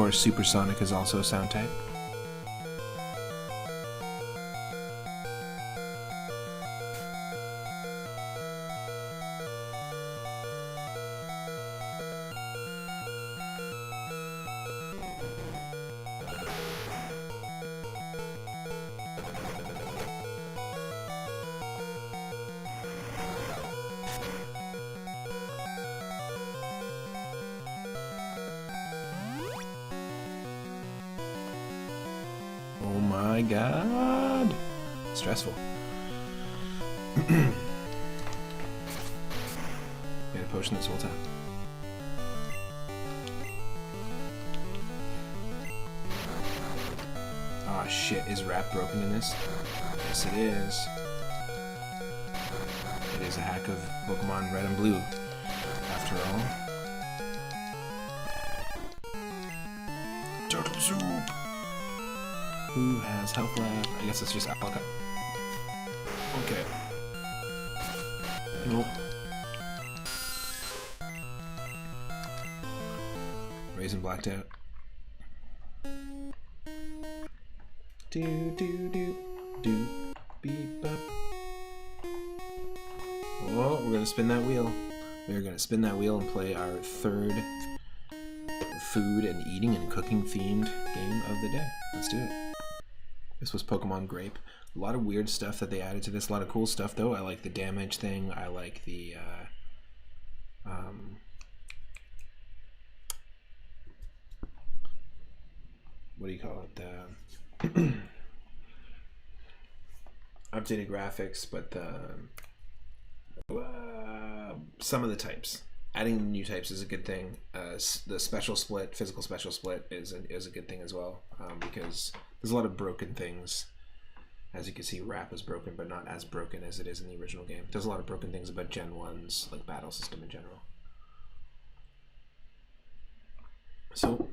course, supersonic is also a sound type. Oh my god! Stressful. Made a potion this whole time. Ah, shit, is rap broken in this? Yes, it is. It is a hack of Pokemon Red and Blue, after all. Turtle soup! Who has health left? I guess it's just Alka. Okay. Nope. Raisin blacked out. Do do do do beep up. Oh, we're gonna spin that wheel. We're gonna spin that wheel and play our third food and eating and cooking themed game of the day. Let's do it. This was Pokemon Grape. A lot of weird stuff that they added to this. A lot of cool stuff, though. I like the damage thing. I like the... what do you call it? Updated graphics, but some of the types. Adding new types is a good thing. The special split, physical special split, is a good thing as well, because there's a lot of broken things. As you can see, Rap is broken, but not as broken as it is in the original game. There's a lot of broken things about Gen 1's like battle system in general. So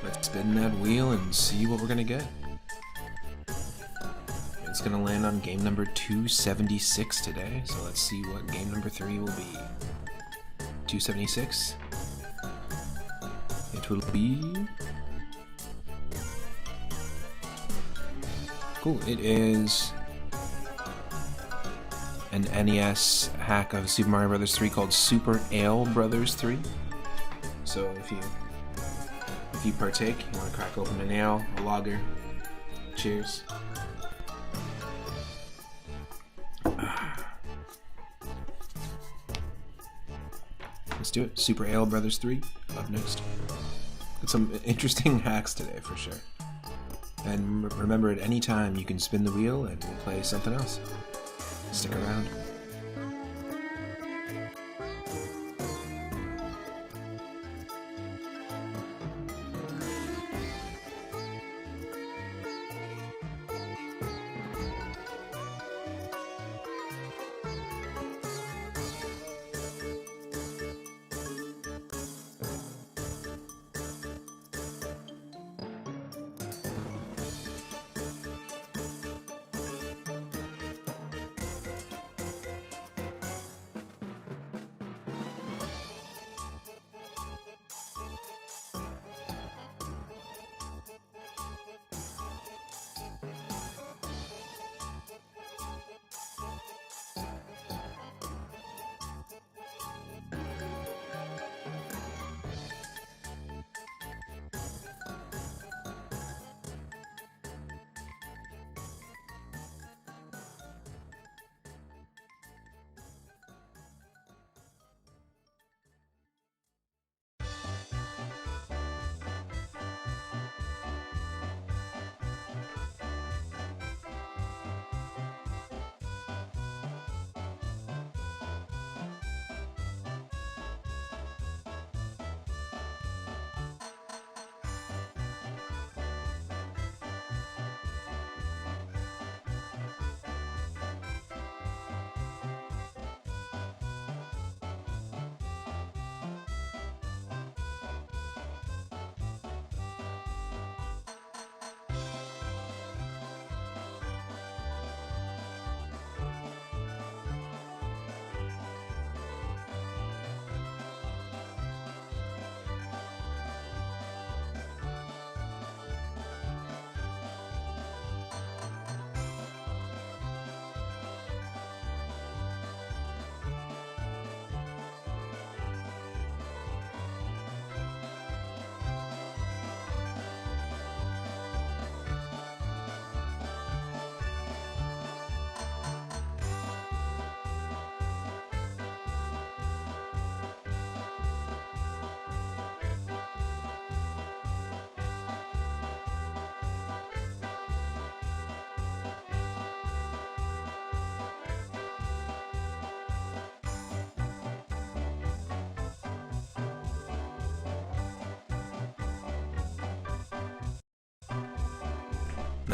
let's spin that wheel and see what we're gonna get. It's gonna land on game number 276 today, so let's see what game number 3 will be. 276. It will be... cool, it is an NES hack of Super Mario Bros. 3 called Super Ale Brothers 3. So if you partake, you want to crack open an ale, a lager, cheers. Let's do it. Super Ale Brothers 3 up next. Got some interesting hacks today for sure. And remember, at any time you can spin the wheel and we'll play something else. Stick around.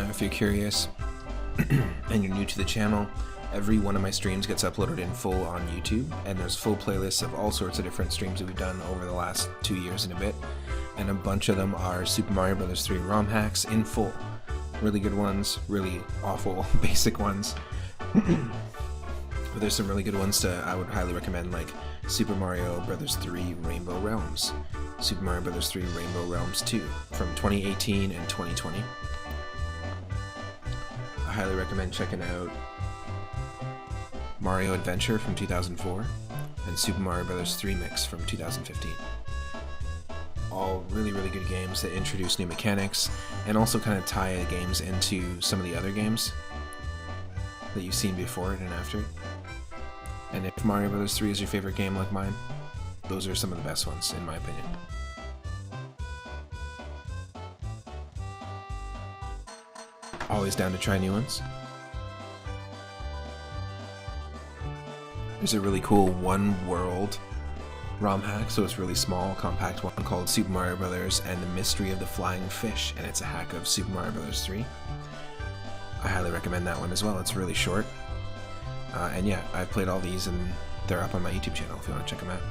if you're curious and you're new to the channel, every one of my streams gets uploaded in full on YouTube, and there's full playlists of all sorts of different streams that we've done over the last 2 years and a bit, and a bunch of them are Super Mario Bros. 3 ROM hacks in full. Really good ones, really awful basic ones. But there's some really good ones I would highly recommend, like Super Mario Bros. 3 Rainbow Realms, Super Mario Bros. 3 Rainbow Realms 2 from 2018 and 2020. I highly recommend checking out Mario Adventure from 2004 and Super Mario Bros. 3 Mix from 2015. All really, really good games that introduce new mechanics and also kind of tie the games into some of the other games that you've seen before it and after. And if Mario Bros. 3 is your favorite game like mine, those are some of the best ones, in my opinion. Always down to try new ones. There's a really cool one world ROM hack, so it's really small, compact one, called Super Mario Bros. And the Mystery of the Flying Fish, and it's a hack of Super Mario Bros. 3. I highly recommend that one as well. It's really short. And yeah, I've played all these, and they're up on my YouTube channel if you want to check them out.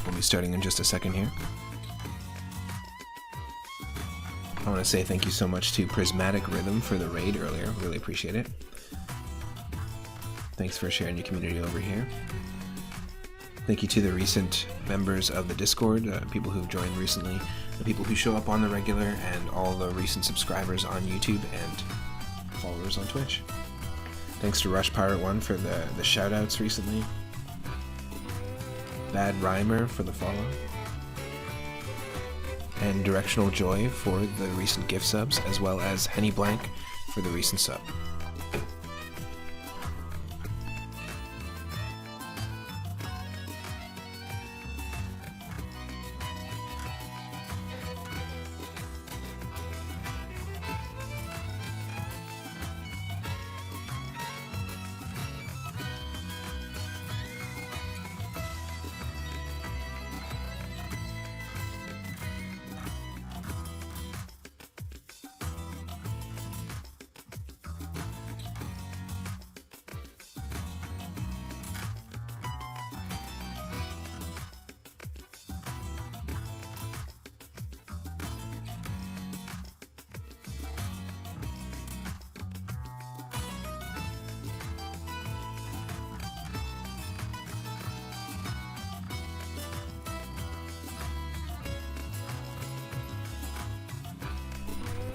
We'll be starting in just a second here. I want to say thank you so much to Prismatic Rhythm for the raid earlier. Really appreciate it. Thanks for sharing your community over here. Thank you to the recent members of the Discord, people who've joined recently, the people who show up on the regular, and all the recent subscribers on YouTube and followers on Twitch. Thanks to Rush Pirate 1 for the shoutouts recently. Bad Rhymer for the follow, and Directional Joy for the recent gift subs, as well as Henny Blank for the recent sub.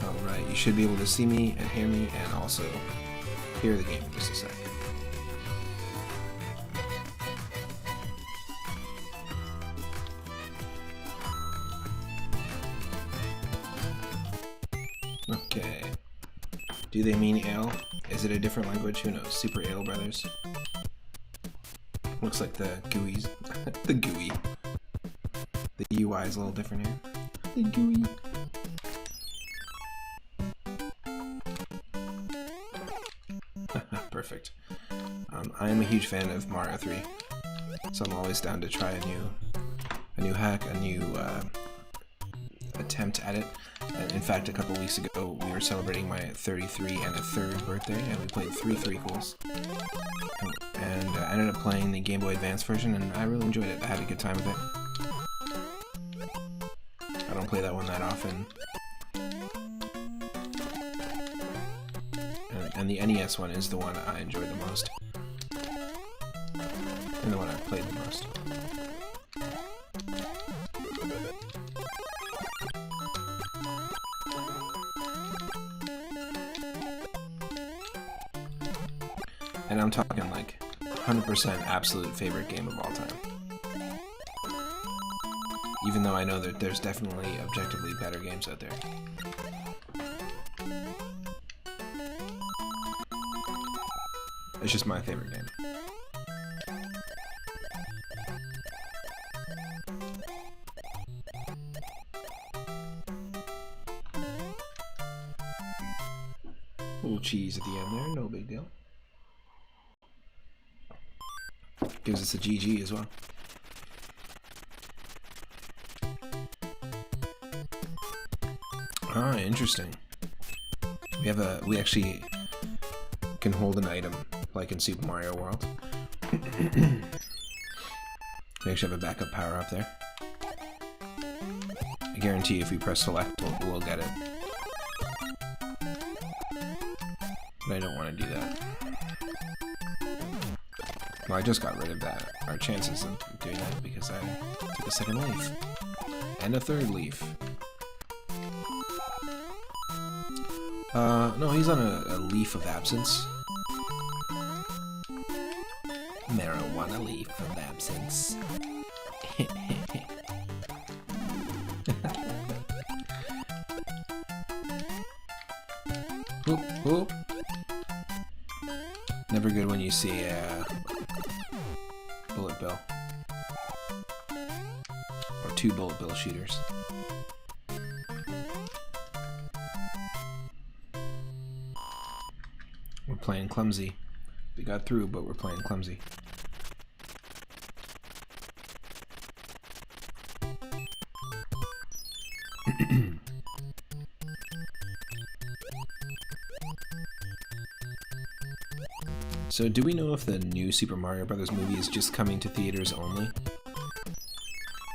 Alright, you should be able to see me and hear me, and also hear the game in just a sec. Okay. Do they mean ale? Is it a different language? Who knows? Super Ale Brothers. Looks like the GUIs. The GUI. The UI is a little different here. The GUI. Perfect. I am a huge fan of Mario 3, so I'm always down to try a new hack, a new attempt at it. In fact, a couple weeks ago, we were celebrating my 33 and a third birthday, and we played 3 threequels. And I ended up playing the Game Boy Advance version, and I really enjoyed it. I had a good time with it. I don't play that one that often. And the NES one is the one I enjoyed the most. And the one I played the most. And I'm talking like 100% absolute favorite game of all time. Even though I know that there's definitely objectively better games out there. It's just my favorite game. A little cheese at the end there, no big deal. Gives us a GG as well. Ah, interesting. We actually can hold an item like in Super Mario World. We actually have a backup power up there. I guarantee if we press select, we'll get it. But I don't want to do that. Well, I just got rid of that. Our chances of doing that because I took a second leaf. And a third leaf. No, he's on a leaf of absence. Marijuana leaf of absence. Oop, oop. Never good when you see a bullet bill. Or 2 bullet bill shooters. We're playing clumsy. We got through, but we're playing clumsy. So, do we know if the new Super Mario Bros. Movie is just coming to theaters only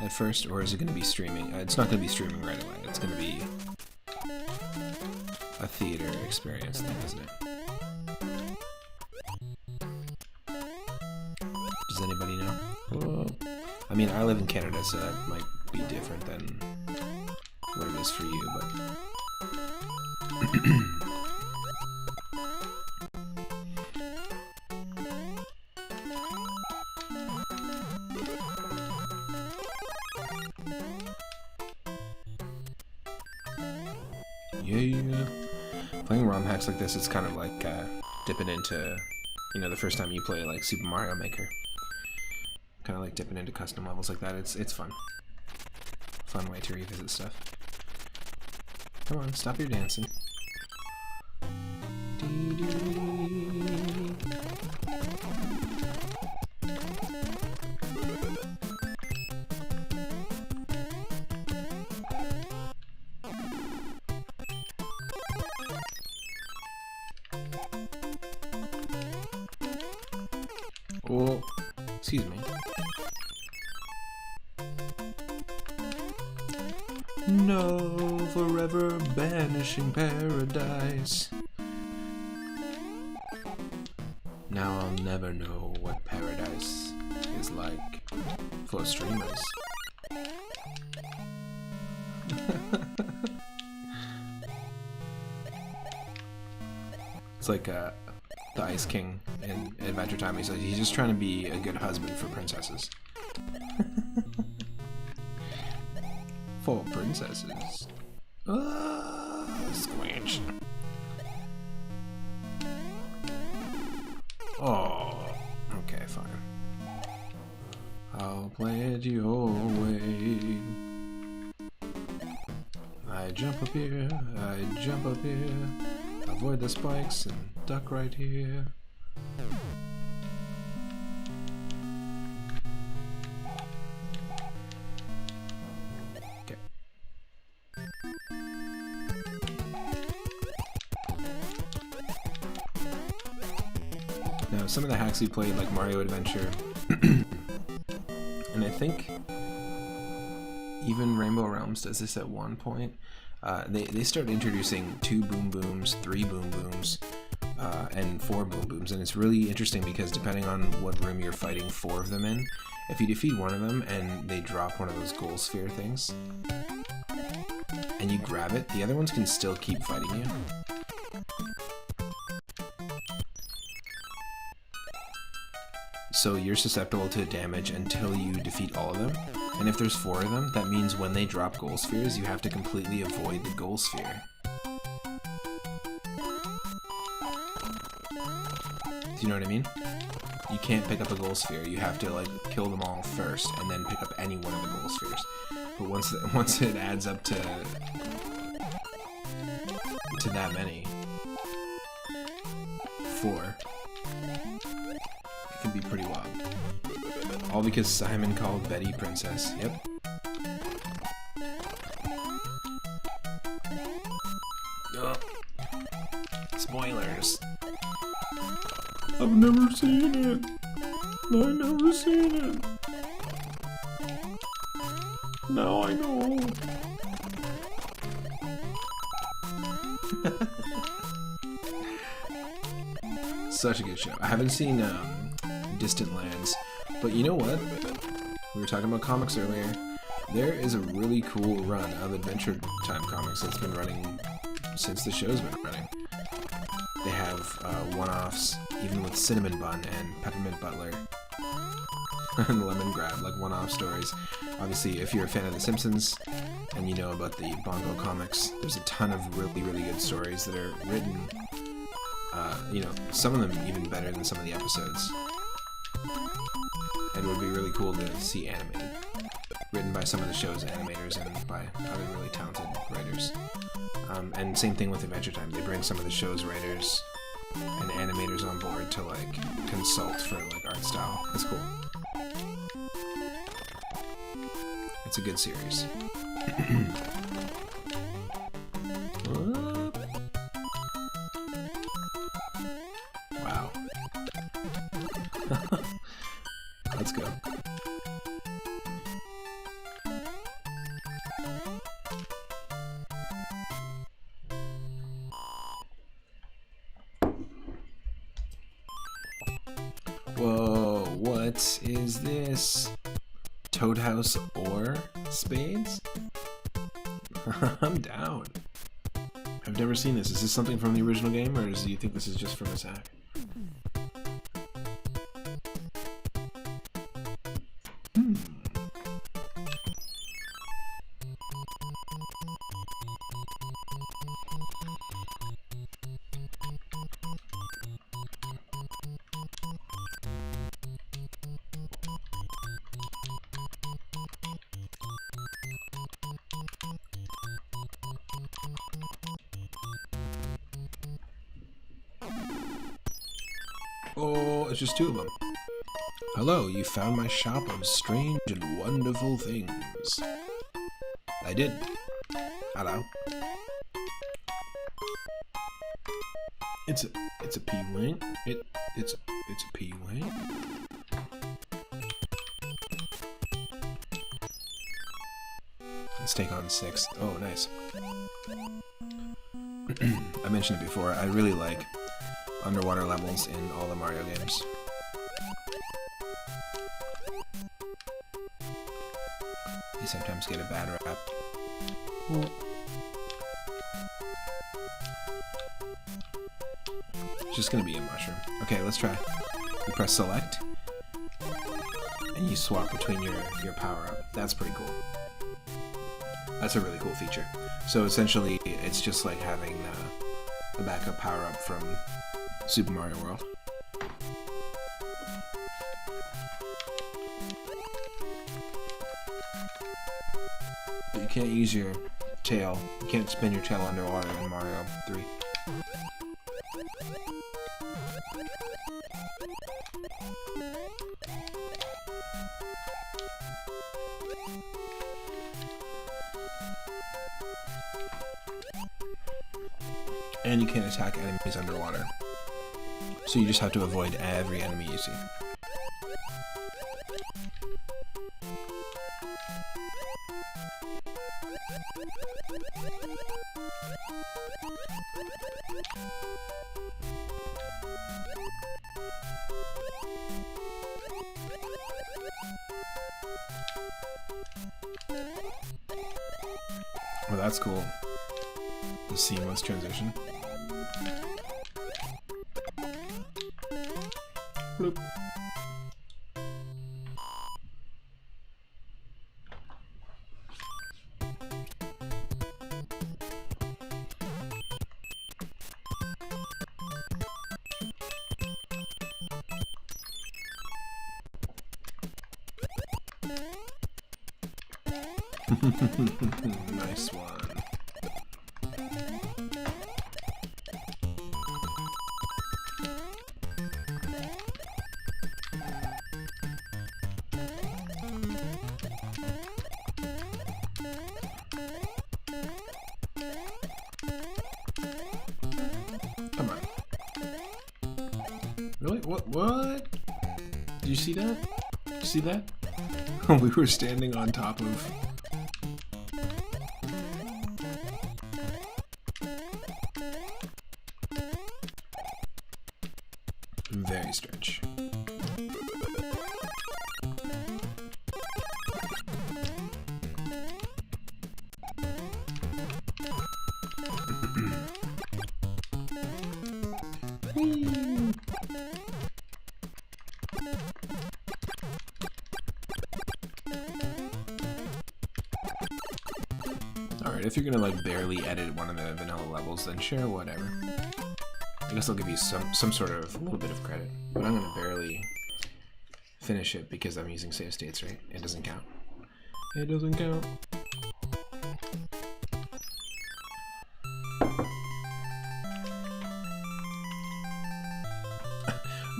at first, or is it going to be streaming? It's not going to be streaming right away. It's going to be a theater experience thing, isn't it? Does anybody know? Whoa. I mean, I live in Canada, so that might be different than what it is for you, but... Yeah. Playing ROM hacks like this, it's kind of like dipping into, you know, the first time you play like Super Mario Maker. Kind of like dipping into custom levels like that. It's fun. Fun way to revisit stuff. Come on, stop your dancing. Oh, excuse me. No, forever banishing paradise. Now I'll never know what paradise is like for streamers. It's like the Ice King in Adventure Time. He's like, he's just trying to be a good husband for princesses. For princesses. Squinch. Oh, okay, fine. I'll play it your way. I jump up here, I jump up here. Avoid the spikes and duck right here. Now, some of the hacks we played, like Mario Adventure, and I think even Rainbow Realms does this at one point, they start introducing 2 boom booms, 3 boom booms, and 4 boom booms, and it's really interesting because depending on what room you're fighting 4 of them in, if you defeat one of them and they drop one of those gold sphere things, and you grab it, the other ones can still keep fighting you. So you're susceptible to damage until you defeat all of them. And if there's 4 of them, that means when they drop gold spheres, you have to completely avoid the gold sphere. Do you know what I mean? You can't pick up a gold sphere. You have to like kill them all first, and then pick up any one of the gold spheres. But once it adds up to that many, 4. Can be pretty wild. All because Simon called Betty princess. Yep. Ugh. Spoilers. I've never seen it. I've never seen it. Now I know. Such a good show. I haven't seen Distant Lands, but you know what? We were talking about comics earlier. There is a really cool run of Adventure Time comics that's been running since the show's been running. They have one-offs, even with Cinnamon Bun and Peppermint Butler and Lemon Grab, like one-off stories. Obviously, if you're a fan of The Simpsons and you know about the Bongo comics, there's a ton of really, really good stories that are written, you know, some of them even better than some of the episodes. And it would be really cool to see animated. Written by some of the show's animators and by other really talented writers. And same thing with Adventure Time. They bring some of the show's writers and animators on board to like consult for like art style. It's cool. It's a good series. Wow. Let's go. Whoa, what is this? Toad House or spades? I'm down. I've never seen this. Is this something from the original game, or do you think this is just from this hack? Oh, it's just 2 of them. Hello, you found my shop of strange and wonderful things. I did. Hello. It's a P-wing. It's a P-wing. Let's take on 6. Oh, nice. I mentioned it before. I really like underwater levels in all the Mario games. They sometimes get a bad rap. Well, it's just gonna be a mushroom. Okay, let's try. You press select, and you swap between your power-up. That's pretty cool. That's a really cool feature. So essentially, it's just like having a backup power-up from Super Mario World. But you can't use your tail. You can't spin your tail underwater in Mario 3. And you can't attack enemies underwater. So you just have to avoid every enemy you see. Oh, that's cool. The seamless transition. Bloop. Nice one. Come on. Really? What? Did you see that? Did you see that? We were standing on top of... Very strange. Alright, if you're gonna like barely edit one of the vanilla levels, then sure, whatever. I guess I'll give you some sort of, a little bit of credit, but I'm gonna barely finish it because I'm using save states, right? It doesn't count. It doesn't count.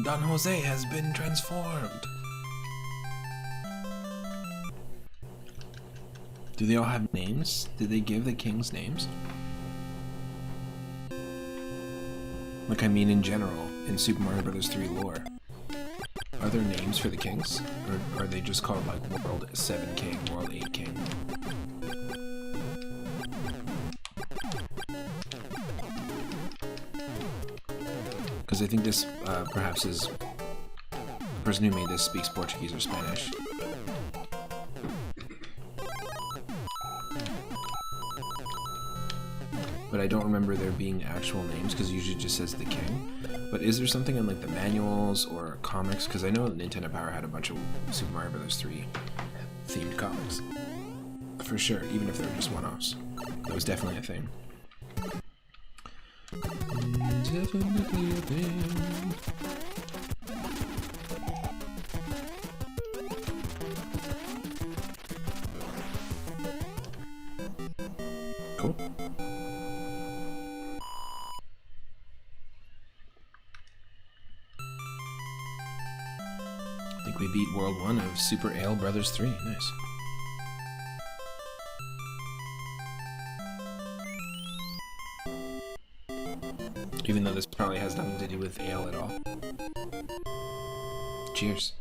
Don Jose has been transformed. Do they all have names? Did they give the kings names? Like, I mean in general, in Super Mario Bros. 3 lore. Are there names for the kings? Or are they just called, like, World 7 King, World 8 King? Because I think this, perhaps is... The person who made this speaks Portuguese or Spanish. But I don't remember there being actual names, because it usually just says the king. But is there something in like the manuals or comics? Because I know Nintendo Power had a bunch of Super Mario Bros. 3 themed comics. For sure, even if they were just one-offs. That was definitely a thing. Definitely a thing. Cool. I think we beat World 1 of Super Ale Brothers 3. Nice. Even though this probably has nothing to do with ale at all. Cheers.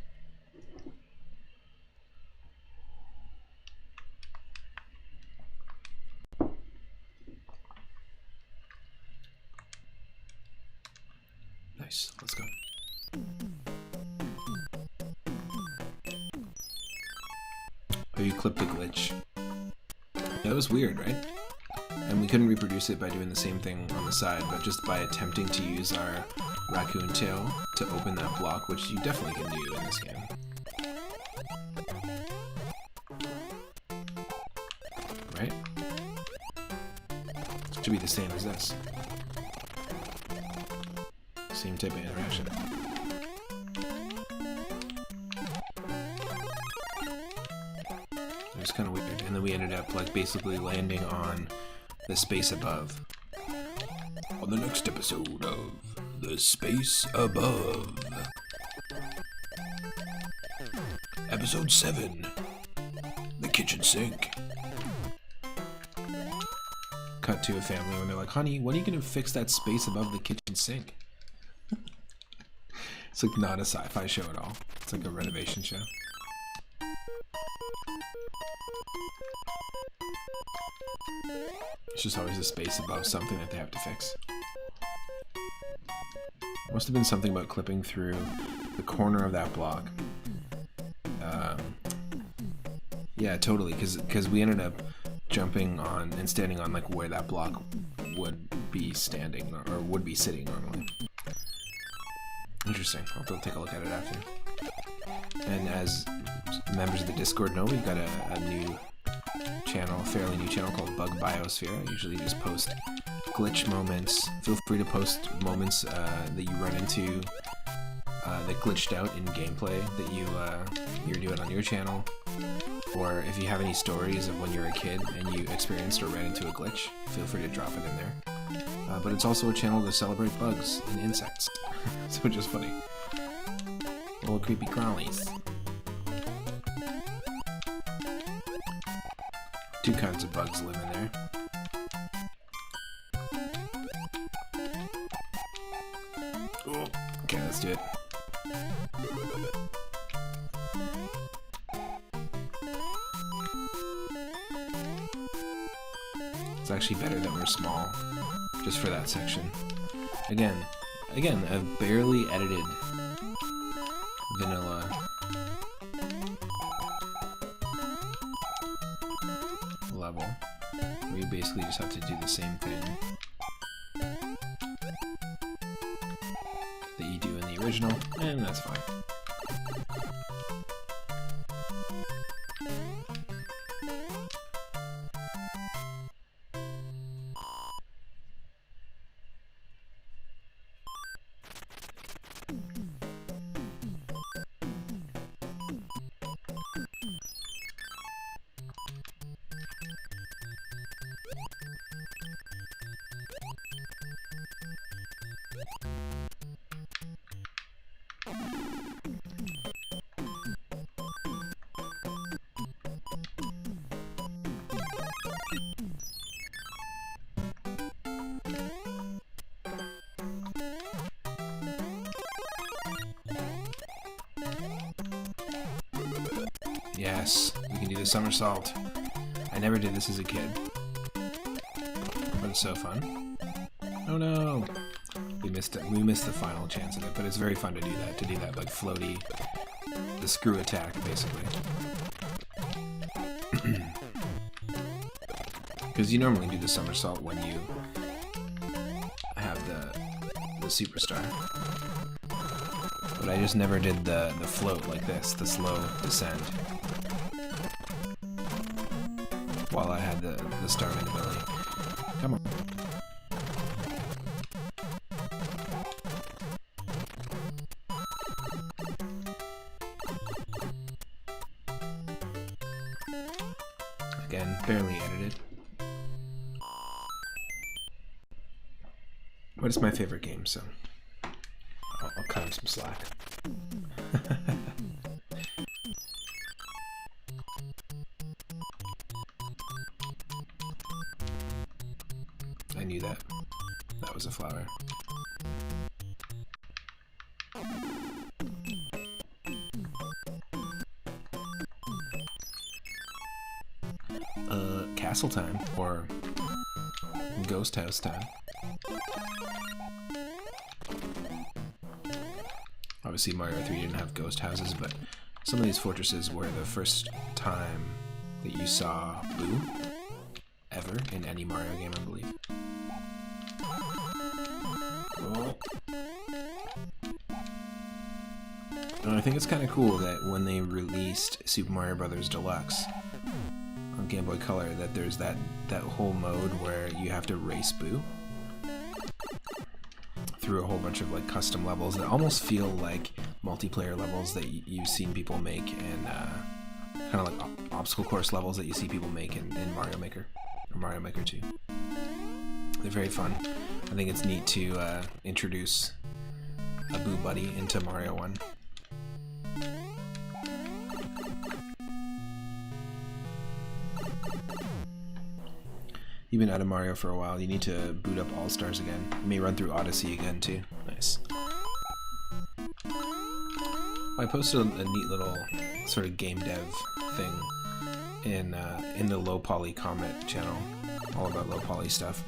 Nice. Let's go. Oh, you clipped the glitch. That was weird, right? And we couldn't reproduce it by doing the same thing on the side, but just by attempting to use our raccoon tail to open that block, which you definitely can do in this game. Right? It should be the same as this. Same type of interaction. It was kind of weird, and then we ended up like basically landing on the space above. On the next episode of The Space Above. Episode 7. The Kitchen Sink. Cut to a family when they're like, honey, when are you gonna fix that space above the kitchen sink? It's like not a sci-fi show at all. It's like a renovation show. It's just always a space above something that they have to fix. Must have been something about clipping through the corner of that block. Yeah, totally, because we ended up jumping on and standing on like where that block would be standing or would be sitting normally. Interesting. I'll have to take a look at it after. And as members of the Discord know, we've got a new channel, a fairly new channel called Bug Biosphere. I usually just post glitch moments. Feel free to post moments that you run into that glitched out in gameplay that you're doing on your channel. Or if you have any stories of when you were a kid and you experienced or ran into a glitch, feel free to drop it in there. But it's also a channel to celebrate bugs and insects. So just funny. Little creepy crawlies. Two kinds of bugs live in there. Ooh. Okay, let's do it. It's actually better that we're small, just for that section. Again, a barely edited vanilla level. We basically just have to do the same thing that you do in the original, and that's fine. Yes, we can do the somersault. I never did this as a kid, but it's so fun. Oh no! We missed it. We missed the final chance of it, but it's very fun to do that. To do that like floaty, the screw attack, basically. Because you normally do the somersault when you have the superstar. But I just never did the float like this, the slow descent. While I had the starting ability. Come on. Again, barely edited. But it's my favorite game, so I'll cut him some slack. I knew that. That was a flower. Castle time, or ghost house time. Obviously Mario 3 didn't have ghost houses, but some of these fortresses were the first time that you saw Boo ever in any Mario game, I believe. Oh. And I think it's kind of cool that when they released Super Mario Bros. Deluxe on Game Boy Color, that there's that whole mode where you have to race Boo through a whole bunch of like custom levels that almost feel like multiplayer levels that you've seen people make, and kind of like obstacle course levels that you see people make in Mario Maker or Mario Maker 2. They're very fun. I think it's neat to introduce a Boo Buddy into Mario 1. You've been out of Mario for a while. You need to boot up All-Stars again. You may run through Odyssey again too. Nice. I posted a neat little sort of game dev thing in the low poly comment channel, all about low poly stuff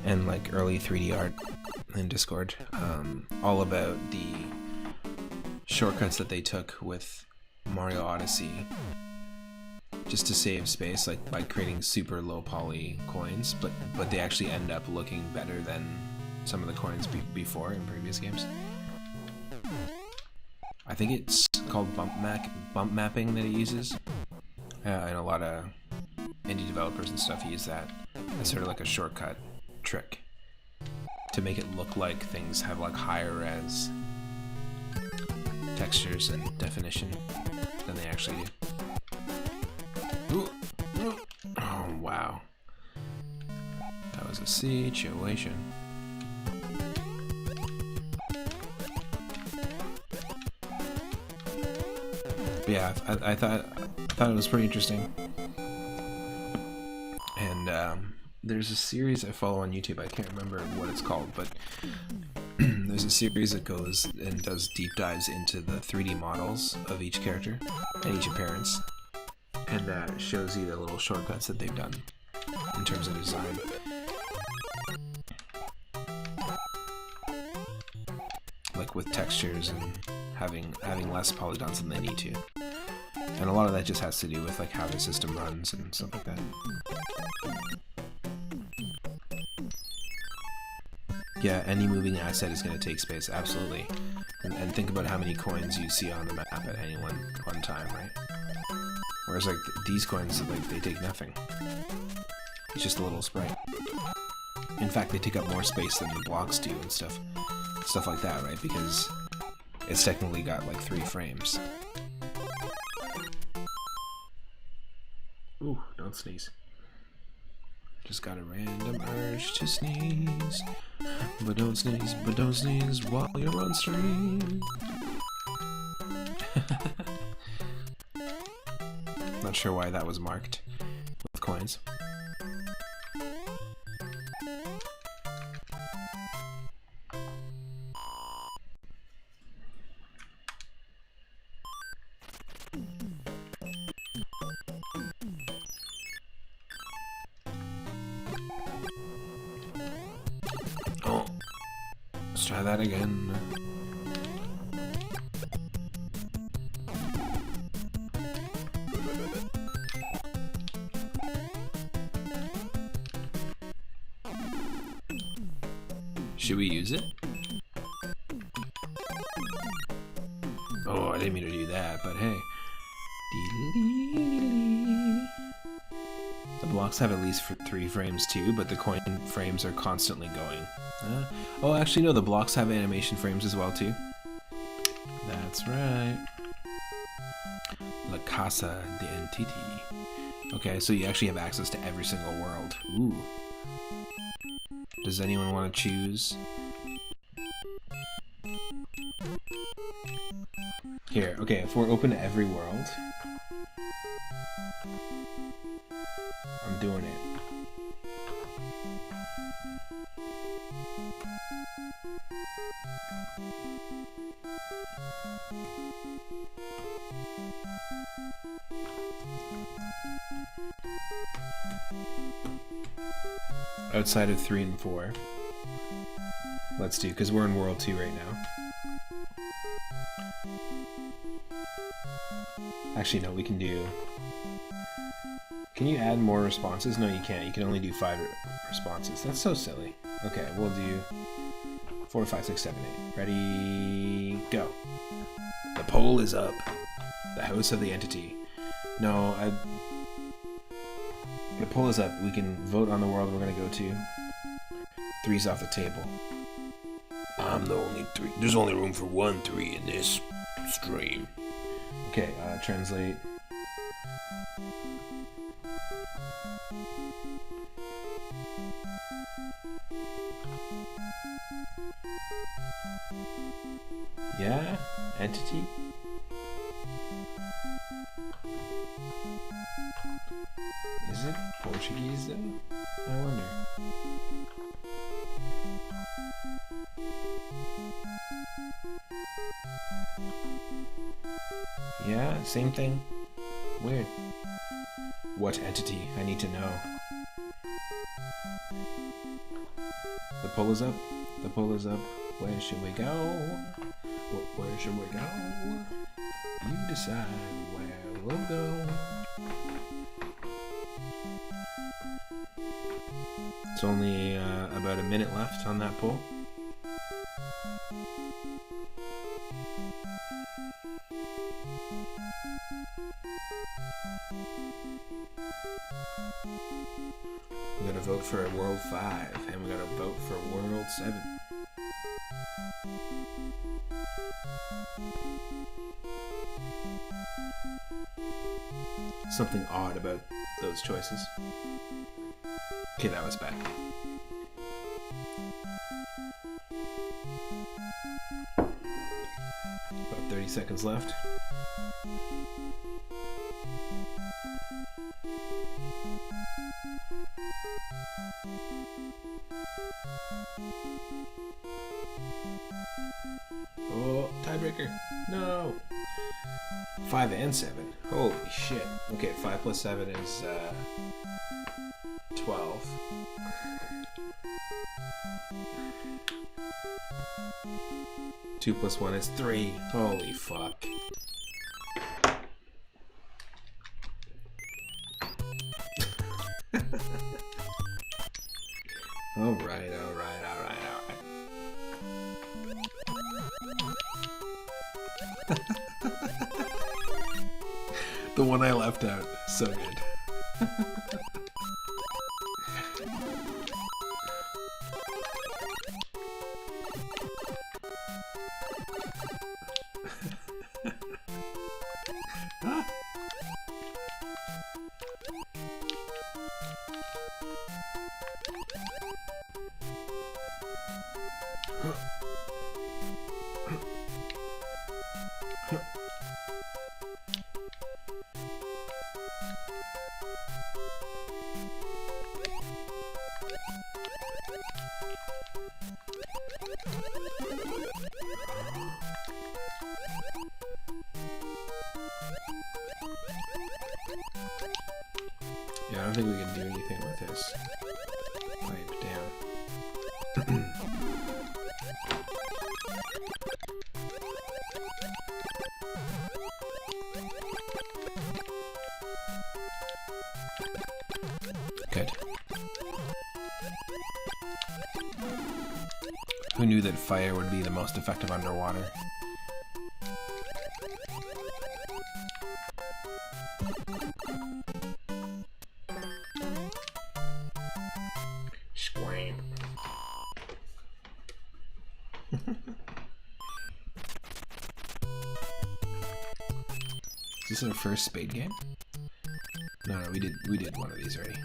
and like early 3D art in Discord, all about the shortcuts that they took with Mario Odyssey just to save space, like by creating super low poly coins, but they actually end up looking better than some of the coins before in previous games. I think it's called bump mapping that it uses, and a lot of indie developers and stuff use that as sort of like a shortcut trick to make it look like things have like higher res textures and definition than they actually do. Ooh. Ooh. Oh wow, that was a situation. But yeah, I thought it was pretty interesting. And there's a series I follow on YouTube. I can't remember what it's called, but there's a series that goes and does deep dives into the 3D models of each character and each appearance, and shows you the little shortcuts that they've done in terms of design. Like with textures and having less polygons than they need to. And a lot of that just has to do with like how the system runs and stuff like that. Yeah, any moving asset is going to take space, absolutely. And think about how many coins you see on the map at any one time, right? Whereas like these coins, like they take nothing. It's just a little sprite. In fact, they take up more space than the blocks do and stuff like that, right? Because it's technically got like 3 frames. Ooh, don't sneeze. Just got a random urge to sneeze. But don't sneeze while you're on stream. Not sure why that was marked with coins. Oh, let's try that again. Should we use it? Oh, I didn't mean to do that, but hey. The blocks have at least 3 frames too, but the coin frames are constantly going. Oh, actually no, the blocks have animation frames as well too. That's right. La Casa de Entity. Okay, so you actually have access to every single world. Ooh. Does anyone want to choose? Here, okay, if we're open to every world, I'm doing it. Outside of 3 and 4. Let's do, because we're in World 2 right now. Actually, no, we can do... Can you add more responses? No, you can't. You can only do 5 responses. That's so silly. Okay, we'll do 4, 5, 6, 7, 8. Ready, go. The poll is up. The house of the entity. No, the poll is up. We can vote on the world we're going to go to. 3's off the table. I'm the only 3. There's only room for 1 3 in this stream. Okay, translate. Yeah? Entity? Is it Portuguese though? I wonder. Yeah, same thing. Weird. What entity? I need to know. The pull is up. The pull is up. Where should we go? Where should we go? You decide where we'll go. It's only about a minute left on that pull. We gotta vote for World 5, and we gotta vote for World 7. Something odd about those choices. Okay, that was bad. About 30 seconds left. Oh, tiebreaker. No. 5 and 7. Holy shit. Okay, 5 plus 7 is 12. Two plus 1 is 3. Holy fuck. Alright. The one I left out. So good. Yeah, I don't think we can do anything with this. Pipe down. Good. Who knew that fire would be the most effective underwater? Scram. Is this our first spade game? No, we did one of these already.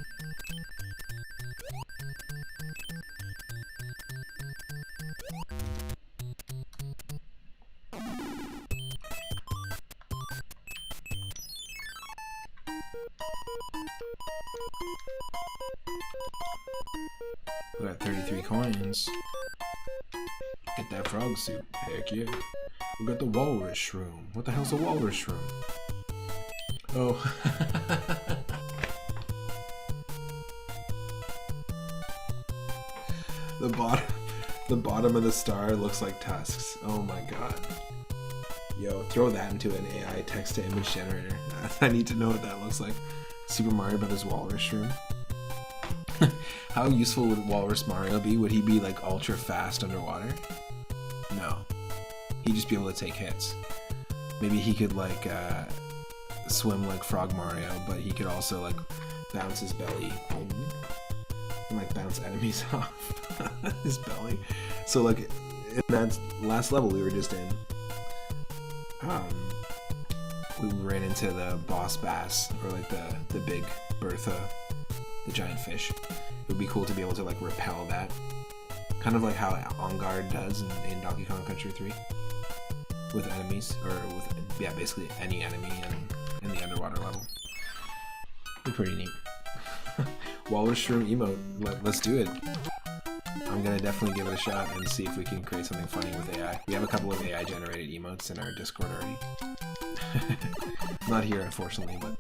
We got 33 coins. Get that frog suit. Heck yeah. We got the walrus shroom. What the hell's a walrus shroom? Oh. The bottom of the star looks like tusks. Oh my god. Yo, throw that into an AI text-to-image generator. I need to know what that looks like. Super Mario Brothers Walrus Shroom. How useful would Walrus Mario be? Would he be like ultra fast underwater? No. He'd just be able to take hits. Maybe he could like swim like Frog Mario, but he could also like bounce his belly and like bounce enemies off his belly. So like in that last level we were just in, we ran into the boss bass, or like the big Bertha, the giant fish. It would be cool to be able to like repel that, kind of like how On Guard does in Donkey Kong Country 3 with enemies, or with basically any enemy in the underwater level. It'd be pretty neat. Walrus Shroom emote. Let's do it. I'm gonna definitely give it a shot and see if we can create something funny with AI. We have a couple of AI generated emotes in our Discord already. Not here, unfortunately, but...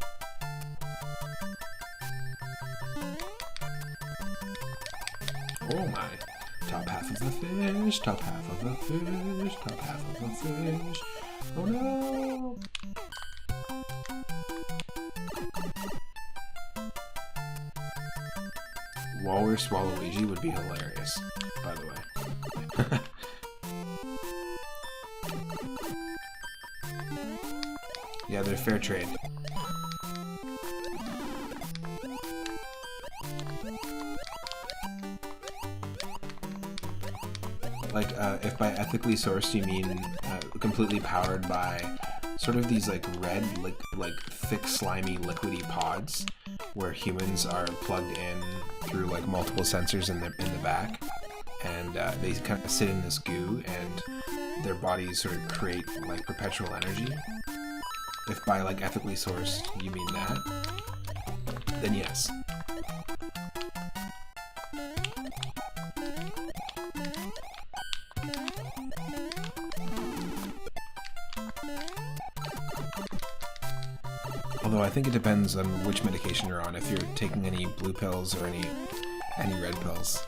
Oh my. Top half of the fish, top half of the fish, top half of the fish. Oh no! Walrus Waluigi would be hilarious, by the way. Yeah, they're fair trade. Like, if by ethically sourced you mean completely powered by sort of these like red, like thick, slimy, liquidy pods, where humans are plugged in through like multiple sensors in the back, and they kind of sit in this goo, and their bodies sort of create like perpetual energy. If by like ethically sourced you mean that, then yes. Although I think it depends on which medication you're on, if you're taking any blue pills or any red pills.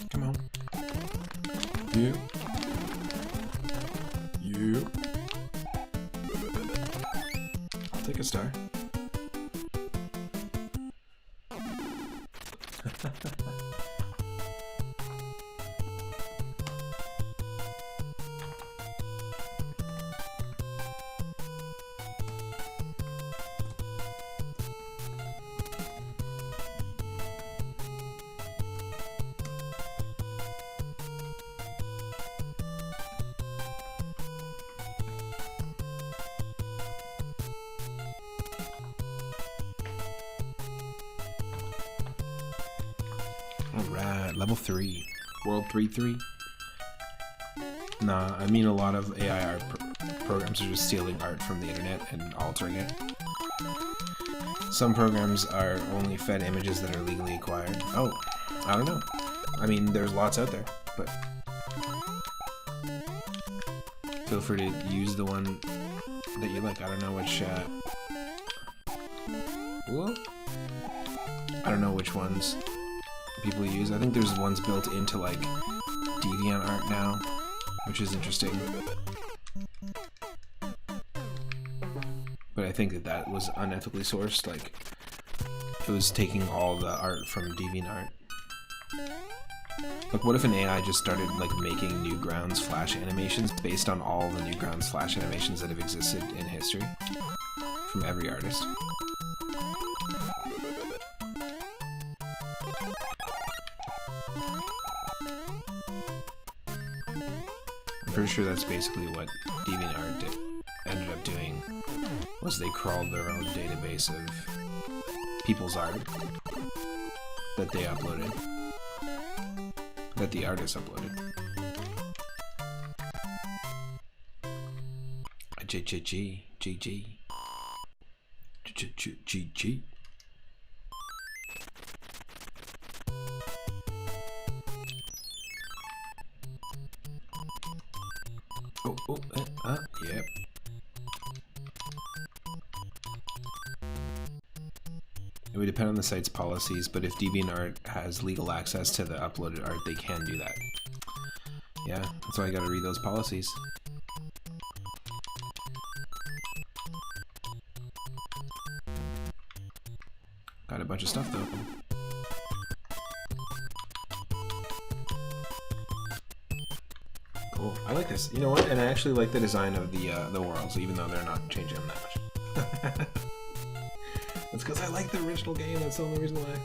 Come on. You. You. I'll take a star. Alright, level 3. World 3-3? Nah, I mean a lot of AI art programs are just stealing art from the internet and altering it. Some programs are only fed images that are legally acquired. Oh, I don't know. I mean, there's lots out there, but... feel free to use the one that you like. I don't know which, Whoa? I don't know which ones people use. I think there's ones built into like DeviantArt now, which is interesting. But I think that was unethically sourced. Like, it was taking all the art from DeviantArt. Like, what if an AI just started like making Newgrounds Flash animations based on all the Newgrounds Flash animations that have existed in history from every artist? I'm pretty sure that's basically what DeviantArt ended up doing, was they crawled their own database of people's art that they uploaded, that the artists uploaded. GG. Yep. It would depend on the site's policies, but if DeviantArt has legal access to the uploaded art, they can do that. Yeah, that's why I gotta read those policies. Got a bunch of stuff though. Cool. I like this. You know what? And I actually like the design of the worlds, even though they're not changing them that much. That's because I like the original game. That's the only reason why.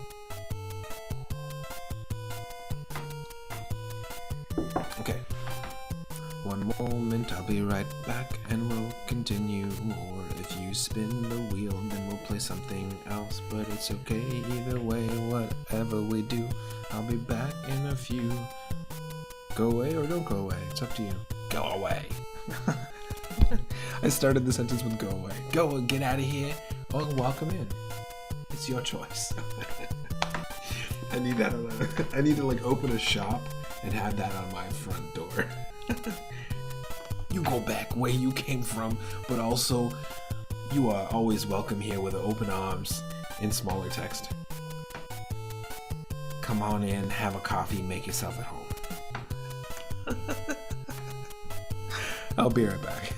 Okay. One moment, I'll be right back, and we'll continue. Or if you spin the wheel, then we'll play something else. But it's okay either way, whatever we do. I'll be back in a few. Go away or don't go away. It's up to you. Go away. I started the sentence with go away. Go and get out of here or welcome in. It's your choice. I need that. I need to like open a shop and have that on my front door. You go back where you came from, but also you are always welcome here with open arms in smaller text. Come on in, have a coffee, make yourself at home. I'll be right back.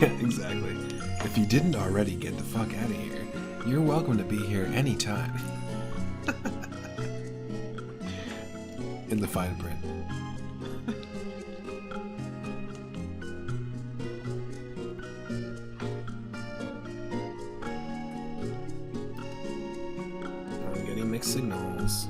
Yeah, exactly. If you didn't already get the fuck out of here, you're welcome to be here anytime. In the fine print. I'm getting mixed signals.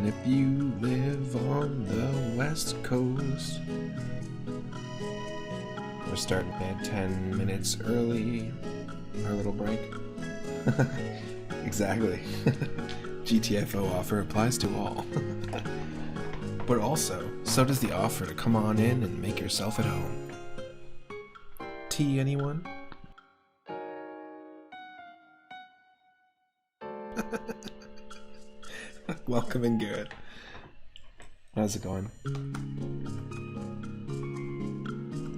If you live on the West Coast, we're starting at 10 minutes early. Our little break. Exactly. GTFO offer applies to all. But also, so does the offer to come on in and make yourself at home. Tea, anyone? Welcome in, Garrett. How's it going?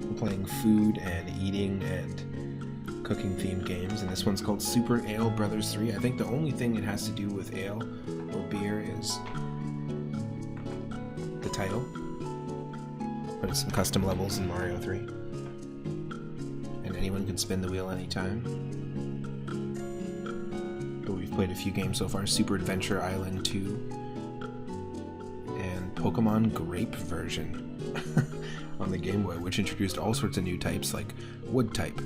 I'm playing food and eating and cooking themed games, and this one's called Super Ale Brothers 3. I think the only thing it has to do with ale or beer is the title, but it's some custom levels in Mario 3. And anyone can spin the wheel anytime. But we've played a few games so far. Super Adventure Island 2 and Pokemon Grape version on the Game Boy, which introduced all sorts of new types like wood type,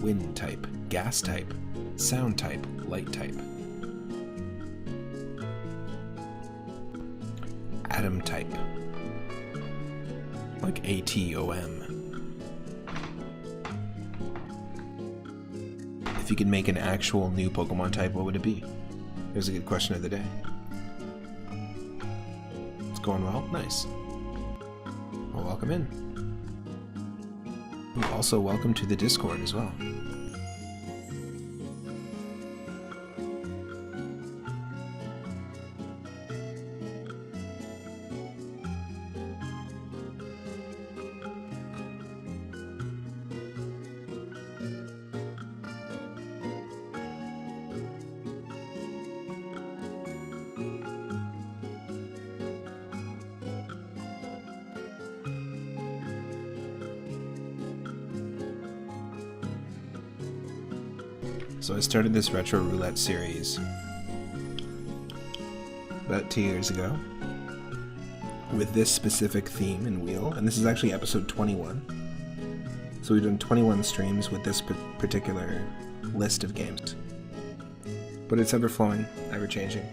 wind type, gas type, sound type, light type, atom type, like ATOM. If you could make an actual new Pokemon type, what would it be? There's a good question of the day. It's going well? Nice. Well, welcome in. And also welcome to the Discord as well. So I started this retro roulette series about 2 years ago with this specific theme and wheel, and this is actually episode 21. So we've done 21 streams with this particular list of games. But it's ever-flowing, ever-changing.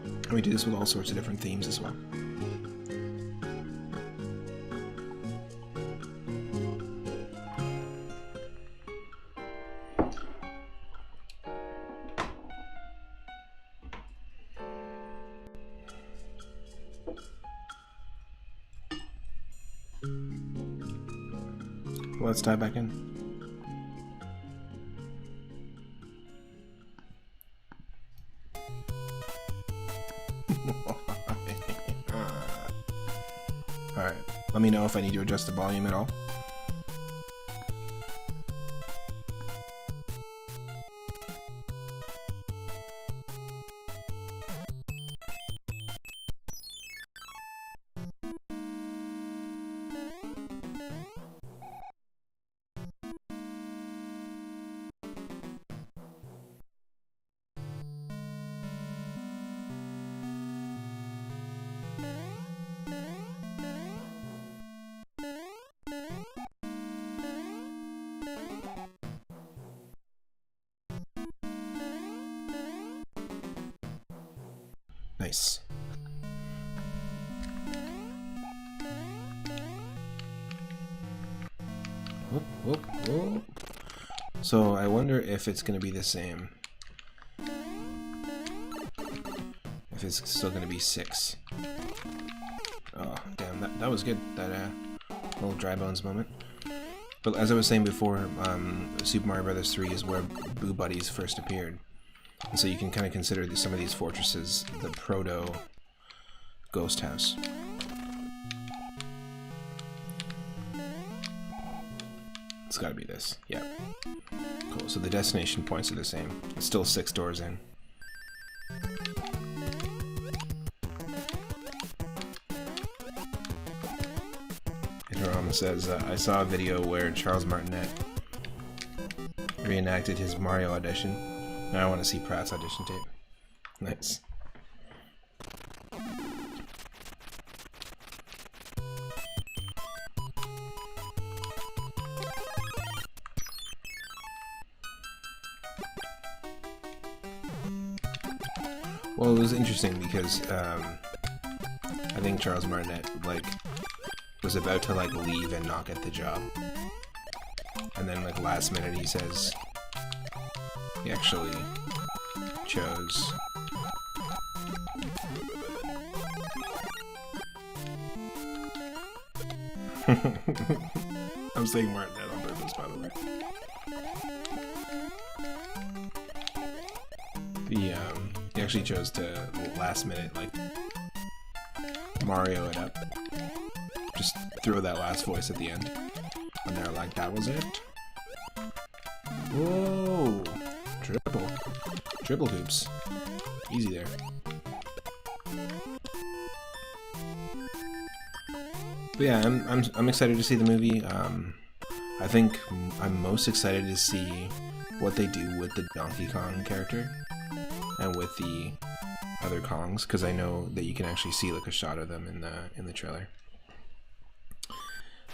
And we do this with all sorts of different themes as well. Let's dive back in. Alright, let me know if I need to adjust the volume at all. Nice. Whoop, whoop, whoop. So I wonder if it's going to be the same. If it's still going to be 6. Oh, damn, that was good. That little dry bones moment. But as I was saying before, Super Mario Bros. 3 is where Boo Buddies first appeared. And so you can kind of consider some of these fortresses the proto-ghost house. It's gotta be this. Yeah. Cool, so the destination points are the same. It's still 6 doors in. Hitorama says, I saw a video where Charles Martinet reenacted his Mario audition. Now I want to see Pratt's audition tape. Nice. Well, it was interesting because I think Charles Martinet was about to leave and not get the job, and then last minute he says he actually chose I'm saying Martinet on purpose, by the way. He actually chose to last minute Mario it up, just throw that last voice at the end, and they're like, that was it. Whoa, triple hoops, easy there. But yeah, I'm excited to see the movie. I think I'm most excited to see what they do with the Donkey Kong character and with the other Kongs, because I know that you can actually see a shot of them in the trailer.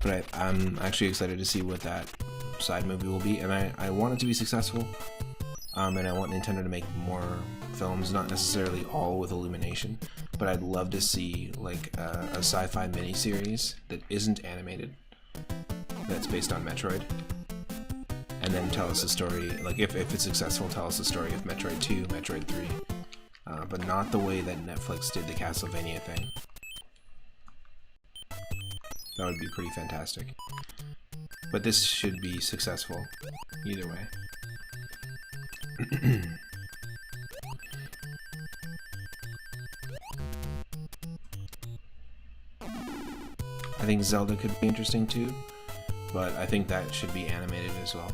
But I'm actually excited to see what that side movie will be, and I want it to be successful. And I want Nintendo to make more films, not necessarily all with Illumination, but I'd love to see a sci-fi miniseries that isn't animated, that's based on Metroid, and then tell us a story, if it's successful, tell us a story of Metroid 2, Metroid 3, but not the way that Netflix did the Castlevania thing. That would be pretty fantastic. But this should be successful either way. I think Zelda could be interesting too, but I think that should be animated as well.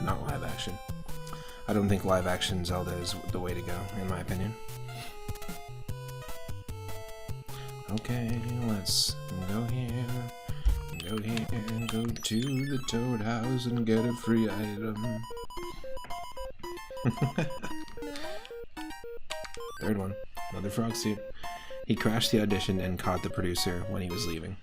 Not live action. I don't think live action Zelda is the way to go, in my opinion. Okay, let's go here. Go here and go to the Toad House and get a free item. Third one. Another frog suit. He crashed the audition and caught the producer when he was leaving.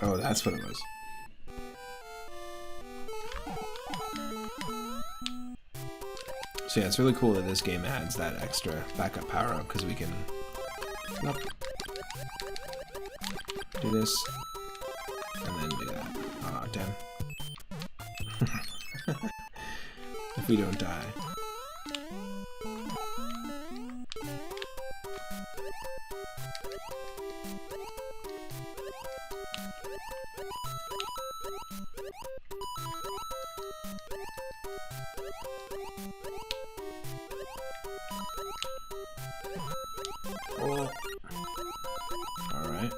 Oh, that's what it was. So yeah, it's really cool that this game adds that extra backup power-up, because we can do this, and then do that. Aw, damn. If we don't die. Oh. Alright.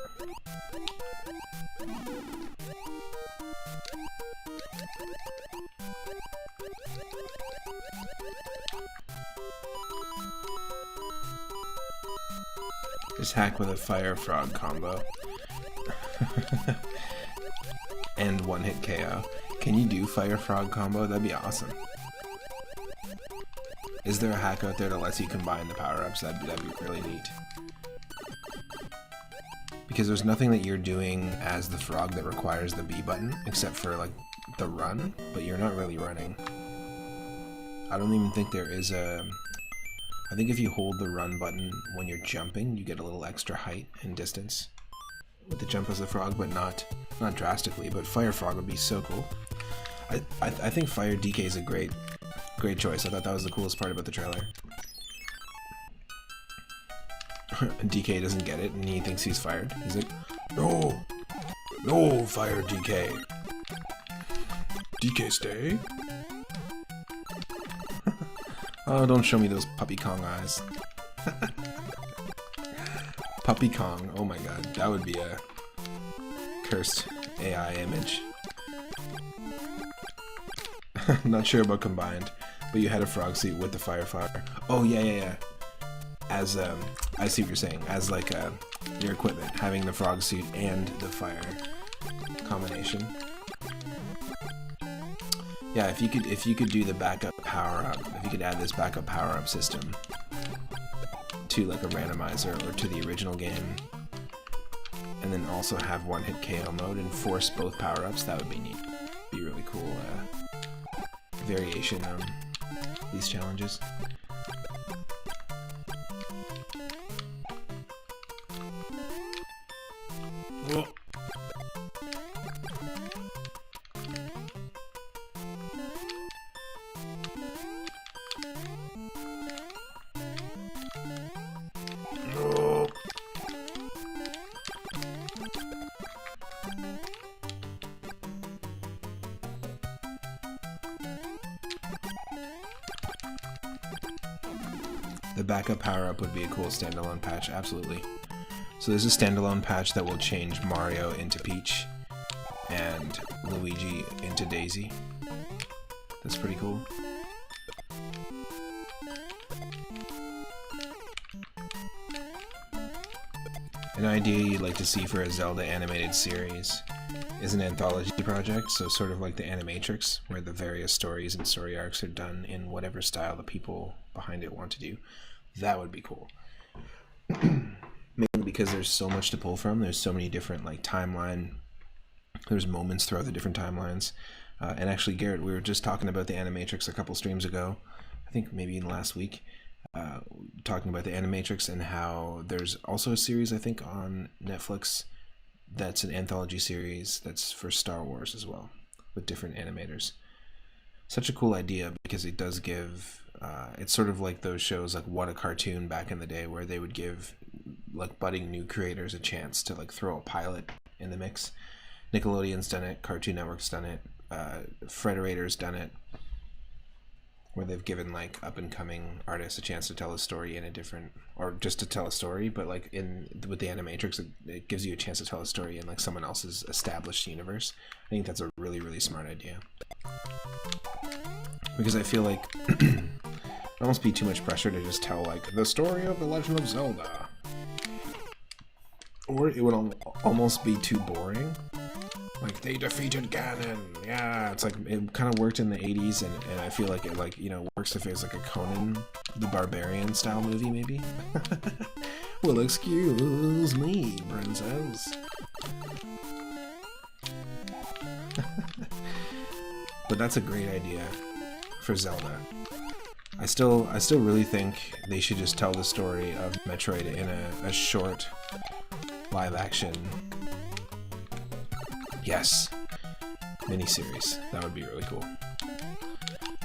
Just hack with a fire frog combo. And one hit KO. Can you do fire frog combo? That'd be awesome. Is there a hack out there that lets you combine the power-ups? That'd be really neat. Because there's nothing that you're doing as the frog that requires the B button, except for like the run, but you're not really running. I don't even think there is a... I think if you hold the run button when you're jumping, you get a little extra height and distance with the jump as the frog, but not drastically. But Fire Frog would be so cool. I think Fire DK is a great choice. I thought that was the coolest part about the trailer. DK doesn't get it, and he thinks he's fired. He's like, no, fire DK. DK stay. Oh, don't show me those Puppy Kong eyes. Puppy Kong, oh my god, that would be a cursed AI image. Not sure about combined, but you had a frog suit with the fire flower. Oh yeah. As I see what you're saying. As like your equipment, having the frog suit and the fire combination. Yeah, if you could do the backup power up, if you could add this backup power up system to like a randomizer or to the original game, and then also have one hit KO mode and force both power ups, that would be neat. Be really cool variation on these challenges. Whoa. The backup power-up would be a cool standalone patch, absolutely. So there's a standalone patch that will change Mario into Peach and Luigi into Daisy. That's pretty cool. An idea you'd like to see for a Zelda animated series is an anthology project, so sort of like the Animatrix, where the various stories and story arcs are done in whatever style the people behind it want to do. That would be cool. Mainly because there's so much to pull from. There's so many different like timeline. There's moments throughout the different timelines. And actually, Garrett, we were just talking about the Animatrix a couple streams ago. I think maybe last week. Talking about the Animatrix and how there's also a series, I think, on Netflix that's an anthology series that's for Star Wars as well, with different animators. Such a cool idea because it does give... it's sort of like those shows like What a Cartoon back in the day, where they would give like budding new creators a chance to like throw a pilot in the mix. Nickelodeon's done it, Cartoon Network's done it, Frederator's done it, where they've given like up and coming artists a chance to tell a story in a different, or just to tell a story, but like with the Animatrix, it gives you a chance to tell a story in like someone else's established universe. I think that's a really, really smart idea. Because I feel like it almost be too much pressure to just tell like the story of the Legend of Zelda, or it would almost be too boring. Like, they defeated Ganon. Yeah, it's like it kind of worked in the 80s, and I feel like it works if it's like a Conan the Barbarian style movie maybe. Well, excuse me, princess. But that's a great idea for Zelda. I still really think they should just tell the story of Metroid in a short live-action, yes, miniseries. That would be really cool.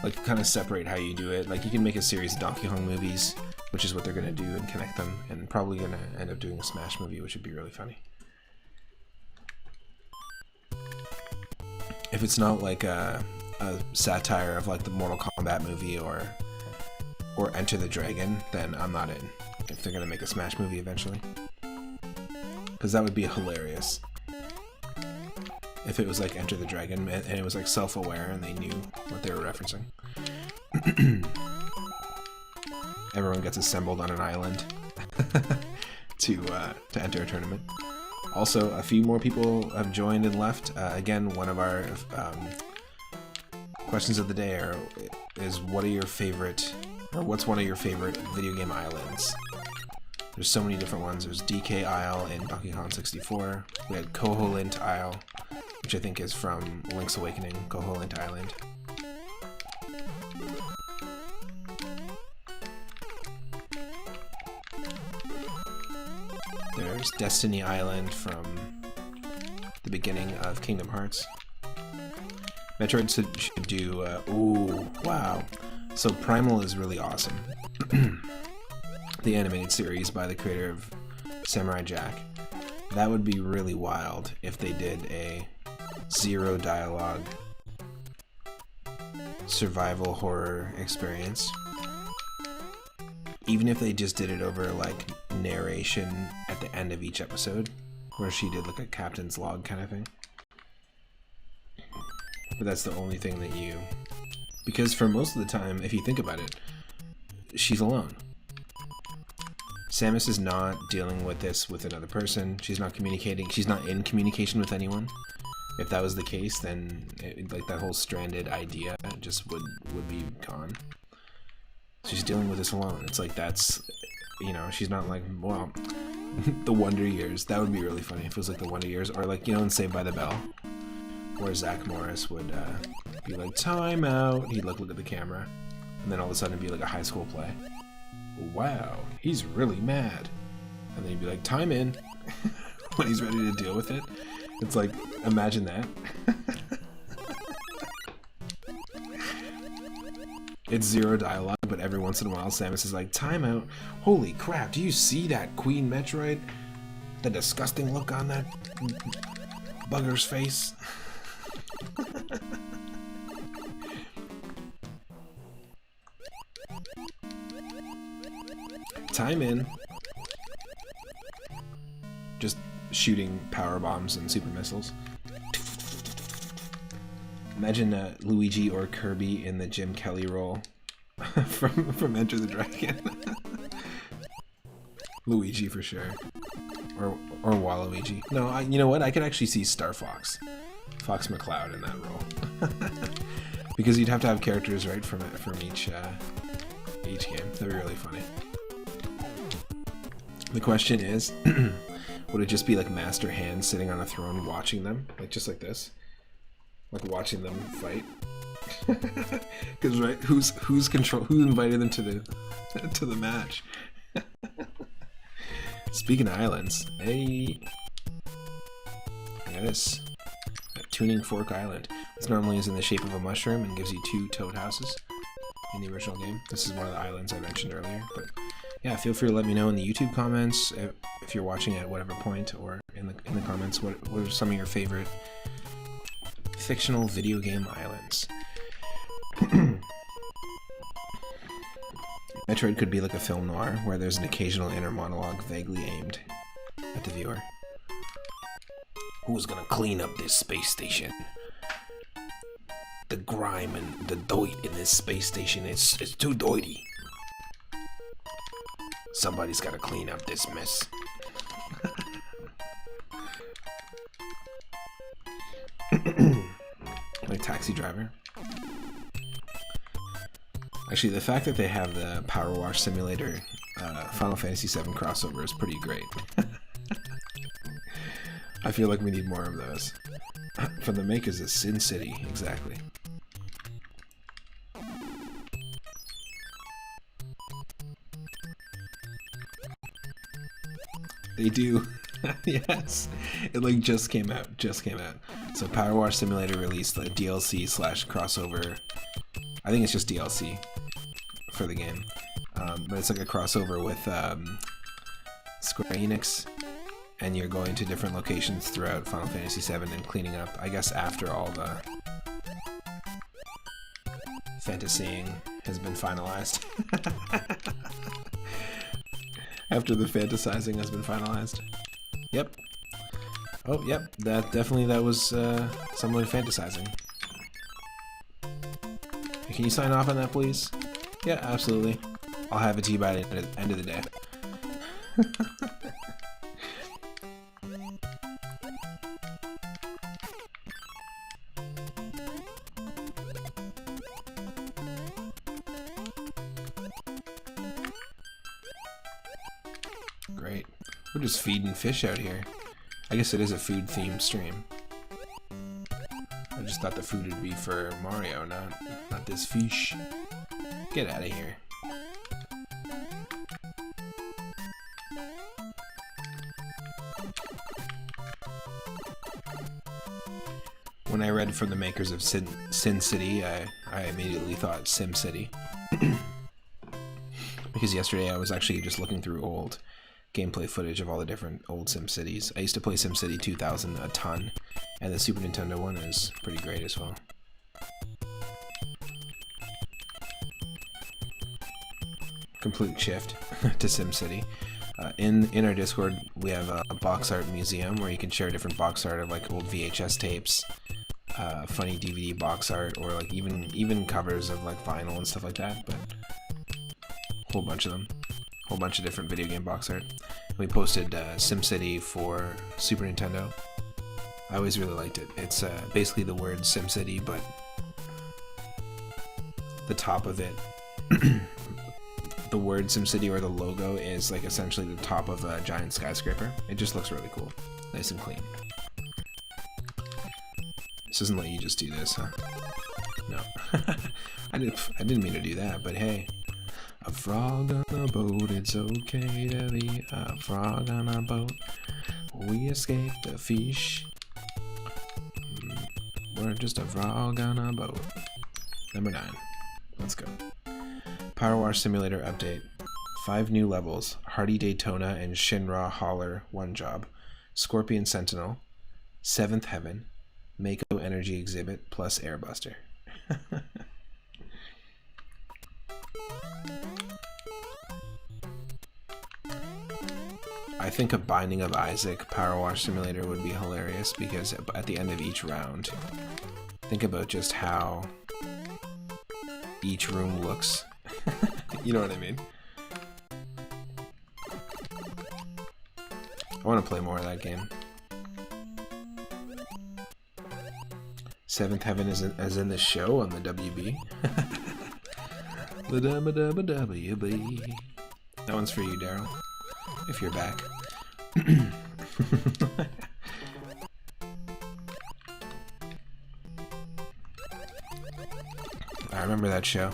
Like, kind of separate how you do it. Like, you can make a series of Donkey Kong movies, which is what they're gonna do, and connect them, and probably gonna end up doing a Smash movie, which would be really funny. If it's not like a satire of like the Mortal Kombat movie or Enter the Dragon, then I'm not in. If they're gonna make a Smash movie eventually, because that would be hilarious. If it was like Enter the Dragon and it was like self-aware and they knew what they were referencing. Everyone gets assembled on an island to enter a tournament. Also, a few more people have joined and left. Again, one of our questions of the day is what are your favorite, or what's one of your favorite video game islands? There's so many different ones. There's DK Isle in Donkey Kong 64. We had Koholint Isle, which I think is from Link's Awakening, Koholint Island. There's Destiny Island from the beginning of Kingdom Hearts. Metroid should do, ooh, wow. So Primal is really awesome. The animated series by the creator of Samurai Jack. That would be really wild if they did a zero dialogue survival horror experience. Even if they just did it over like narration at the end of each episode, where she did like a captain's log kind of thing. But that's the only thing that you... Because for most of the time, if you think about it, she's alone. Samus is not dealing with this with another person. She's not communicating. She's not in communication with anyone. If that was the case, then like that whole stranded idea just would be gone. She's dealing with this alone. It's like that's, you know, she's not like, well, the Wonder Years. That would be really funny if it was like the Wonder Years, or like, you know, in Saved by the Bell, where Zach Morris would be like, time out. He'd look at the camera, and then all of a sudden it'd be like a high school play. Wow, he's really mad. And then he'd be like, time in, when he's ready to deal with it. It's like, imagine that. It's zero dialogue, but every once in a while Samus is like, time out. Holy crap, do you see that Queen Metroid? The disgusting look on that bugger's face. Time in. Just shooting power bombs and super missiles. Imagine Luigi or Kirby in the Jim Kelly role from Enter the Dragon. Luigi for sure, or Waluigi. No, you know what? I could actually see Star Fox, Fox McCloud in that role, because you'd have to have characters right from each game. They're really funny. The question is, would it just be like Master Hand sitting on a throne watching them, like just like this? Like watching them fight, because right, who invited them to the match? Speaking of islands, hey, this Tuning Fork Island. This normally is in the shape of a mushroom and gives you 2 toad houses in the original game. This is one of the islands I mentioned earlier. But yeah, feel free to let me know in the YouTube comments if you're watching at whatever point, or in the comments what are some of your favorite fictional video game islands. Metroid could be like a film noir where there's an occasional inner monologue vaguely aimed at the viewer. Who's gonna clean up this space station? The grime and the doit in this space station is too doity. Somebody's gotta clean up this mess. Like Taxi Driver. Actually, the fact that they have the Power Wash Simulator Final Fantasy VII crossover is pretty great. I feel like we need more of those. from the makers of Sin City, exactly. They do. Yes. It like just came out. So Power Wash Simulator released a DLC / crossover. I think it's just DLC for the game. But it's like a crossover with Square Enix, and you're going to different locations throughout Final Fantasy VII and cleaning up, I guess, after all the fantasying has been finalized. After the fantasizing has been finalized. Yep. Oh, yep. That was someone fantasizing. Can you sign off on that, please? Yeah, absolutely. I'll have it to you by the end of the day. Great. We're just feeding fish out here. I guess it is a food-themed stream. I just thought the food would be for Mario, not this fish. Get out of here. When I read from the makers of Sin City, I immediately thought Sim City. Because yesterday I was actually just looking through old gameplay footage of all the different old Sim Cities. I used to play SimCity 2000 a ton, and the Super Nintendo one is pretty great as well. Complete shift to SimCity. In our Discord, we have a box art museum where you can share different box art of like old VHS tapes, funny DVD box art, or like even covers of like vinyl and stuff like that. But a whole bunch of them, whole bunch of different video game box art. We posted SimCity for Super Nintendo. I always really liked it. It's basically the word SimCity, but the top of it. The word SimCity or the logo is like essentially the top of a giant skyscraper. It just looks really cool. Nice and clean. This doesn't let you just do this, huh? No. I didn't mean to do that, but hey. A frog on a boat, it's okay to be a frog on a boat. We escaped a fish. We're just a frog on a boat. Number 9. Let's go. Power Wash Simulator update. 5 new levels. Hardy Daytona and Shinra Holler 1 job. Scorpion Sentinel. 7th Heaven. Mako Energy Exhibit plus Airbuster. I think a Binding of Isaac Power Wash Simulator would be hilarious because at the end of each round, think about just how each room looks. You know what I mean? I want to play more of that game. 7th Heaven is as in the show on the WB. The WB. That one's for you, Daryl. If you're back. I remember that show.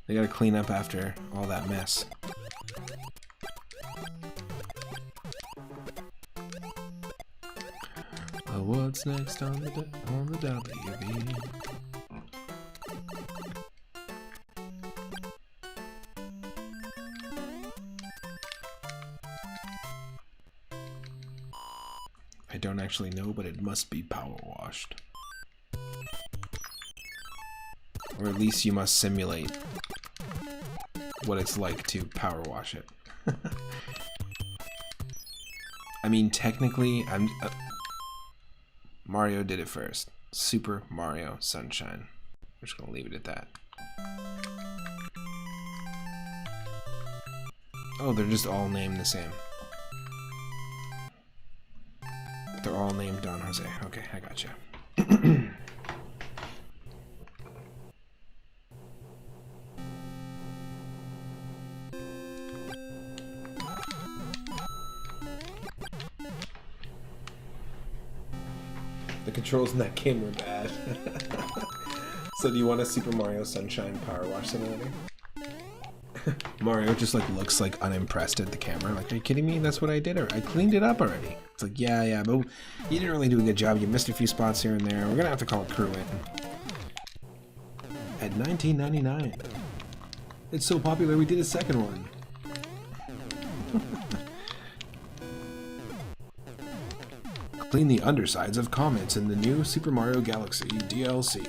They gotta clean up after all that mess. What's next on the WB? I don't actually know, but it must be power washed. Or at least you must simulate what it's like to power wash it. I mean, technically, Mario did it first. Super Mario Sunshine. We're just gonna leave it at that. Oh, they're just all named the same. They're all named Don Jose. Okay, I gotcha. controls in that game were bad. So do you want a Super Mario Sunshine Power Wash Simulator? Mario just like looks like unimpressed at the camera. Like, are you kidding me? That's what I did. I cleaned it up already. It's like, yeah, but you didn't really do a good job. You missed a few spots here and there. We're gonna have to call it crew in. At $19.99. It's so popular we did a second one. Clean the undersides of comets in the new Super Mario Galaxy DLC.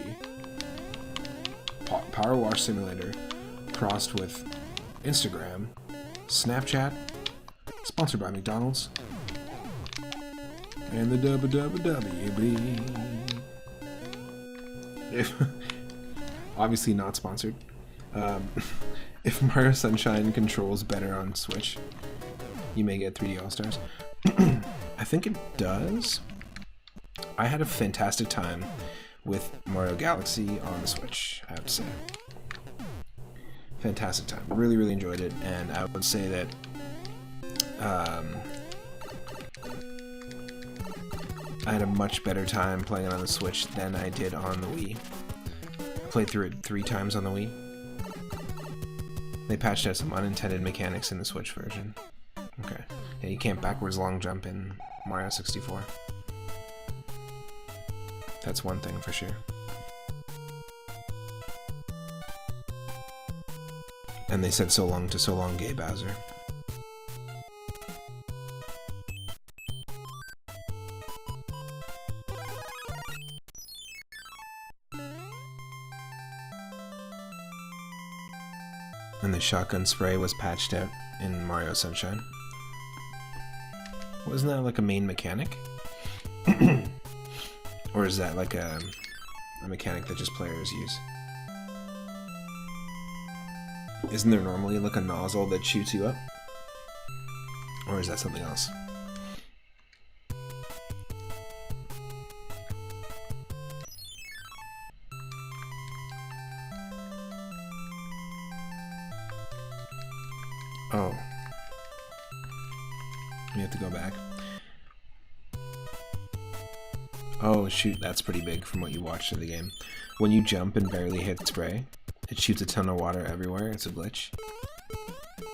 Power Wash Simulator crossed with Instagram, Snapchat, sponsored by McDonald's, and the WWWB. Obviously not sponsored. If Mario Sunshine controls better on Switch, you may get 3D All-Stars. I think it does. I had a fantastic time with Mario Galaxy on the Switch, I have to say. Fantastic time. Really, really enjoyed it, and I would say that I had a much better time playing it on the Switch than I did on the Wii. I played through it 3 times on the Wii. They patched out some unintended mechanics in the Switch version. Okay. Yeah, you can't backwards long jump in Mario 64. That's one thing for sure. And they said so long to so long, gay Bowser. And the shotgun spray was patched out in Mario Sunshine. Wasn't that like a main mechanic? Or is that like a mechanic that just players use? Isn't there normally like a nozzle that shoots you up? Or is that something else? Oh. We have to go back. Oh shoot, that's pretty big from what you watched of the game. When you jump and barely hit spray, it shoots a ton of water everywhere. It's a glitch.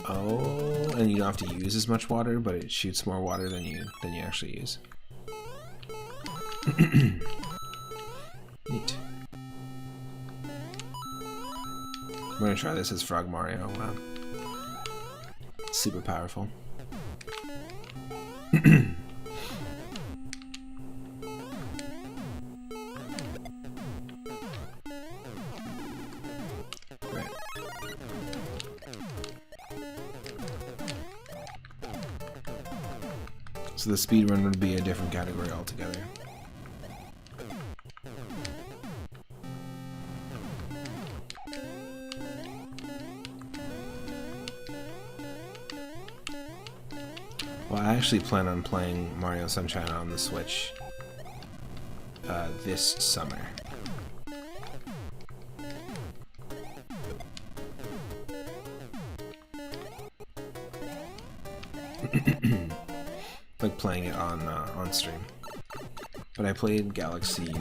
Oh, and you don't have to use as much water, but it shoots more water than you actually use. Neat. We're gonna try this as Frog Mario. Wow. Super powerful. So the speedrun would be a different category altogether. Well, I actually plan on playing Mario Sunshine on the Switch this summer. Like playing it on stream. But I played Galaxy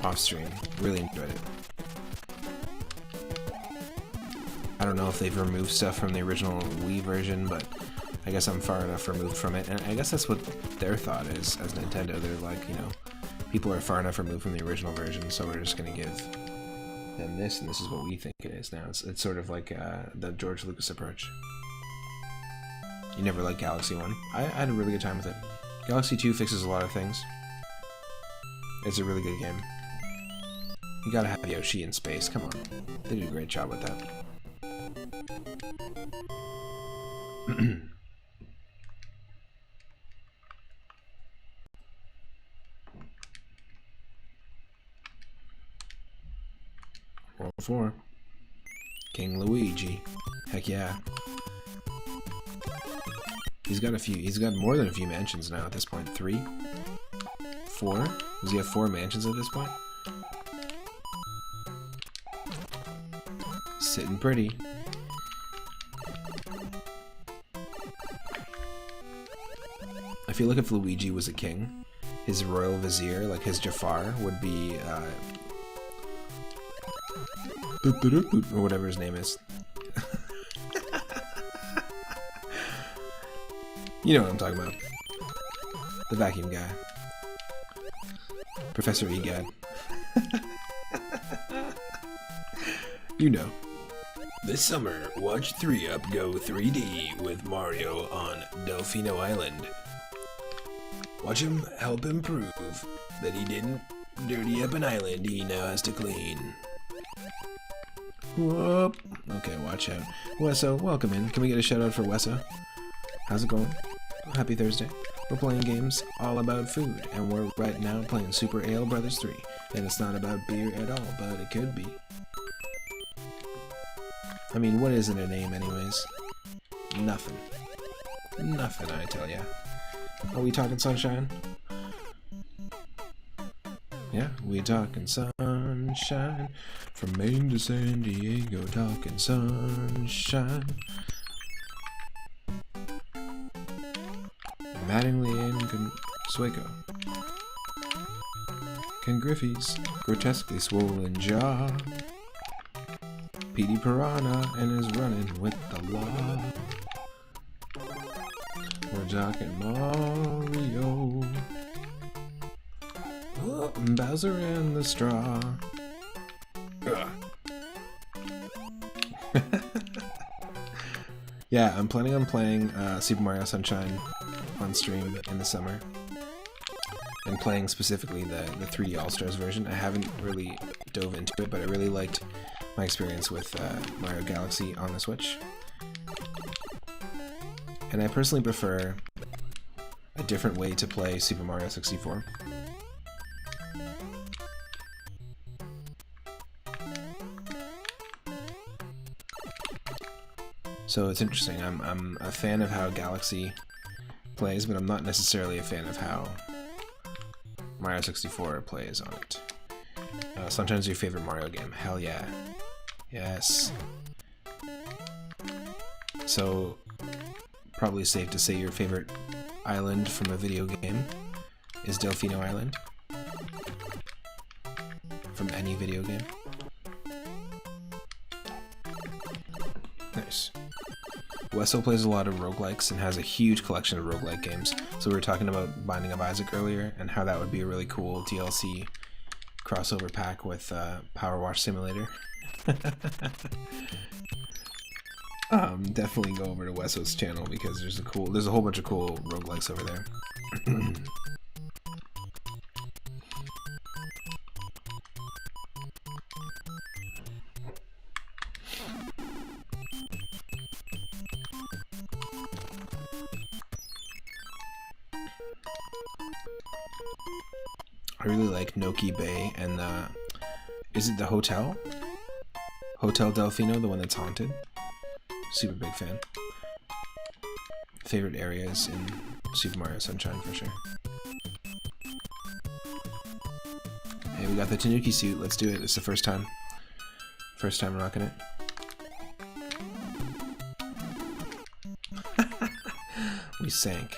off stream. Really enjoyed it. I don't know if they've removed stuff from the original Wii version, but I guess I'm far enough removed from it, and I guess that's what their thought is as Nintendo. They're like, you know, people are far enough removed from the original version, so we're just gonna give them this, and this is what we think it is now. It's sort of like the George Lucas approach. You never liked Galaxy 1? I had a really good time with it. Galaxy 2 fixes a lot of things. It's a really good game. You gotta have Yoshi in space, come on. They did a great job with that. World 4. King Luigi. Heck yeah. He's got more than a few mansions now at this point. 3? 4? Does he have 4 mansions at this point? Sitting pretty. I feel like if Luigi was a king, his royal vizier, like his Jafar, would be or whatever his name is. You know what I'm talking about. The vacuum guy. Professor Egad. You know. This summer, watch 3-Up go 3D with Mario on Delfino Island. Watch him help him prove that he didn't dirty up an island he now has to clean. Whoop. Okay, watch out. Wesso, welcome in. Can we get a shout out for Wesso? How's it going? Happy Thursday. We're playing games all about food, and we're right now playing Super Ale Brothers 3. And it's not about beer at all, but it could be. I mean, what isn't a name anyways? Nothing. Nothing, I tell ya. Are we talking sunshine? Yeah, we talking sunshine. From Maine to San Diego, talking sunshine. Mattingly and Consueco. Ken Griffey's grotesquely swollen jaw. Petey Piranha and is running with the law. We're talking Mario. Oh, Bowser and the straw. Yeah, I'm planning on playing Super Mario Sunshine on stream in the summer. And playing specifically the 3D All-Stars version. I haven't really dove into it, but I really liked my experience with Mario Galaxy on the Switch. And I personally prefer a different way to play Super Mario 64. So it's interesting. I'm a fan of how Galaxy plays, but I'm not necessarily a fan of how Mario 64 plays on it. Sunshine's your favorite Mario game. Hell yeah. Yes. So, probably safe to say your favorite island from a video game is Delfino Island. From any video game. Nice. Wesso plays a lot of roguelikes and has a huge collection of roguelike games. So we were talking about Binding of Isaac earlier and how that would be a really cool DLC crossover pack with Power Wash Simulator. Definitely go over to Wesso's channel because there's a whole bunch of cool roguelikes over there. I really like Noki Bay and is it the hotel? Hotel Delfino, the one that's haunted? Super big fan. Favorite areas in Super Mario Sunshine for sure. Hey, we got the Tanuki suit. Let's do it. It's the first time. First time rocking it. We sank.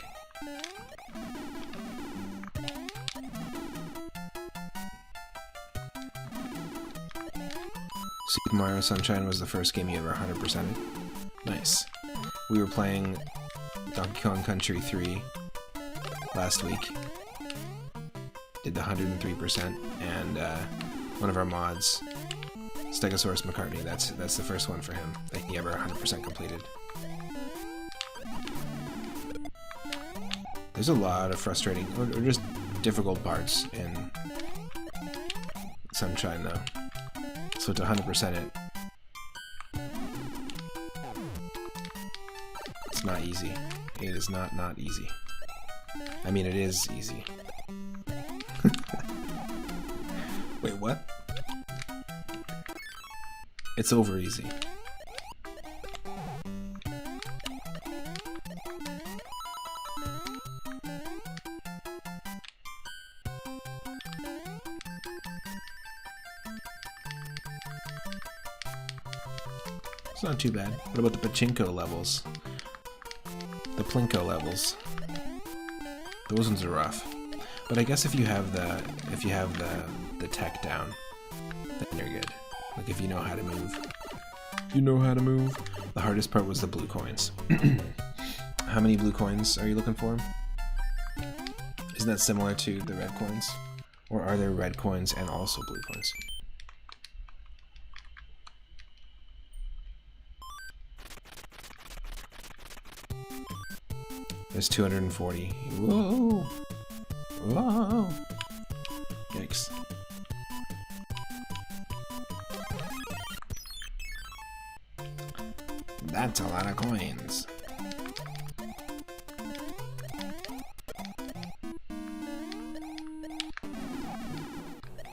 Super Mario Sunshine was the first game you ever 100%ed. Nice. We were playing Donkey Kong Country 3 last week. Did the 103%, and one of our mods, Stegosaurus McCartney, that's the first one for him that he ever 100% completed. There's a lot of frustrating, or just difficult parts in Sunshine though. So to 100% it, it's not easy. It is not easy. I mean, it is easy. Wait, what? It's over easy. It's not too bad. What about the pachinko levels? The plinko levels. Those ones are rough. But I guess if you have the tech down, then you're good. Like if you know how to move. You know how to move. The hardest part was the blue coins. How many blue coins are you looking for? Isn't that similar to the red coins? Or are there red coins and also blue coins? There's 240. Whoa! Whoa! Yikes. That's a lot of coins.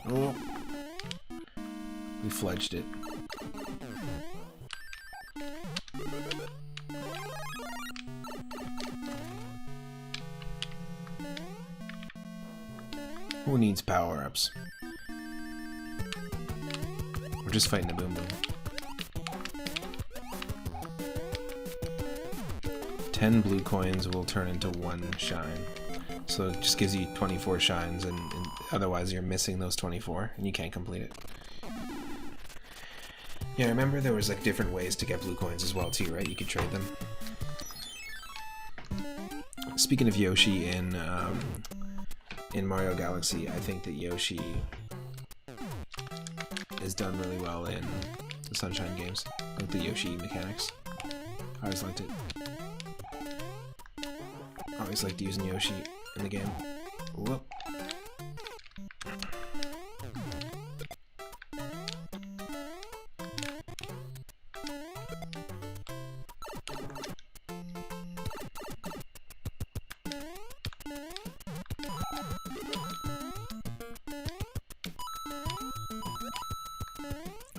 Oh. We fledged it. Who needs power-ups? We're just fighting the Boom Boom. 10 blue coins will turn into 1 shine. So it just gives you 24 shines, and otherwise you're missing those 24, and you can't complete it. Yeah, I remember there was like different ways to get blue coins as well too, right? You could trade them. Speaking of Yoshi in Mario Galaxy, I think that Yoshi is done really well in the Sunshine games, like the Yoshi mechanics. I always liked it. I always liked using Yoshi in the game. Whoop.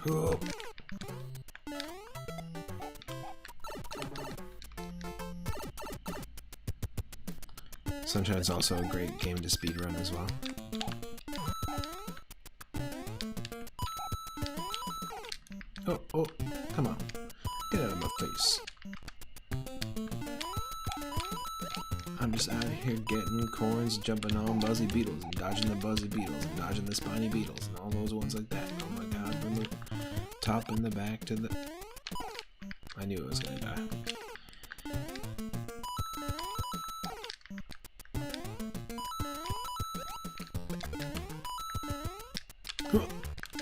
Whoop. Sunshine's also a great game to speedrun as well. Oh, oh, come on. Get out of my face. I'm just out here getting coins, jumping on buzzy beetles, and dodging the buzzy beetles, and dodging the spiny beetles, and all those ones like that. Oh my god, from the top and the back to the... I knew it was gonna die.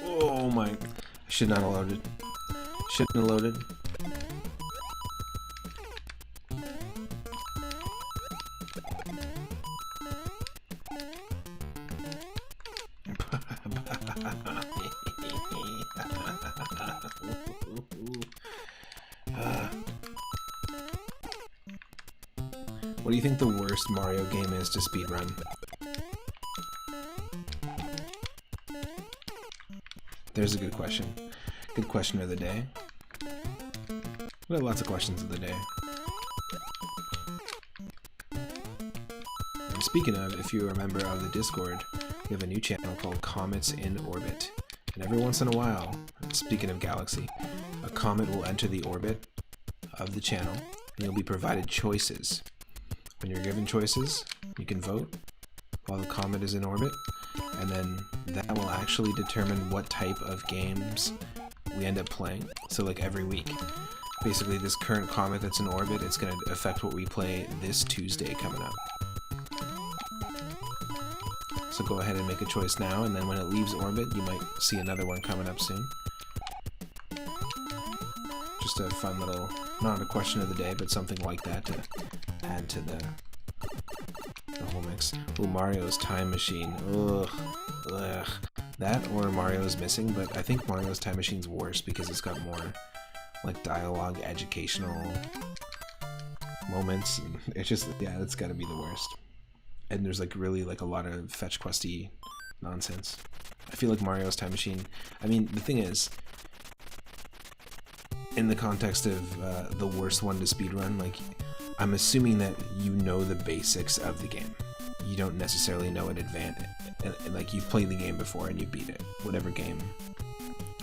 Oh my... I should not have loaded. Shouldn't have loaded. What do you think the worst Mario game is to speedrun? There's a good question. Good question of the day. We have lots of questions of the day. And speaking of, if you're a member of the Discord, we have a new channel called Comets in Orbit. And every once in a while, speaking of Galaxy, a comet will enter the orbit of the channel, and you'll be provided choices. When you're given choices, you can vote while the comet is in orbit, and then that will actually determine what type of games we end up playing. So like every week. Basically this current comet that's in orbit, it's going to affect what we play this Tuesday coming up. So go ahead and make a choice now, and then when it leaves orbit, you might see another one coming up soon. Just a fun little, not a question of the day, but something like that to add to the whole mix. Ooh, Mario's Time Machine. Ugh. Ugh. That or Mario's Missing, but I think Mario's Time Machine's worse because it's got more like dialogue, educational moments. And it's just, yeah, that's gotta be the worst. And there's like really like a lot of fetch questy nonsense. I feel like Mario's Time Machine, I mean, the thing is, in the context of the worst one to speedrun, like, I'm assuming that you know the basics of the game. You don't necessarily know it advanced, and like you've played the game before and you beat it. Whatever game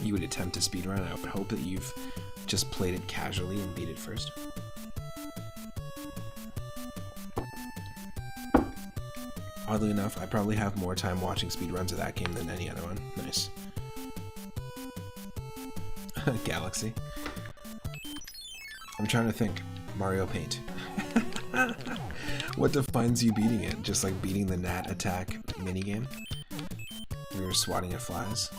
you would attempt to speedrun, I would hope that you've just played it casually and beat it first. Oddly enough, I probably have more time watching speedruns of that game than any other one. Nice. Galaxy. I'm trying to think. Mario Paint. What defines you beating it? Just like beating the Gnat Attack minigame? Where you're swatting at flies?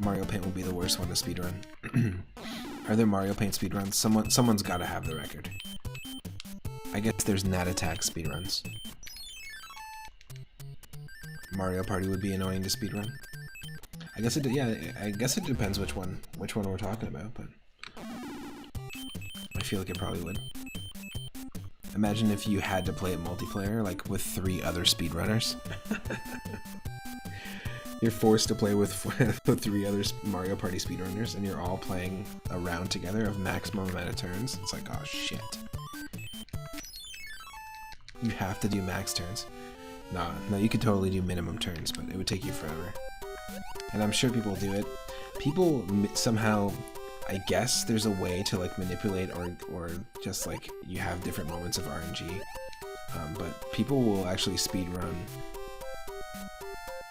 Mario Paint will be the worst one to speedrun. Are there Mario Paint speedruns? Someone's gotta have the record. I guess there's Gnat Attack speedruns. Mario Party would be annoying to speedrun. I guess it depends which one we're talking about, but I feel like it probably would. Imagine if you had to play it multiplayer, like with 3 other speedrunners. You're forced to play with 3 other Mario Party speedrunners, and you're all playing a round together of maximum amount of turns. It's like, oh shit. You have to do max turns. No, you could totally do minimum turns, but it would take you forever. And I'm sure people do it. People somehow, I guess there's a way to like manipulate or just like you have different moments of RNG. But people will actually speedrun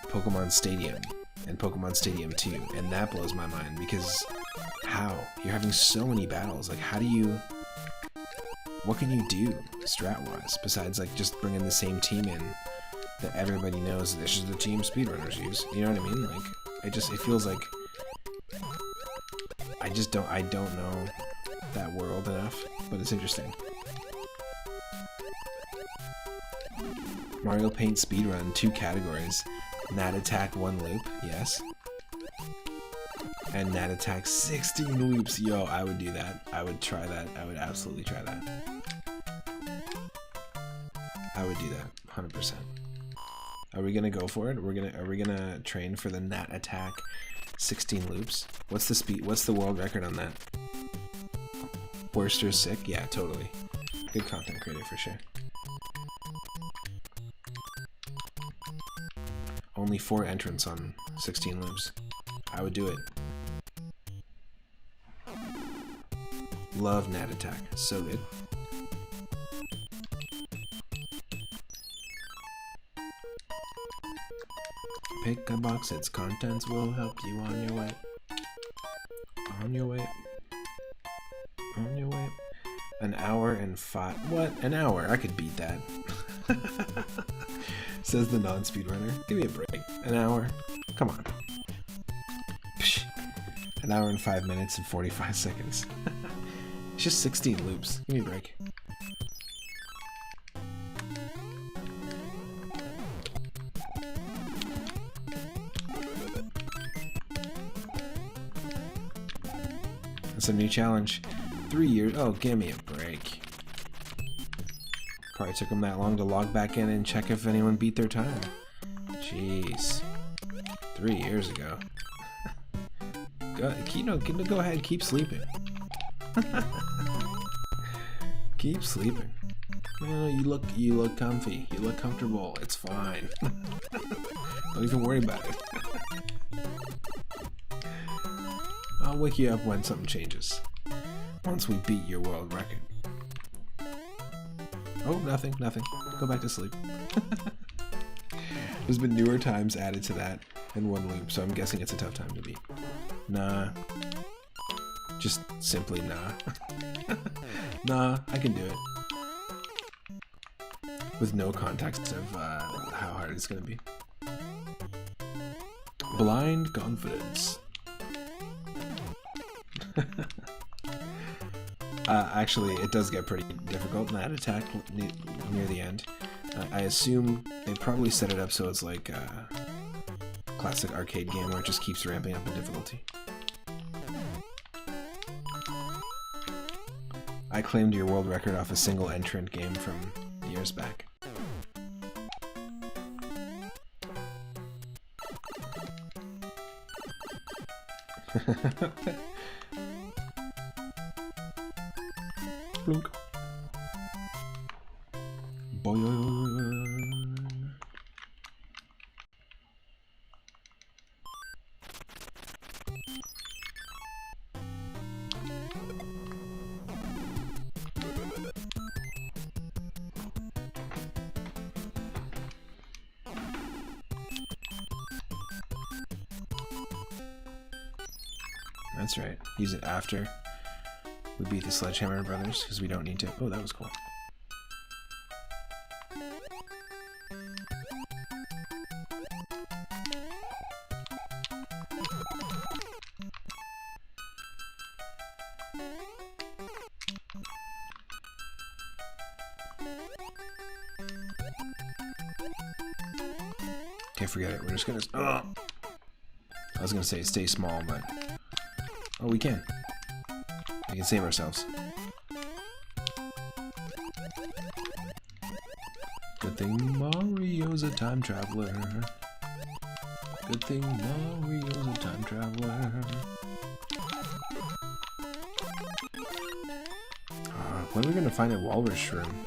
Pokemon Stadium and Pokemon Stadium 2, and that blows my mind because how? You're having so many battles. Like, how do you... What can you do strat-wise besides like just bringing the same team in that everybody knows this is the team speedrunners use? You know what I mean? Like, it feels like I don't know that world enough, but it's interesting. Mario Paint speedrun, 2 categories. Gnat Attack 1 loop, yes. And Gnat Attack 16 loops. Yo, I would do that. I would try that. I would absolutely try that. I would do that, 100%. Are we gonna go for it? Are we gonna train for the Gnat Attack 16 loops? What's the world record on that? Worster's sick? Yeah, totally. Good content creator for sure. Only 4 entrants on 16 loops. I would do it. Love Gnat Attack. So good. Pick a box, its contents will help you on your way. On your way. On your way. An hour and 5... What? An hour? I could beat that. Says the non-speedrunner. Give me a break. An hour? Come on. Psh. An hour and 5 minutes and 45 seconds. It's just 16 loops. Give me a break. That's a new challenge. 3 years. Oh, give me a break. Probably took them that long to log back in and check if anyone beat their time. Jeez. 3 years ago. Go ahead, keep sleeping. Keep sleeping. No, you look comfy. You look comfortable. It's fine. Don't even worry about it. I'll wake you up when something changes. Once we beat your world record. Oh, nothing. Go back to sleep. There's been newer times added to that in 1 loop, so I'm guessing it's a tough time to beat. Nah. Just simply nah. Nah, I can do it. With no context of how hard it's gonna be. Blind confidence. Actually, it does get pretty difficult in that attack near the end. I assume they probably set it up so it's like a classic arcade game where it just keeps ramping up in difficulty. I claimed your world record off a single entrant game from years back. Blunk. Boy. That's right. Use it after we beat the Sledgehammer Brothers, because we don't need to. Oh, that was cool. Okay, forget it. We're just gonna... I was gonna say stay small, but... Oh, we can. We can save ourselves. Good thing Mario's a time traveler. Good thing Mario's a time traveler. When are we gonna find a Walrus room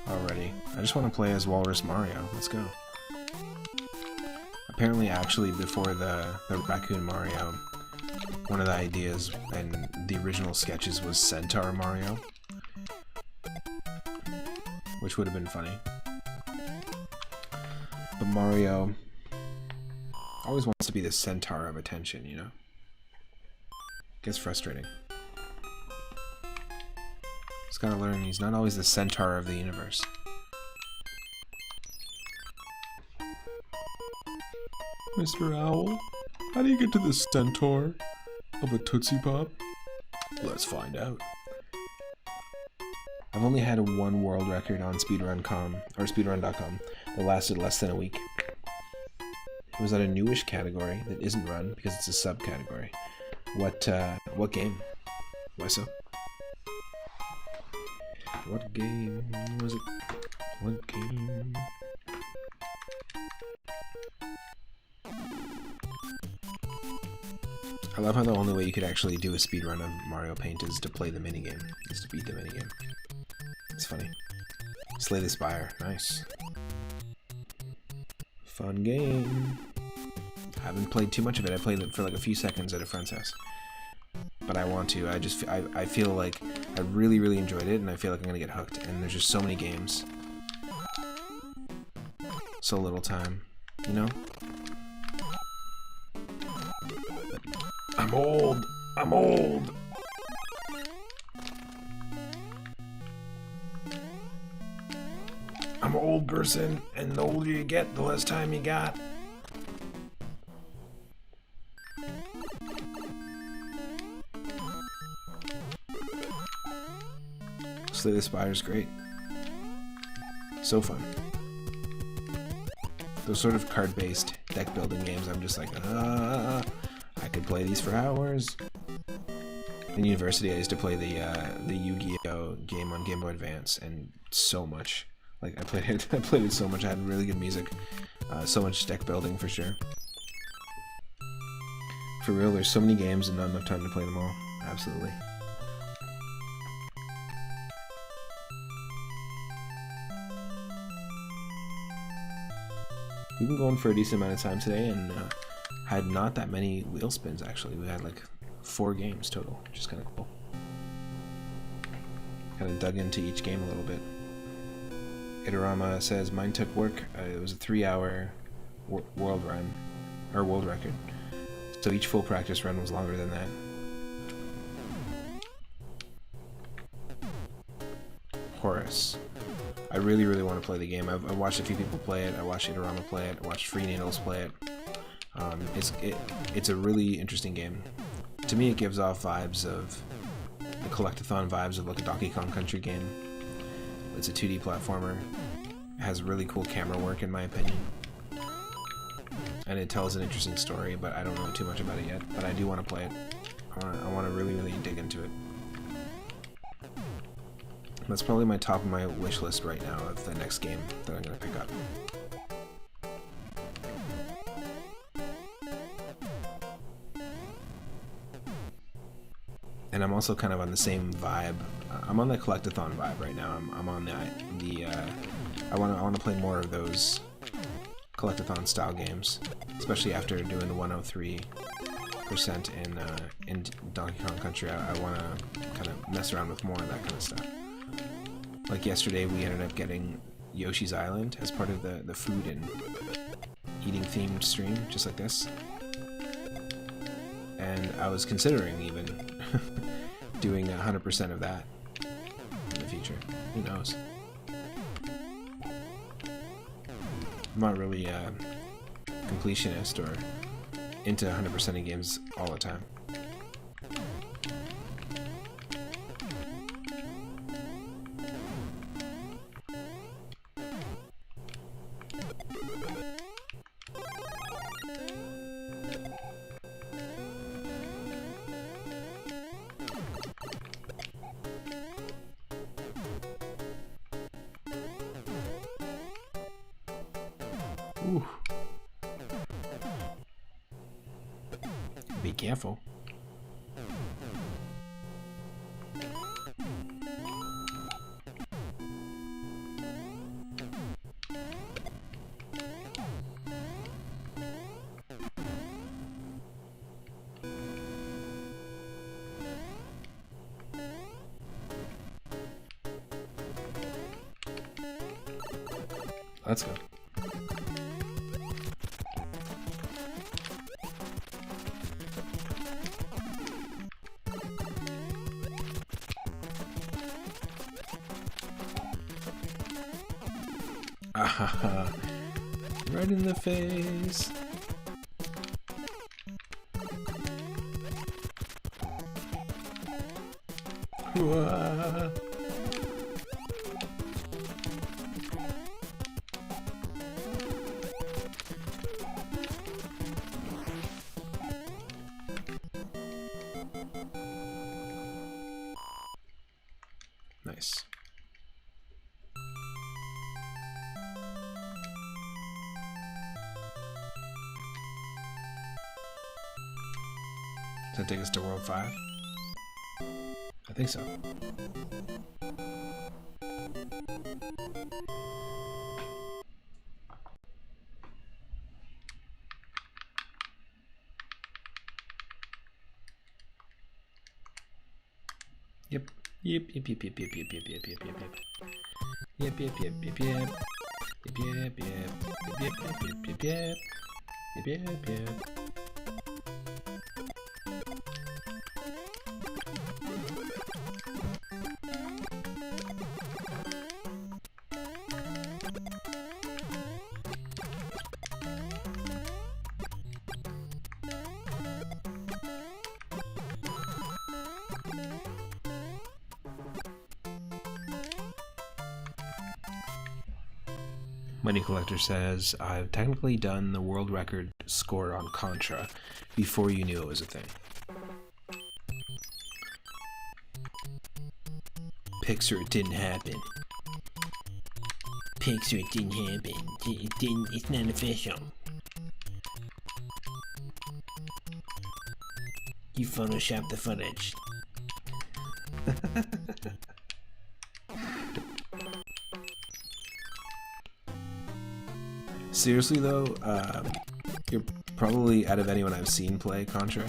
already? I just want to play as Walrus Mario. Let's go. Apparently, actually, before the Raccoon Mario, one of the ideas and the original sketches was Centaur Mario, which would have been funny. But Mario always wants to be the centaur of attention, you know? Gets frustrating. He's gotta learn he's not always the centaur of the universe. Mr. Owl, how do you get to the centaur of a Tootsie Pop? Let's find out. I've only had one world record on speedrun.com that lasted less than a week. It was at a newish category that isn't run because it's a subcategory. What game? Why so? What game was it? What game? I love how the only way you could actually do a speedrun of Mario Paint is to play the minigame, is to beat the minigame. It's funny. Slay the Spire, nice. Fun game. I haven't played too much of it. I played it for like a few seconds at a friend's house. But I want to. I feel like I really enjoyed it, and I feel like I'm gonna get hooked. And there's just so many games. So little time, you know? I'm old. I'm old. I'm old, Gerson, and the older you get, the less time you got. Slay the Spire's great. So fun. Those sort of card-based deck-building games, I'm just like, I could play these for hours. In university, I used to play the Yu-Gi-Oh game on Game Boy Advance, and so much. Like I played it so much. I had really good music, so much deck building for sure. For real, there's so many games and not enough time to play them all. Absolutely. We've been going for a decent amount of time today, and had not that many wheel spins actually. We had like 4 games total, which is kind of cool. Kind of dug into each game a little bit. Itarama says mine took work. It was a 3-hour world run, or world record. So each full practice run was longer than that. Horace. I really want to play the game. I've watched a few people play it. I watched Itarama play it. I watched Free Needles play it. It's a really interesting game. To me, it gives off vibes of the collectathon vibes of like a Donkey Kong Country game. It's a 2D platformer. It has really cool camera work, in my opinion. And it tells an interesting story, but I don't know too much about it yet. But I do want to play it. I want to really dig into it. That's probably my top of my wish list right now of the next game that I'm going to pick up. And I'm also kind of on the same vibe. I'm on the collectathon vibe right now. I'm on the I want to play more of those collectathon style games, especially after doing the 103% in Donkey Kong Country. I want to kind of mess around with more of that kind of stuff. Like yesterday, we ended up getting Yoshi's Island as part of the food and eating themed stream, just like this. and I was considering even doing 100% of that in the future. Who knows? I'm not really a completionist or into 100% of games all the time. Ooh. Be careful. Let's go. Ah, right in the face. Whoa. Nice. Does that take us to World 5? I think so. Yep. Yep, yep, yep, yep, yep, yep, yep, yep, yep, yep, yep. Yep, yep, yep, yep, yep. Yep, yep, yep, yep, yep, yep, yep, yep. Yep, yep, yep. Money Collector says, I've technically done the world record score on Contra before you knew it was a thing. Pixar, it didn't happen. Pixar, it didn't happen. It's not official. You photoshopped the footage. Seriously though, you're probably, out of anyone I've seen play Contra,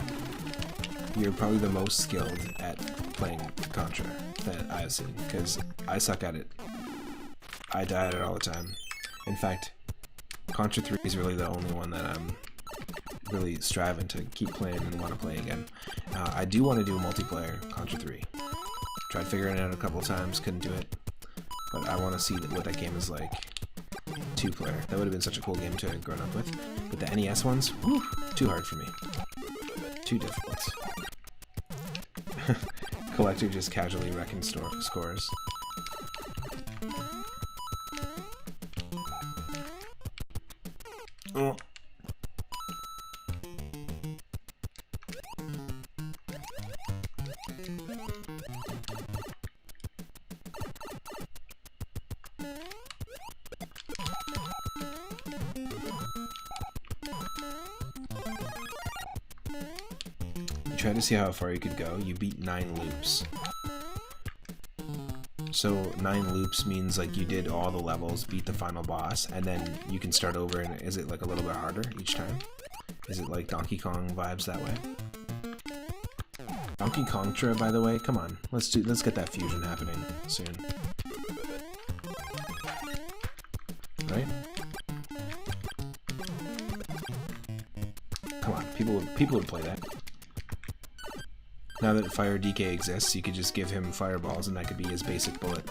you're probably the most skilled at playing Contra that I've seen, because I suck at it. I die at it all the time. In fact, Contra 3 is really the only one that I'm really striving to keep playing and want to play again. I do want to do multiplayer Contra 3. Tried figuring it out a couple times, couldn't do it, but I want to see what that game is like. 2-player. That would have been such a cool game to have grown up with. But the NES ones, whew, too hard for me. Too difficult. Collector just casually wrecking scores. Oh. Try to see how far you could go. You beat 9 loops. So 9 loops means like you did all the levels, beat the final boss, and then you can start over. And is it like a little bit harder each time? Is it like Donkey Kong vibes that way? Donkey Contra, by the way, come on, let's get that fusion happening soon. Right? Come on, people would play that. Now that Fire DK exists, you could just give him fireballs and that could be his basic bullet.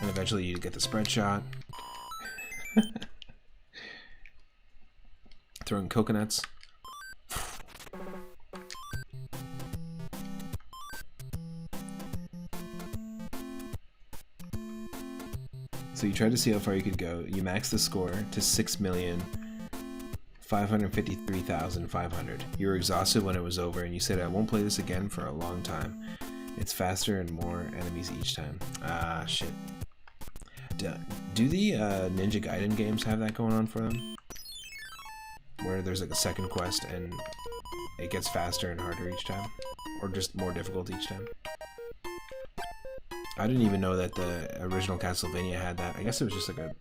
And eventually you'd get the spread shot. Throwing coconuts. So you tried to see how far you could go. You maxed the score to 6,553,500. You were exhausted when it was over, and you said, "I won't play this again for a long time. It's faster and more enemies each time." Ah, shit. Do the Ninja Gaiden games have that going on for them? Where there's like a second quest and it gets faster and harder each time? Or just more difficult each time? I didn't even know that the original Castlevania had that. I guess it was just like a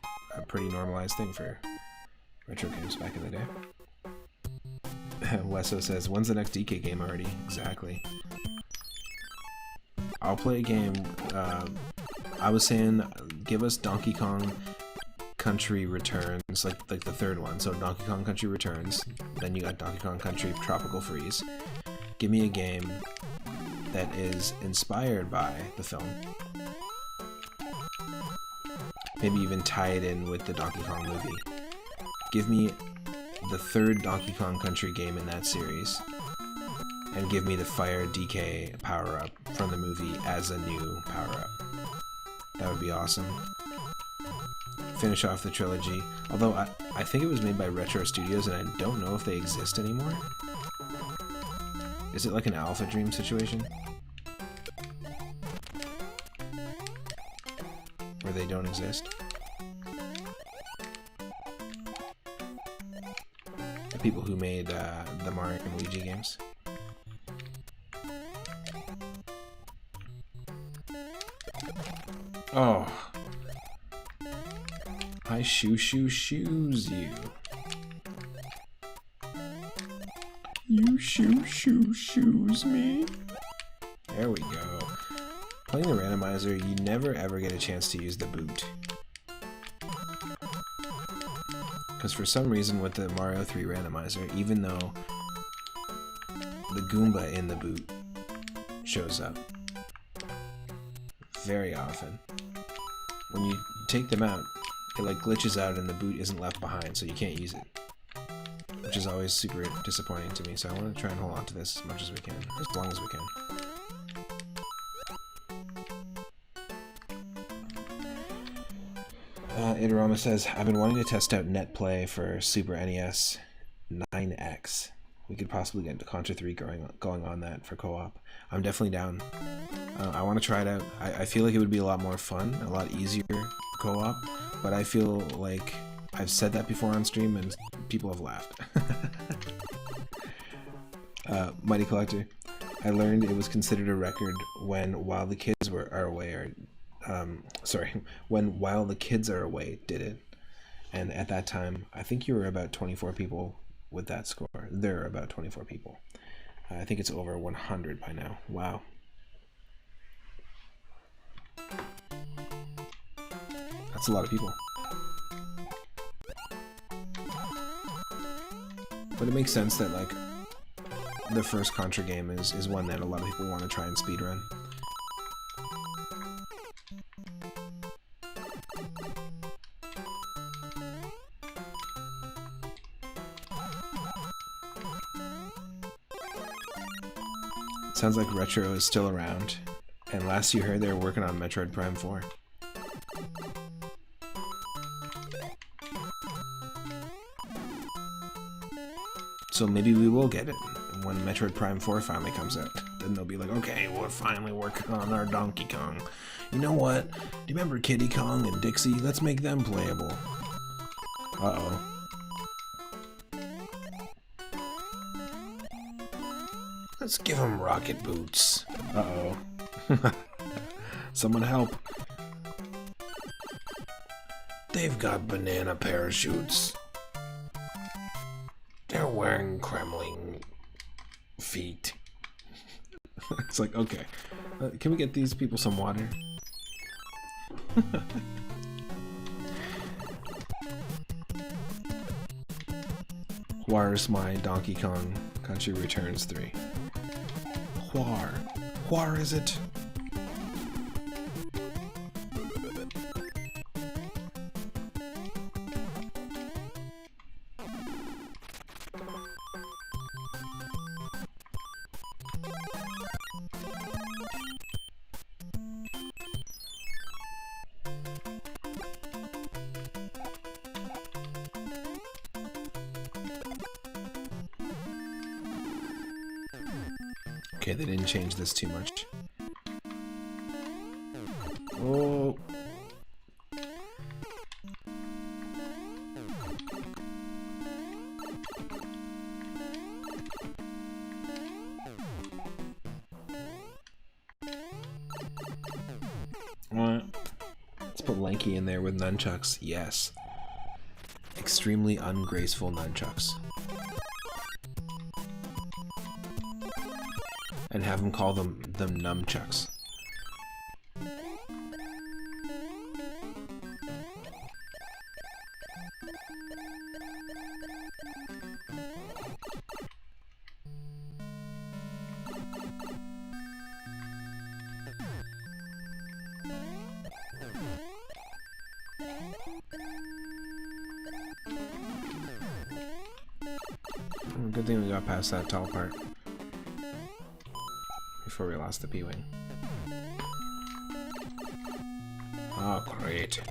pretty normalized thing for retro games back in the day. Wesso says, "When's the next DK game already?" Exactly. I'll play a game. I was saying, give us Donkey Kong Country Returns, like the third one. So Donkey Kong Country Returns. Then you got Donkey Kong Country Tropical Freeze. Give me a game that is inspired by the film. Maybe even tie it in with the Donkey Kong movie. Give me the third Donkey Kong Country game in that series. And give me the Fire DK power-up from the movie as a new power-up. That would be awesome. Finish off the trilogy. Although I think it was made by Retro Studios and I don't know if they exist anymore. Is it like an Alpha Dream situation? Where they don't exist? The people who made the Mario and Luigi games. Oh. I shoes you. You shoes me. There we go. Playing the randomizer, you never ever get a chance to use the boot. Because for some reason with the Mario 3 randomizer, even though the Goomba in the boot shows up very often, when you take them out, it like glitches out and the boot isn't left behind, so you can't use it. Which is always super disappointing to me, so I want to try and hold on to this as much as we can, as long as we can. Idarama says, "I've been wanting to test out NetPlay for Super NES 9X. We could possibly get Contra 3 going on that for co-op." I'm definitely down. I want to try it out. I feel like it would be a lot more fun, a lot easier co-op, but I feel like I've said that before on stream and people have laughed. Mighty Collector, I learned it was considered a record when While the Kids Are Away when While the Kids Are Away did it. And at that time, I think you were about 24 people with that score. There are about 24 people. I think it's over 100 by now. Wow. That's a lot of people. But it makes sense that like the first Contra game is one that a lot of people want to try and speedrun. Sounds like Retro is still around, and last you heard they were working on Metroid Prime 4. So maybe we will get it when Metroid Prime 4 finally comes out. Then they'll be like, okay, we're finally working on our Donkey Kong. You know what? Do you remember Kiddy Kong and Dixie? Let's make them playable. Uh-oh. Let's give them rocket boots. Uh-oh. Someone help. They've got banana parachutes. They're wearing Kremling feet. It's like, okay. Can we get these people some water? Where's my Donkey Kong Country Returns 3? Where is it? Okay, they didn't change this too much. Oh. What? Let's put Lanky in there with nunchucks. Yes. Extremely ungraceful nunchucks. And have him call them numchucks. Good thing we got past that tall part before we lost the P-Wing. Oh, great.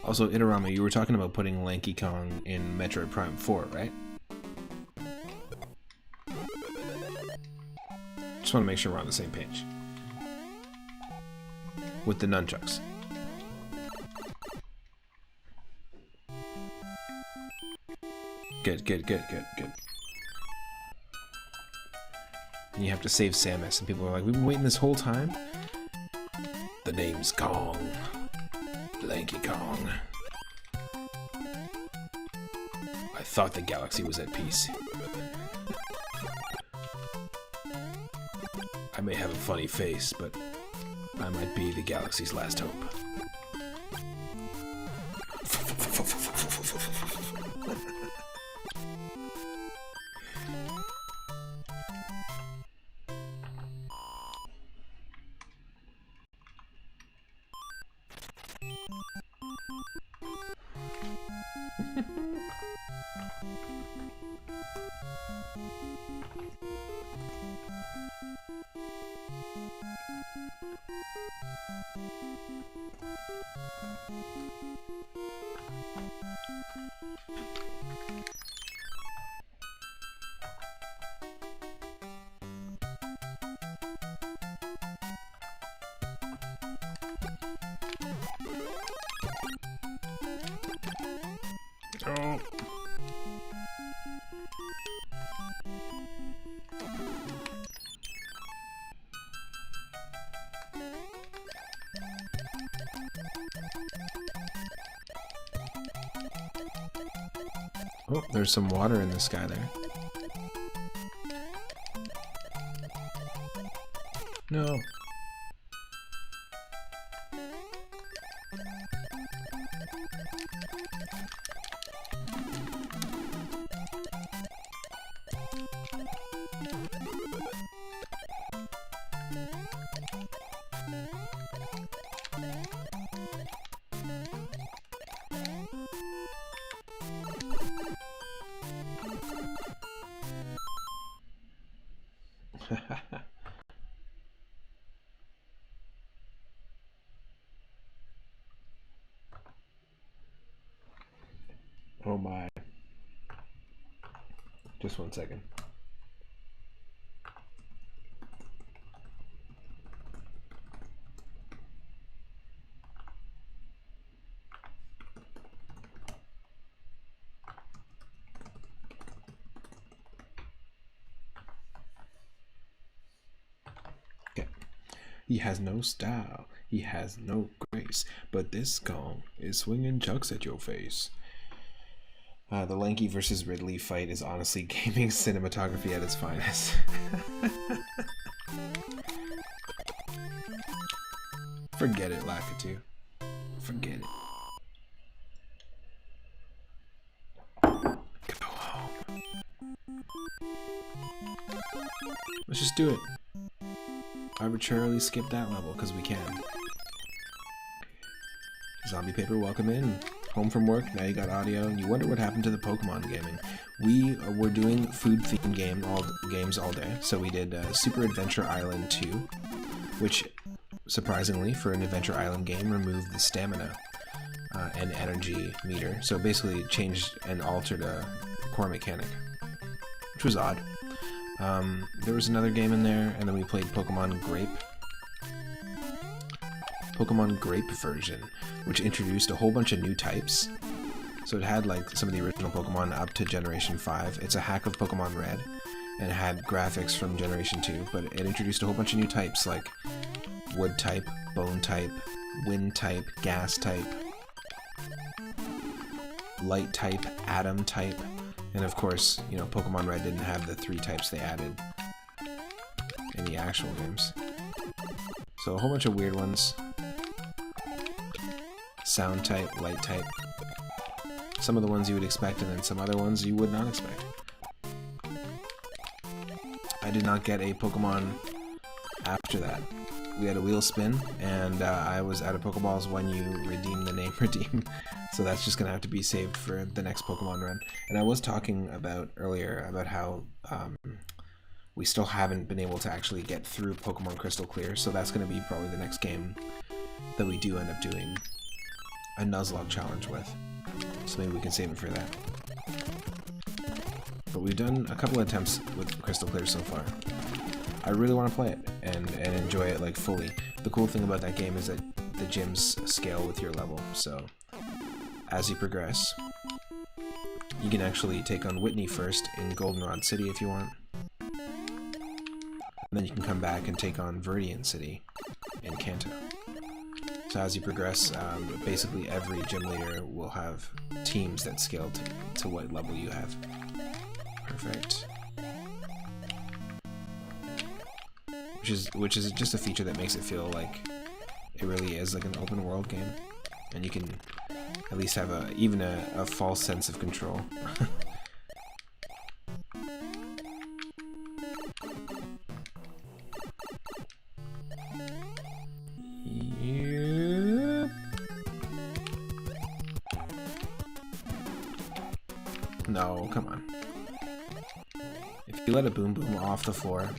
Also, Itorama, you were talking about putting Lanky Kong in Metroid Prime 4, right? Just want to make sure we're on the same page. With the nunchucks. Good, good, good, good, good. And you have to save Samus, and people are like, we've been waiting this whole time? The name's Kong. Lanky Kong. I thought the galaxy was at peace. I may have a funny face, but I might be the galaxy's last hope. Oh. Oh, there's some water in the sky there. No. Oh my. Just 1 second. Okay. He has no style. He has no grace, but this Kong is swinging chucks at your face. The Lanky versus Ridley fight is honestly gaming cinematography at its finest. Forget it, Lakitu. Forget it. Go home. Let's just do it. Arbitrarily skip that level, because we can. Zombie Paper, welcome in. Home from work, now you got audio, and you wonder what happened to the Pokemon gaming. We were doing food-themed games all day, so we did Super Adventure Island 2, which, surprisingly, for an Adventure Island game, removed the stamina and energy meter, so basically changed and altered a core mechanic, which was odd. There was another game in there, and then we played Pokemon Grape version, which introduced a whole bunch of new types. So it had like some of the original Pokemon up to Generation 5. It's a hack of Pokemon Red, and it had graphics from Generation 2, but it introduced a whole bunch of new types like Wood type, Bone type, Wind type, Gas type, Light type, Atom type, and of course, you know, Pokemon Red didn't have the 3 types they added in the actual games. So a whole bunch of weird ones. Sound type, Light type. Some of the ones you would expect, and then some other ones you would not expect. I did not get a Pokemon after that. We had a wheel spin, and I was out of Pokeballs when you redeem the name redeem. So that's just going to have to be saved for the next Pokemon run. And I was talking about earlier about how we still haven't been able to actually get through Pokemon Crystal Clear, so that's going to be probably the next game that we do end up doing a Nuzlocke challenge with. So maybe we can save it for that. But we've done a couple of attempts with Crystal Clear so far. I really want to play it and enjoy it like fully. The cool thing about that game is that the gyms scale with your level, so as you progress, you can actually take on Whitney first in Goldenrod City if you want. And then you can come back and take on Viridian City in Kanto. So as you progress, basically every gym leader will have teams that scale to what level you have. Perfect. Which is just a feature that makes it feel like it really is like an open world game, and you can at least have even a false sense of control. Yep. No, come on. If you let a Boom Boom off the floor,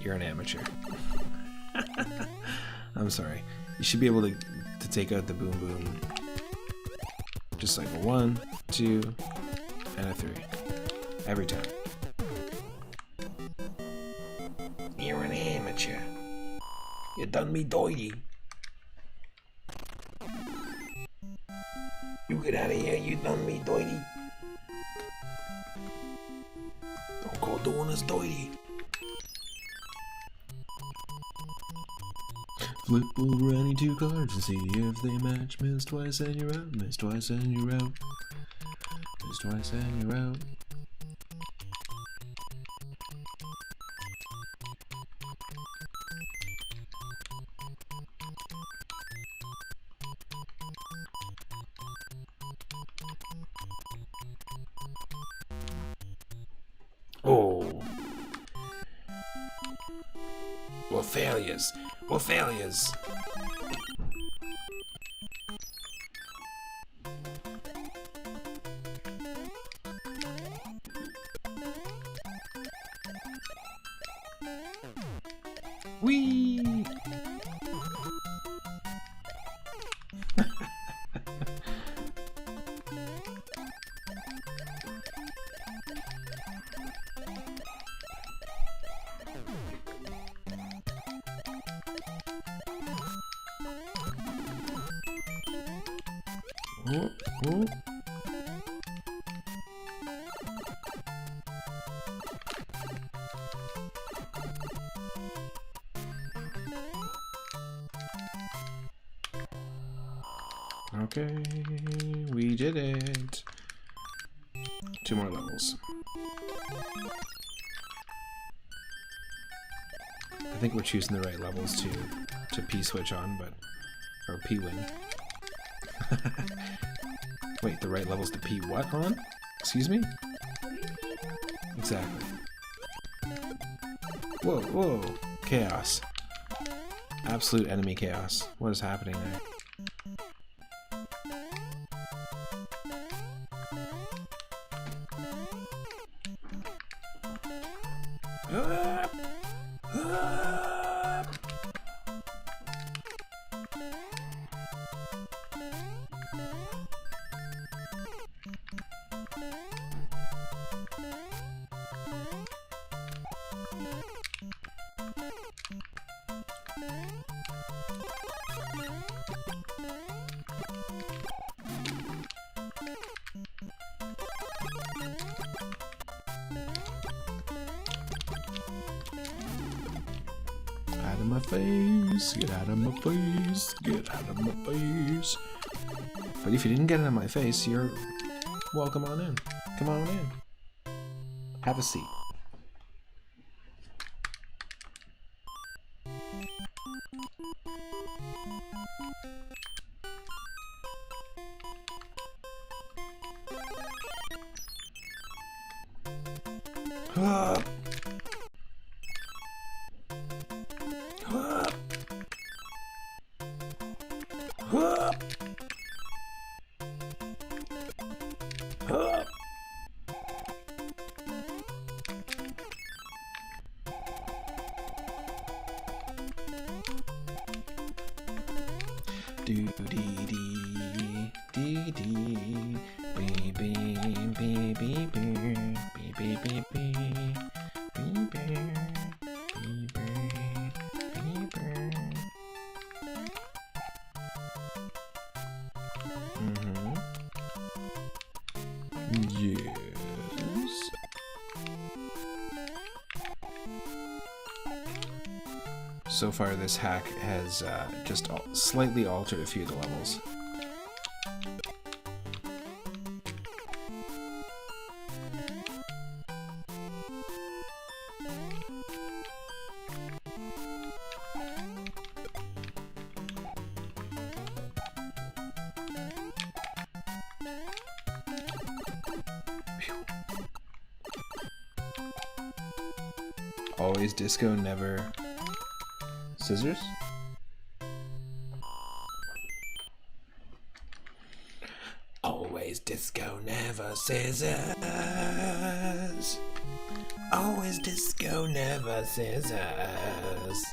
you're an amateur. I'm sorry. You should be able to take out the Boom Boom just like a 1, 2, and a 3. Every time. You're an amateur. You done me dirty. You get out of here, you done me dirty. Don't call doing us dirty. Flip over any 2 cards and see if they match. Miss twice and you're out. Miss twice and you're out. Miss twice and you're out. Oh. We're failures. We're failures. Whee! Oh, oh. Okay, we did it. 2 more levels. I think we're choosing the right levels to P-switch on, but... or P-win. Wait, the right levels to P-what on? Excuse me? Exactly. Whoa, whoa. Chaos. Absolute enemy chaos. What is happening there? Out of my face, get out of my face, get out of my face. But if you didn't get out of my face, you're welcome on in. Come on in. Have a seat. Ah. Do dee dee dee dee bee bee bee bee bee bee bee bee bee Yes. So far, this hack has just slightly altered a few of the levels. Always disco, never scissors? Always disco, never scissors. Always disco, never scissors.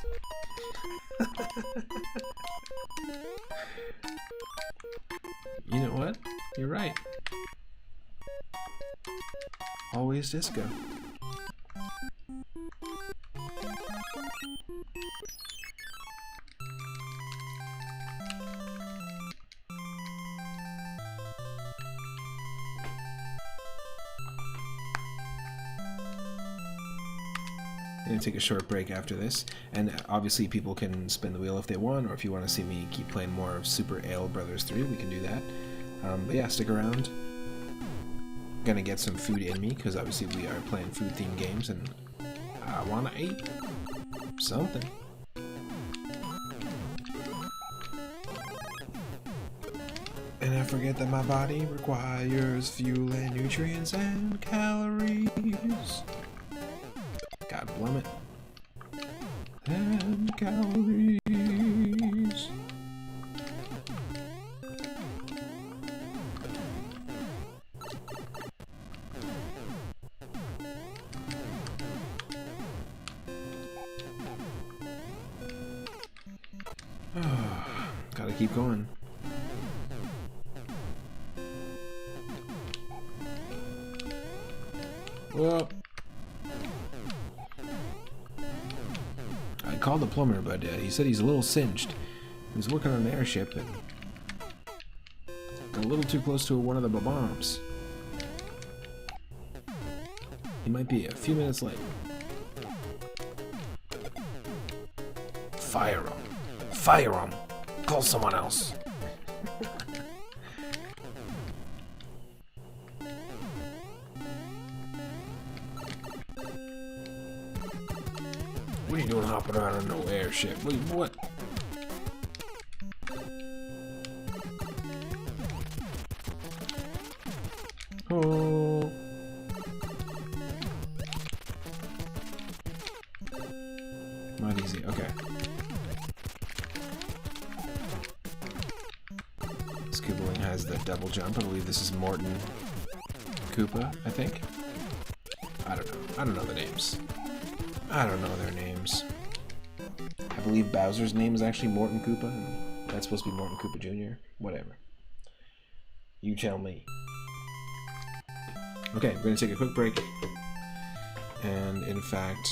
You know what? You're right. Always disco. I'm going to take a short break after this, and obviously people can spin the wheel if they want, or if you want to see me keep playing more of Super Ale Brothers 3, we can do that. But yeah, stick around. Gonna get some food in me, because obviously we are playing food-themed games, and I want to eat something. And I forget that my body requires fuel and nutrients and calories. God blum it. And calories. Gotta keep going. Well, I called the plumber, but he said he's a little singed. He was working on an airship and got a little too close to one of the bombs. He might be a few minutes late. Fire him. Fire him. Call someone else. What are you doing hopping around on no airship? Wait, what? Oh. Not easy, okay. This Koopaling has the double jump. I believe this is Morton Koopa, I think. I don't know. I don't know the names. I don't know their names. I believe Bowser's name is actually Morton Koopa. That's supposed to be Morton Koopa Jr. Whatever. You tell me. Okay, we're going to take a quick break. And in fact,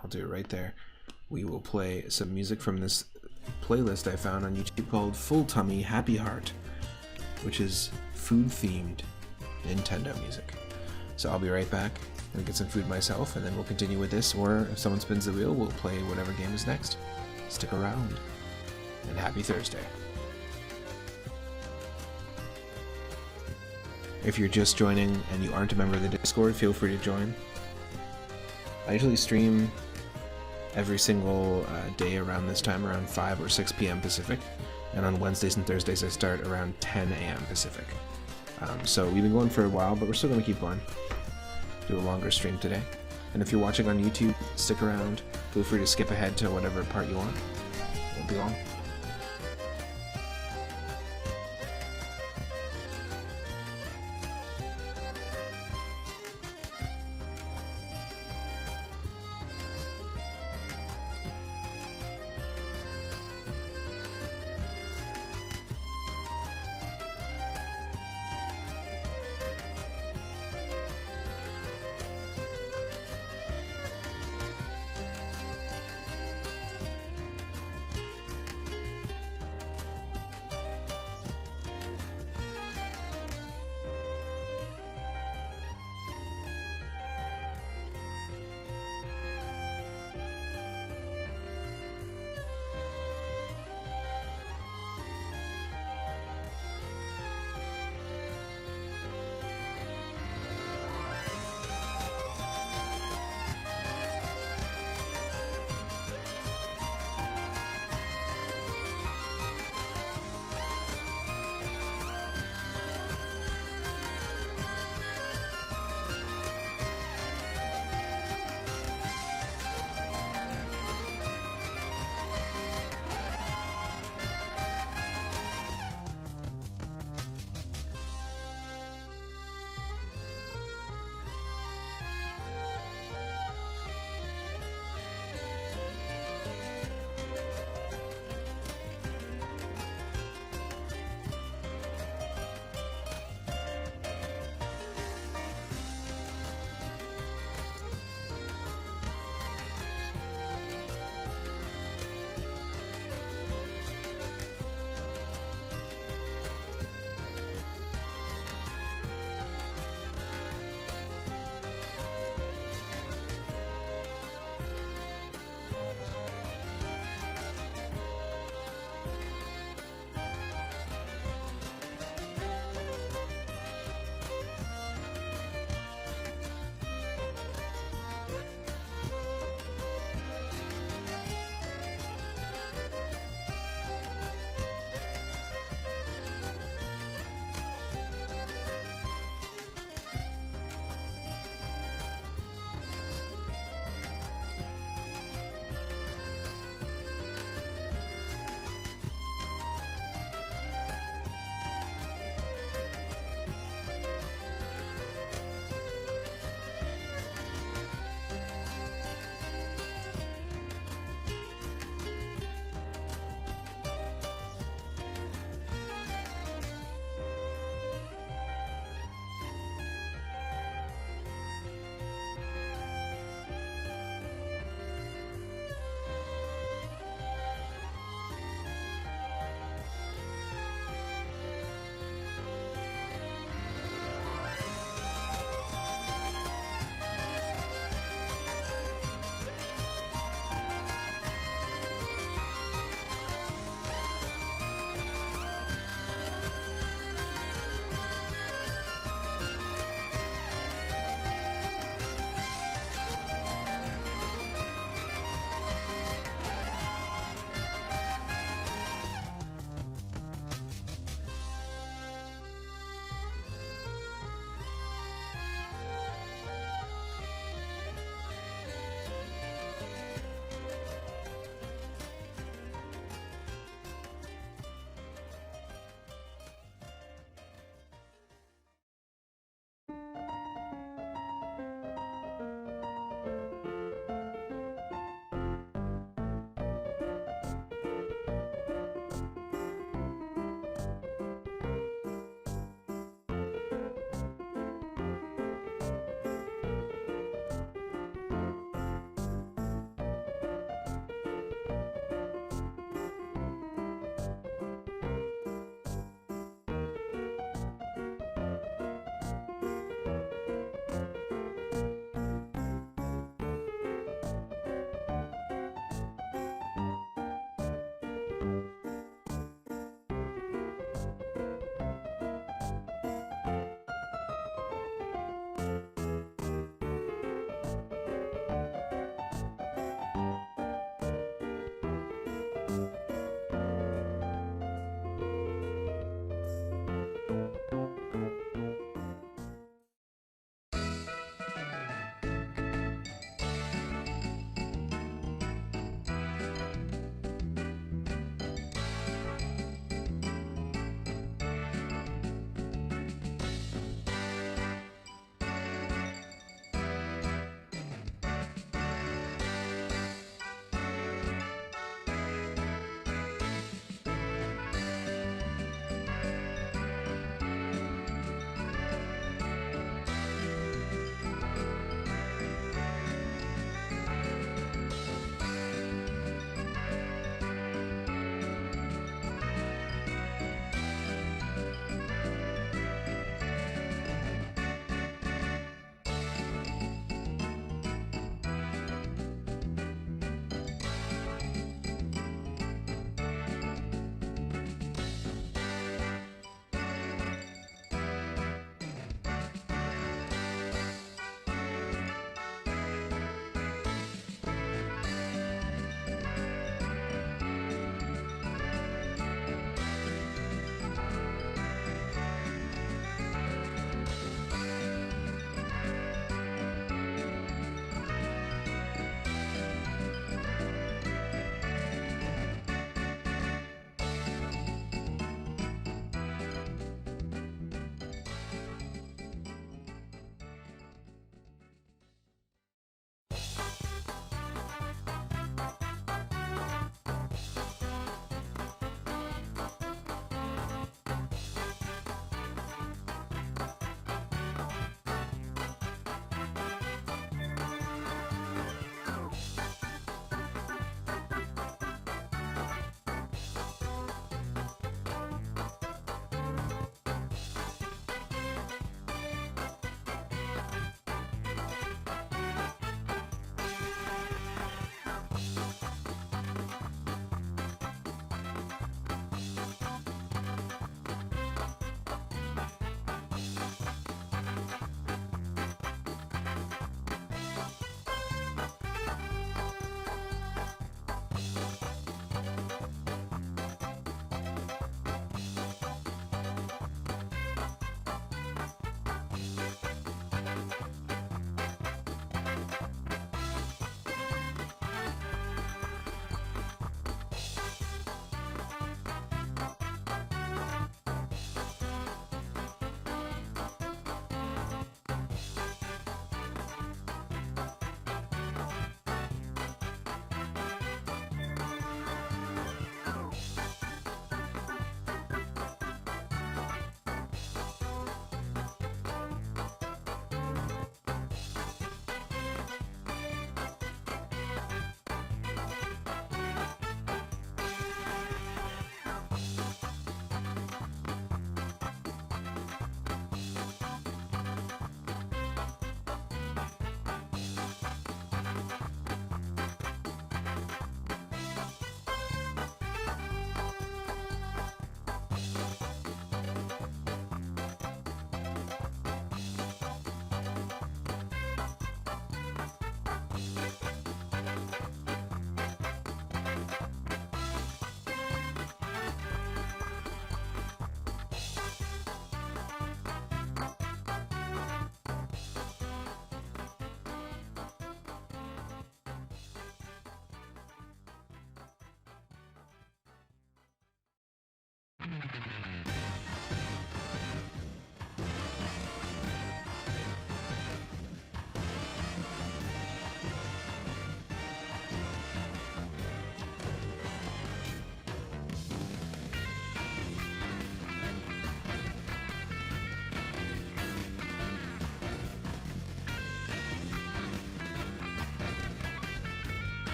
I'll do it right there. We will play some music from this playlist I found on YouTube called Full Tummy Happy Heart, which is food-themed Nintendo music. So I'll be right back and get some food myself, and then we'll continue with this, or if someone spins the wheel, we'll play whatever game is next. Stick around, and happy Thursday. If you're just joining and you aren't a member of the Discord, feel free to join. I usually stream every single day around this time, around 5 or 6 p.m. Pacific, and on Wednesdays and Thursdays I start around 10 a.m. Pacific. So we've been going for a while, but we're still going to keep going. Do a longer stream today. And if you're watching on YouTube, stick around. Feel free to skip ahead to whatever part you want. Won't be long.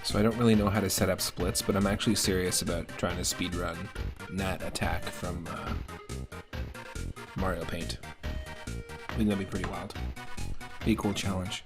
So I don't really know how to set up splits, but I'm actually serious about trying to speedrun that attack from Mario Paint. I think that'd be pretty wild. Be a cool challenge.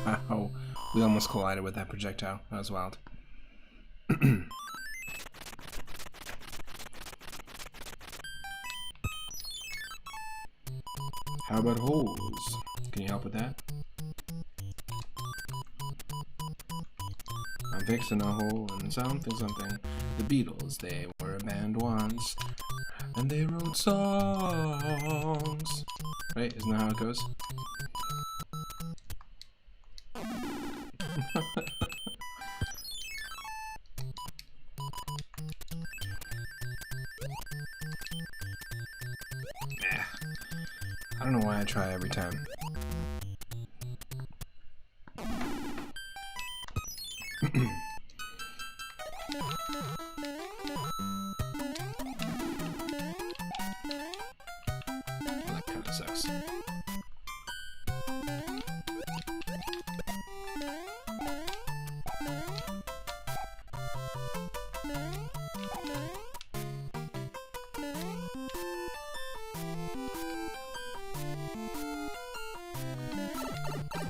Wow, we almost collided with that projectile. That was wild. How about holes? Can you help with that? I'm fixing a hole in something something. The Beatles, they were a band once, and they wrote songs. Right? Isn't that how it goes? I don't know why I try every time. That kind of sucks.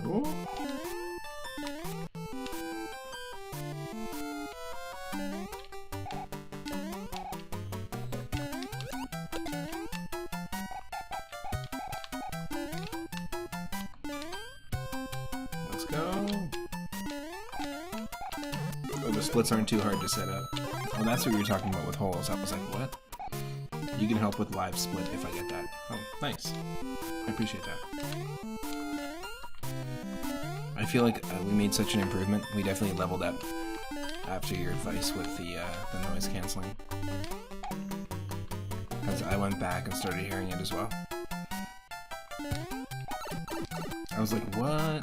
Oh. Let's go. Oh, the splits aren't too hard to set up. Oh, that's what you were talking about with holes. I was like, what? You can help with live split if I get that. Oh, nice. I appreciate that. I feel like we made such an improvement. We definitely leveled up after your advice with the noise canceling. Because I went back and started hearing it as well. I was like, what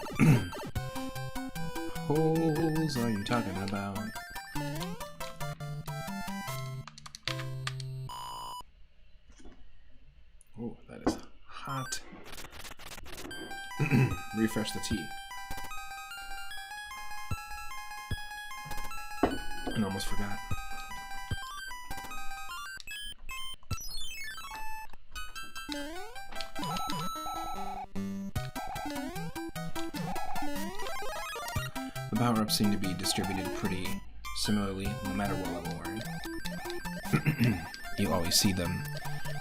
holes are you talking about? Oh, that is hot. Refresh the tea. And almost forgot. The power-ups seem to be distributed pretty similarly, no matter what level we're in. You always see them,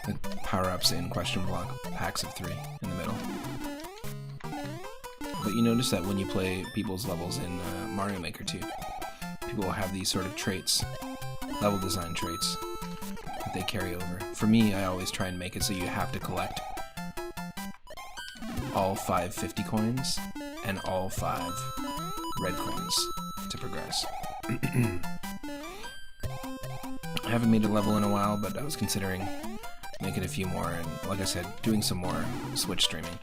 the power-ups in question block packs of 3 in the middle. But you notice that when you play people's levels in Mario Maker 2, people will have these sort of traits, level design traits, that they carry over. For me, I always try and make it so you have to collect all 5 50 coins and all 5 red coins to progress. I haven't made a level in a while, but I was considering making a few more, and like I said, doing some more Switch streaming.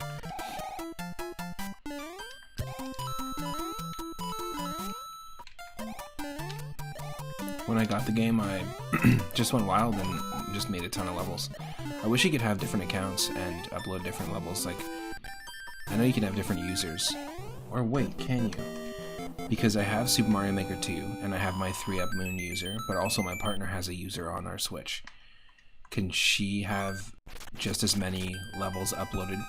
When I got the game, I just went wild and just made a ton of levels. I wish you could have different accounts and upload different levels. Like, I know you can have different users. Or wait, can you? Because I have Super Mario Maker 2, and I have my 3UP Moon user, but also my partner has a user on our Switch. Can she have just as many levels uploaded?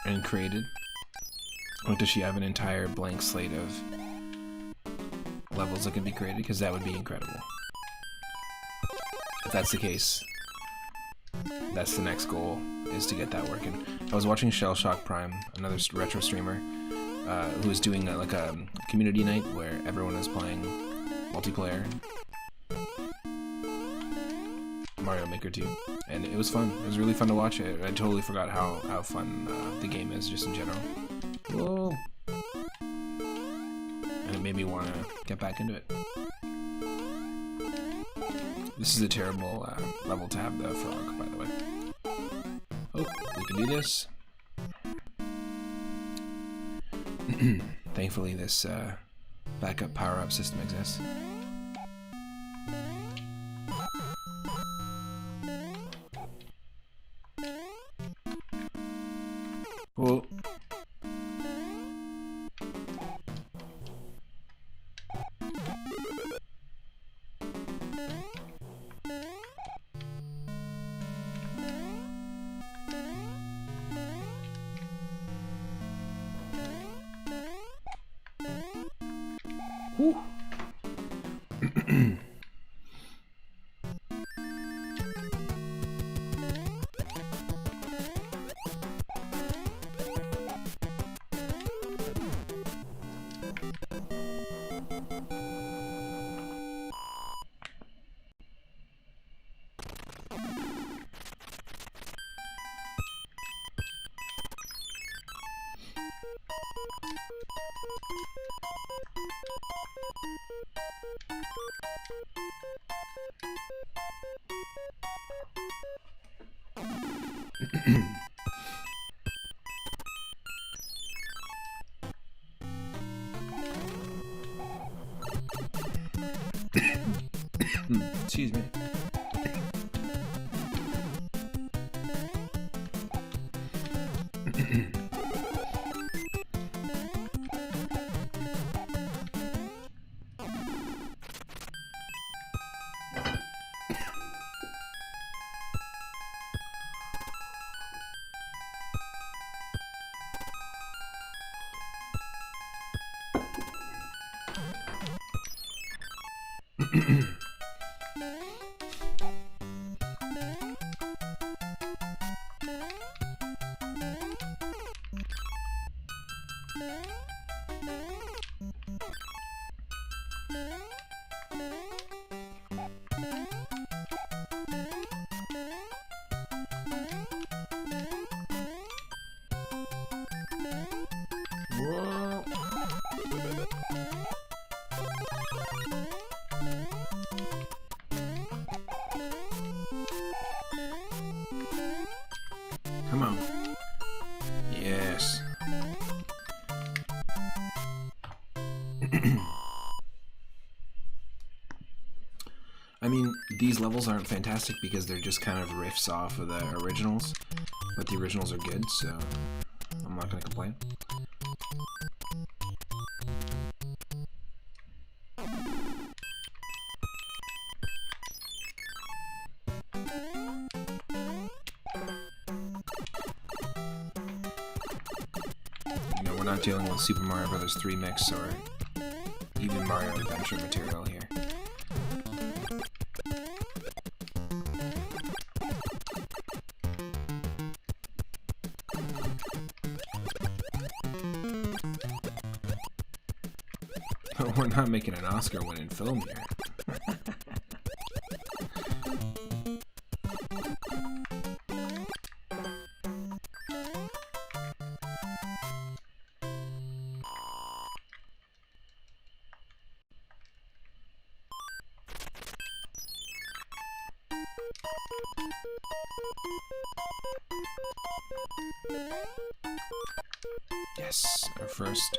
And created? Or does she have an entire blank slate of levels that can be created? Because that would be incredible. If that's the case, that's the next goal, is to get that working. I was watching Shellshock Prime, another retro streamer, who was doing like a community night where everyone was playing multiplayer Mario Maker 2, and it was fun. It was really fun to watch it. I totally forgot how fun the game is just in general. Whoa! And it made me want to get back into it. This is a terrible level to have the frog, by the way. Oh, we can do this. Thankfully, this backup power-up system exists. Whoa. Whew. Excuse me. Whoa. Come on. Yes. I mean, these levels aren't fantastic because they're just kind of riffs off of the originals, but the originals are good, so I'm not gonna complain. You know, we're not dealing with Super Mario Bros. 3 mix or even Mario Adventure material here. We're not making an Oscar-winning film here. Yes, our first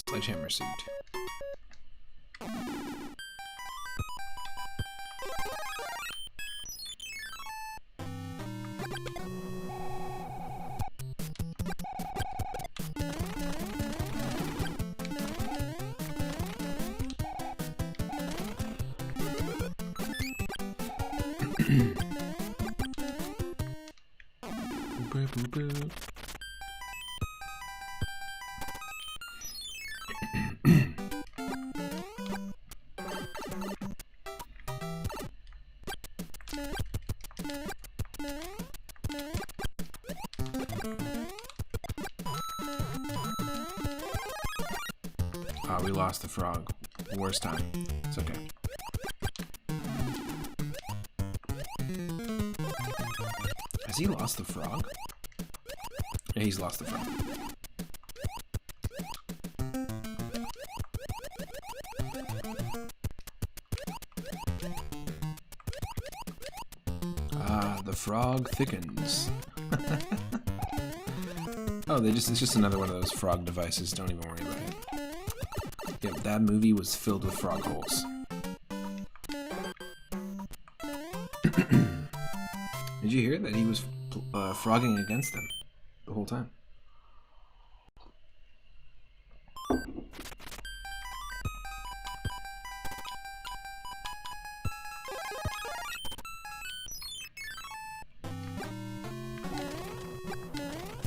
sledgehammer suit. Boo, boo, boo. Oh, we lost the frog. Worst time. It's okay. Has he lost the frog? Yeah, he's lost the frog. Ah, the frog thickens. Oh, it's just another one of those frog devices. Don't even worry about it. Yep, that movie was filled with frog holes. Did you hear that he was frogging against them the whole time?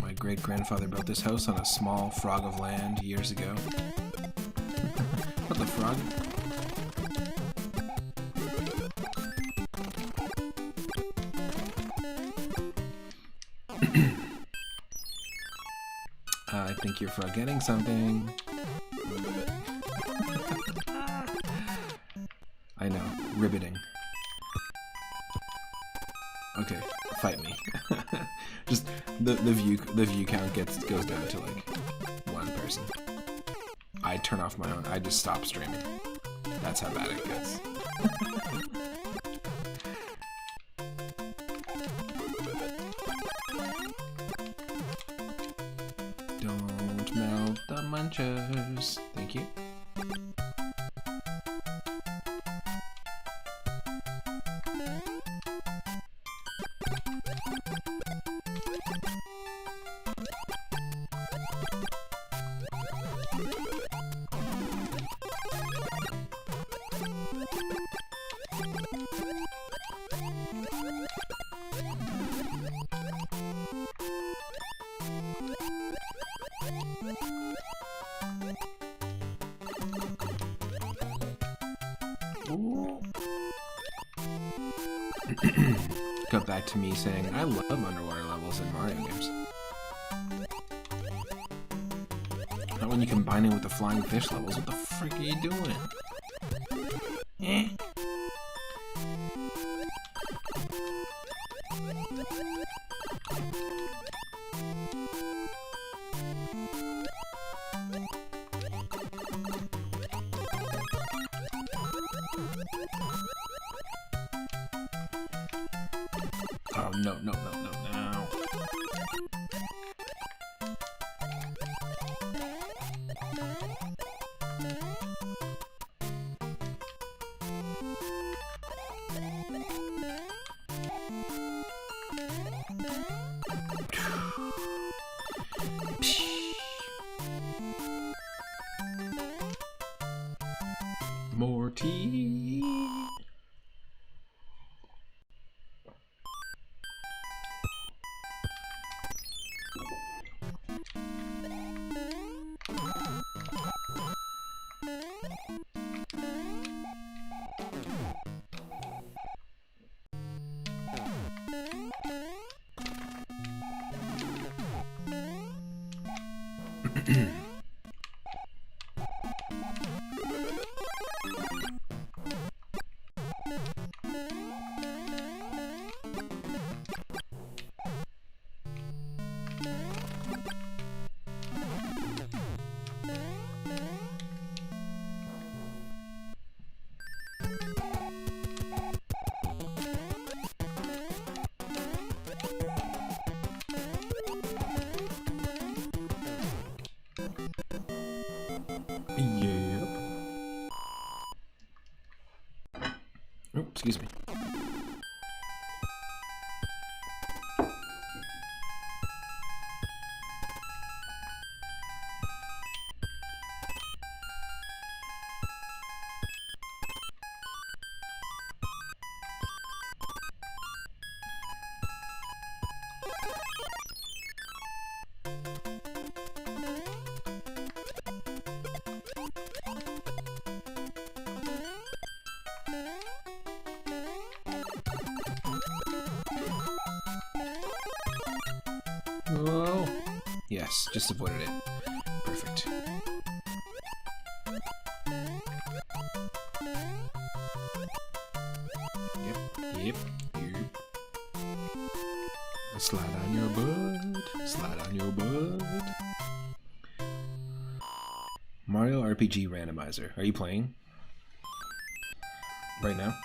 My great-grandfather built this house on a small frog of land years ago. What the frog? I think you're forgetting something. I know, riveting. Okay, fight me. Just the view count goes down to like one person. I turn off my own. I just stop streaming. That's how bad it gets. Don't melt the munchers. Thank you. Got back to me saying, I love underwater levels in Mario games. Not when you combine it with the flying fish levels. What the frick are you doing? Eh? Oh, no, no, no, no, no. More tea. Excuse me. Oh, yes, just avoided it. Perfect. Yep. Slide on your butt. Slide on your butt. Mario RPG Randomizer. Are you playing right now?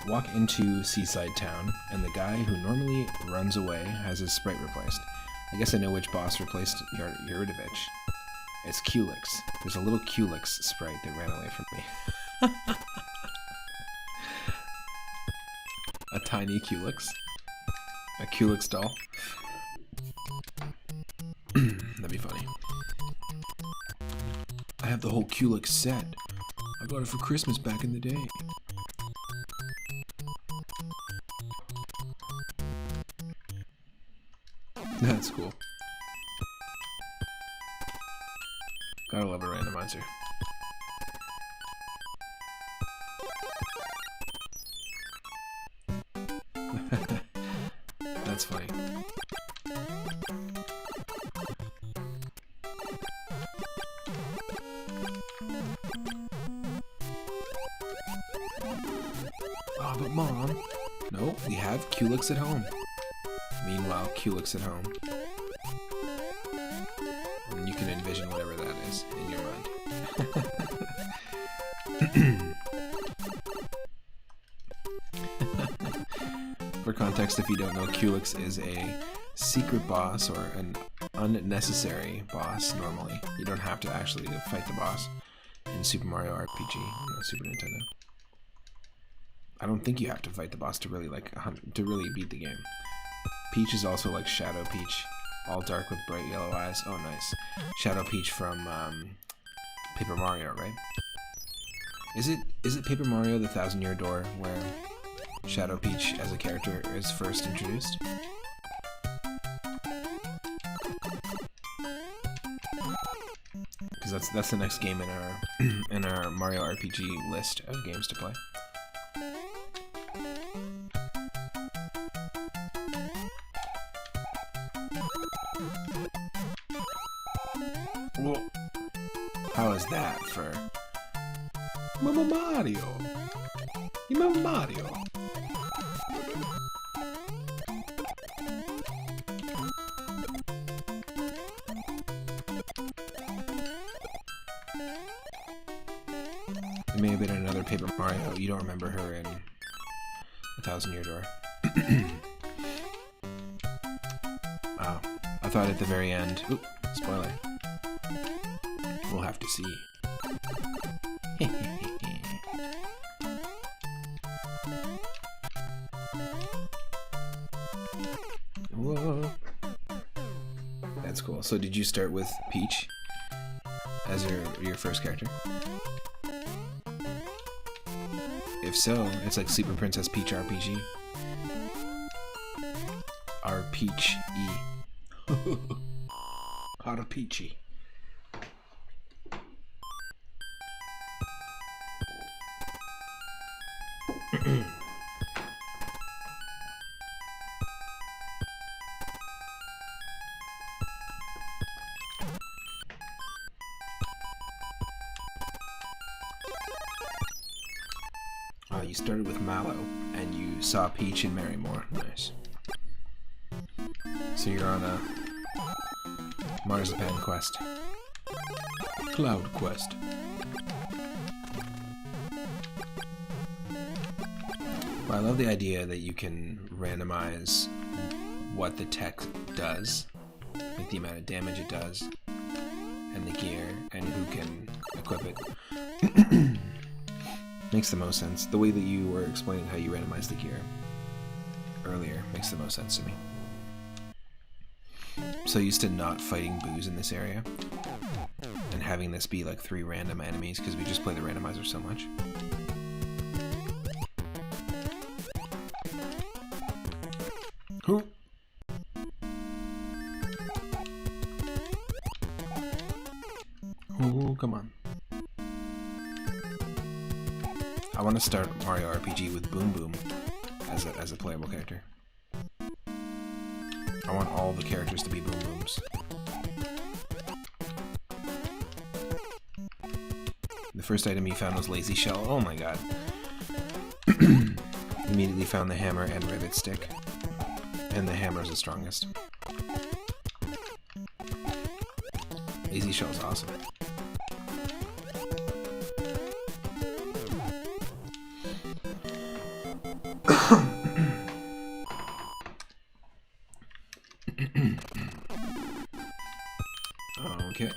Walk into Seaside Town, and the guy who normally runs away has his sprite replaced. I guess I know which boss replaced Yuridovich. It's Culex. There's a little Culex sprite that ran away from me. A tiny Culex. A Culex doll. That'd be funny. I have the whole Culex set. I got it for Christmas back in the day. That's cool. Gotta love a randomizer. That's funny. Oh, but Mom, no, we have Culex at home. Meanwhile, Culex at home. And you can envision whatever that is in your mind. For context, if you don't know, Culex is a secret boss or an unnecessary boss normally. You don't have to actually fight the boss in Super Mario RPG on Super Nintendo. I don't think you have to fight the boss to really beat the game. Peach is also like Shadow Peach, all dark with bright yellow eyes. Oh, nice. Shadow Peach from Paper Mario, right? Is it Paper Mario: The Thousand-Year Door where Shadow Peach as a character is first introduced? Because that's the next game in our Mario RPG list of games to play. Well, how is that for Mama Mario? You Mama Mario? It may have been another Paper Mario. You don't remember her in A Thousand-Year Door. Wow. I thought at the very end... Oop, spoiler. We'll have to see. Whoa. That's cool. So did you start with Peach as your first character? If so, it's like Super Princess Peach RPG. R-Peach-E. Hot Peachy. You started with Mallow, and you saw Peach and Marymore. Nice. So you're on a Marzipan quest. Cloud quest. Well, I love the idea that you can randomize what the tech does, like the amount of damage it does, and the gear, and who can equip it. Makes the most sense. The way that you were explaining how you randomized the gear earlier makes the most sense to me. So used to not fighting boos in this area and having this be like 3 random enemies because we just play the randomizer so much. Who? Oh, come on. I want to start Mario RPG with Boom Boom as a playable character. I want all the characters to be Boom Booms. The first item you found was Lazy Shell. Oh my god. Immediately found the hammer and rivet stick. And the hammer is the strongest. Lazy Shell is awesome. Okay.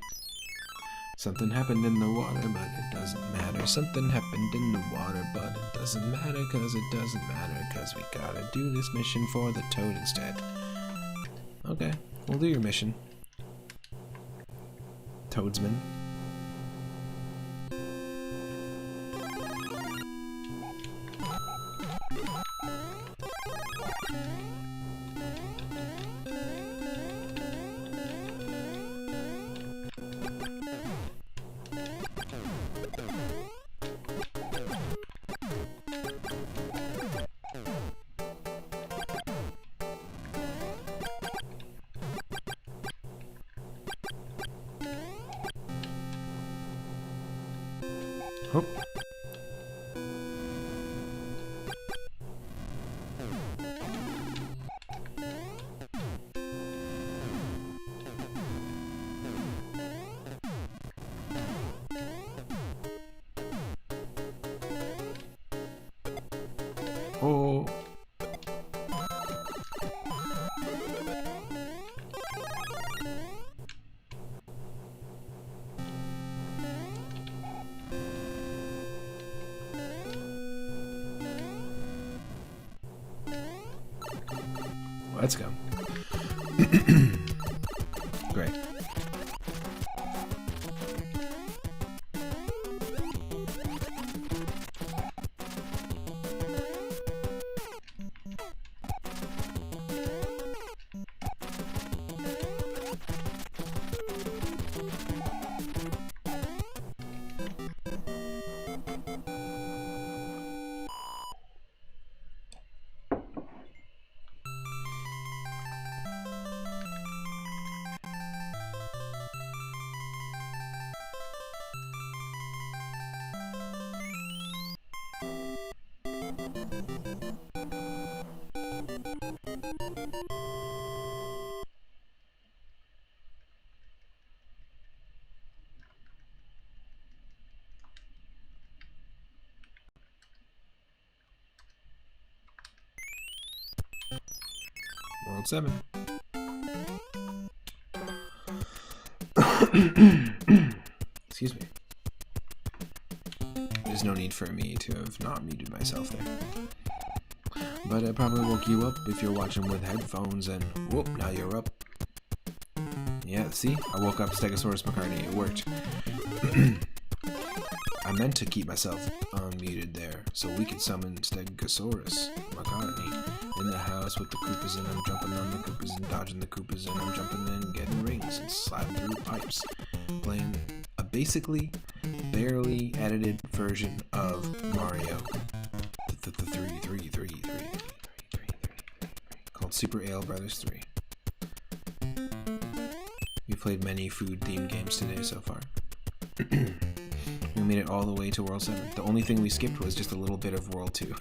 Something happened in the water, but it doesn't matter. Something happened in the water, but it doesn't matter, cause it doesn't matter, cause we gotta do this mission for the toad instead. Okay, we'll do your mission, Toadsman. Oh. Oh. Let's go. Great. World 7. Excuse me. There's no need for me to have not muted myself there. But I probably woke you up if you're watching with headphones and whoop, now you're up. Yeah, see? I woke up Stegosaurus McCartney. It worked. I meant to keep myself unmuted there so we could summon Stegosaurus McCartney in the house with the Koopas, and I'm jumping on the Koopas and dodging the Koopas, and I'm jumping in, getting rings and sliding through pipes, playing a basically barely edited version of Mario. The 3 called Super Ale Brothers 3. We played many food-themed games today so far. We made it all the way to World 7. The only thing we skipped was just a little bit of World 2.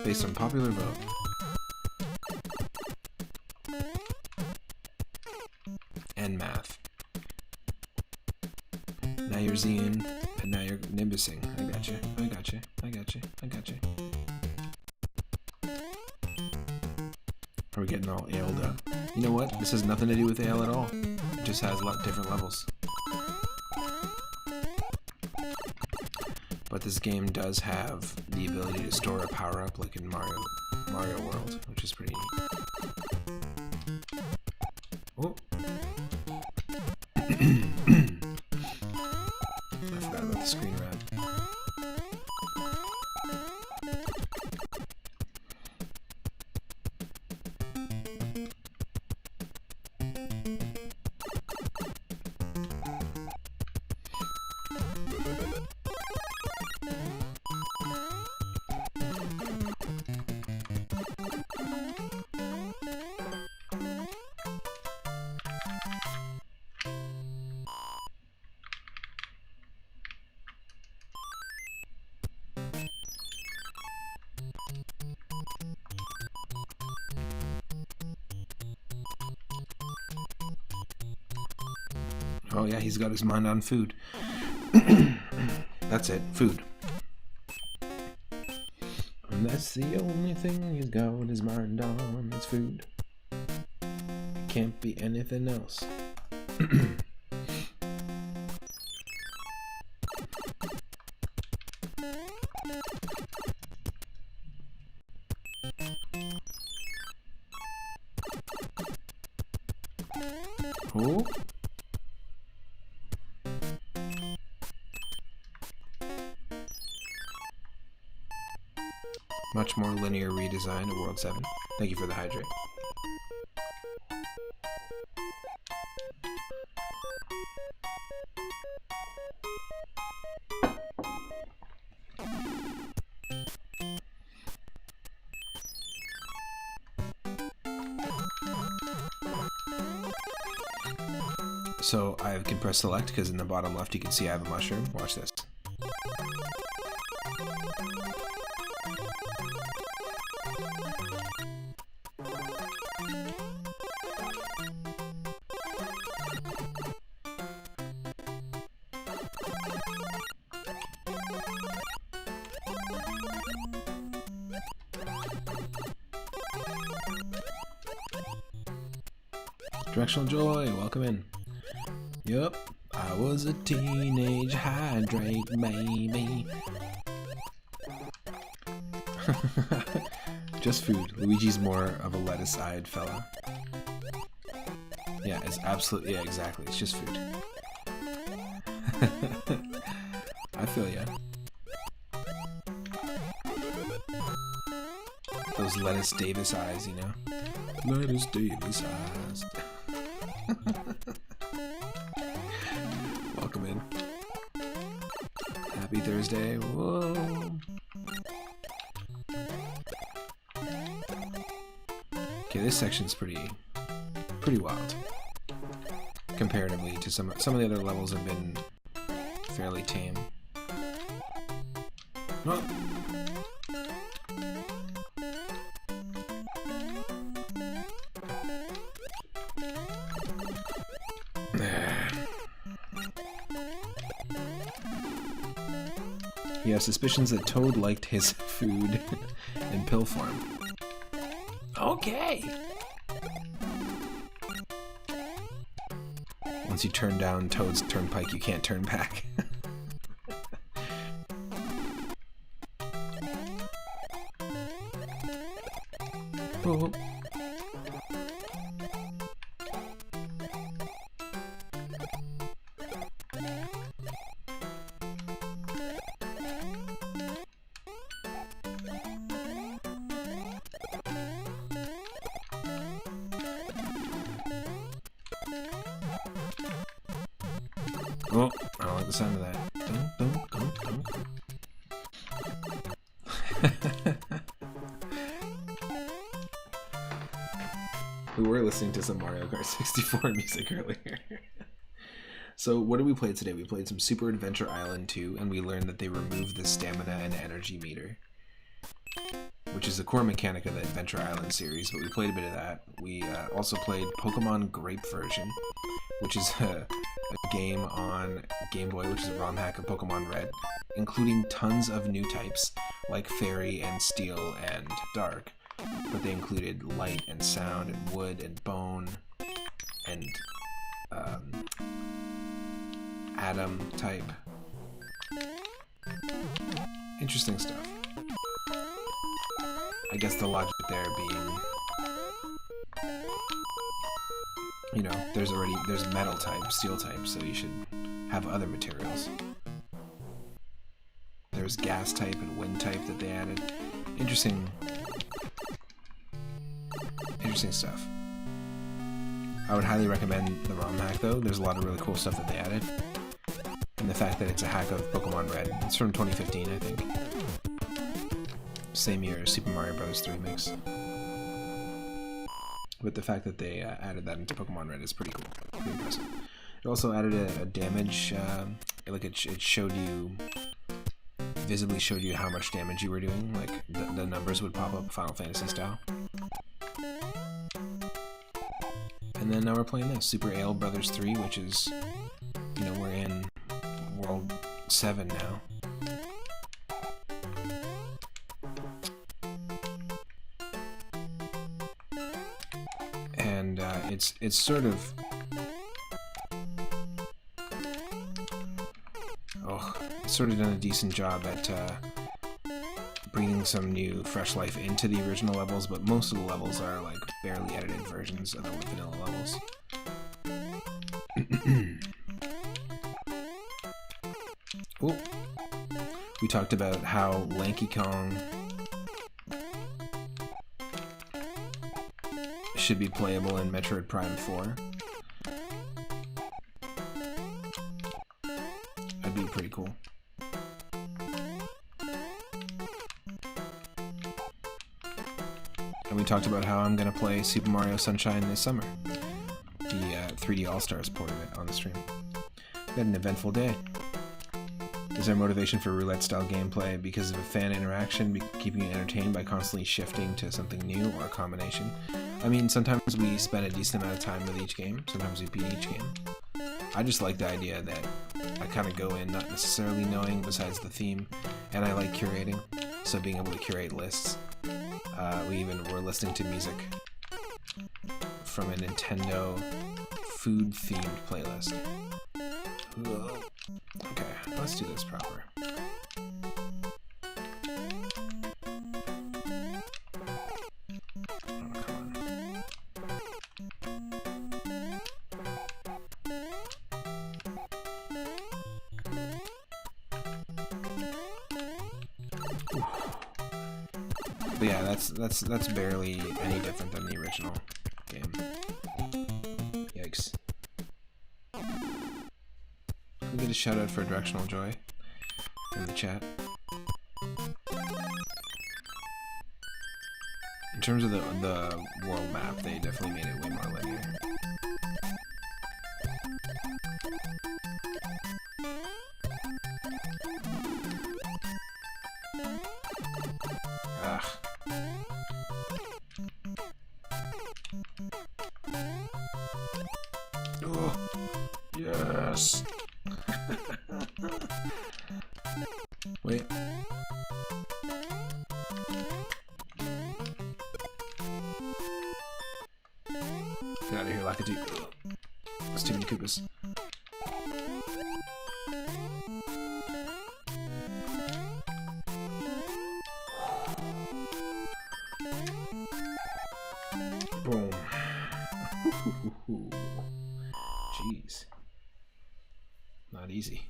Based on popular vote. And math. Now you're Zean, and now you're Nimbusing. I gotcha, I gotcha, I gotcha, I gotcha. Are we getting all ailed up? You know what? This has nothing to do with ale at all. It just has a lot different levels. but this game does have the ability to store a power-up like in Mario World, which is pretty neat. Oh. I forgot about the screen wrap. Oh yeah, he's got his mind on food. That's it, food. And that's the only thing he's got his mind on, is food. It can't be anything else. Oh. Much more linear redesign of World 7. Thank you for the hydrate. So I can press select because in the bottom left you can see I have a mushroom. Watch this. Directional Joy, welcome in. Yup, I was a teenage hydrate baby. Just food. Luigi's more of a lettuce-eyed fella. Yeah, it's absolutely, yeah, exactly. It's just food. I feel ya. Those Lettuce Davis eyes, you know? Lettuce Davis eyes. Welcome in. Happy Thursday. Whoa. Okay, this section's pretty wild. Comparatively to some of the other levels have been fairly tame. Oh. He has suspicions that Toad liked his food in pill form. Okay! Once you turn down Toad's turnpike, you can't turn back. Oh. Oh, I don't like the sound of that. Don't. We were listening to some Mario Kart 64 music earlier. So what did we play today? We played some Super Adventure Island 2, and we learned that they removed the stamina and energy meter, which is the core mechanic of the Adventure Island series, but we played a bit of that. We also played Pokemon Grape version, which is a game on Game Boy, which is a ROM hack of Pokemon Red, including tons of new types, like Fairy and Steel and Dark, but they included Light and Sound and Wood and Bone and Atom type. Interesting stuff. I guess the logic there being, you know, there's metal type, steel type, so you should have other materials. There's gas type and wind type that they added. Interesting stuff. I would highly recommend the ROM hack though. There's a lot of really cool stuff that they added. And the fact that it's a hack of Pokemon Red. It's from 2015, I think. Same year as Super Mario Bros. 3 mix. But the fact that they added that into Pokemon Red is pretty cool. Pretty impressive. It also added a damage, like it showed you, visibly showed you how much damage you were doing. Like the numbers would pop up Final Fantasy style. And then now we're playing this, Super Ale Brothers 3, which is, you know, we're in World 7 now. And it's sort of, it's sort of done a decent job at bringing some new fresh life into the original levels, but most of the levels are like barely edited versions of the vanilla levels. Ooh. We talked about how Lanky Kong should be playable in Metroid Prime 4. That'd be pretty cool. And we talked about how I'm going to play Super Mario Sunshine this summer. The 3D All-Stars port of it on the stream. We had an eventful day. Is there motivation for roulette-style gameplay because of a fan interaction, keeping you entertained by constantly shifting to something new, or a combination? I mean, sometimes we spend a decent amount of time with each game, sometimes we beat each game. I just like the idea that I kind of go in not necessarily knowing besides the theme, and I like curating, so being able to curate lists. We're listening to music from a Nintendo food-themed playlist. Okay, let's do this proper. Oh, come on. But yeah, that's barely any different than the original game. Yikes. Can we get a shout out for Directional Joy in the chat? In terms of the world map, they definitely made it way more linear. Ugh. Oh, yes. Wait. Get out of here, Lakitu. That's too many Koopas. Boom. Jeez. Not easy.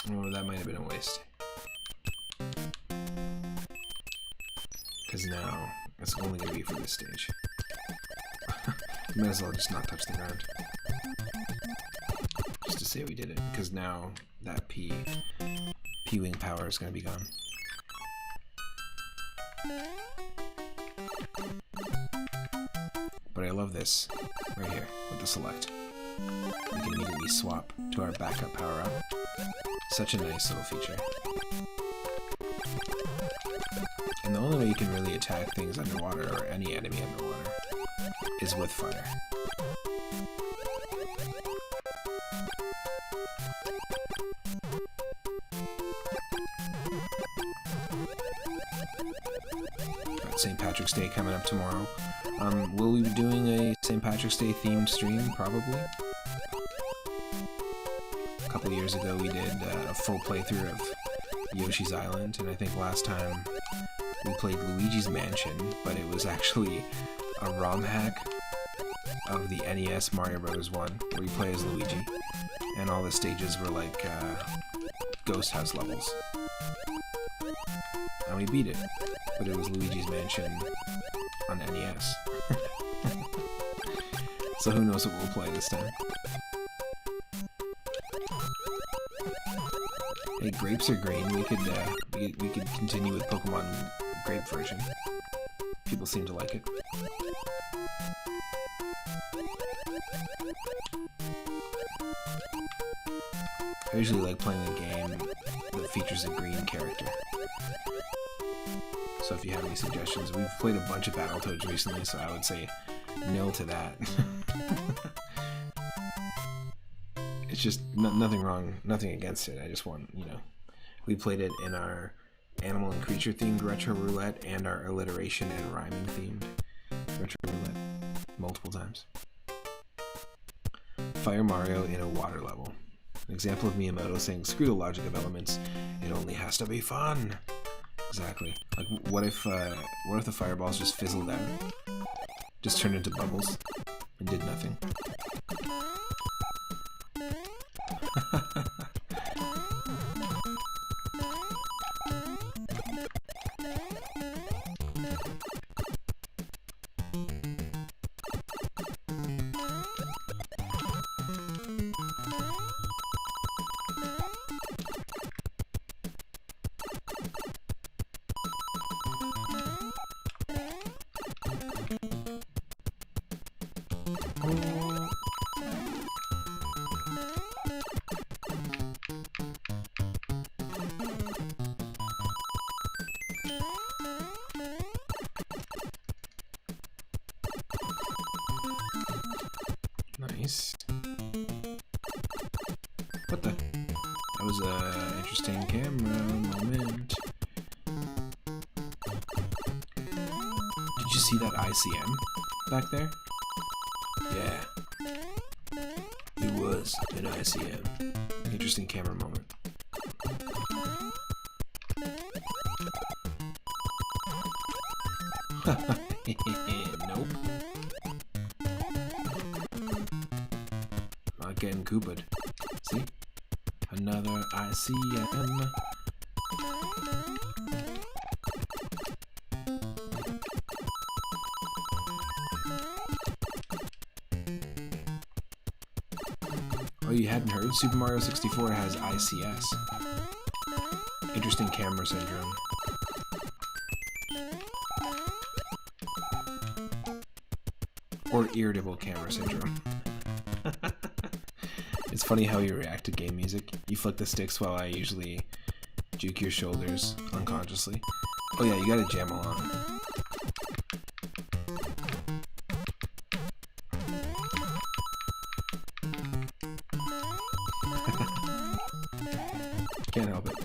Oh, that might have been a waste. Because now, it's only going to be for this stage. Might as well just not touch the ground. Just to say we did it, because now that P-Wing power is going to be gone. But I love this, right here, with the select. We can immediately swap to our backup power-up. Such a nice little feature. And the only way you can really attack things underwater, or any enemy underwater, is with fire. Got St. Patrick's Day coming up tomorrow. Will we be doing a St. Patrick's Day themed stream? Probably. A couple years ago we did a full playthrough of Yoshi's Island, and I think last time we played Luigi's Mansion, but it was actually a ROM hack of the NES Mario Bros. 1, where you play as Luigi, and all the stages were like ghost house levels. And we beat it, but it was Luigi's Mansion on NES. So who knows what we'll play this time. Hey, grapes are green. We could continue with Pokemon grape version. People seem to like it. I usually like playing a game that features a green character. So if you have any suggestions, we've played a bunch of Battletoads recently, so I would say no to that. It's just nothing wrong, nothing against it. I just want, you know, we played it in our animal and creature themed retro roulette and our alliteration and rhyming themed retro roulette multiple times. Fire Mario in a water level. An example of Miyamoto saying, screw the logic of elements, it only has to be fun. Exactly. Like, what if the fireballs just fizzled out? Just turned into bubbles and did nothing. Nice. What the? That was an interesting camera moment. Did you see that ICM back there? Yeah. It was an ICM. Interesting camera moment. Nope. Not getting Koopaed. See? Another ICM. Oh, you hadn't heard? Super Mario 64 has ICS. Interesting camera syndrome. Or irritable camera syndrome. It's funny how you react to game music. You flick the sticks while I usually juke your shoulders unconsciously. Oh yeah, you gotta jam along. Can't help it.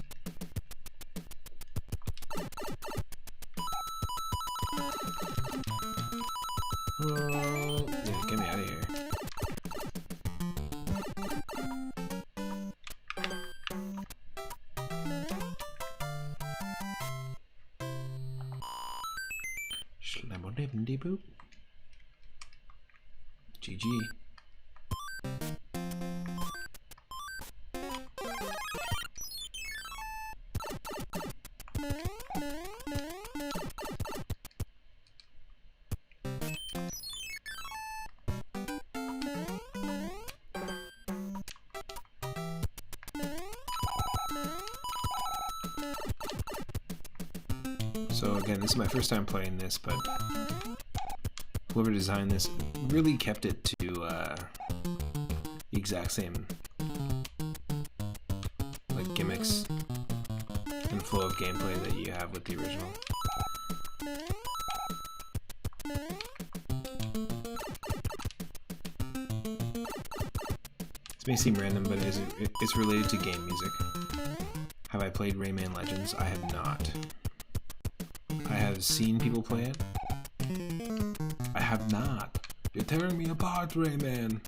Oh, yeah, get me out of here. Slamodibndy-boop. GG. So again, this is my first time playing this, but whoever designed this really kept it to the exact same like gimmicks and flow of gameplay that you have with the original. This may seem random, but it's related to game music. Have I played Rayman Legends? I have not. I have seen people play it. I have not. You're tearing me apart, Rayman.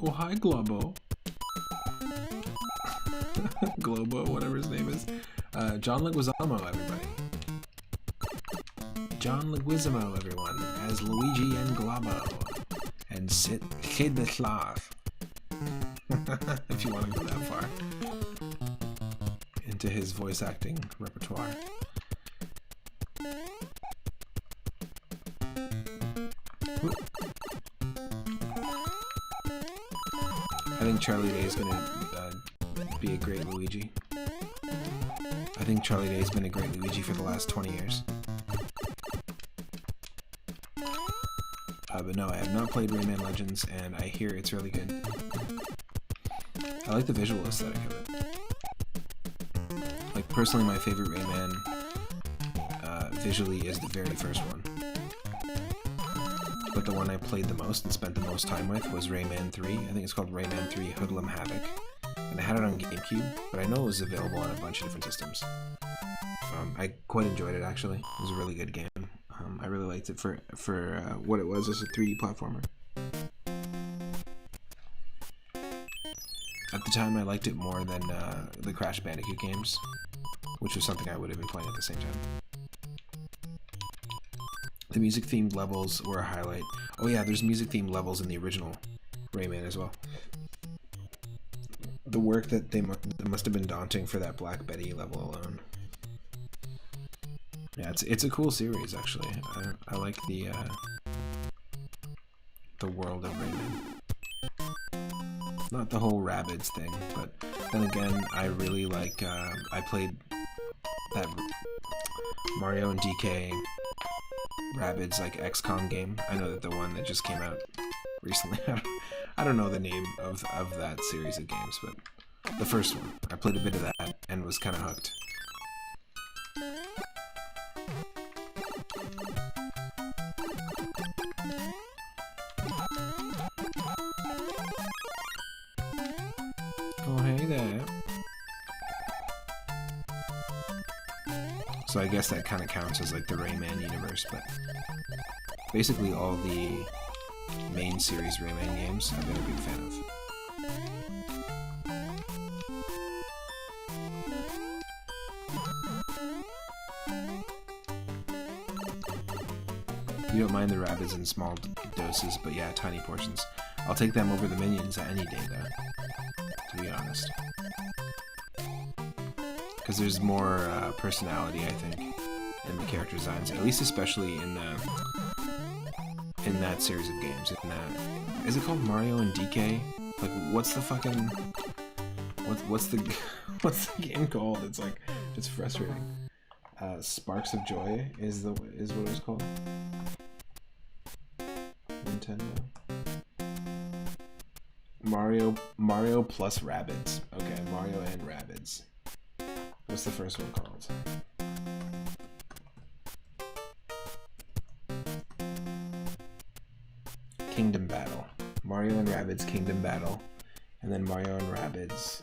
Oh, hi, Globo. Globo, whatever his name is. John Leguizamo, everybody. John Leguizamo, everyone, as Luigi and Globo. And Sid the Sloth. If you want to go that far into his voice acting repertoire. I think Charlie Day is going to be a great Luigi. I think Charlie Day has been a great Luigi for the last 20 years. But no, I have not played Rayman Legends, and I hear it's really good. I like the visual aesthetic of it. Like, personally, my favorite Rayman visually is the very first one. But the one I played the most and spent the most time with was Rayman 3. I think it's called Rayman 3 Hoodlum Havoc. And I had it on GameCube, but I know it was available on a bunch of different systems. I quite enjoyed it, actually. It was a really good game. I really liked it for what it was as a 3D platformer. At the time, I liked it more than the Crash Bandicoot games, which was something I would have been playing at the same time. The music-themed levels were a highlight. Oh yeah, there's music-themed levels in the original Rayman as well. The work that must have been daunting for that Black Betty level alone. Yeah, it's a cool series, actually. I like the world of Rayman. Not the whole Rabbids thing, but then again, I really like, I played that Mario and DK Rabbids, like, XCOM game. I know that the one that just came out recently, I don't know the name of that series of games, but the first one. I played a bit of that and was kind of hooked. Oh, hey there. So I guess that kind of counts as like the Rayman universe, but basically all the main series Rayman games I've been a big fan of. You don't mind the rabbits in small doses, but yeah, tiny portions. I'll take them over the minions any day, though, to be honest. Because there's more personality, I think, in the character designs, at least especially in that series of games. Is it called Mario and DK? Like, what's the fucking... What's the game called? It's like, it's frustrating. Sparks of Joy is what it was called. Nintendo. Mario plus Rabbids. Okay, Mario and Rabbids. What's the first one called? Kingdom Battle. Mario and Rabbids Kingdom Battle. And then Mario and Rabbids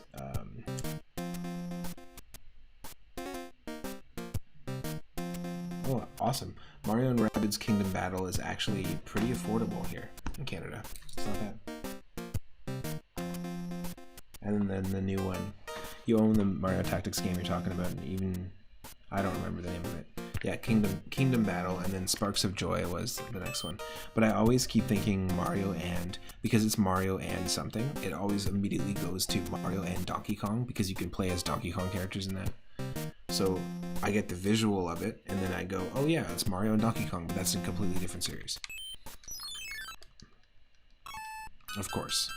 oh, awesome. Mario and Rabbids Kingdom Battle is actually pretty affordable here in Canada. It's not bad. And then the new one. You own the Mario Tactics game you're talking about, and even... I don't remember the name of it. Yeah, Kingdom Battle, and then Sparks of Joy was the next one. But I always keep thinking Mario and... Because it's Mario and something, it always immediately goes to Mario and Donkey Kong, because you can play as Donkey Kong characters in that. So I get the visual of it, and then I go, oh yeah, it's Mario and Donkey Kong, but that's a completely different series. Of course.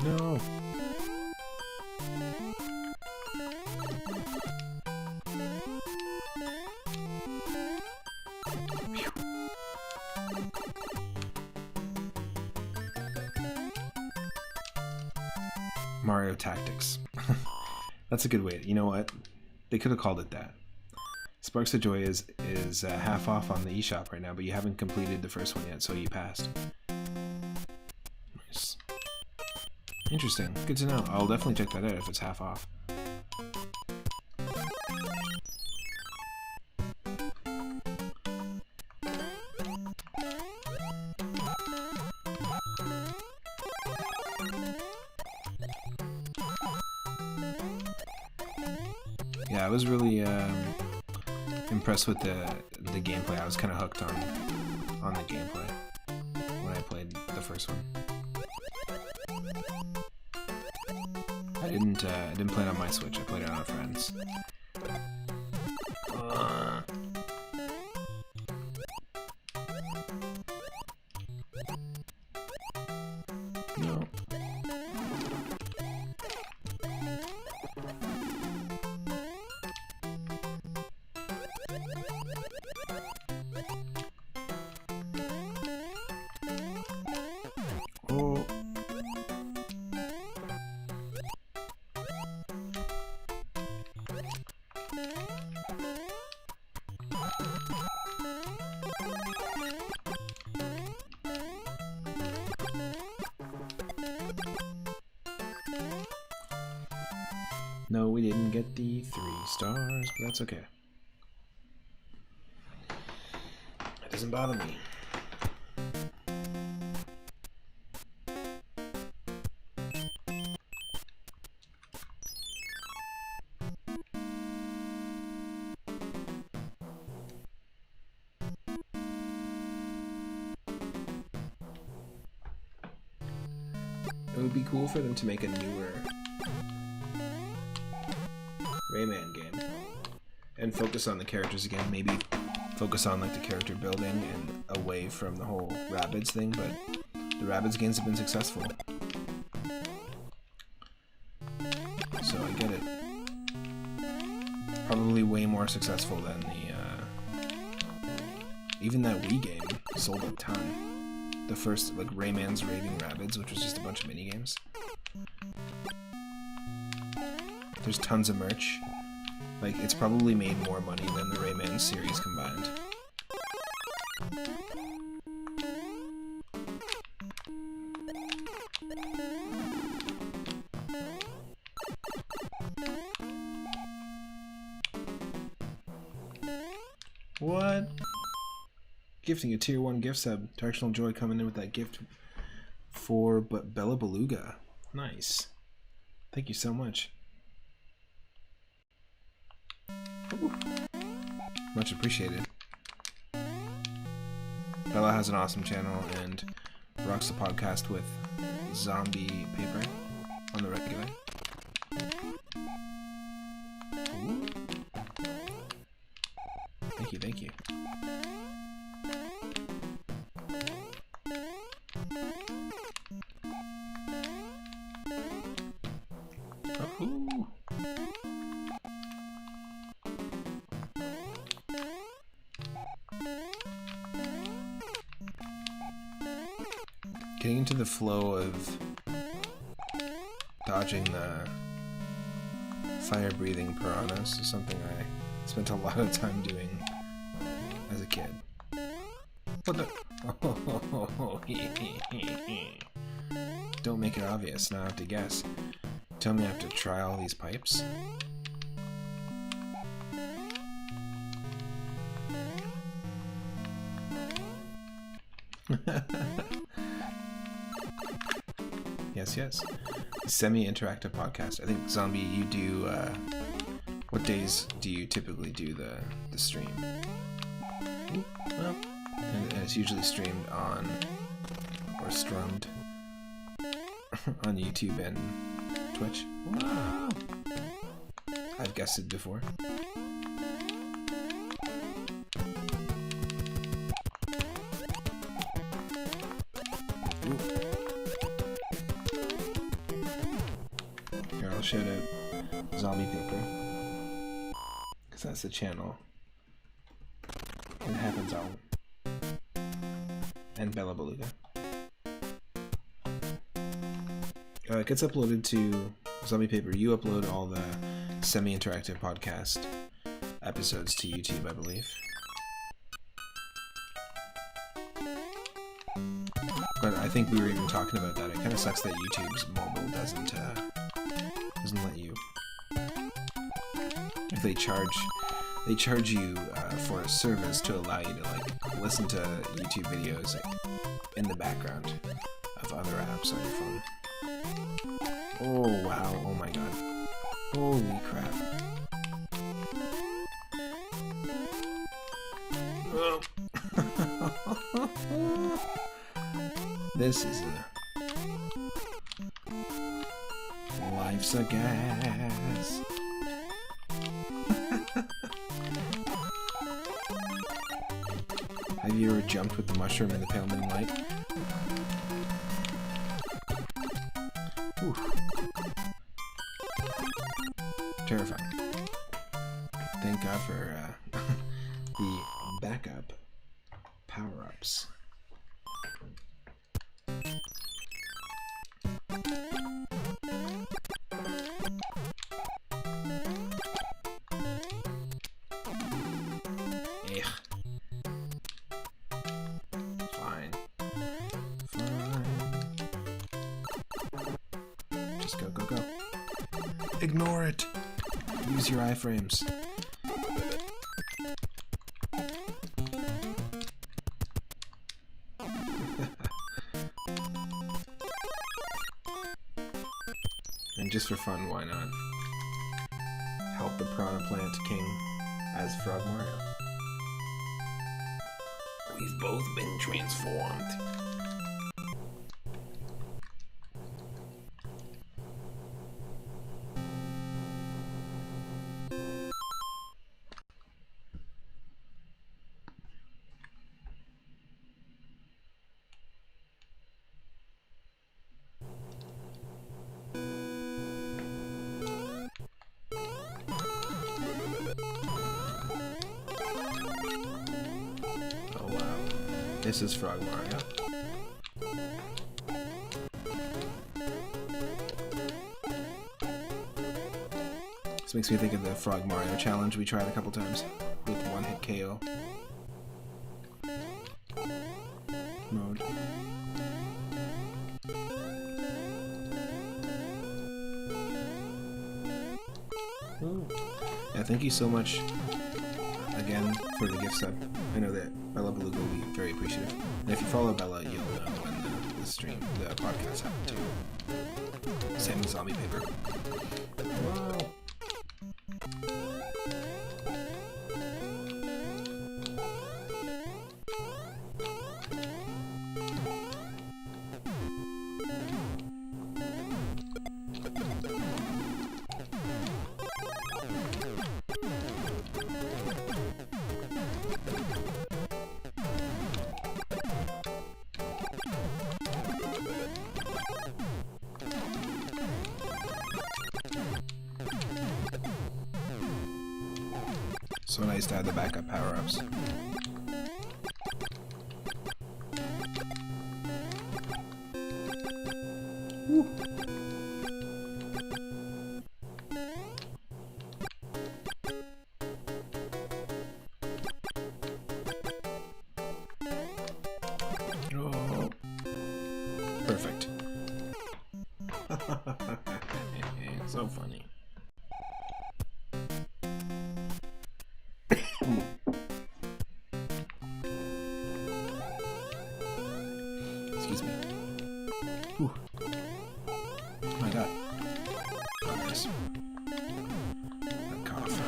No. Mario Tactics. That's a good way. You know what? They could have called it that. Sparks of Joy is half off on the eShop right now, but you haven't completed the first one yet, so you passed. Nice. Interesting. Good to know. I'll definitely check that out if it's half off. Yeah, I was really impressed with the gameplay. I was kind of hooked on the gameplay when I played the first one. I didn't play it on my Switch. I played it on a friend's. No. Oh. No, we didn't get the 3 stars, but that's okay. It doesn't bother me. It would be cool for them to make a newer Rayman game and focus on the characters again. Maybe focus on like the character building and away from the whole Rabbids thing, but the Rabbids games have been successful, so I get it. Probably way more successful than the even that Wii game sold a ton. The first, like, Rayman's Raving Rabbids, which was just a bunch of minigames. There's tons of merch. Like, it's probably made more money than the Rayman series combined. What? Gifting a tier 1 gift sub. Directional Joy coming in with that gift for Bella Beluga. Nice. Thank you so much. Ooh. Much appreciated. Bella has an awesome channel and rocks the podcast with Zombie Paper on the regular. Ooh. Thank you, thank you. Ooh. Getting into the flow of dodging the fire-breathing piranhas is something I spent a lot of time doing as a kid. What the? Oh, don't make it obvious, now I have to guess. Tell me I have to try all these pipes? Yes, yes. Semi-interactive podcast. I think, Zombie, you do, what days do you typically do the stream? Well, and it's usually streamed on, or strummed, on YouTube and Twitch. Wow. I've guessed it before. Ooh. Here, I'll shout out Zombie Paper, because that's the channel. It happens all. And Bella Beluga. It gets uploaded to Zombie Paper. You upload all the semi-interactive podcast episodes to YouTube, I believe. But I think we were even talking about that. It kind of sucks that YouTube's mobile doesn't let you. If they charge you for a service to allow you to like listen to YouTube videos in the background of other apps on your phone. Oh wow! Oh my god! Holy crap! This is life's a gas. Have you ever jumped with the mushroom in the pale moonlight? Whew. Terrifying. Thank God for the backup power-ups. Just go, go, go. Ignore it! Use your iframes. And just for fun, why not? Help the Piranha Plant King as Frog Mario. We've both been transformed. This is Frog Mario. This makes me think of the Frog Mario challenge we tried a couple times with one-hit KO mode. Yeah, thank you so much again for the gift sub. I know that Bella Beluga will be very appreciative. And if you follow Bella, you'll know when the stream, the podcast happened too. Same with Zombie Paper. Wow. So nice to have the backup power-ups. Oh, perfect. So funny. Excuse me. Whew. Oh my god. Oh, nice. That cough.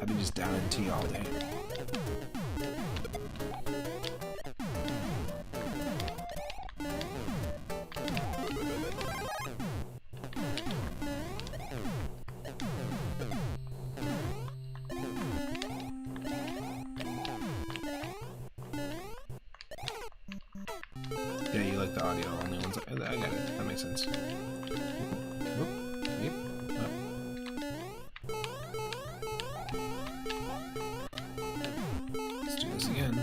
I've been just down in tea all day. Yeah, you like the audio only ones. I got it. That makes sense. Whoop. Yep. Up. Let's do this again.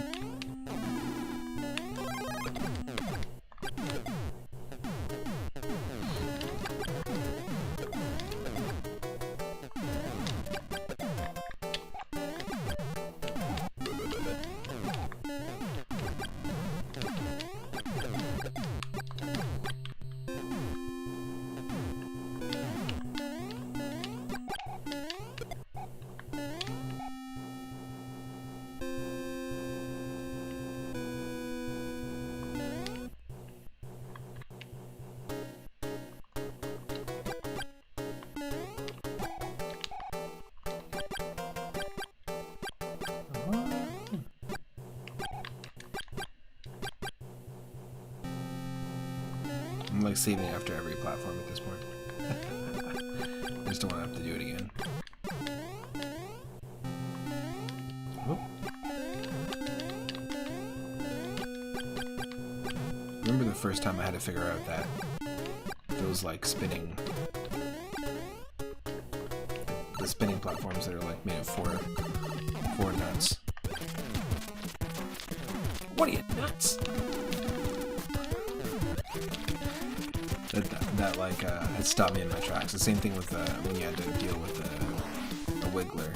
like saving after every platform at this point. I just don't want to have to do it again. Oh. Remember the first time I had to figure out that those like spinning platforms that are like made of four nuts. What are you, nuts? That like it stopped me in my tracks. The same thing with when you had to deal with a Wiggler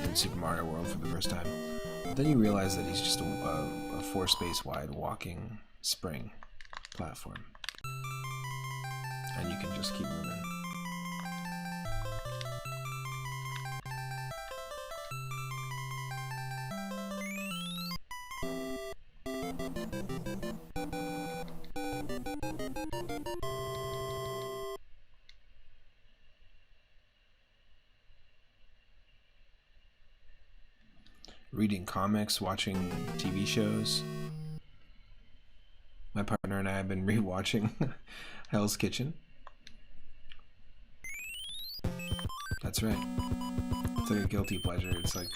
in Super Mario World for the first time. But then you realize that he's just a 4-space wide walking spring platform, and you can just keep moving. Reading comics, watching TV shows. My partner and I have been rewatching Hell's Kitchen. That's right. It's like a guilty pleasure. It's like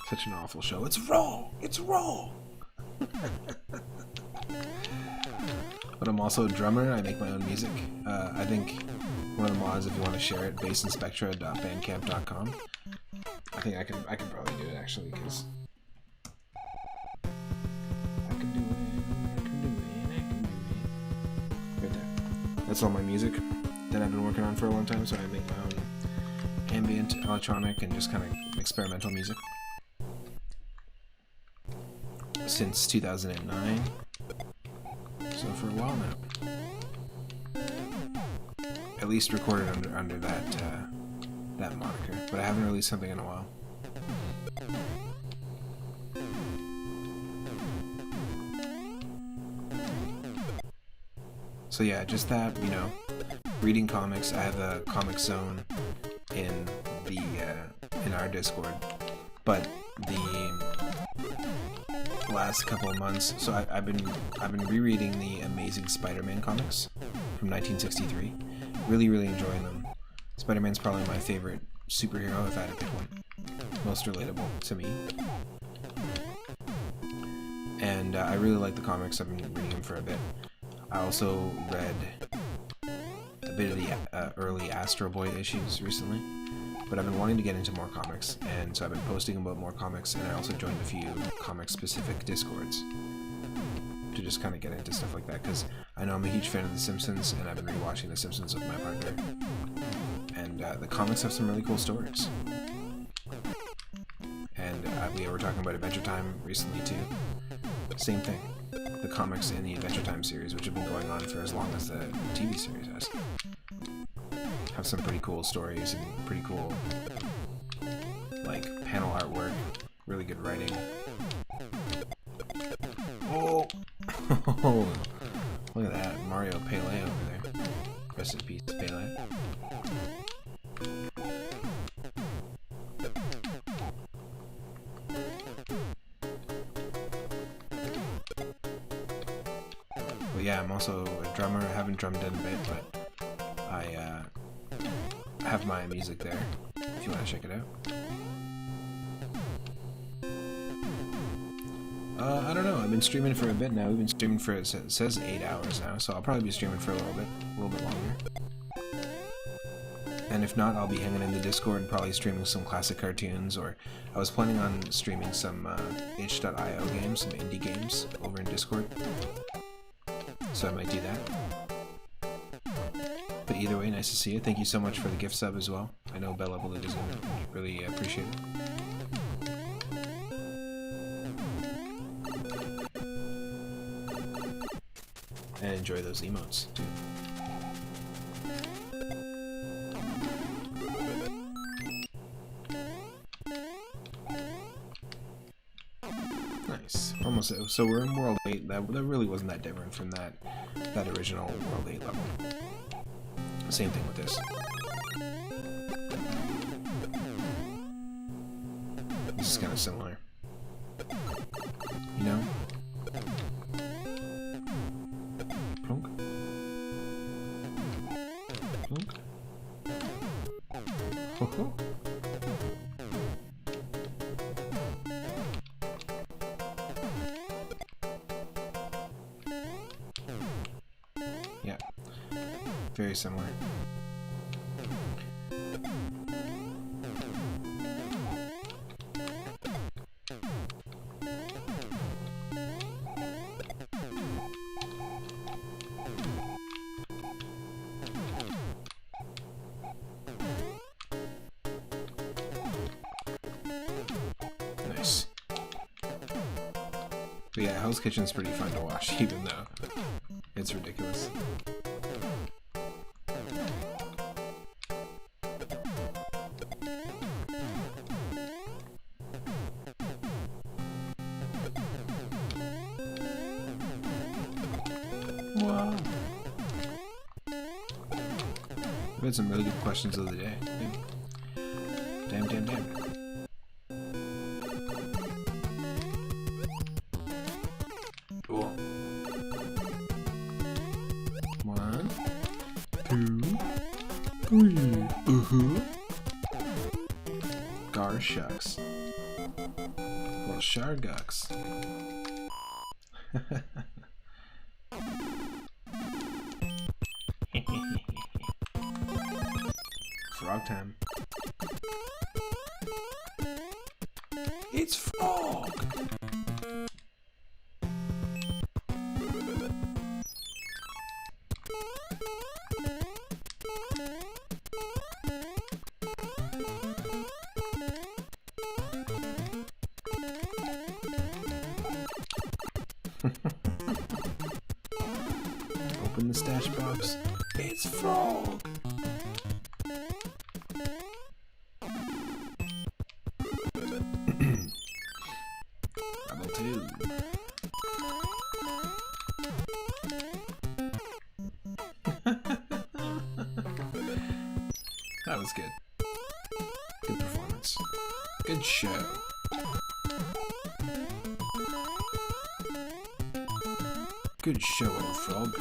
such an awful show. It's wrong! It's wrong! But I'm also a drummer. I make my own music. I think one of the mods, if you want to share it, bassinspectra.bandcamp.com. I think I can probably do it actually, because I can do it. Right there. That's all my music that I've been working on for a long time, so I make my own ambient, electronic, and just kind of experimental music. Since 2009. So for a while now. At least recorded under that moniker, but I haven't released something in a while. So yeah, just that, you know, reading comics. I have a comic zone in the in our Discord, but the last couple of months, so I've been rereading the Amazing Spider-Man comics from 1963. Really enjoying them. Spider-Man's probably my favorite superhero if I had to pick one. Most relatable to me. And I really like the comics. I've been reading them for a bit. I also read a bit of the early Astro Boy issues recently. But I've been wanting to get into more comics, and so I've been posting about more comics, and I also joined a few comic-specific Discords to just kind of get into stuff like that, because I know I'm a huge fan of The Simpsons, and I've been rewatching The Simpsons with my partner. And the comics have some really cool stories. And we were talking about Adventure Time recently too. Same thing. The comics in the Adventure Time series, which have been going on for as long as the TV series has, have some pretty cool stories and pretty cool, like, panel artwork, really good writing. Oh! Look at that, Mario Pele over there. Rest in peace, Pele. But yeah, I'm also a drummer. I haven't drummed in a bit, but I have my music there if you want to check it out. I don't know. I've been streaming for a bit now. We've been streaming for, it says 8 hours now, so I'll probably be streaming for a little bit longer. And if not, I'll be hanging in the Discord, probably streaming some classic cartoons, or I was planning on streaming some itch.io games, some indie games over in Discord. So I might do that. But either way, nice to see you. Thank you so much for the gift sub as well. I know Bella Baloo doesn't really appreciate it. And enjoy those emotes too. Nice. Almost. So we're in World 8. That really wasn't that different from that original World 8 level. Same thing with this. This is kind of similar. You know? Plunk. ho. Yeah, very similar. Nice. But yeah, Hell's Kitchen's pretty fun to watch, even though it's ridiculous. Wow. We had some really good questions of the day. Damn, damn, damn. Cool. 1, 2, 3. Gar shucks. Well, shargucks. Frog time. It's frog! Open the stash box. It's frog! Level 2. That was good. Good performance. Good show. Good show, old frog.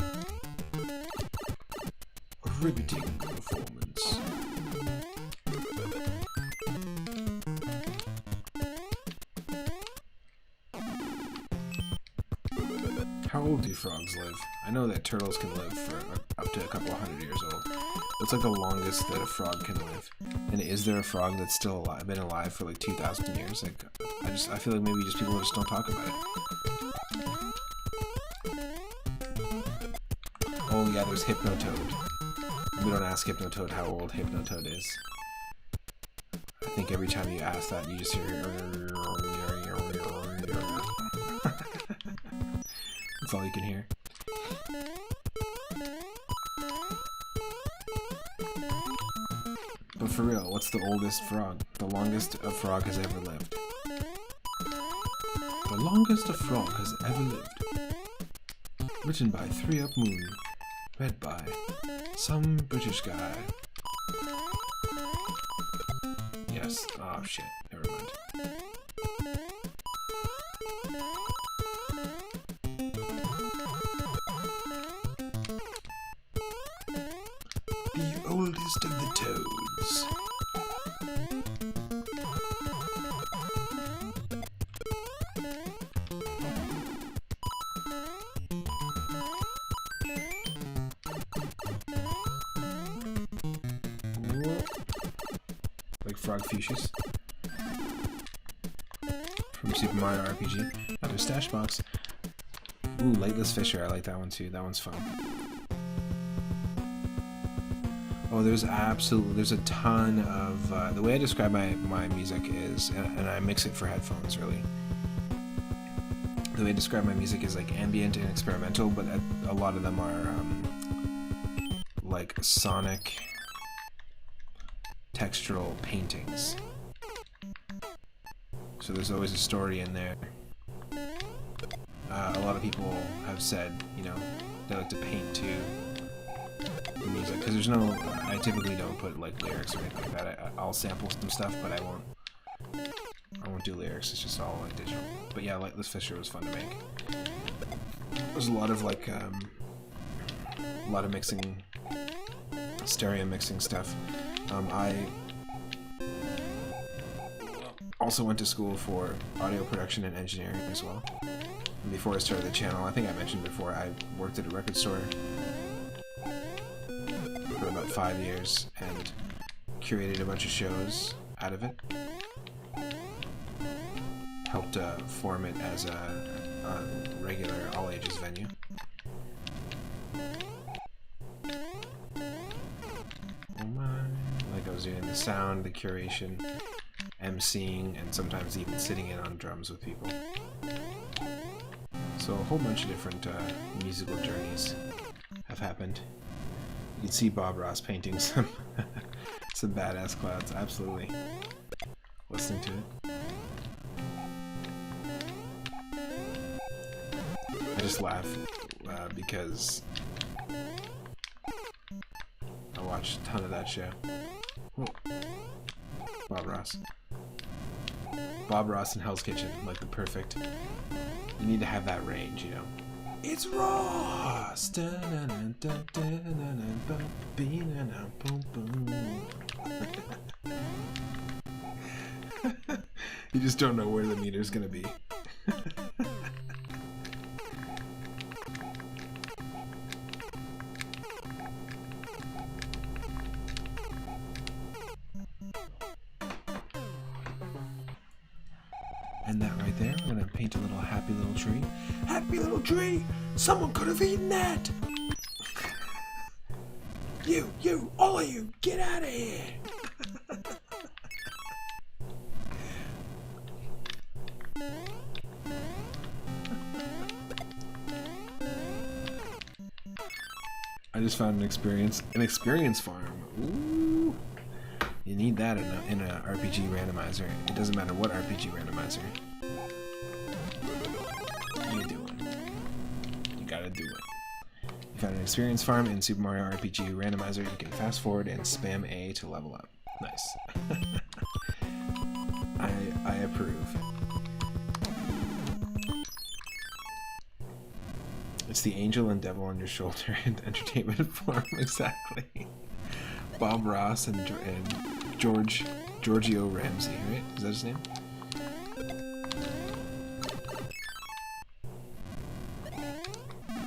A riveting performance. How old do frogs live? I know that turtles can live for up to a couple hundred years old. That's like the longest that a frog can live. And is there a frog that's still alive, been alive for like 2,000 years? Like, I feel like maybe just people just don't talk about it. Oh yeah, there's Hypnotoad. We don't ask Hypnotoad how old Hypnotoad is. I think every time you ask that, you just hear. That's all you can hear. But for real, what's the oldest frog? The longest a frog has ever lived. The longest a frog has ever lived. Written by 3up Moon. Read by some British guy. Yes. Oh shit. Never mind. The oldest of the toads. Like Frog Fuchsias from Super Mario RPG. Another stash box. Ooh, Legless Fisher. I like that one too. That one's fun. Oh, there's a ton of the way I describe my music is, and I mix it for headphones really. The way I describe my music is like ambient and experimental, but a lot of them are like sonic textural paintings. So there's always a story in there. A lot of people have said, you know, they like to paint to the music, because there's no, I typically don't put like lyrics or anything like that. I'll sample some stuff, but I won't do lyrics. It's just all like digital. But yeah, Legless Fisher was fun to make. There's a lot of like a lot of mixing, stereo mixing stuff. also went to school for audio production and engineering as well. And before I started the channel, I think I mentioned before, I worked at a record store for about 5 years and curated a bunch of shows out of it. Helped form it as a regular all-ages venue. Oh my. Like I was doing the sound, the curation, emceeing, and sometimes even sitting in on drums with people. So a whole bunch of different musical journeys have happened. You can see Bob Ross painting some some badass clouds, absolutely. Listening to it. I just laugh because I watched a ton of that show. Whoa. Bob Ross. Bob Ross in Hell's Kitchen, like the perfect. You need to have that range, you know. It's Ross! You just don't know where the meter's gonna be. And that right there, I'm gonna paint a little happy little tree. Happy little tree! Someone could have eaten that! You, all of you, get out of here! I just found an experience farm. Ooh. You need that in a RPG randomizer. It doesn't matter what RPG randomizer. You do it. You gotta do it. You found an experience farm in Super Mario RPG randomizer. You can fast forward and spam A to level up. Nice. I approve. It's the angel and devil on your shoulder and entertainment form, exactly. Bob Ross and Giorgio Ramsey, right? Is that his name?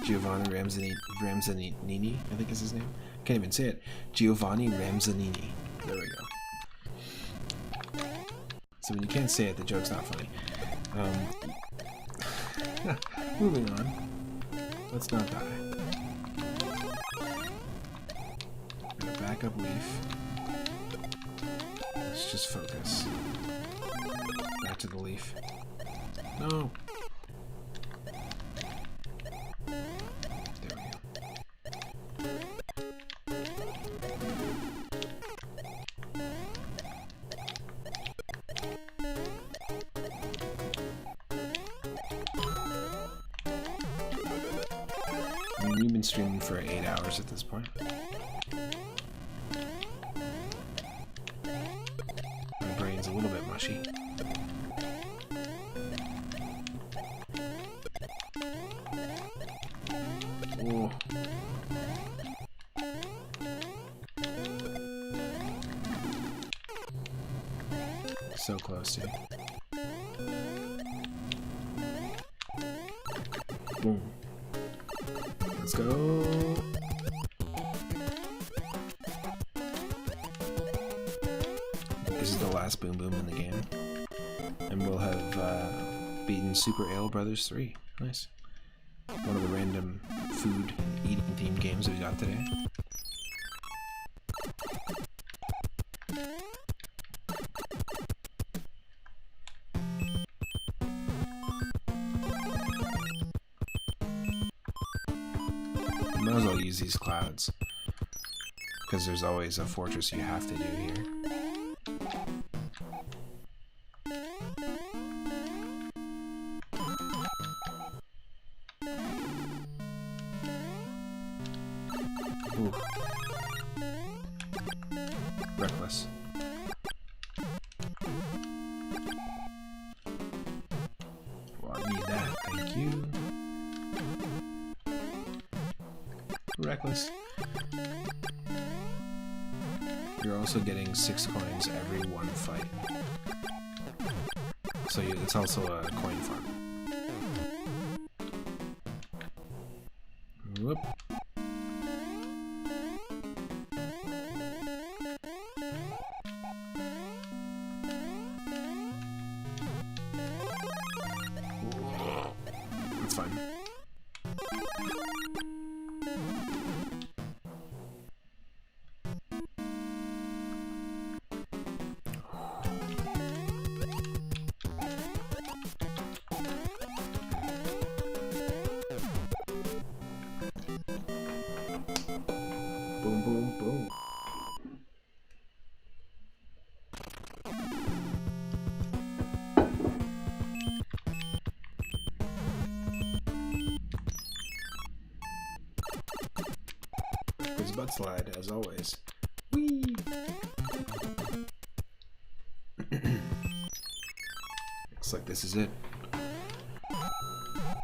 Giovanni Ramzanini, I think is his name. Can't even say it. Giovanni Ramzanini. There we go. So when you can't say it, the joke's not funny. Moving on. Let's not die. Backup leaf. Let's just focus. Back to the leaf. No! There we go. I mean, we've been streaming for 8 hours at this point. A little bit mushy. Ooh. So close to. Boom. Let's go. This is the last Boom Boom in the game. And we'll have beaten Super Ale Brothers 3. Nice. One of the random food eating themed games that we got today. You might as well use these clouds. Because there's always a fortress you have to do here. Ooh. Reckless. Well, I need that, thank you. Reckless. You're also getting 6 coins every one fight. So it's also a coin farm. Whoop. That's fine. Boom, boom, boom. Backwards butt slide, as always. Whee! Looks like this is it.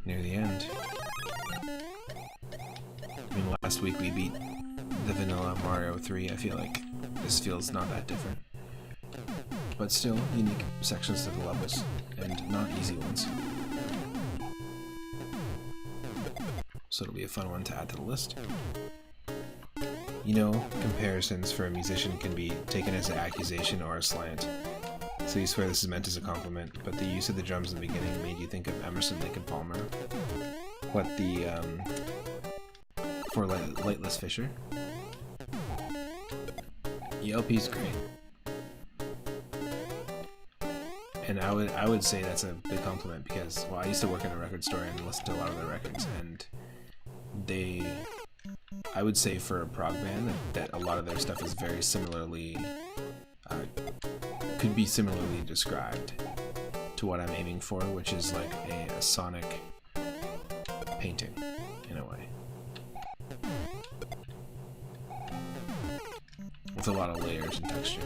Near the end. I mean, last week we beat the vanilla Mario 3. I feel like this feels not that different. But still, unique sections to the levels, and not easy ones. So it'll be a fun one to add to the list. You know, comparisons for a musician can be taken as an accusation or a slant. So you swear this is meant as a compliment, but the use of the drums in the beginning made you think of Emerson, Lake and Palmer. What the, for Lightless Fisher. The LP's great. And I would say that's a big compliment because, well, I used to work in a record store and listen to a lot of their records, and I would say for a prog band that a lot of their stuff is very similarly, could be similarly described to what I'm aiming for, which is like a sonic painting, in a way. With a lot of layers and texture.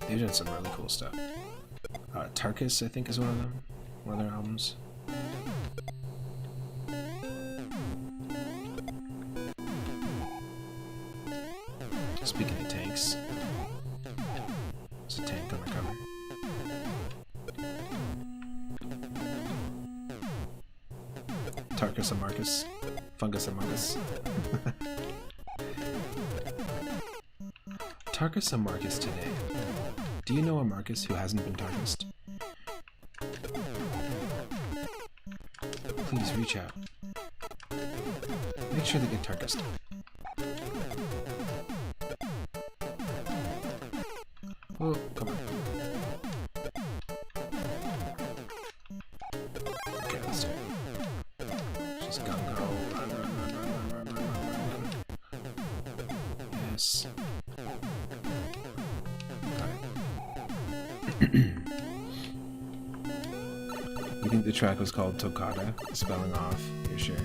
They've done some really cool stuff. Tarkus, I think, is one of them. One of their albums. Speaking of tanks, there's a tank on the cover. Tarkus and Marcus. Fungus and Marcus. Tarkus and Marcus today. Do you know a Marcus who hasn't been Tarkused? Please reach out. Make sure they get Tarkused. Oh, come on. Okay, let's do it. Just go. Run. Yes. You think the track was called Toccata, spelling off, you're sure.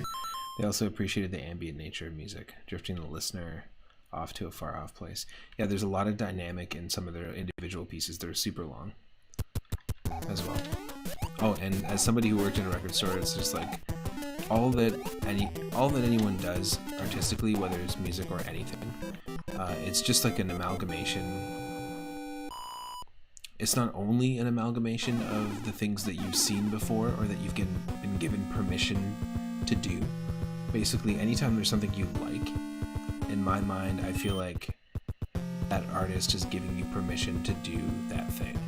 They also appreciated the ambient nature of music, drifting the listener off to a far off place. Yeah, there's a lot of dynamic in some of their individual pieces that are super long as well. Oh, and as somebody who worked in a record store, it's just like all that anyone does artistically, whether it's music or anything, it's just like an amalgamation. It's not only an amalgamation of the things that you've seen before or that you've been given permission to do. Basically, anytime there's something you like, in my mind, I feel like that artist is giving you permission to do that thing.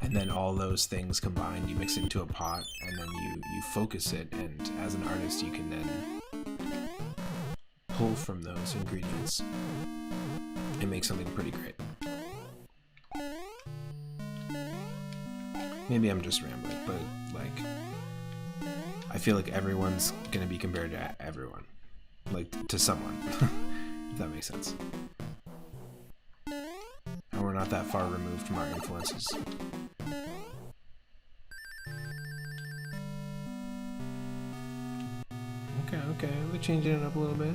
And then all those things combined, you mix it into a pot, and then you focus it, and as an artist, you can then pull from those ingredients and make something pretty great. Maybe I'm just rambling, but like, I feel like everyone's gonna be compared to everyone, like to someone, if that makes sense. And we're not that far removed from our influences. Okay, we're changing it up a little bit.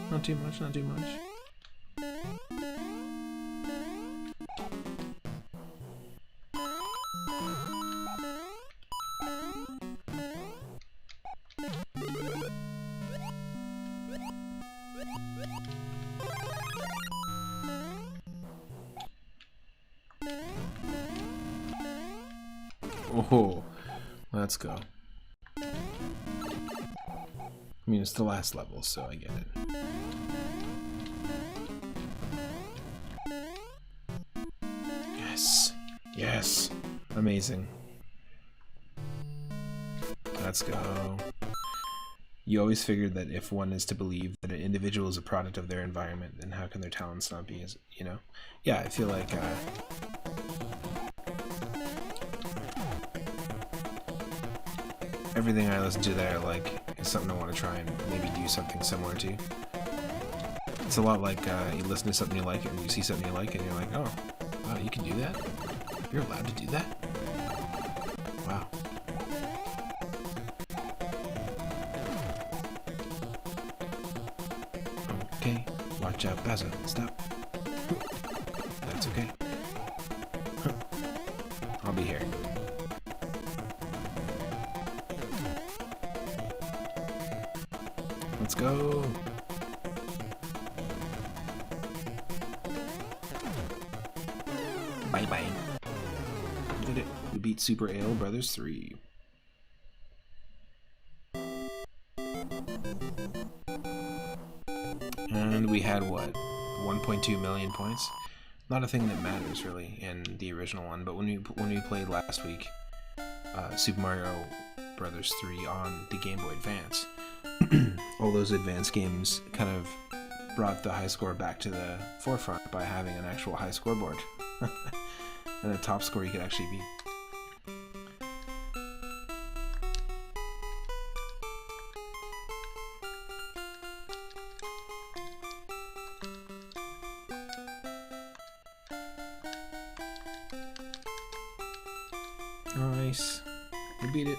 Not too much, not too much. Oh, let's go. I mean, it's the last level, so I get it. Yes. Yes. Amazing. Let's go. You always figured that if one is to believe that an individual is a product of their environment, then how can their talents not be, as you know? Yeah, I feel like everything I listen to there, like, is something I want to try and maybe do something similar to. It's a lot like you listen to something you like and you see something you like and you're like, oh, wow, you can do that? You're allowed to do that? Wow. Okay, watch out, Bazo, stop. That's okay. I'll be here. Let's go. Bye bye. We did it. We beat Super Ale Brothers 3. And we had what? 1.2 million points? Not a thing that matters really in the original one, but when we played last week Super Mario Brothers 3 on the Game Boy Advance, all those advanced games kind of brought the high score back to the forefront by having an actual high scoreboard and a top score you could actually beat. Nice. We beat it.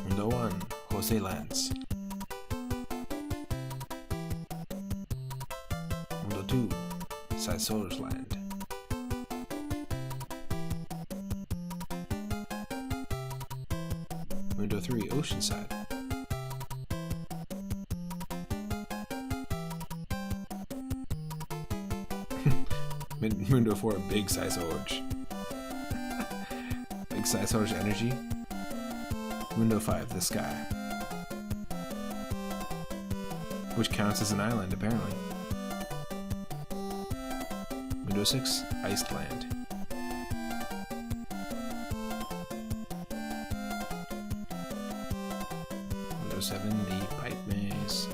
Mundo 1, Jose Lands. Mundo 2, Sisor's Land. Mundo 3, Oceanside. Mundo 4, Big Sisorge. Big Sisorge Energy. Mundo 5, the sky. Which counts as an island, apparently. Mundo 6, Iced Land. Mundo 7, the Pipe Maze.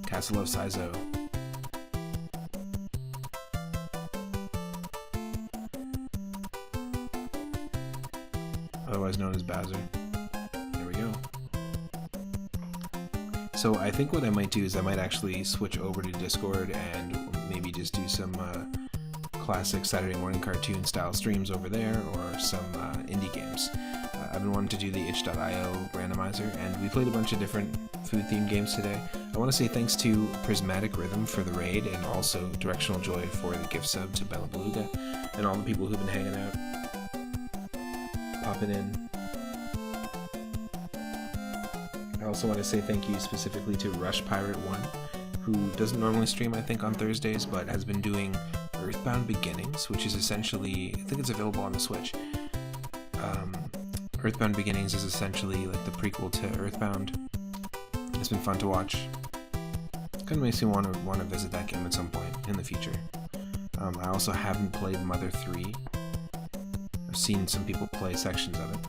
Castle of Sizo. Otherwise known as Bowser. There we go. So I think what I might do is I might actually switch over to Discord and maybe just do some classic Saturday morning cartoon style streams over there, or some indie games. I've been wanting to do the itch.io randomizer, and we played a bunch of different food themed games today. I want to say thanks to Prismatic Rhythm for the raid, and also Directional Joy for the gift sub to Bella Beluga, and all the people who've been hanging out, popping in. I also want to say thank you specifically to Rush Pirate 1, who doesn't normally stream, I think, on Thursdays, but has been doing Earthbound Beginnings, which is essentially, I think it's available on the Switch. Earthbound Beginnings is essentially like the prequel to Earthbound. It's been fun to watch. Kind of makes me want to visit that game at some point in the future. I also haven't played Mother 3. I've seen some people play sections of it,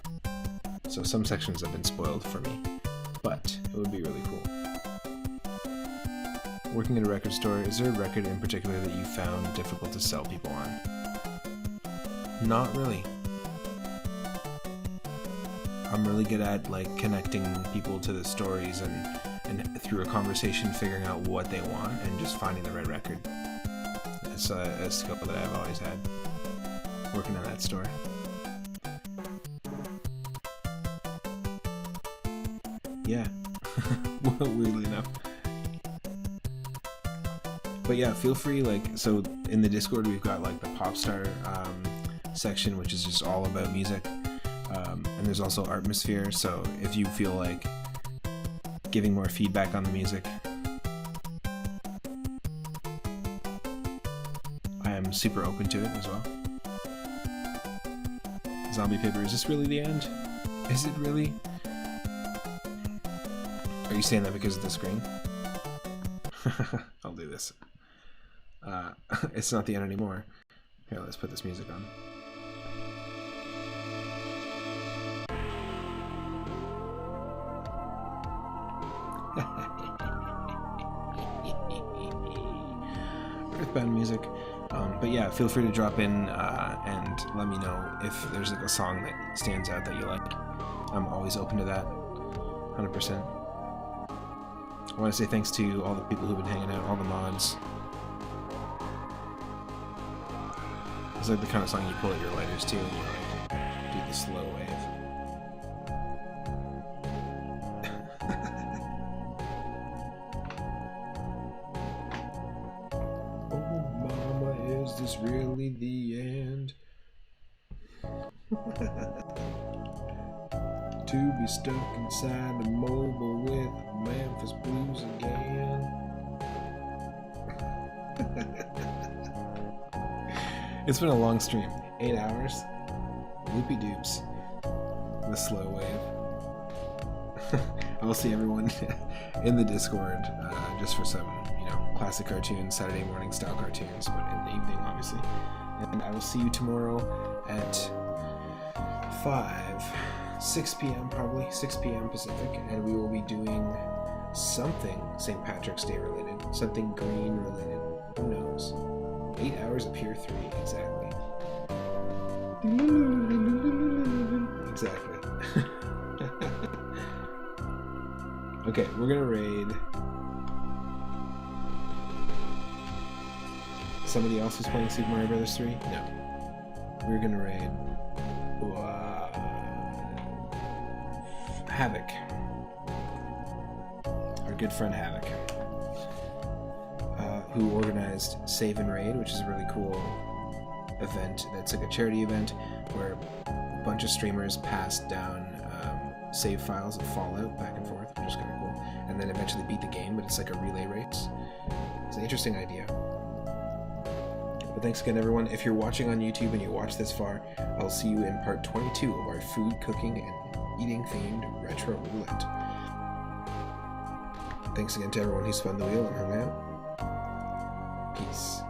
so some sections have been spoiled for me, but it would be really cool. Working at a record store, is there a record in particular that you found difficult to sell people on? Not really. I'm really good at like connecting people to the stories and through a conversation figuring out what they want and just finding the right record. It's a skill that I've always had working in that store. Yeah, weirdly enough. But yeah, feel free, like, so in the Discord we've got like the Popstar section, which is just all about music. And there's also Artmosphere, so if you feel like giving more feedback on the music. I am super open to it as well. Zombie Paper, is this really the end? Is it really? Are you saying that because of the screen? I'll do this. It's not the end anymore. Here, let's put this music on. Earthbound music. But yeah, feel free to drop in and let me know if there's like a song that stands out that you like. I'm always open to that, 100%. I want to say thanks to all the people who've been hanging out, all the mods. It's like the kind of song you pull at your lighters too, and you like do the slow wave. Oh mama, is this really the end? To be stuck inside the mobile with Memphis Blues again. It's been a long stream. 8 hours. Loopy doops. The slow wave. I will see everyone in the Discord just for some, classic cartoons, Saturday morning style cartoons, but in the evening, obviously. And I will see you tomorrow at 6 p.m. probably, 6 p.m. Pacific, and we will be doing something St. Patrick's Day related, something green related, who knows. 8 hours of pure 3, exactly. Exactly. Okay, we're gonna raid somebody else who's playing Super Mario Bros. 3? No. We're gonna raid Havoc. Our good friend Havoc. Who organized Save and Raid, which is a really cool event. That's like a charity event where a bunch of streamers pass down save files of Fallout back and forth, which is kind of cool, and then eventually beat the game, but it's like a relay race. It's an interesting idea. But thanks again, everyone. If you're watching on YouTube and you watch this far, I'll see you in part 22 of our food, cooking, and eating themed retro roulette. Thanks again to everyone who spun the wheel and hung out. Peace.